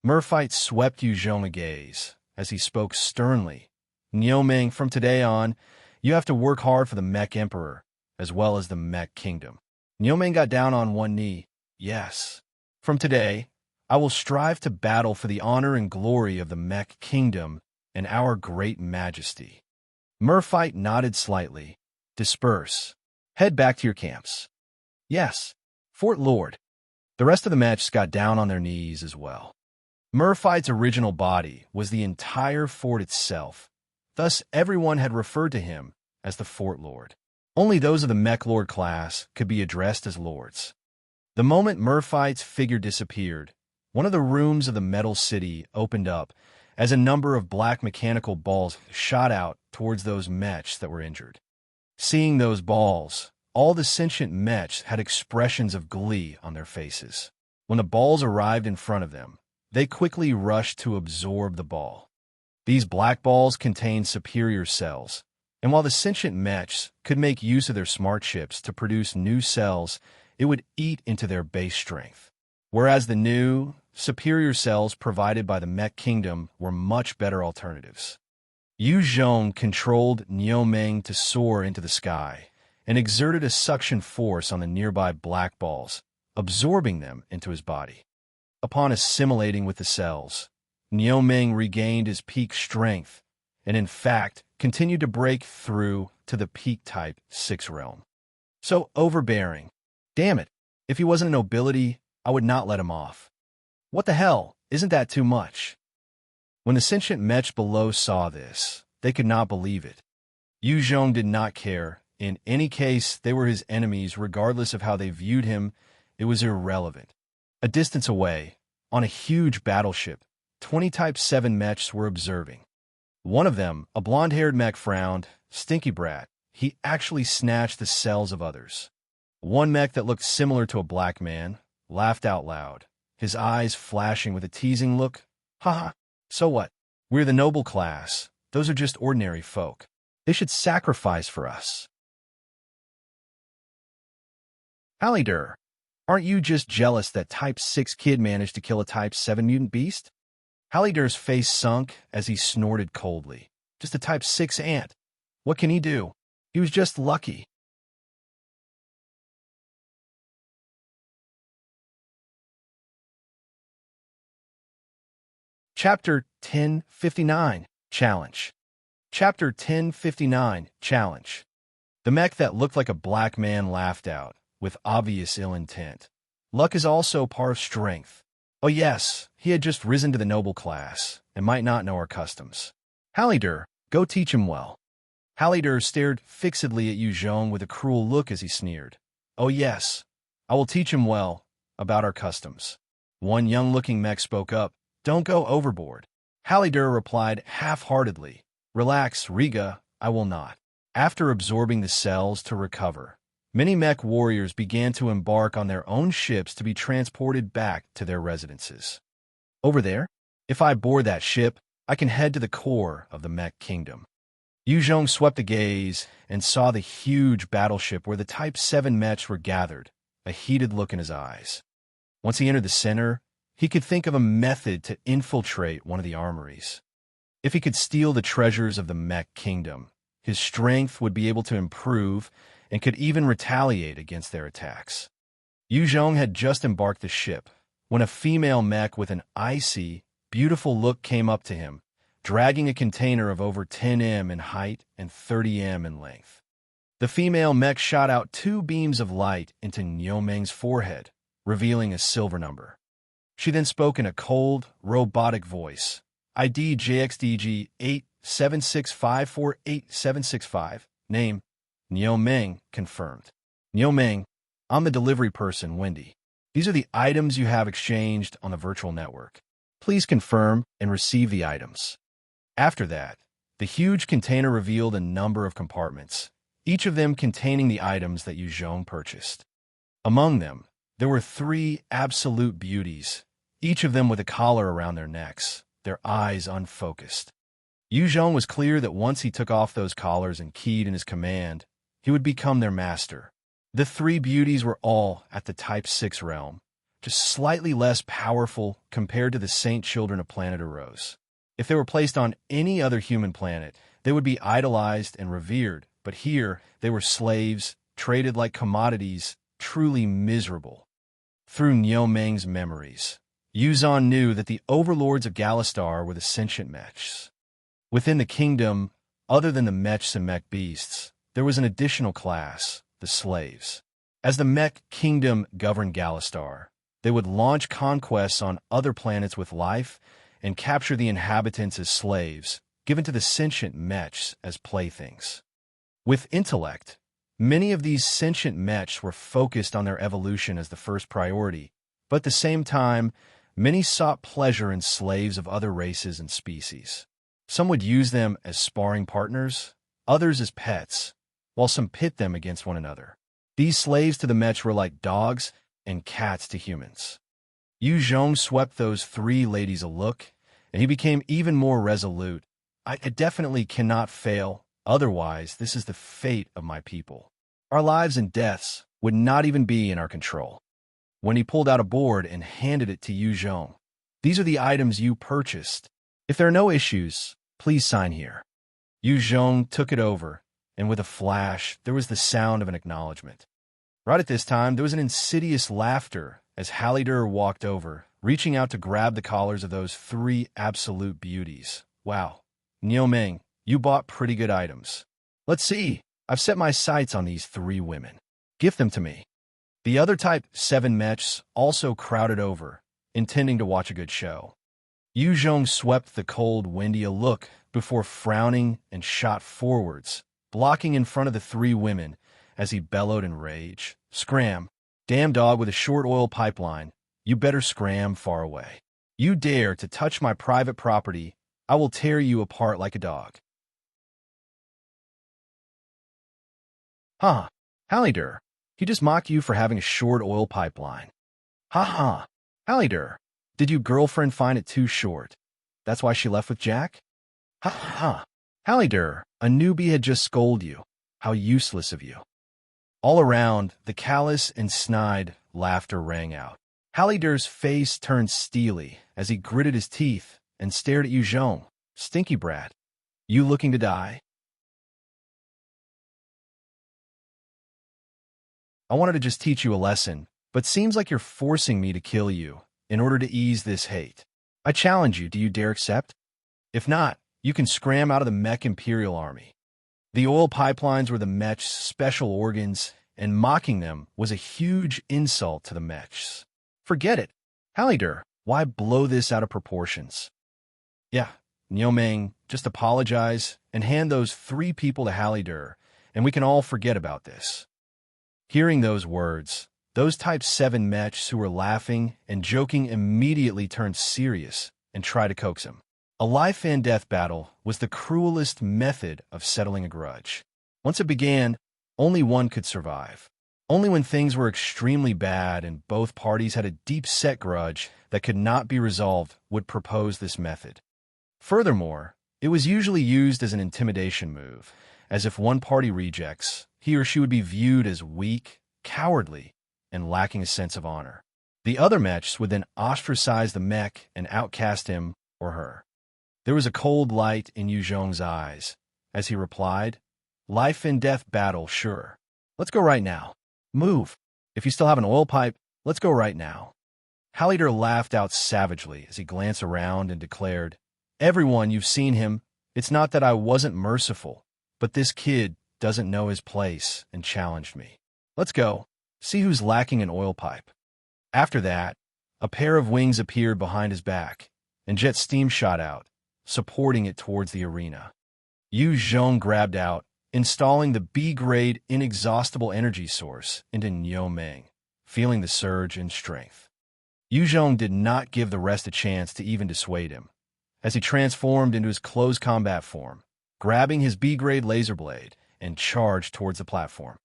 Merfight swept Yuzhong a gaze as he spoke sternly. "Yin-Yang, from today on, you have to work hard for the Mech Emperor, as well as the Mech Kingdom." Yin-Yang got down on one knee. "Yes. From today, I will strive to battle for the honor and glory of the Mech Kingdom and our great majesty." Merfight nodded slightly. "Disperse. Head back to your camps." "Yes, Fort Lord." The rest of the mechs got down on their knees as well. Merfight's original body was the entire fort itself. Thus, everyone had referred to him as the Fort Lord. Only those of the Mech Lord class could be addressed as lords. The moment Merfight's figure disappeared, one of the rooms of the Metal City opened up as a number of black mechanical balls shot out towards those mechs that were injured. Seeing those balls, all the sentient mechs had expressions of glee on their faces. When the balls arrived in front of them, they quickly rushed to absorb the ball. These black balls contained superior cells, and while the sentient mechs could make use of their smart chips to produce new cells, it would eat into their base strength. Whereas the new, superior cells provided by the Mech Kingdom were much better alternatives. Yu Zhong controlled Yin-Yang to soar into the sky and exerted a suction force on the nearby black balls, absorbing them into his body. Upon assimilating with the cells, Yin-Yang regained his peak strength and, in fact, continued to break through to the peak Type 6 realm. So overbearing. Damn it, if he wasn't a nobility, I would not let him off. What the hell, isn't that too much? When the sentient mechs below saw this, they could not believe it. Yu Zhong did not care. In any case, they were his enemies regardless of how they viewed him. It was irrelevant. A distance away, on a huge battleship, 20 Type 7 mechs were observing. One of them, a blonde-haired mech, frowned. Stinky brat, he actually snatched the cells of others. One mech that looked similar to a black man laughed out loud, his eyes flashing with a teasing look. "Haha, so what? We're the noble class. Those are just ordinary folk. They should sacrifice for us." "Halledor, aren't you just jealous that Type 6 kid managed to kill a Type 7 mutant beast?" Halledor's face sunk as he snorted coldly. "Just a Type 6 ant. What can he do? He was just lucky." Chapter 1059, Challenge. Chapter 1059, Challenge. The mech that looked like a black man laughed out, with obvious ill intent. "Luck is also part of strength. Oh yes, he had just risen to the noble class, and might not know our customs. Halledor, go teach him well." Halledor stared fixedly at Yu Zhong with a cruel look as he sneered. "Oh yes, I will teach him well, about our customs. One young-looking mech spoke up, "Don't go overboard." Halledor replied half-heartedly, "Relax, Riga, I will not." After absorbing the cells to recover, many mech warriors began to embark on their own ships to be transported back to their residences. Over there? If I board that ship, I can head to the core of the mech kingdom. Yu Zhong swept a gaze and saw the huge battleship where the Type 7 mechs were gathered, a heated look in his eyes. Once he entered the center, he could think of a method to infiltrate one of the armories. If he could steal the treasures of the mech kingdom, his strength would be able to improve and could even retaliate against their attacks. Yu Zhong had just embarked the ship when a female mech with an icy, beautiful look came up to him, dragging a container of over 10 m in height and 30 m in length. The female mech shot out 2 beams of light into Niumeng's forehead, revealing a silver number. She then spoke in a cold, robotic voice. ID JXDG 876548765. Name, Niumeng, confirmed. Niumeng, I'm the delivery person, Wendy. These are the items you have exchanged on the virtual network. Please confirm and receive the items. After that, the huge container revealed a number of compartments, each of them containing the items that Yu Zhong purchased. Among them, there were 3 absolute beauties, each of them with a collar around their necks, their eyes unfocused. Yu Zhong was clear that once he took off those collars and keyed in his command, he would become their master. The 3 beauties were all at the Type 6 realm, just slightly less powerful compared to the saint children of Planet Arose. If they were placed on any other human planet, they would be idolized and revered, but here they were slaves, traded like commodities, truly miserable. Through Niumeng's memories, Yu Zhong knew that the overlords of Galastar were the sentient mechs. Within the kingdom, other than the mechs and mech beasts, there was an additional class, the slaves. As the mech kingdom governed Galastar, they would launch conquests on other planets with life and capture the inhabitants as slaves, given to the sentient mechs as playthings. With intellect, many of these sentient mechs were focused on their evolution as the first priority, but at the same time, many sought pleasure in slaves of other races and species. Some would use them as sparring partners, others as pets, while some pit them against one another. These slaves to the mechs were like dogs and cats to humans. Yu Zhong swept those 3 ladies a look, and he became even more resolute. I definitely cannot fail, otherwise this is the fate of my people. Our lives and deaths would not even be in our control. When he pulled out a board and handed it to Yu Zhong, "These are the items you purchased. If there are no issues, please sign here." Yu Zhong took it over, and with a flash, there was the sound of an acknowledgement. Right at this time, there was an insidious laughter as Halledor walked over, reaching out to grab the collars of those 3 absolute beauties. "Wow, Niumeng, you bought pretty good items. Let's see, I've set my sights on these 3 women. Gift them to me." The other Type 7 mechs also crowded over, intending to watch a good show. Yu Zhong swept the cold, windy a look before frowning and shot forwards, blocking in front of the 3 women as he bellowed in rage. "Scram! Damn dog with a short oil pipeline, you better scram far away. You dare to touch my private property, I will tear you apart like a dog." "Huh, Halledor, he just mocked you for having a short oil pipeline." "Ha ha, Halledor, did you girlfriend find it too short? That's why she left with Jack?" "Ha ha, Halledor, a newbie had just scolded you. How useless of you." All around, the callous and snide laughter rang out. Halledor's face turned steely as he gritted his teeth and stared at Yu Zhong. "Stinky brat, you looking to die?" "I wanted to just teach you a lesson, but seems like you're forcing me to kill you in order to ease this hate. I challenge you, do you dare accept? If not, you can scram out of the Mech Imperial Army." The oil pipelines were the mechs' special organs, and mocking them was a huge insult to the mechs. "Forget it. Halledor, why blow this out of proportions?" "Yeah, Niumeng, just apologize and hand those 3 people to Halledor, and we can all forget about this." Hearing those words, Those Type 7 mechs who were laughing and joking immediately turned serious and tried to coax him. A life-and-death battle was the cruelest method of settling a grudge. Once it began, only one could survive. Only when things were extremely bad and both parties had a deep-set grudge that could not be resolved would propose this method. Furthermore, it was usually used as an intimidation move, as if one party rejects, he or she would be viewed as weak, cowardly, and lacking a sense of honor. The other mechs would then ostracize the mech and outcast him or her. There was a cold light in Yu Zhong's eyes as he replied, "Life and death battle, sure. Let's go right now. Move. If you still have an oil pipe, let's go right now." Halledor laughed out savagely as he glanced around and declared, "Everyone, you've seen him. It's not that I wasn't merciful, but this kid doesn't know his place and challenged me. Let's go. See who's lacking an oil pipe." After that, a pair of wings appeared behind his back, and jet steam shot out, supporting it towards the arena. Yu Zhong grabbed out, installing the B-grade inexhaustible energy source into Niu Meng, feeling the surge in strength. Yu Zhong did not give the rest a chance to even dissuade him, as he transformed into his close combat form, grabbing his B-grade laser blade and charged towards the platform.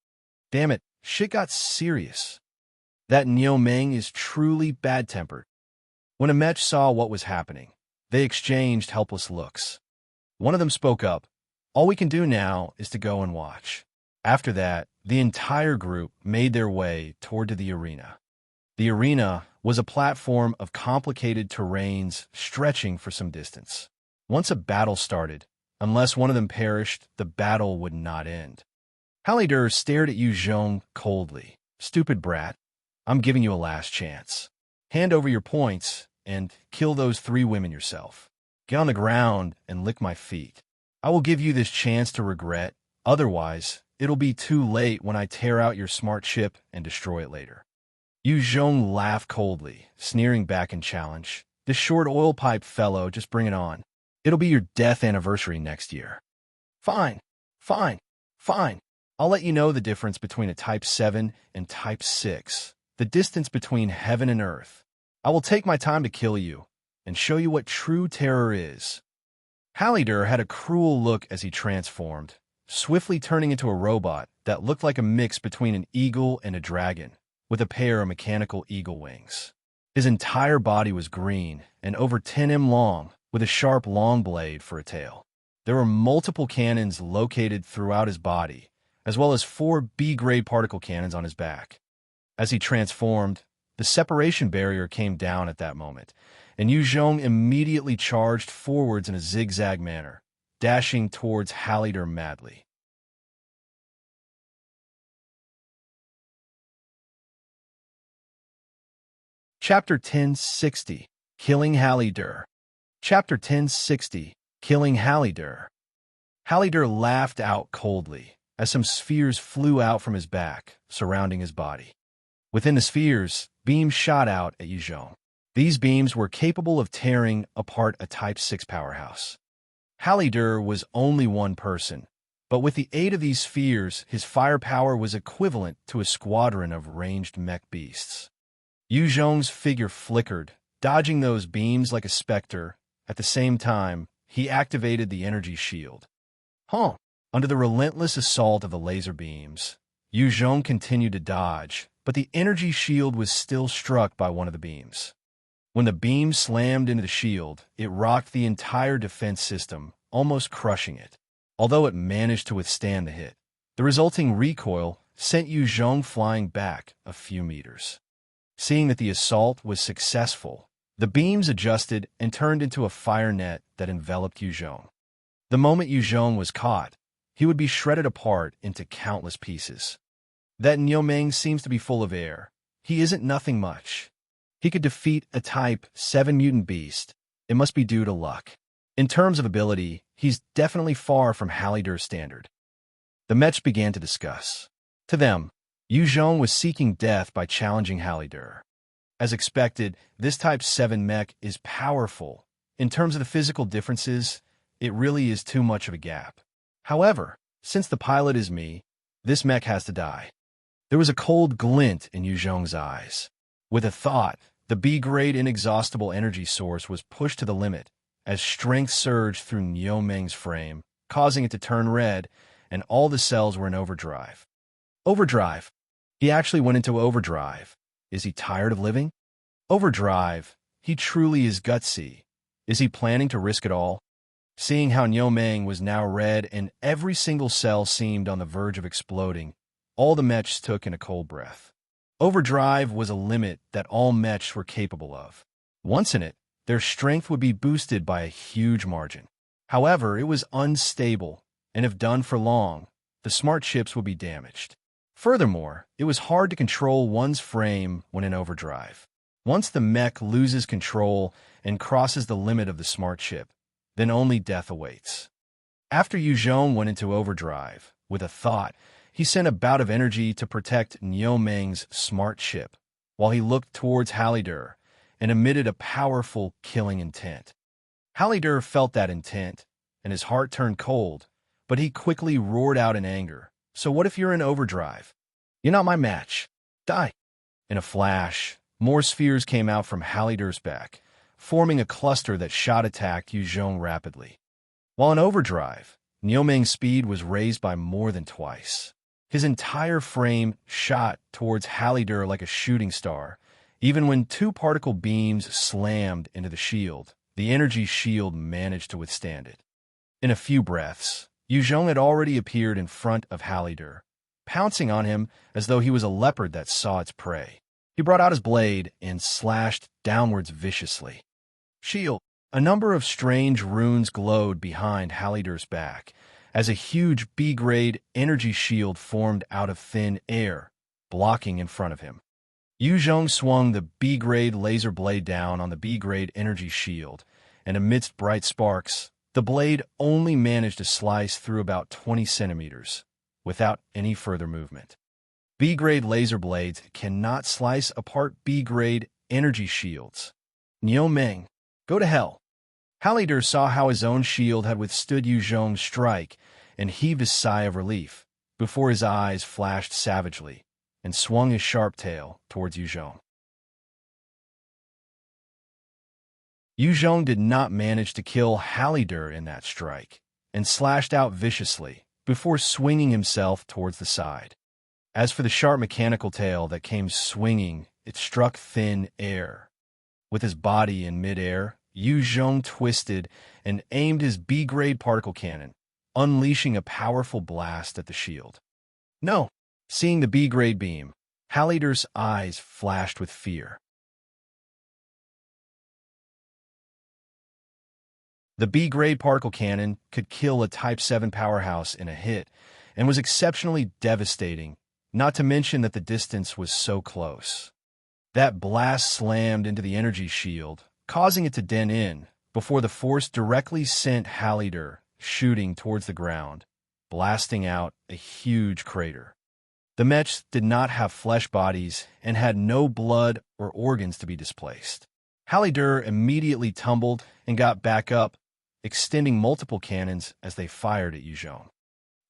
Damn it, shit got serious. That Niu Meng is truly bad-tempered. When a mech saw what was happening, they exchanged helpless looks. One of them spoke up, "All we can do now is to go and watch." After that, the entire group made their way toward the arena. The arena was a platform of complicated terrains stretching for some distance. Once a battle started, unless one of them perished, the battle would not end. Halledor stared at Yu Zhong coldly. "Stupid brat, I'm giving you a last chance. Hand over your points and kill those 3 women yourself. Get on the ground and lick my feet. I will give you this chance to regret, otherwise it'll be too late when I tear out your smart chip and destroy it later." Yu Zhong laughed coldly, sneering back in challenge. "This short oil pipe fellow, just bring it on. It'll be your death anniversary next year." Fine. I'll let you know the difference between a Type 7 and Type 6, the distance between heaven and earth. I will take my time to kill you and show you what true terror is." Halledor had a cruel look as he transformed, swiftly turning into a robot that looked like a mix between an eagle and a dragon, with a pair of mechanical eagle wings. His entire body was green and over 10 m long, with a sharp long blade for a tail. There were multiple cannons located throughout his body, as well as 4 B-grade particle cannons on his back. As he transformed, the separation barrier came down at that moment, and Yu Zhong immediately charged forwards in a zigzag manner, dashing towards Halledor madly. Chapter 1060, Killing Halledor. Chapter 1060, Killing Halledor. Halledor laughed out coldly as some spheres flew out from his back, surrounding his body. Within the spheres, beams shot out at Yu Zhong. These beams were capable of tearing apart a Type 6 powerhouse. Halledor was only one person, but with the aid of these spheres, his firepower was equivalent to a squadron of ranged mech beasts. Yu Zhong's figure flickered, dodging those beams like a specter. At the same time, he activated the energy shield. Under the relentless assault of the laser beams, Yu Zhong continued to dodge, but the energy shield was still struck by one of the beams. When the beam slammed into the shield, it rocked the entire defense system, almost crushing it. Although it managed to withstand the hit, the resulting recoil sent Yu Zhong flying back a few meters. Seeing that the assault was successful, the beams adjusted and turned into a fire net that enveloped Yu Zhong. The moment Yu Zhong was caught, he would be shredded apart into countless pieces. That Niu Meng seems to be full of air. He isn't nothing much. He could defeat a Type 7 mutant beast. It must be due to luck. In terms of ability, he's definitely far from Halledor's standard. The mechs began to discuss. To them, Yu Zhong was seeking death by challenging Halledor. As expected, this Type 7 mech is powerful. In terms of the physical differences, it really is too much of a gap. However, since the pilot is me, this mech has to die. There was a cold glint in Yu Zhong's eyes. With a thought, the B-grade inexhaustible energy source was pushed to the limit as strength surged through Niu Meng's frame, causing it to turn red, and all the cells were in overdrive. Overdrive. He actually went into overdrive. Is he tired of living? Overdrive. He truly is gutsy. Is he planning to risk it all? Seeing how Niu Meng was now red and every single cell seemed on the verge of exploding, all the mechs took in a cold breath. Overdrive was a limit that all mechs were capable of. Once in it, their strength would be boosted by a huge margin. However, it was unstable, and if done for long, the smart chips would be damaged. Furthermore, it was hard to control one's frame when in overdrive. Once the mech loses control and crosses the limit of the smart chip, then only death awaits. After Yu Zhong went into overdrive, with a thought, he sent a bout of energy to protect Niu Meng's smart chip, while he looked towards Halledor and emitted a powerful, killing intent. Halledor felt that intent, and his heart turned cold, but he quickly roared out in anger. So what if you're in overdrive? You're not my match. Die. In a flash, more spheres came out from Halledor's back, forming a cluster that shot-attacked Yu Zhong rapidly. While in overdrive, Niu Meng's speed was raised by more than twice. His entire frame shot towards Halledor like a shooting star. Even when two particle beams slammed into the shield, the energy shield managed to withstand it. In a few breaths, Yu Zhong had already appeared in front of Halledor, pouncing on him as though he was a leopard that saw its prey. He brought out his blade and slashed downwards viciously. Shield. A number of strange runes glowed behind Halledor's back, as a huge B-grade energy shield formed out of thin air, blocking in front of him. Yu Zhong swung the B-grade laser blade down on the B-grade energy shield, and amidst bright sparks, the blade only managed to slice through about 20 centimeters, without any further movement. B-grade laser blades cannot slice apart B-grade energy shields. Niu Meng, go to hell. Halledor saw how his own shield had withstood Yu Zhong's strike and heaved a sigh of relief, before his eyes flashed savagely, and swung his sharp tail towards Yu Zhong. Yu Zhong did not manage to kill Halledor in that strike, and slashed out viciously, before swinging himself towards the side. As for the sharp mechanical tail that came swinging, it struck thin air. With his body in mid-air, Yu Zhong twisted and aimed his B-grade particle cannon, unleashing a powerful blast at the shield. No! Seeing the B-grade beam, Halledor's eyes flashed with fear. The B-grade particle cannon could kill a Type 7 powerhouse in a hit, and was exceptionally devastating, not to mention that the distance was so close. That blast slammed into the energy shield, causing it to dent in, before the force directly sent Halledor shooting towards the ground, blasting out a huge crater. The mechs did not have flesh bodies and had no blood or organs to be displaced. Halledor immediately tumbled and got back up, extending multiple cannons as they fired at Yu Zhong.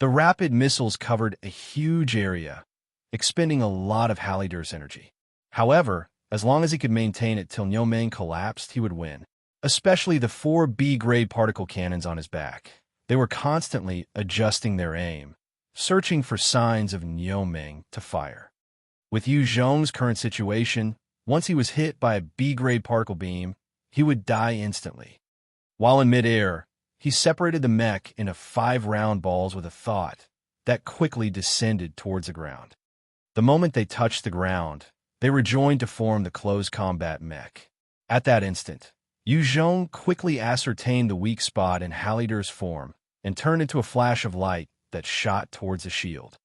The rapid missiles covered a huge area, expending a lot of Halledor's energy. However, as long as he could maintain it till Niu Meng collapsed, he would win, especially the 4 B-grade particle cannons on his back. They were constantly adjusting their aim, searching for signs of Niu Meng to fire. With Yu Zhong's current situation, once he was hit by a B-grade particle beam, he would die instantly. While in mid-air, he separated the mech into 5 round balls with a thought that quickly descended towards the ground. The moment they touched the ground, they rejoined to form the close combat mech. At that instant, Yu Zhong quickly ascertained the weak spot in Halledor's form and turned into a flash of light that shot towards the shield.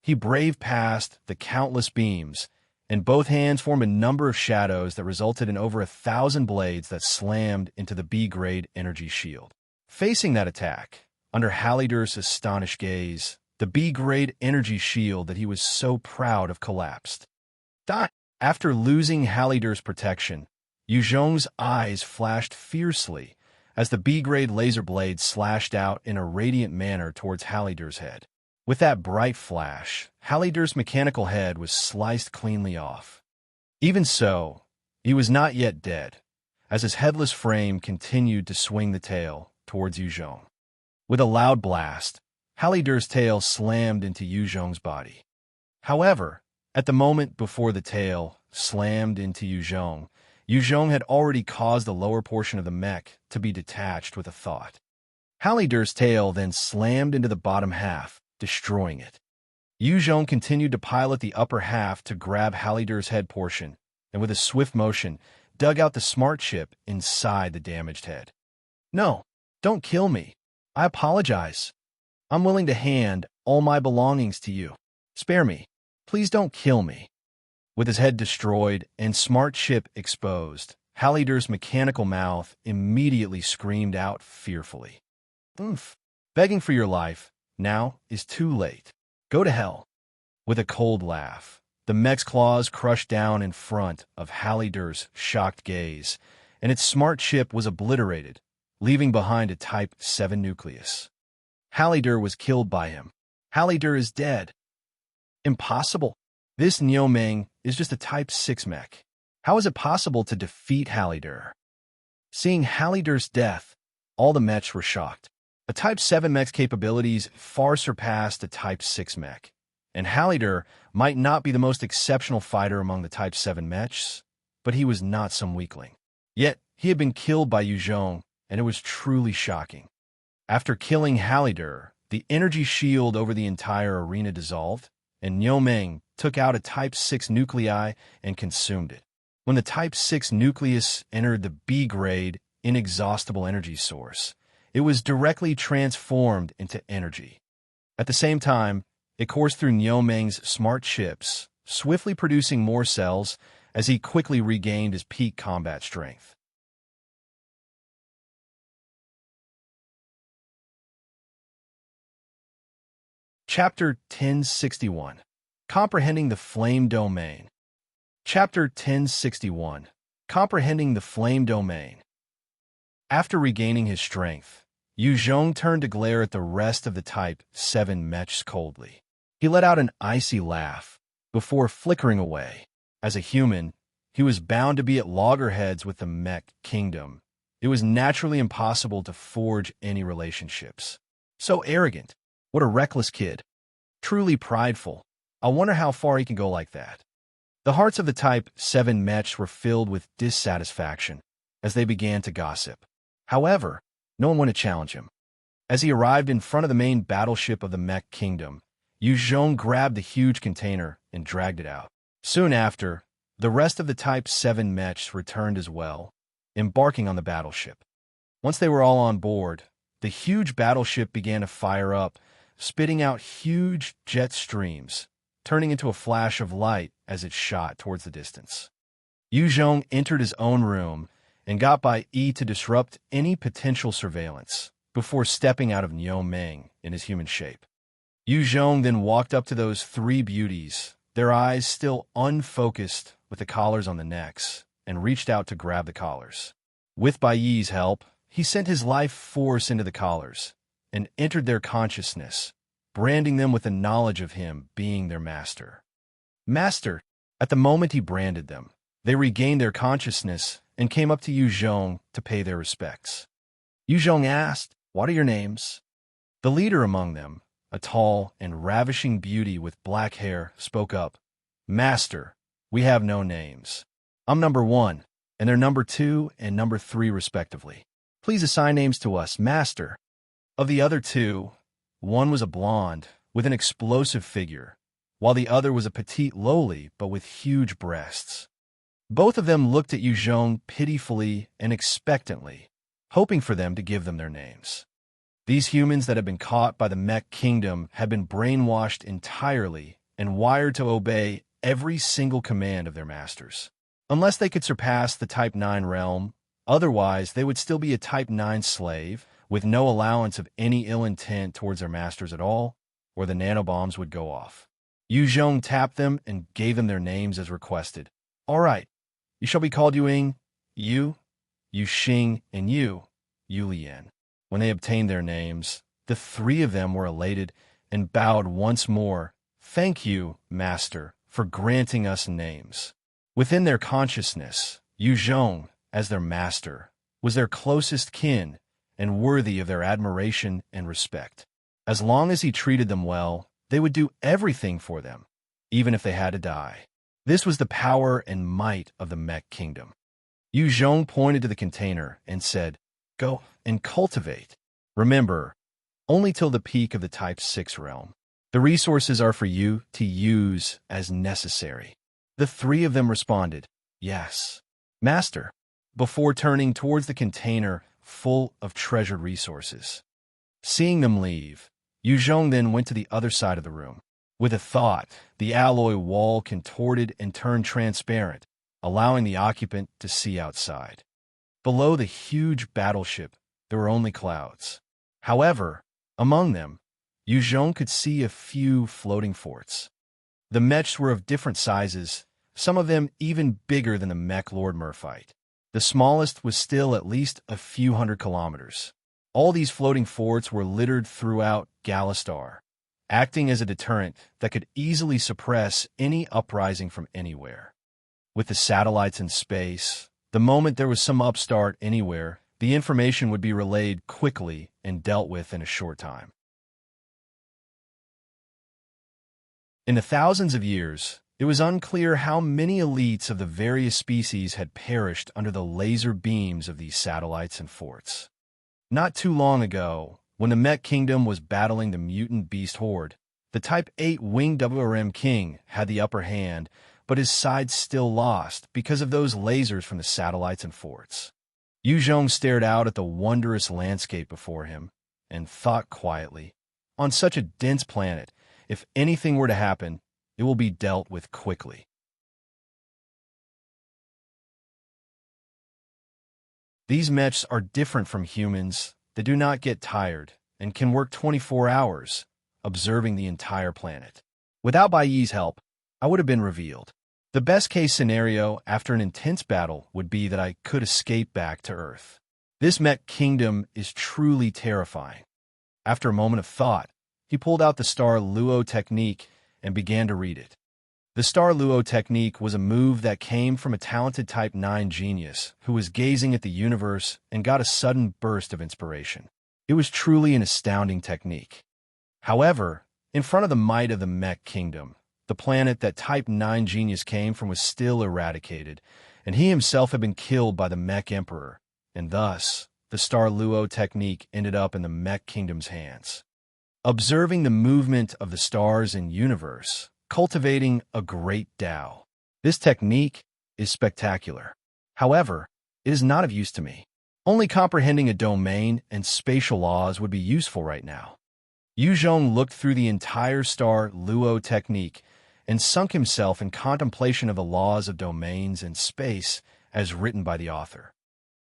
He braved past the countless beams, and both hands formed a number of shadows that resulted in over 1,000 blades that slammed into the B-grade energy shield. Facing that attack, under Halledor's astonished gaze, the B-grade energy shield that he was so proud of collapsed. After losing Halledor's protection, Yu Zhong's eyes flashed fiercely as the B-grade laser blade slashed out in a radiant manner towards Halledor's head. With that bright flash, Halledor's mechanical head was sliced cleanly off. Even so, he was not yet dead, as his headless frame continued to swing the tail towards Yuzhong. With a loud blast, Halledor's tail slammed into Yuzhong's body. However, at the moment before the tail slammed into Yuzhong, Yuzhong had already caused the lower portion of the mech to be detached with a thought. Halledor's tail then slammed into the bottom half, destroying it. Yuzhong continued to pilot the upper half to grab Halledor's head portion, and with a swift motion, dug out the smart chip inside the damaged head. "No, don't kill me. I apologize. I'm willing to hand all my belongings to you. Spare me. Please don't kill me." With his head destroyed and smart chip exposed, Halledor's mechanical mouth immediately screamed out fearfully. "Oof. Begging for your life now is too late. Go to hell." With a cold laugh, the mech's claws crushed down in front of Halledor's shocked gaze, and its smart chip was obliterated, leaving behind a Type 7 nucleus. Halledor was killed by him. Halledor is dead. Impossible. This Nioming is just a Type 6 mech. How is it possible to defeat Halledor? Seeing Halledor's death, all the mechs were shocked. A Type 7 mech's capabilities far surpassed a Type 6 mech, and Halledor might not be the most exceptional fighter among the Type 7 mechs, but he was not some weakling. Yet, he had been killed by Yuzhong, and it was truly shocking. After killing Halledor, the energy shield over the entire arena dissolved, and Nioming took out a Type 6 nuclei and consumed it. When the Type 6 nucleus entered the B-grade, inexhaustible energy source, it was directly transformed into energy. At the same time, it coursed through Nioming's smart chips, swiftly producing more cells as he quickly regained his peak combat strength. Chapter 1061. Comprehending the Flame Domain. Chapter 1061. Comprehending the Flame Domain. After regaining his strength, Yuzhong turned to glare at the rest of the Type 7 mechs coldly. He let out an icy laugh before flickering away. As a human, he was bound to be at loggerheads with the Mech Kingdom. It was naturally impossible to forge any relationships. So arrogant. What a reckless kid. Truly prideful. I wonder how far he can go like that. The hearts of the Type 7 mechs were filled with dissatisfaction as they began to gossip. However, no one wanted to challenge him. As he arrived in front of the main battleship of the Mech Kingdom, Yuzhong grabbed the huge container and dragged it out. Soon after, the rest of the Type 7 mechs returned as well, embarking on the battleship. Once they were all on board, the huge battleship began to fire up, spitting out huge jet streams, turning into a flash of light as it shot towards the distance. Yuzhong entered his own room and got by E to disrupt any potential surveillance before stepping out of Nioming in his human shape. Yuzhong then walked up to those three beauties, their eyes still unfocused with the collars on the necks, and reached out to grab the collars. With Bai Yi's help, he sent his life force into the collars and entered their consciousness, branding them with the knowledge of him being their master. Master, at the moment he branded them, they regained their consciousness and came up to Yuzhong to pay their respects. Yuzhong asked, "What are your names?" The leader among them, a tall and ravishing beauty with black hair, spoke up, "Master, we have no names. I'm number 1, and they're number 2 and number 3 respectively. Please assign names to us, Master." Of the other two, one was a blonde with an explosive figure, while the other was a petite lowly but with huge breasts. Both of them looked at Yuzhong pitifully and expectantly, hoping for them to give them their names. These humans that had been caught by the Mech Kingdom had been brainwashed entirely and wired to obey every single command of their masters. Unless they could surpass the Type 9 realm, otherwise they would still be a Type 9 slave with no allowance of any ill intent towards their masters at all, or the nanobombs would go off. Yuzhong tapped them and gave them their names as requested. "All right, you shall be called Yuing, Yu, Yuxing, and Yulian." When they obtained their names, the three of them were elated and bowed once more. "Thank you, Master, for granting us names." Within their consciousness, Yuzhong, as their master, was their closest kin and worthy of their admiration and respect. As long as he treated them well, they would do everything for them, even if they had to die. This was the power and might of the Mech Kingdom. Yuzhong pointed to the container and said, "Go and cultivate. Remember, only till the peak of the Type 6 realm. The resources are for you to use as necessary." The three of them responded, "Yes, Master," before turning towards the container full of treasured resources. Seeing them leave, Yuzhong then went to the other side of the room. With a thought, the alloy wall contorted and turned transparent, allowing the occupant to see outside. Below the huge battleship, there were only clouds. However, among them, Yuzhong could see a few floating forts. The mechs were of different sizes, some of them even bigger than the Mech Lord Murphite. The smallest was still at least a few hundred kilometers. All these floating forts were littered throughout Galastar, acting as a deterrent that could easily suppress any uprising from anywhere. With the satellites in space, the moment there was some upstart anywhere, the information would be relayed quickly and dealt with in a short time. In the thousands of years, it was unclear how many elites of the various species had perished under the laser beams of these satellites and forts. Not too long ago, when the Mech Kingdom was battling the mutant beast Horde, the Type 8 winged Wyrm King had the upper hand, but his side still lost because of those lasers from the satellites and forts. Yuzhong stared out at the wondrous landscape before him and thought quietly, on such a dense planet, if anything were to happen, it will be dealt with quickly. These mechs are different from humans. They do not get tired and can work 24 hours, observing the entire planet. Without Bai Yi's help, I would have been revealed. The best-case scenario after an intense battle would be that I could escape back to Earth. This Mech Kingdom is truly terrifying. After a moment of thought, he pulled out the Star Luo technique and began to read it. The Star Luo technique was a move that came from a talented Type 9 genius who was gazing at the universe and got a sudden burst of inspiration. It was truly an astounding technique. However, in front of the might of the Mech Kingdom, the planet that Type 9 genius came from was still eradicated, and he himself had been killed by the Mech Emperor, and thus, the Star Luo technique ended up in the Mech Kingdom's hands. Observing the movement of the stars and universe, cultivating a great Tao. This technique is spectacular. However, it is not of use to me. Only comprehending a domain and spatial laws would be useful right now. Yuzhong looked through the entire Star Luo technique and sunk himself in contemplation of the laws of domains and space as written by the author.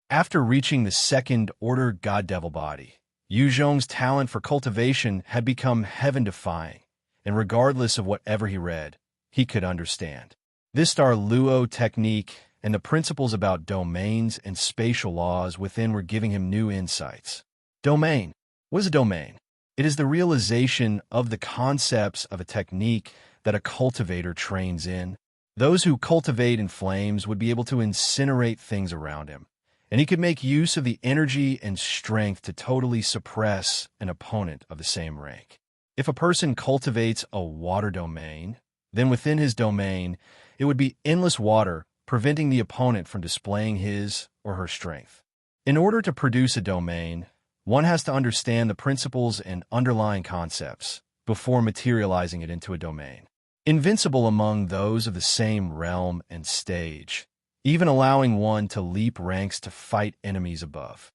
After reaching the second-order God-Devil body, Yuzhong's talent for cultivation had become heaven-defying, and regardless of whatever he read, he could understand. This Star Luo technique and the principles about domains and spatial laws within were giving him new insights. Domain. What is a domain? It is the realization of the concepts of a technique that a cultivator trains in. Those who cultivate in flames would be able to incinerate things around him, and he could make use of the energy and strength to totally suppress an opponent of the same rank. If a person cultivates a water domain, then within his domain, it would be endless water, preventing the opponent from displaying his or her strength. In order to produce a domain, one has to understand the principles and underlying concepts before materializing it into a domain. Invincible among those of the same realm and stage, even allowing one to leap ranks to fight enemies above.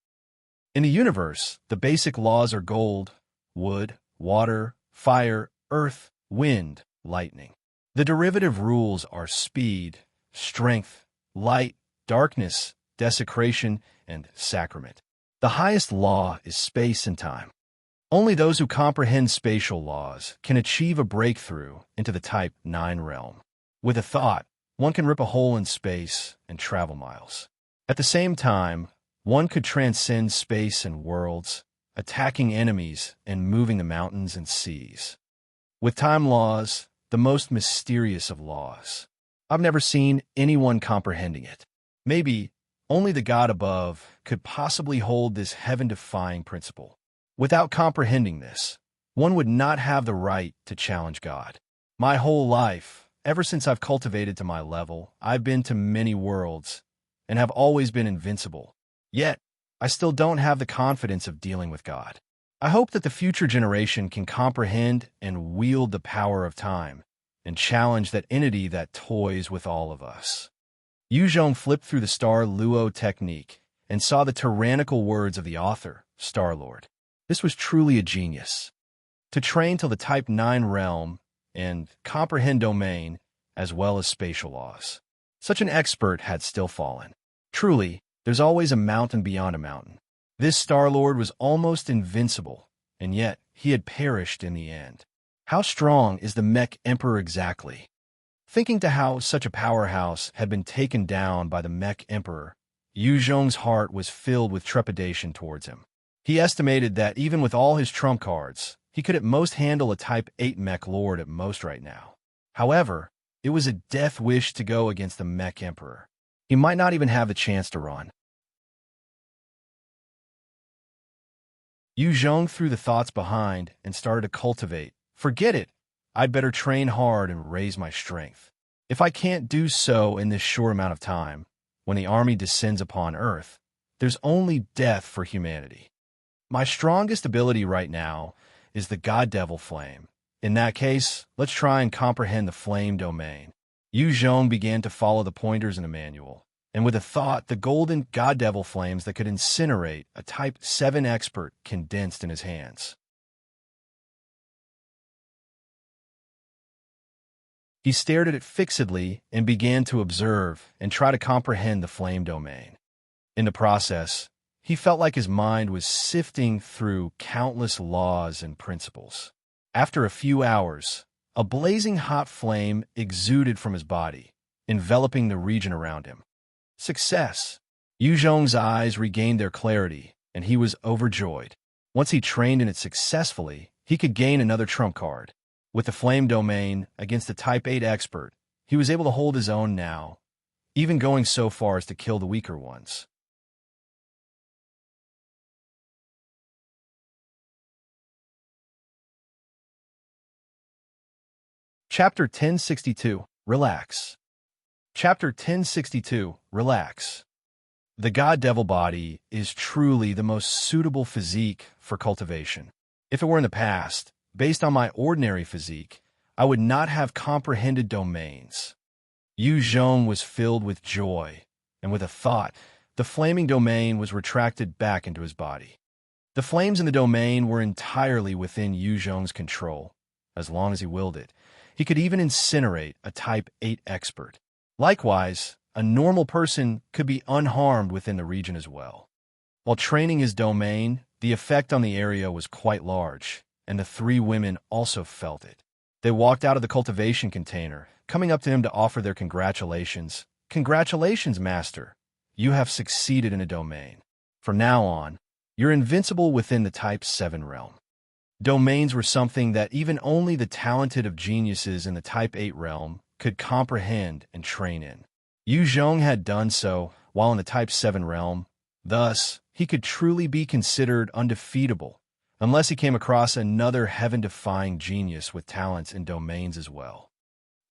In the universe, the basic laws are gold, wood, water, fire, earth, wind, lightning. The derivative rules are speed, strength, light, darkness, desecration, and sacrament. The highest law is space and time. Only those who comprehend spatial laws can achieve a breakthrough into the Type 9 realm. With a thought, one can rip a hole in space and travel miles. At the same time, one could transcend space and worlds, attacking enemies and moving the mountains and seas. With time laws, the most mysterious of laws. I've never seen anyone comprehending it. Maybe only the God above could possibly hold this heaven-defying principle. Without comprehending this, one would not have the right to challenge God. My whole life, ever since I've cultivated to my level, I've been to many worlds and have always been invincible. Yet, I still don't have the confidence of dealing with God. I hope that the future generation can comprehend and wield the power of time and challenge that entity that toys with all of us. Yu flipped through the Star Luo technique and saw the tyrannical words of the author, Star-Lord. This was truly a genius. To train till the Type 9 realm and comprehend domain as well as spatial laws. Such an expert had still fallen. Truly, there's always a mountain beyond a mountain. This Star-Lord was almost invincible, and yet he had perished in the end. How strong is the Mech Emperor exactly? Thinking to how such a powerhouse had been taken down by the Mech Emperor, Yu Zhong's heart was filled with trepidation towards him. He estimated that even with all his trump cards, he could at most handle a Type 8 Mech Lord at most right now. However, it was a death wish to go against the Mech Emperor. He might not even have the chance to run. Yu Zhong threw the thoughts behind and started to cultivate. Forget it. I'd better train hard and raise my strength. If I can't do so in this short amount of time, when the army descends upon Earth, there's only death for humanity. My strongest ability right now is the God Devil Flame. In that case, let's try and comprehend the flame domain. Yu Zhong began to follow the pointers in a manual, and with a thought, the golden God Devil Flames that could incinerate a Type 7 expert condensed in his hands. He stared at it fixedly and began to observe and try to comprehend the flame domain. In the process, he felt like his mind was sifting through countless laws and principles. After a few hours, a blazing hot flame exuded from his body, enveloping the region around him. Success! Yu Zhong's eyes regained their clarity, and he was overjoyed. Once he trained in it successfully, he could gain another trump card. With the flame domain against the Type 8 expert, he was able to hold his own now, even going so far as to kill the weaker ones. Chapter 1062, Relax. Chapter 1062, Relax. The God Devil body is truly the most suitable physique for cultivation. If it were in the past, based on my ordinary physique, I would not have comprehended domains. Yu Zhong was filled with joy, and with a thought, the flaming domain was retracted back into his body. The flames in the domain were entirely within Yu Zhong's control, as long as he willed it. He could even incinerate a Type 8 expert. Likewise, a normal person could be unharmed within the region as well. While training his domain, the effect on the area was quite large, and the three women also felt it. They walked out of the cultivation container, coming up to him to offer their congratulations. Congratulations, Master. You have succeeded in a domain. From now on, you're invincible within the Type 7 realm. Domains were something that even only the talented of geniuses in the Type 8 realm could comprehend and train in. Yu Zhong had done so while in the Type 7 realm. Thus, he could truly be considered undefeatable, unless he came across another heaven-defying genius with talents in domains as well.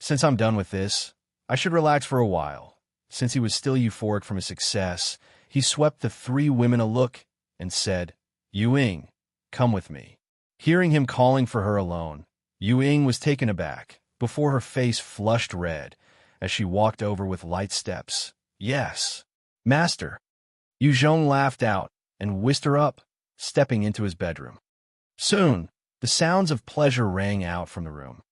Since I'm done with this, I should relax for a while. Since he was still euphoric from his success, he swept the three women a look and said, Yu-Ying, come with me. Hearing him calling for her alone, Yu-Ying was taken aback, before her face flushed red, as she walked over with light steps. Yes, Master. Yu Zhong laughed out and whisked her up, stepping into his bedroom. Soon, the sounds of pleasure rang out from the room.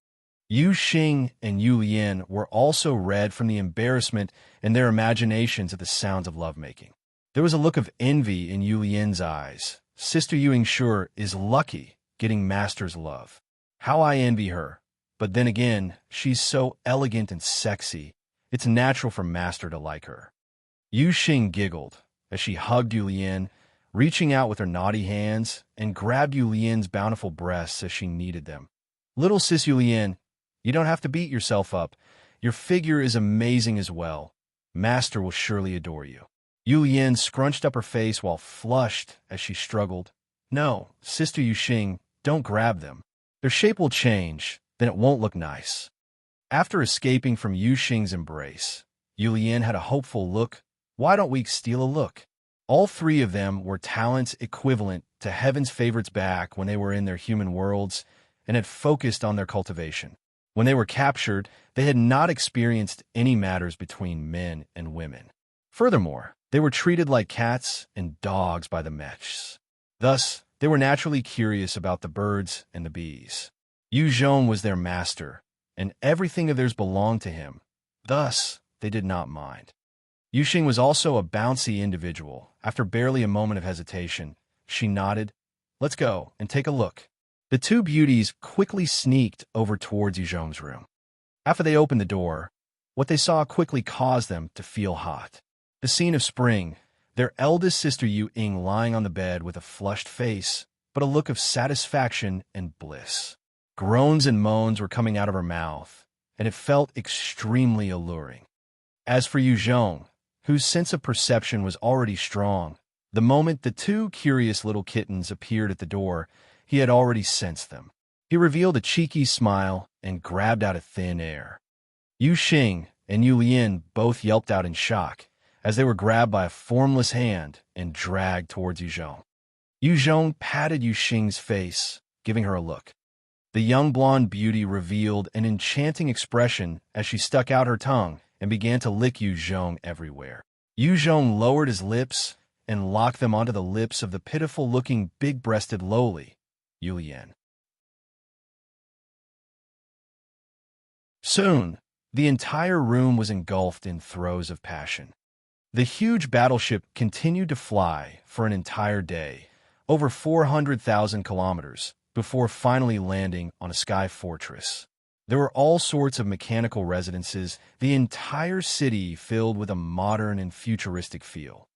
Yu Xing and Yu Lian were also red from the embarrassment and their imaginations at the sounds of lovemaking. There was a look of envy in Yu Lian's eyes. Sister Yu sure is lucky getting Master's love. How I envy her. But then again, she's so elegant and sexy, it's natural for Master to like her. Yu Xing giggled as she hugged Yu Lian, reaching out with her naughty hands and grabbed Yulian's bountiful breasts as she needed them. Little sis Yulian, you don't have to beat yourself up. Your figure is amazing as well. Master will surely adore you. Yulian scrunched up her face while flushed as she struggled. No, Sister Yuxing, don't grab them. Their shape will change, then it won't look nice. After escaping from Yuxing's embrace, Yulian had a hopeful look. Why don't we steal a look? All three of them were talents equivalent to Heaven's favorites back when they were in their human worlds and had focused on their cultivation. When they were captured, they had not experienced any matters between men and women. Furthermore, they were treated like cats and dogs by the mechs. Thus, they were naturally curious about the birds and the bees. Yu Zhong was their master, and everything of theirs belonged to him. Thus, they did not mind. Yuxing was also a bouncy individual. After barely a moment of hesitation, she nodded. Let's go and take a look. The two beauties quickly sneaked over towards Yu Zhong's room. After they opened the door, what they saw quickly caused them to feel hot. The scene of spring, their eldest sister Yu Ying lying on the bed with a flushed face, but a look of satisfaction and bliss. Groans and moans were coming out of her mouth, and it felt extremely alluring. As for Yu Zhong, whose sense of perception was already strong, the moment the two curious little kittens appeared at the door, he had already sensed them. He revealed a cheeky smile and grabbed out of thin air. Yu Xing and Yu Lian both yelped out in shock as they were grabbed by a formless hand and dragged towards Yu Zhong. Yu Zhong patted Yu Xing's face, giving her a look. The young blonde beauty revealed an enchanting expression as she stuck out her tongue and began to lick Yu Zhong everywhere. Yu Zhong lowered his lips and locked them onto the lips of the pitiful-looking big-breasted lowly, Yu Lian. Soon, the entire room was engulfed in throes of passion. The huge battleship continued to fly for an entire day, over 400,000 kilometers, before finally landing on a sky fortress. There were all sorts of mechanical residences, the entire city filled with a modern and futuristic feel.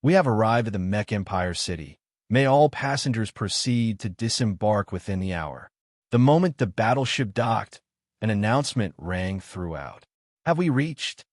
We have arrived at the Mech Empire City. May all passengers proceed to disembark within the hour. The moment the battleship docked, an announcement rang throughout. Have we reached?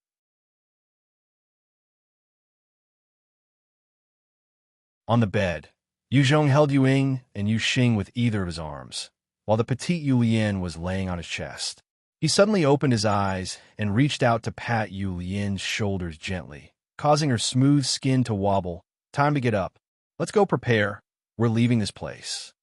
On the bed, Yu Zhong held Yu Ying and Yu Xing with either of his arms, while the petite Yu Lian was laying on his chest. He suddenly opened his eyes and reached out to pat Yu Lian's shoulders gently, causing her smooth skin to wobble. Time to get up. Let's go prepare. We're leaving this place.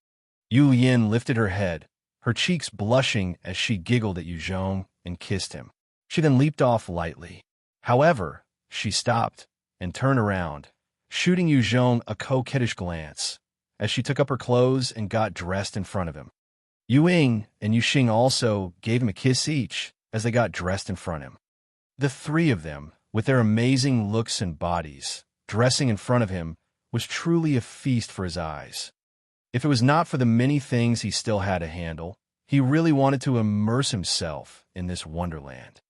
Yu Lian lifted her head, her cheeks blushing as she giggled at Yu Zhong and kissed him. She then leaped off lightly. However, she stopped and turned around, shooting Yu Zhong a coquettish glance as she took up her clothes and got dressed in front of him. Yu Ying and Yu Xing also gave him a kiss each as they got dressed in front of him. The three of them, with their amazing looks and bodies, dressing in front of him, was truly a feast for his eyes. If it was not for the many things he still had to handle, he really wanted to immerse himself in this wonderland.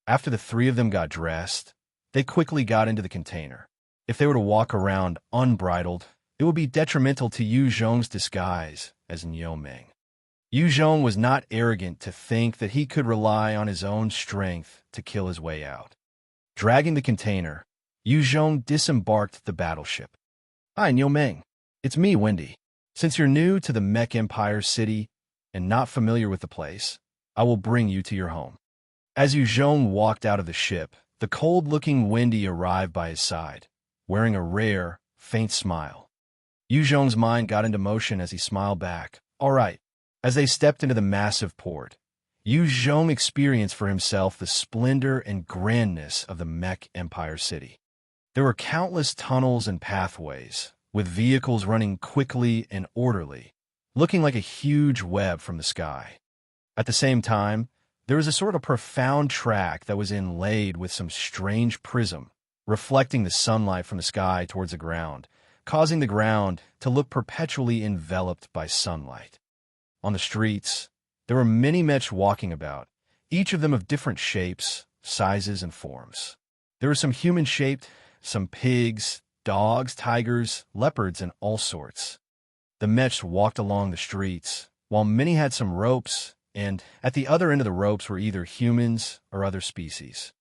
After the three of them got dressed, they quickly got into the container. If they were to walk around unbridled, it would be detrimental to Yu Zhong's disguise as Niu Meng. Yu Zhong was not arrogant to think that he could rely on his own strength to kill his way out. Dragging the container, Yu Zhong disembarked the battleship. Hi, Niu Meng. It's me, Wendy. Since you're new to the Mech Empire City and not familiar with the place, I will bring you to your home. As Yu Zhong walked out of the ship, the cold-looking Wendy arrived by his side, wearing a rare, faint smile. Yu Zhong's mind got into motion as he smiled back. All right. As they stepped into the massive port, Yu Zhong experienced for himself the splendor and grandness of the Mech Empire City. There were countless tunnels and pathways, with vehicles running quickly and orderly, looking like a huge web from the sky. At the same time, there was a sort of profound track that was inlaid with some strange prism, reflecting the sunlight from the sky towards the ground, causing the ground to look perpetually enveloped by sunlight. On the streets, there were many mechs walking about, each of them of different shapes, sizes, and forms. There were some human-shaped, some pigs, dogs, tigers, leopards, and all sorts. The mechs walked along the streets, while many had some ropes, and at the other end of the ropes were either humans or other species.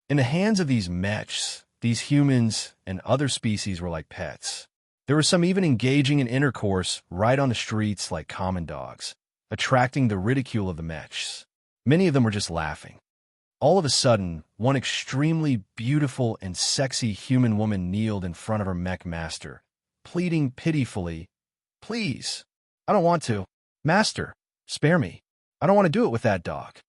In the hands of these mechs, these humans and other species were like pets. There were some even engaging in intercourse right on the streets like common dogs, attracting the ridicule of the mechs. Many of them were just laughing. All of a sudden, one extremely beautiful and sexy human woman kneeled in front of her mech master, pleading pitifully, "Please, I don't want to. Master, spare me. I don't want to do it with that dog."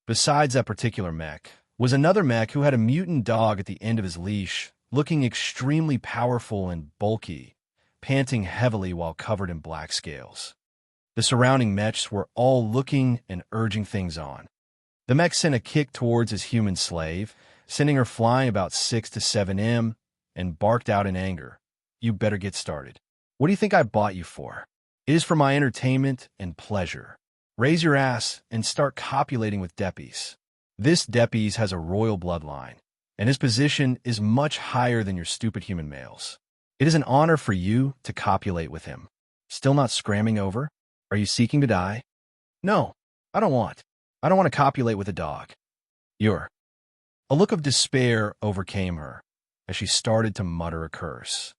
Besides that particular mech, was another mech who had a mutant dog at the end of his leash, looking extremely powerful and bulky, panting heavily while covered in black scales. The surrounding mechs were all looking and urging things on. The mech sent a kick towards his human slave, sending her flying about 6 to 7 m, and barked out in anger, "You better get started. What do you think I bought you for? It is for my entertainment and pleasure. Raise your ass and start copulating with Deppies. This Deppies has a royal bloodline, and his position is much higher than your stupid human males. It is an honor for you to copulate with him. Still not scramming over? Are you seeking to die? No, I don't want to copulate with a dog. You're." A look of despair overcame her as she started to mutter a curse.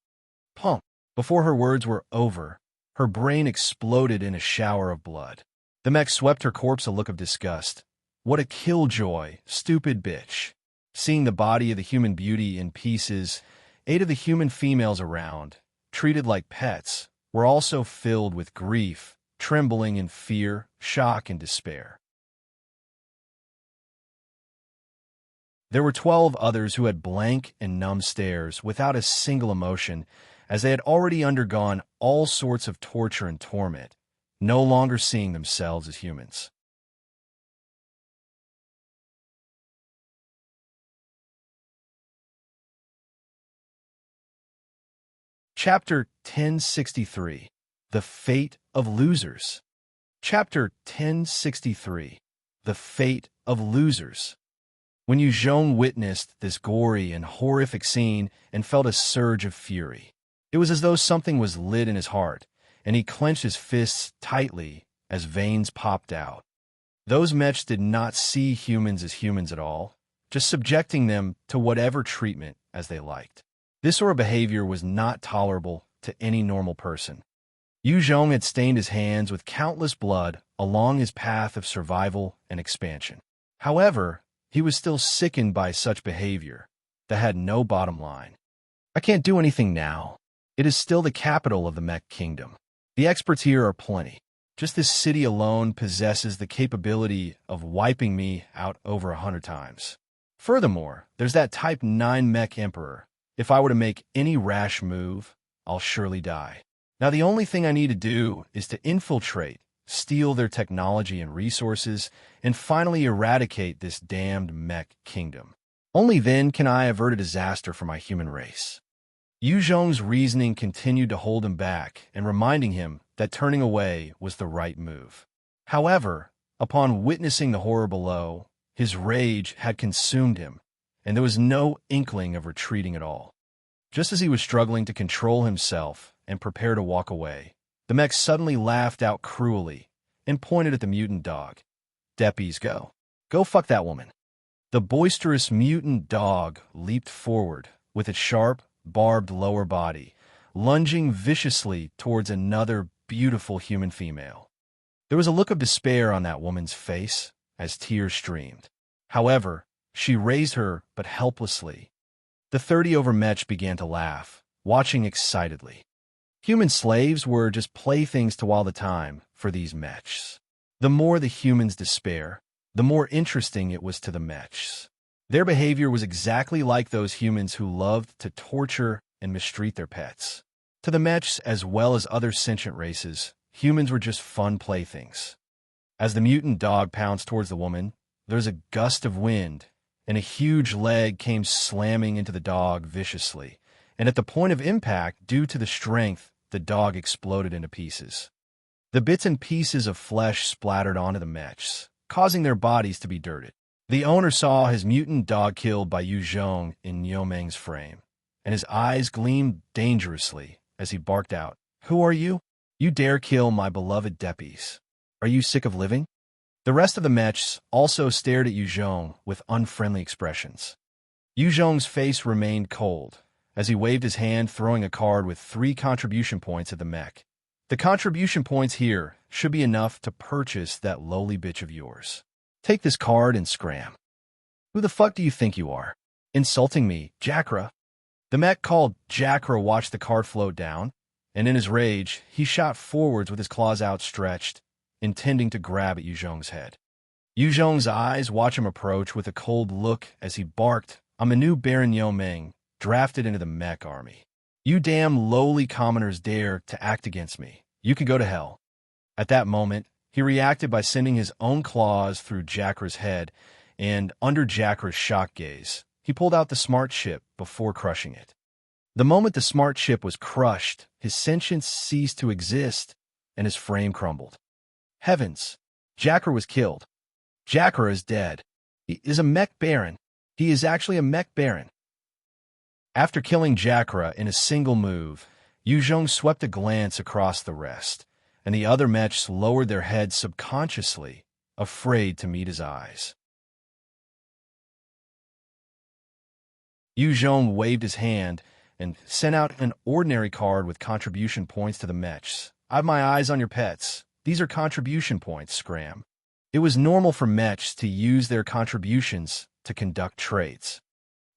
Pump. Before her words were over, her brain exploded in a shower of blood. The mech swept her corpse a look of disgust. What a killjoy, stupid bitch. Seeing the body of the human beauty in pieces, 8 of the human females around, treated like pets, were also filled with grief, trembling in fear, shock, and despair. There were 12 others who had blank and numb stares without a single emotion, as they had already undergone all sorts of torture and torment, no longer seeing themselves as humans. Chapter 1063. The Fate of Losers. Chapter 1063. The Fate of Losers. When Yu Zhong witnessed this gory and horrific scene and felt a surge of fury, it was as though something was lit in his heart, and he clenched his fists tightly as veins popped out. Those mechs did not see humans as humans at all, just subjecting them to whatever treatment as they liked. This sort of behavior was not tolerable to any normal person. Yu Zhong had stained his hands with countless blood along his path of survival and expansion. However, he was still sickened by such behavior that had no bottom line. I can't do anything now. It is still the capital of the Mech Kingdom. The experts here are plenty. Just this city alone possesses the capability of wiping me out over 100 times. Furthermore, there's that Type 9 Mech Emperor. If I were to make any rash move, I'll surely die. Now the only thing I need to do is to infiltrate, steal their technology and resources, and finally eradicate this damned Mech Kingdom. Only then can I avert a disaster for my human race. Yu Zhong's reasoning continued to hold him back and reminding him that turning away was the right move. However, upon witnessing the horror below, his rage had consumed him, and there was no inkling of retreating at all. Just as he was struggling to control himself and prepare to walk away, the mech suddenly laughed out cruelly and pointed at the mutant dog. Deppies, go. Go fuck that woman. The boisterous mutant dog leaped forward with its sharp, barbed lower body, lunging viciously towards another beautiful human female. There was a look of despair on that woman's face as tears streamed. However, she raised her but helplessly. The 30 over mech began to laugh, watching excitedly. Human slaves were just playthings to while the time for these mechs. The more the humans despair, the more interesting it was to the mechs. Their behavior was exactly like those humans who loved to torture and mistreat their pets. To the mechs, as well as other sentient races, humans were just fun playthings. As the mutant dog pounced towards the woman, there was a gust of wind, and a huge leg came slamming into the dog viciously, and at the point of impact, due to the strength, the dog exploded into pieces. The bits and pieces of flesh splattered onto the mechs, causing their bodies to be dirted. The owner saw his mutant dog killed by Yu Zhong in Niu Meng's frame, and his eyes gleamed dangerously as he barked out, "Who are you? You dare kill my beloved deputies. Are you sick of living?" The rest of the mechs also stared at Yu Zhong with unfriendly expressions. Yu Zhong's face remained cold as he waved his hand, throwing a card with 3 contribution points at the mech. "The contribution points here should be enough to purchase that lowly bitch of yours. Take this card and scram." "Who the fuck do you think you are? Insulting me, Jakra?" The mech called Jakra watched the card float down, and in his rage, he shot forwards with his claws outstretched, intending to grab at Yu Zhong's head. Yu Zhong's eyes watched him approach with a cold look as he barked, "I'm a new Baron Yomeng, drafted into the mech army. You damn lowly commoners dare to act against me. You can go to hell." At that moment, he reacted by sending his own claws through Jakra's head, and under Jakra's shock gaze, he pulled out the smart chip before crushing it. The moment the smart chip was crushed, his sentience ceased to exist, and his frame crumbled. Heavens! Jakra was killed. Jakra is dead. He is a mech baron. He is actually a mech baron. After killing Jakra in a single move, Yu Zhong swept a glance across the rest, and the other mechs lowered their heads subconsciously, afraid to meet his eyes. Yu Zhong waved his hand and sent out an ordinary card with contribution points to the mechs. "I've my eyes on your pets. These are contribution points, Scram." It was normal for mechs to use their contributions to conduct trades.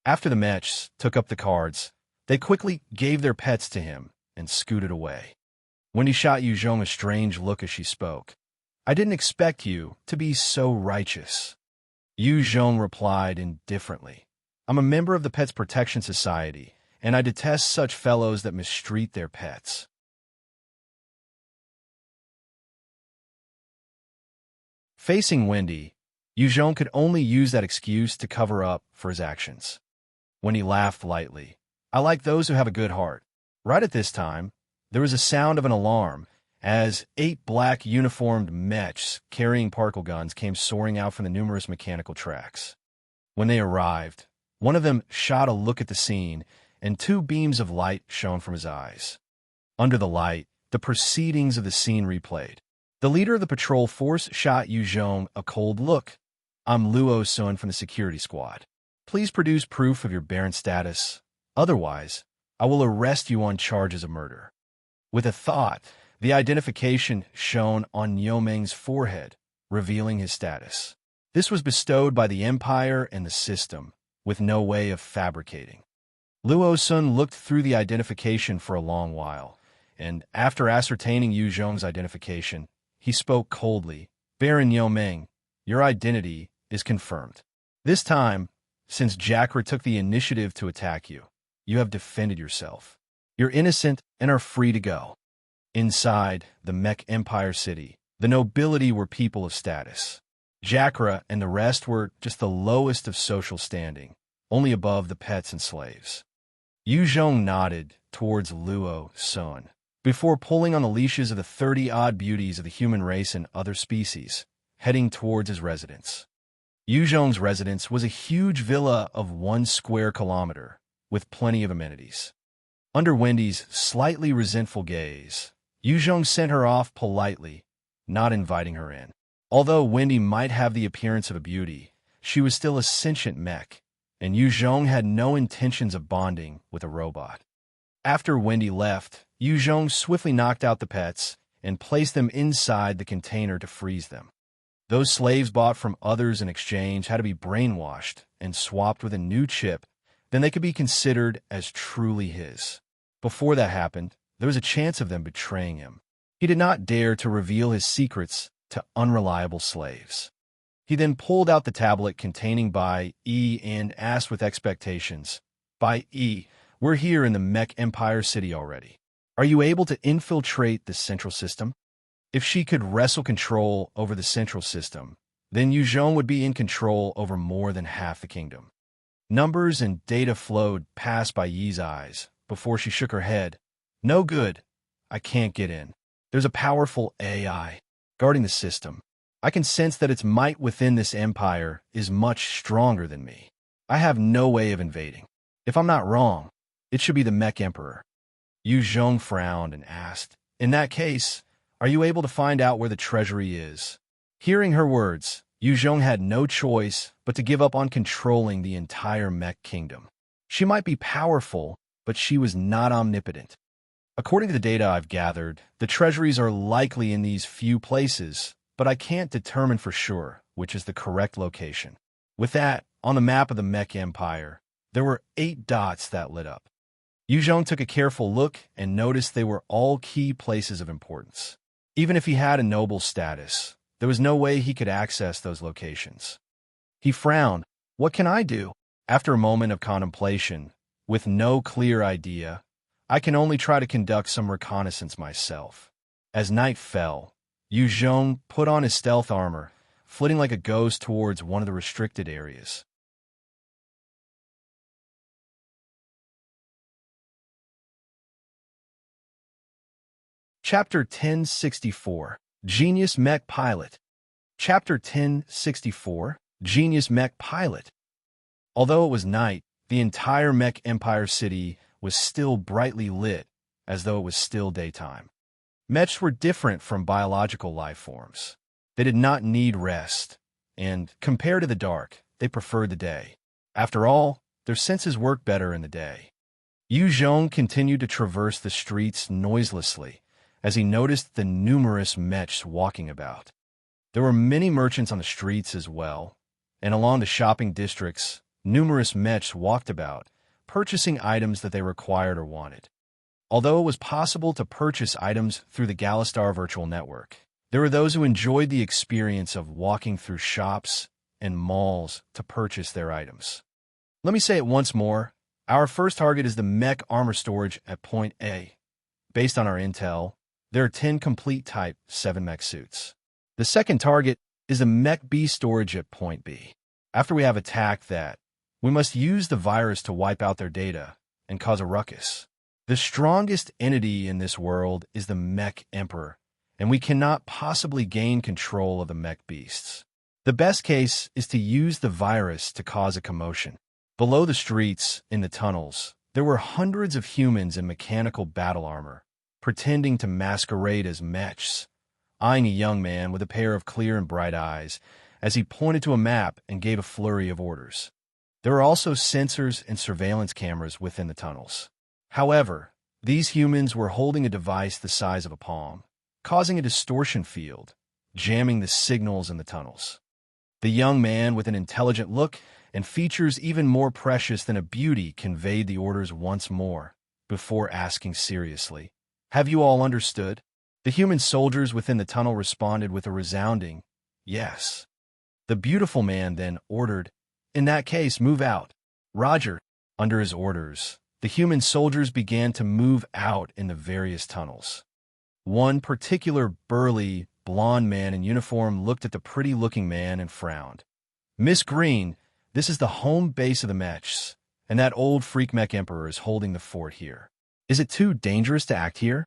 After the mechs took up the cards, they quickly gave their pets to him and scooted away. Wendy shot Yu Zhong a strange look as she spoke. "I didn't expect you to be so righteous." Yu Zhong replied indifferently, "I'm a member of the Pets Protection Society, and I detest such fellows that mistreat their pets." Facing Wendy, Yu Zhong could only use that excuse to cover up for his actions. Wendy laughed lightly. "I like those who have a good heart." Right at this time, there was a sound of an alarm as 8 black uniformed mechs carrying particle guns came soaring out from the numerous mechanical tracks. When they arrived, one of them shot a look at the scene, and 2 beams of light shone from his eyes. Under the light, the proceedings of the scene replayed. The leader of the patrol force shot Yu Zhong a cold look. "I'm Luo's son from the security squad. Please produce proof of your Baron status. Otherwise, I will arrest you on charges of murder." With a thought, the identification shone on Yomeng's forehead, revealing his status. This was bestowed by the Empire and the system, with no way of fabricating. Luo's son looked through the identification for a long while, and after ascertaining Yu Zhong's identification, he spoke coldly. "Baron Yomeng, your identity is confirmed. This time, since Jakra took the initiative to attack you, you have defended yourself. You're innocent and are free to go." Inside the Mech Empire City, the nobility were people of status. Jakra and the rest were just the lowest of social standing, only above the pets and slaves. Yu Zhong nodded towards Luo's son, before pulling on the leashes of the 30-odd beauties of the human race and other species, heading towards his residence. Yu Zhong's residence was a huge villa of 1 square kilometer, with plenty of amenities. Under Wendy's slightly resentful gaze, Yu Zhong sent her off politely, not inviting her in. Although Wendy might have the appearance of a beauty, she was still a sentient mech, and Yu Zhong had no intentions of bonding with a robot. After Wendy left, Yu Zhong swiftly knocked out the pets and placed them inside the container to freeze them. Those slaves bought from others in exchange had to be brainwashed and swapped with a new chip, then they could be considered as truly his. Before that happened, there was a chance of them betraying him. He did not dare to reveal his secrets to unreliable slaves. He then pulled out the tablet containing Bai E and asked with expectations, "Bai E, we're here in the Mech Empire City already. Are you able to infiltrate the central system?" If she could wrestle control over the central system, then Yu Zhong would be in control over more than half the kingdom. Numbers and data flowed past Bai Yi's eyes before she shook her head. "No good. I can't get in. There's a powerful AI guarding the system. I can sense that its might within this empire is much stronger than me. I have no way of invading. If I'm not wrong, It should be the Mech Emperor. Yu Zhong frowned and asked, "In that case, are you able to find out where the treasury is?" Hearing her words, Yu Zhong had no choice but to give up on controlling the entire Mech kingdom. She might be powerful, but she was not omnipotent. According to the data I've gathered, the treasuries are likely in these few places, but I can't determine for sure which is the correct location. With that, on the map of the Mech Empire, there were 8 dots that lit up. Yu Zhong took a careful look and noticed they were all key places of importance. Even if he had a noble status, there was no way he could access those locations. He frowned. What can I do? After a moment of contemplation, with no clear idea, I can only try to conduct some reconnaissance myself. As night fell, Yu Zhong put on his stealth armor, flitting like a ghost towards one of the restricted areas. Chapter 1064, Genius Mech Pilot. Chapter 1064, Genius Mech Pilot. Although it was night, the entire Mech Empire city was still brightly lit, as though it was still daytime. Mechs were different from biological life forms. They did not need rest, and, compared to the dark, they preferred the day. After all, their senses work better in the day. Yu Zhong continued to traverse the streets noiselessly, as he noticed the numerous mechs walking about. There were many merchants on the streets as well, and along the shopping districts, numerous mechs walked about, purchasing items that they required or wanted. Although it was possible to purchase items through the Galastar virtual network, there were those who enjoyed the experience of walking through shops and malls to purchase their items. Let me say it once more. Our first target is the Mech armor storage at Point A. Based on our intel, there are 10 complete Type 7 mech suits. The second target is the Mech B storage at Point B. After we have attacked that, we must use the virus to wipe out their data and cause a ruckus. The strongest entity in this world is the Mech Emperor, and we cannot possibly gain control of the mech beasts. The best case is to use the virus to cause a commotion. Below the streets, in the tunnels, there were hundreds of humans in mechanical battle armor, pretending to masquerade as mechs, eyeing a young man with a pair of clear and bright eyes as he pointed to a map and gave a flurry of orders. There were also sensors and surveillance cameras within the tunnels. However, these humans were holding a device the size of a palm, causing a distortion field, jamming the signals in the tunnels. The young man, with an intelligent look and features even more precious than a beauty, conveyed the orders once more, before asking seriously, "Have you all understood?" The human soldiers within the tunnel responded with a resounding, "Yes." The beautiful man then ordered, "In that case, move out." Roger. Under his orders, the human soldiers began to move out in the various tunnels. One particular burly, blond man in uniform looked at the pretty-looking man and frowned. "Miss Green, this is the home base of the mechs, and that old freak Mech Emperor is holding the fort here. Is it too dangerous to act here?"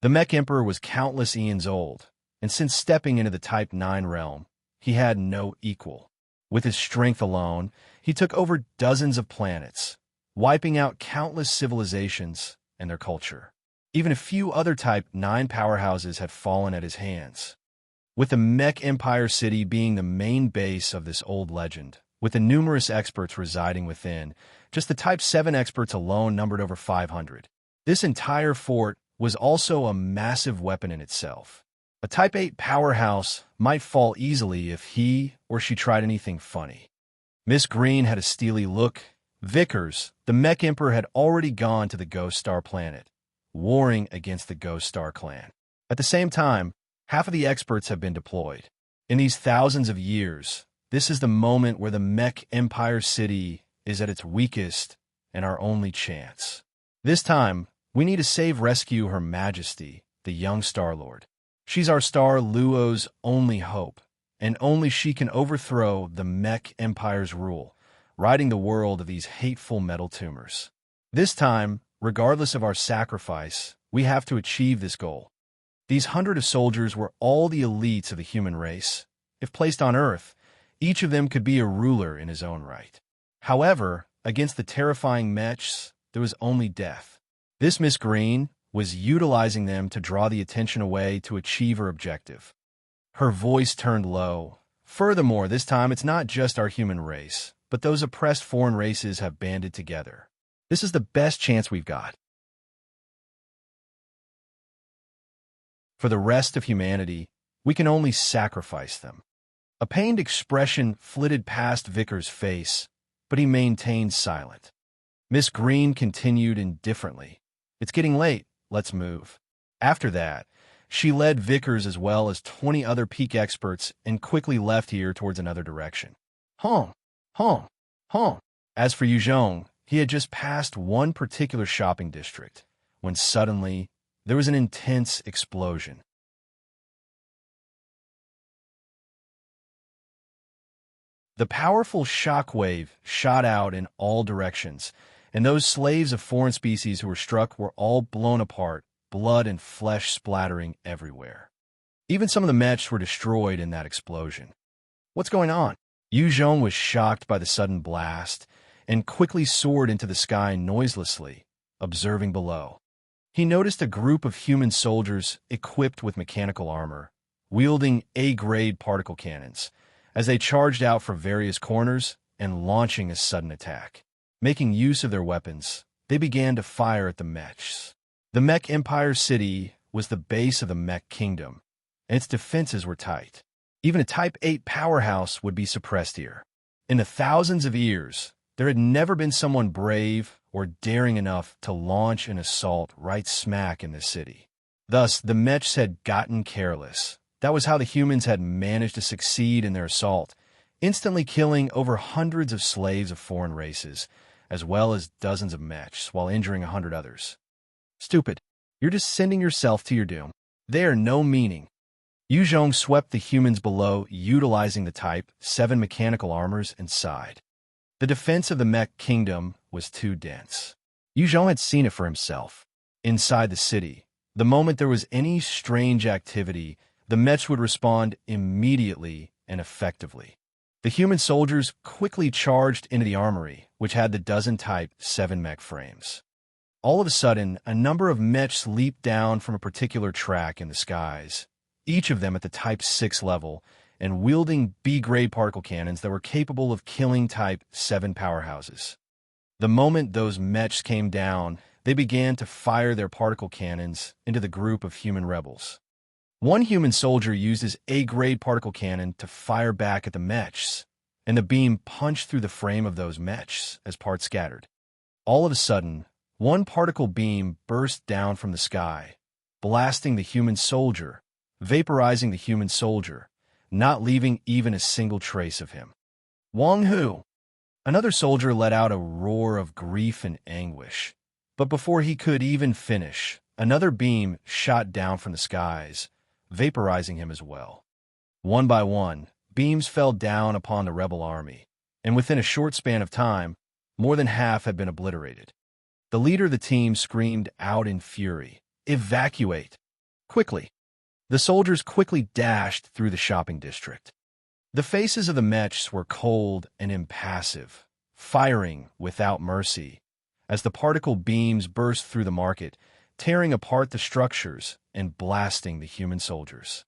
The Mech Emperor was countless eons old, and since stepping into the Type 9 realm, he had no equal. With his strength alone, he took over dozens of planets, wiping out countless civilizations and their culture. Even a few other Type 9 powerhouses had fallen at his hands. With the Mech Empire City being the main base of this old legend, with the numerous experts residing within, just the Type 7 experts alone numbered over 500. This entire fort was also a massive weapon in itself. A Type 8 powerhouse might fall easily if he or she tried anything funny. Miss Green had a steely look. Vickers, the Mech Emperor, had already gone to the Ghost Star planet, warring against the Ghost Star clan. At the same time, half of the experts have been deployed. In these thousands of years, this is the moment where the Mech Empire City is at its weakest and our only chance. This time, we need to rescue Her Majesty, the young Star-Lord. She's our Star Luo's only hope, and only she can overthrow the Mech Empire's rule, ridding the world of these hateful metal tumors. This time, regardless of our sacrifice, we have to achieve this goal. These hundred of soldiers were all the elites of the human race. If placed on Earth, each of them could be a ruler in his own right. However, against the terrifying mechs, there was only death. This Miss Green was utilizing them to draw the attention away to achieve her objective. Her voice turned low. Furthermore, this time it's not just our human race, but those oppressed foreign races have banded together. This is the best chance we've got. For the rest of humanity, we can only sacrifice them. A pained expression flitted past Vickers' face, but he maintained silent. Miss Green continued indifferently. It's getting late. Let's move. After that, she led Vickers as well as 20 other peak experts and quickly left here towards another direction. Home. As for Yuzhong, he had just passed one particular shopping district when suddenly there was an intense explosion. The powerful shockwave shot out in all directions, and those slaves of foreign species who were struck were all blown apart, blood and flesh splattering everywhere. Even some of the mechs were destroyed in that explosion. What's going on? Yu Zhong was shocked by the sudden blast and quickly soared into the sky noiselessly, observing below. He noticed a group of human soldiers equipped with mechanical armor, wielding A-grade particle cannons, as they charged out from various corners and launching a sudden attack. Making use of their weapons, they began to fire at the mechs. The Mech Empire City was the base of the Mech Kingdom, and its defenses were tight. Even a Type 8 powerhouse would be suppressed here. In the thousands of years, there had never been someone brave or daring enough to launch an assault right smack in this city. Thus, the mechs had gotten careless. That was how the humans had managed to succeed in their assault, instantly killing over hundreds of slaves of foreign races, as well as dozens of mechs, while injuring 100 others. Stupid. You're just sending yourself to your doom. They are no meaning. Yu Zhong swept the humans below, utilizing the Type 7 mechanical armors and sighed. The defense of the Mech Kingdom was too dense. Yu Zhong had seen it for himself. Inside the city, the moment there was any strange activity, the mechs would respond immediately and effectively. The human soldiers quickly charged into the armory, which had the dozen Type 7 mech frames. All of a sudden, a number of mechs leaped down from a particular track in the skies, each of them at the Type 6 level, and wielding B-grade particle cannons that were capable of killing Type 7 powerhouses. The moment those mechs came down, they began to fire their particle cannons into the group of human rebels. One human soldier used his A-grade particle cannon to fire back at the mechs, and the beam punched through the frame of those mechs as parts scattered. All of a sudden, one particle beam burst down from the sky, blasting the human soldier, vaporizing the human soldier, not leaving even a single trace of him. Wang Hu! Another soldier let out a roar of grief and anguish, but before he could even finish, another beam shot down from the skies, vaporizing him as well. One by one, beams fell down upon the rebel army, and within a short span of time, more than half had been obliterated. The leader of the team screamed out in fury, "Evacuate! Quickly!" The soldiers quickly dashed through the shopping district. The faces of the mechs were cold and impassive, firing without mercy, as the particle beams burst through the market, tearing apart the structures and blasting the human soldiers.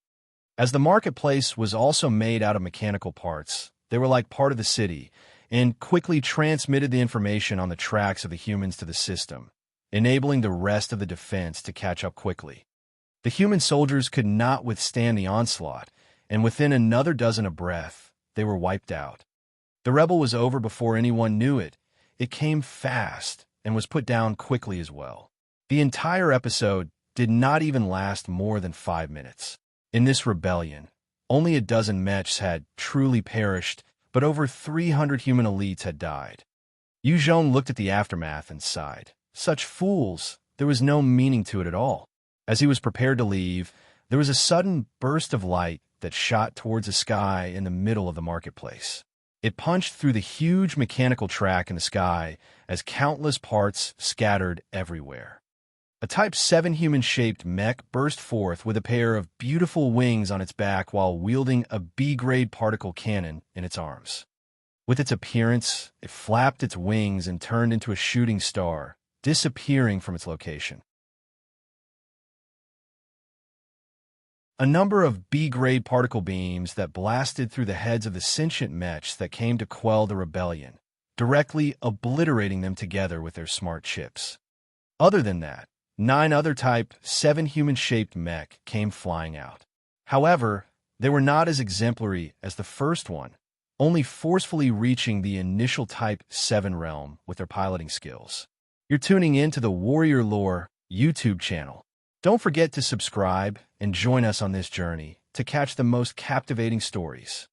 As the marketplace was also made out of mechanical parts, they were like part of the city, and quickly transmitted the information on the tracks of the humans to the system, enabling the rest of the defense to catch up quickly. The human soldiers could not withstand the onslaught, and within another dozen of breath, they were wiped out. The rebel was over before anyone knew it. It came fast and was put down quickly as well. The entire episode did not even last more than 5 minutes. In this rebellion, only a dozen mechs had truly perished, but over 300 human elites had died. Yu Zhong looked at the aftermath and sighed. Such fools! There was no meaning to it at all. As he was prepared to leave, there was a sudden burst of light that shot towards the sky in the middle of the marketplace. It punched through the huge mechanical track in the sky as countless parts scattered everywhere. A Type 7 human-shaped mech burst forth with a pair of beautiful wings on its back while wielding a B-grade particle cannon in its arms. With its appearance, it flapped its wings and turned into a shooting star, disappearing from its location. A number of B-grade particle beams that blasted through the heads of the sentient mechs that came to quell the rebellion, directly obliterating them together with their smart chips. Other than that, 9 other Type 7 human-shaped mech came flying out. However, they were not as exemplary as the first one, only forcefully reaching the initial Type 7 realm with their piloting skills. You're tuning in to the Warrior Lore YouTube channel. Don't forget to subscribe and join us on this journey to catch the most captivating stories.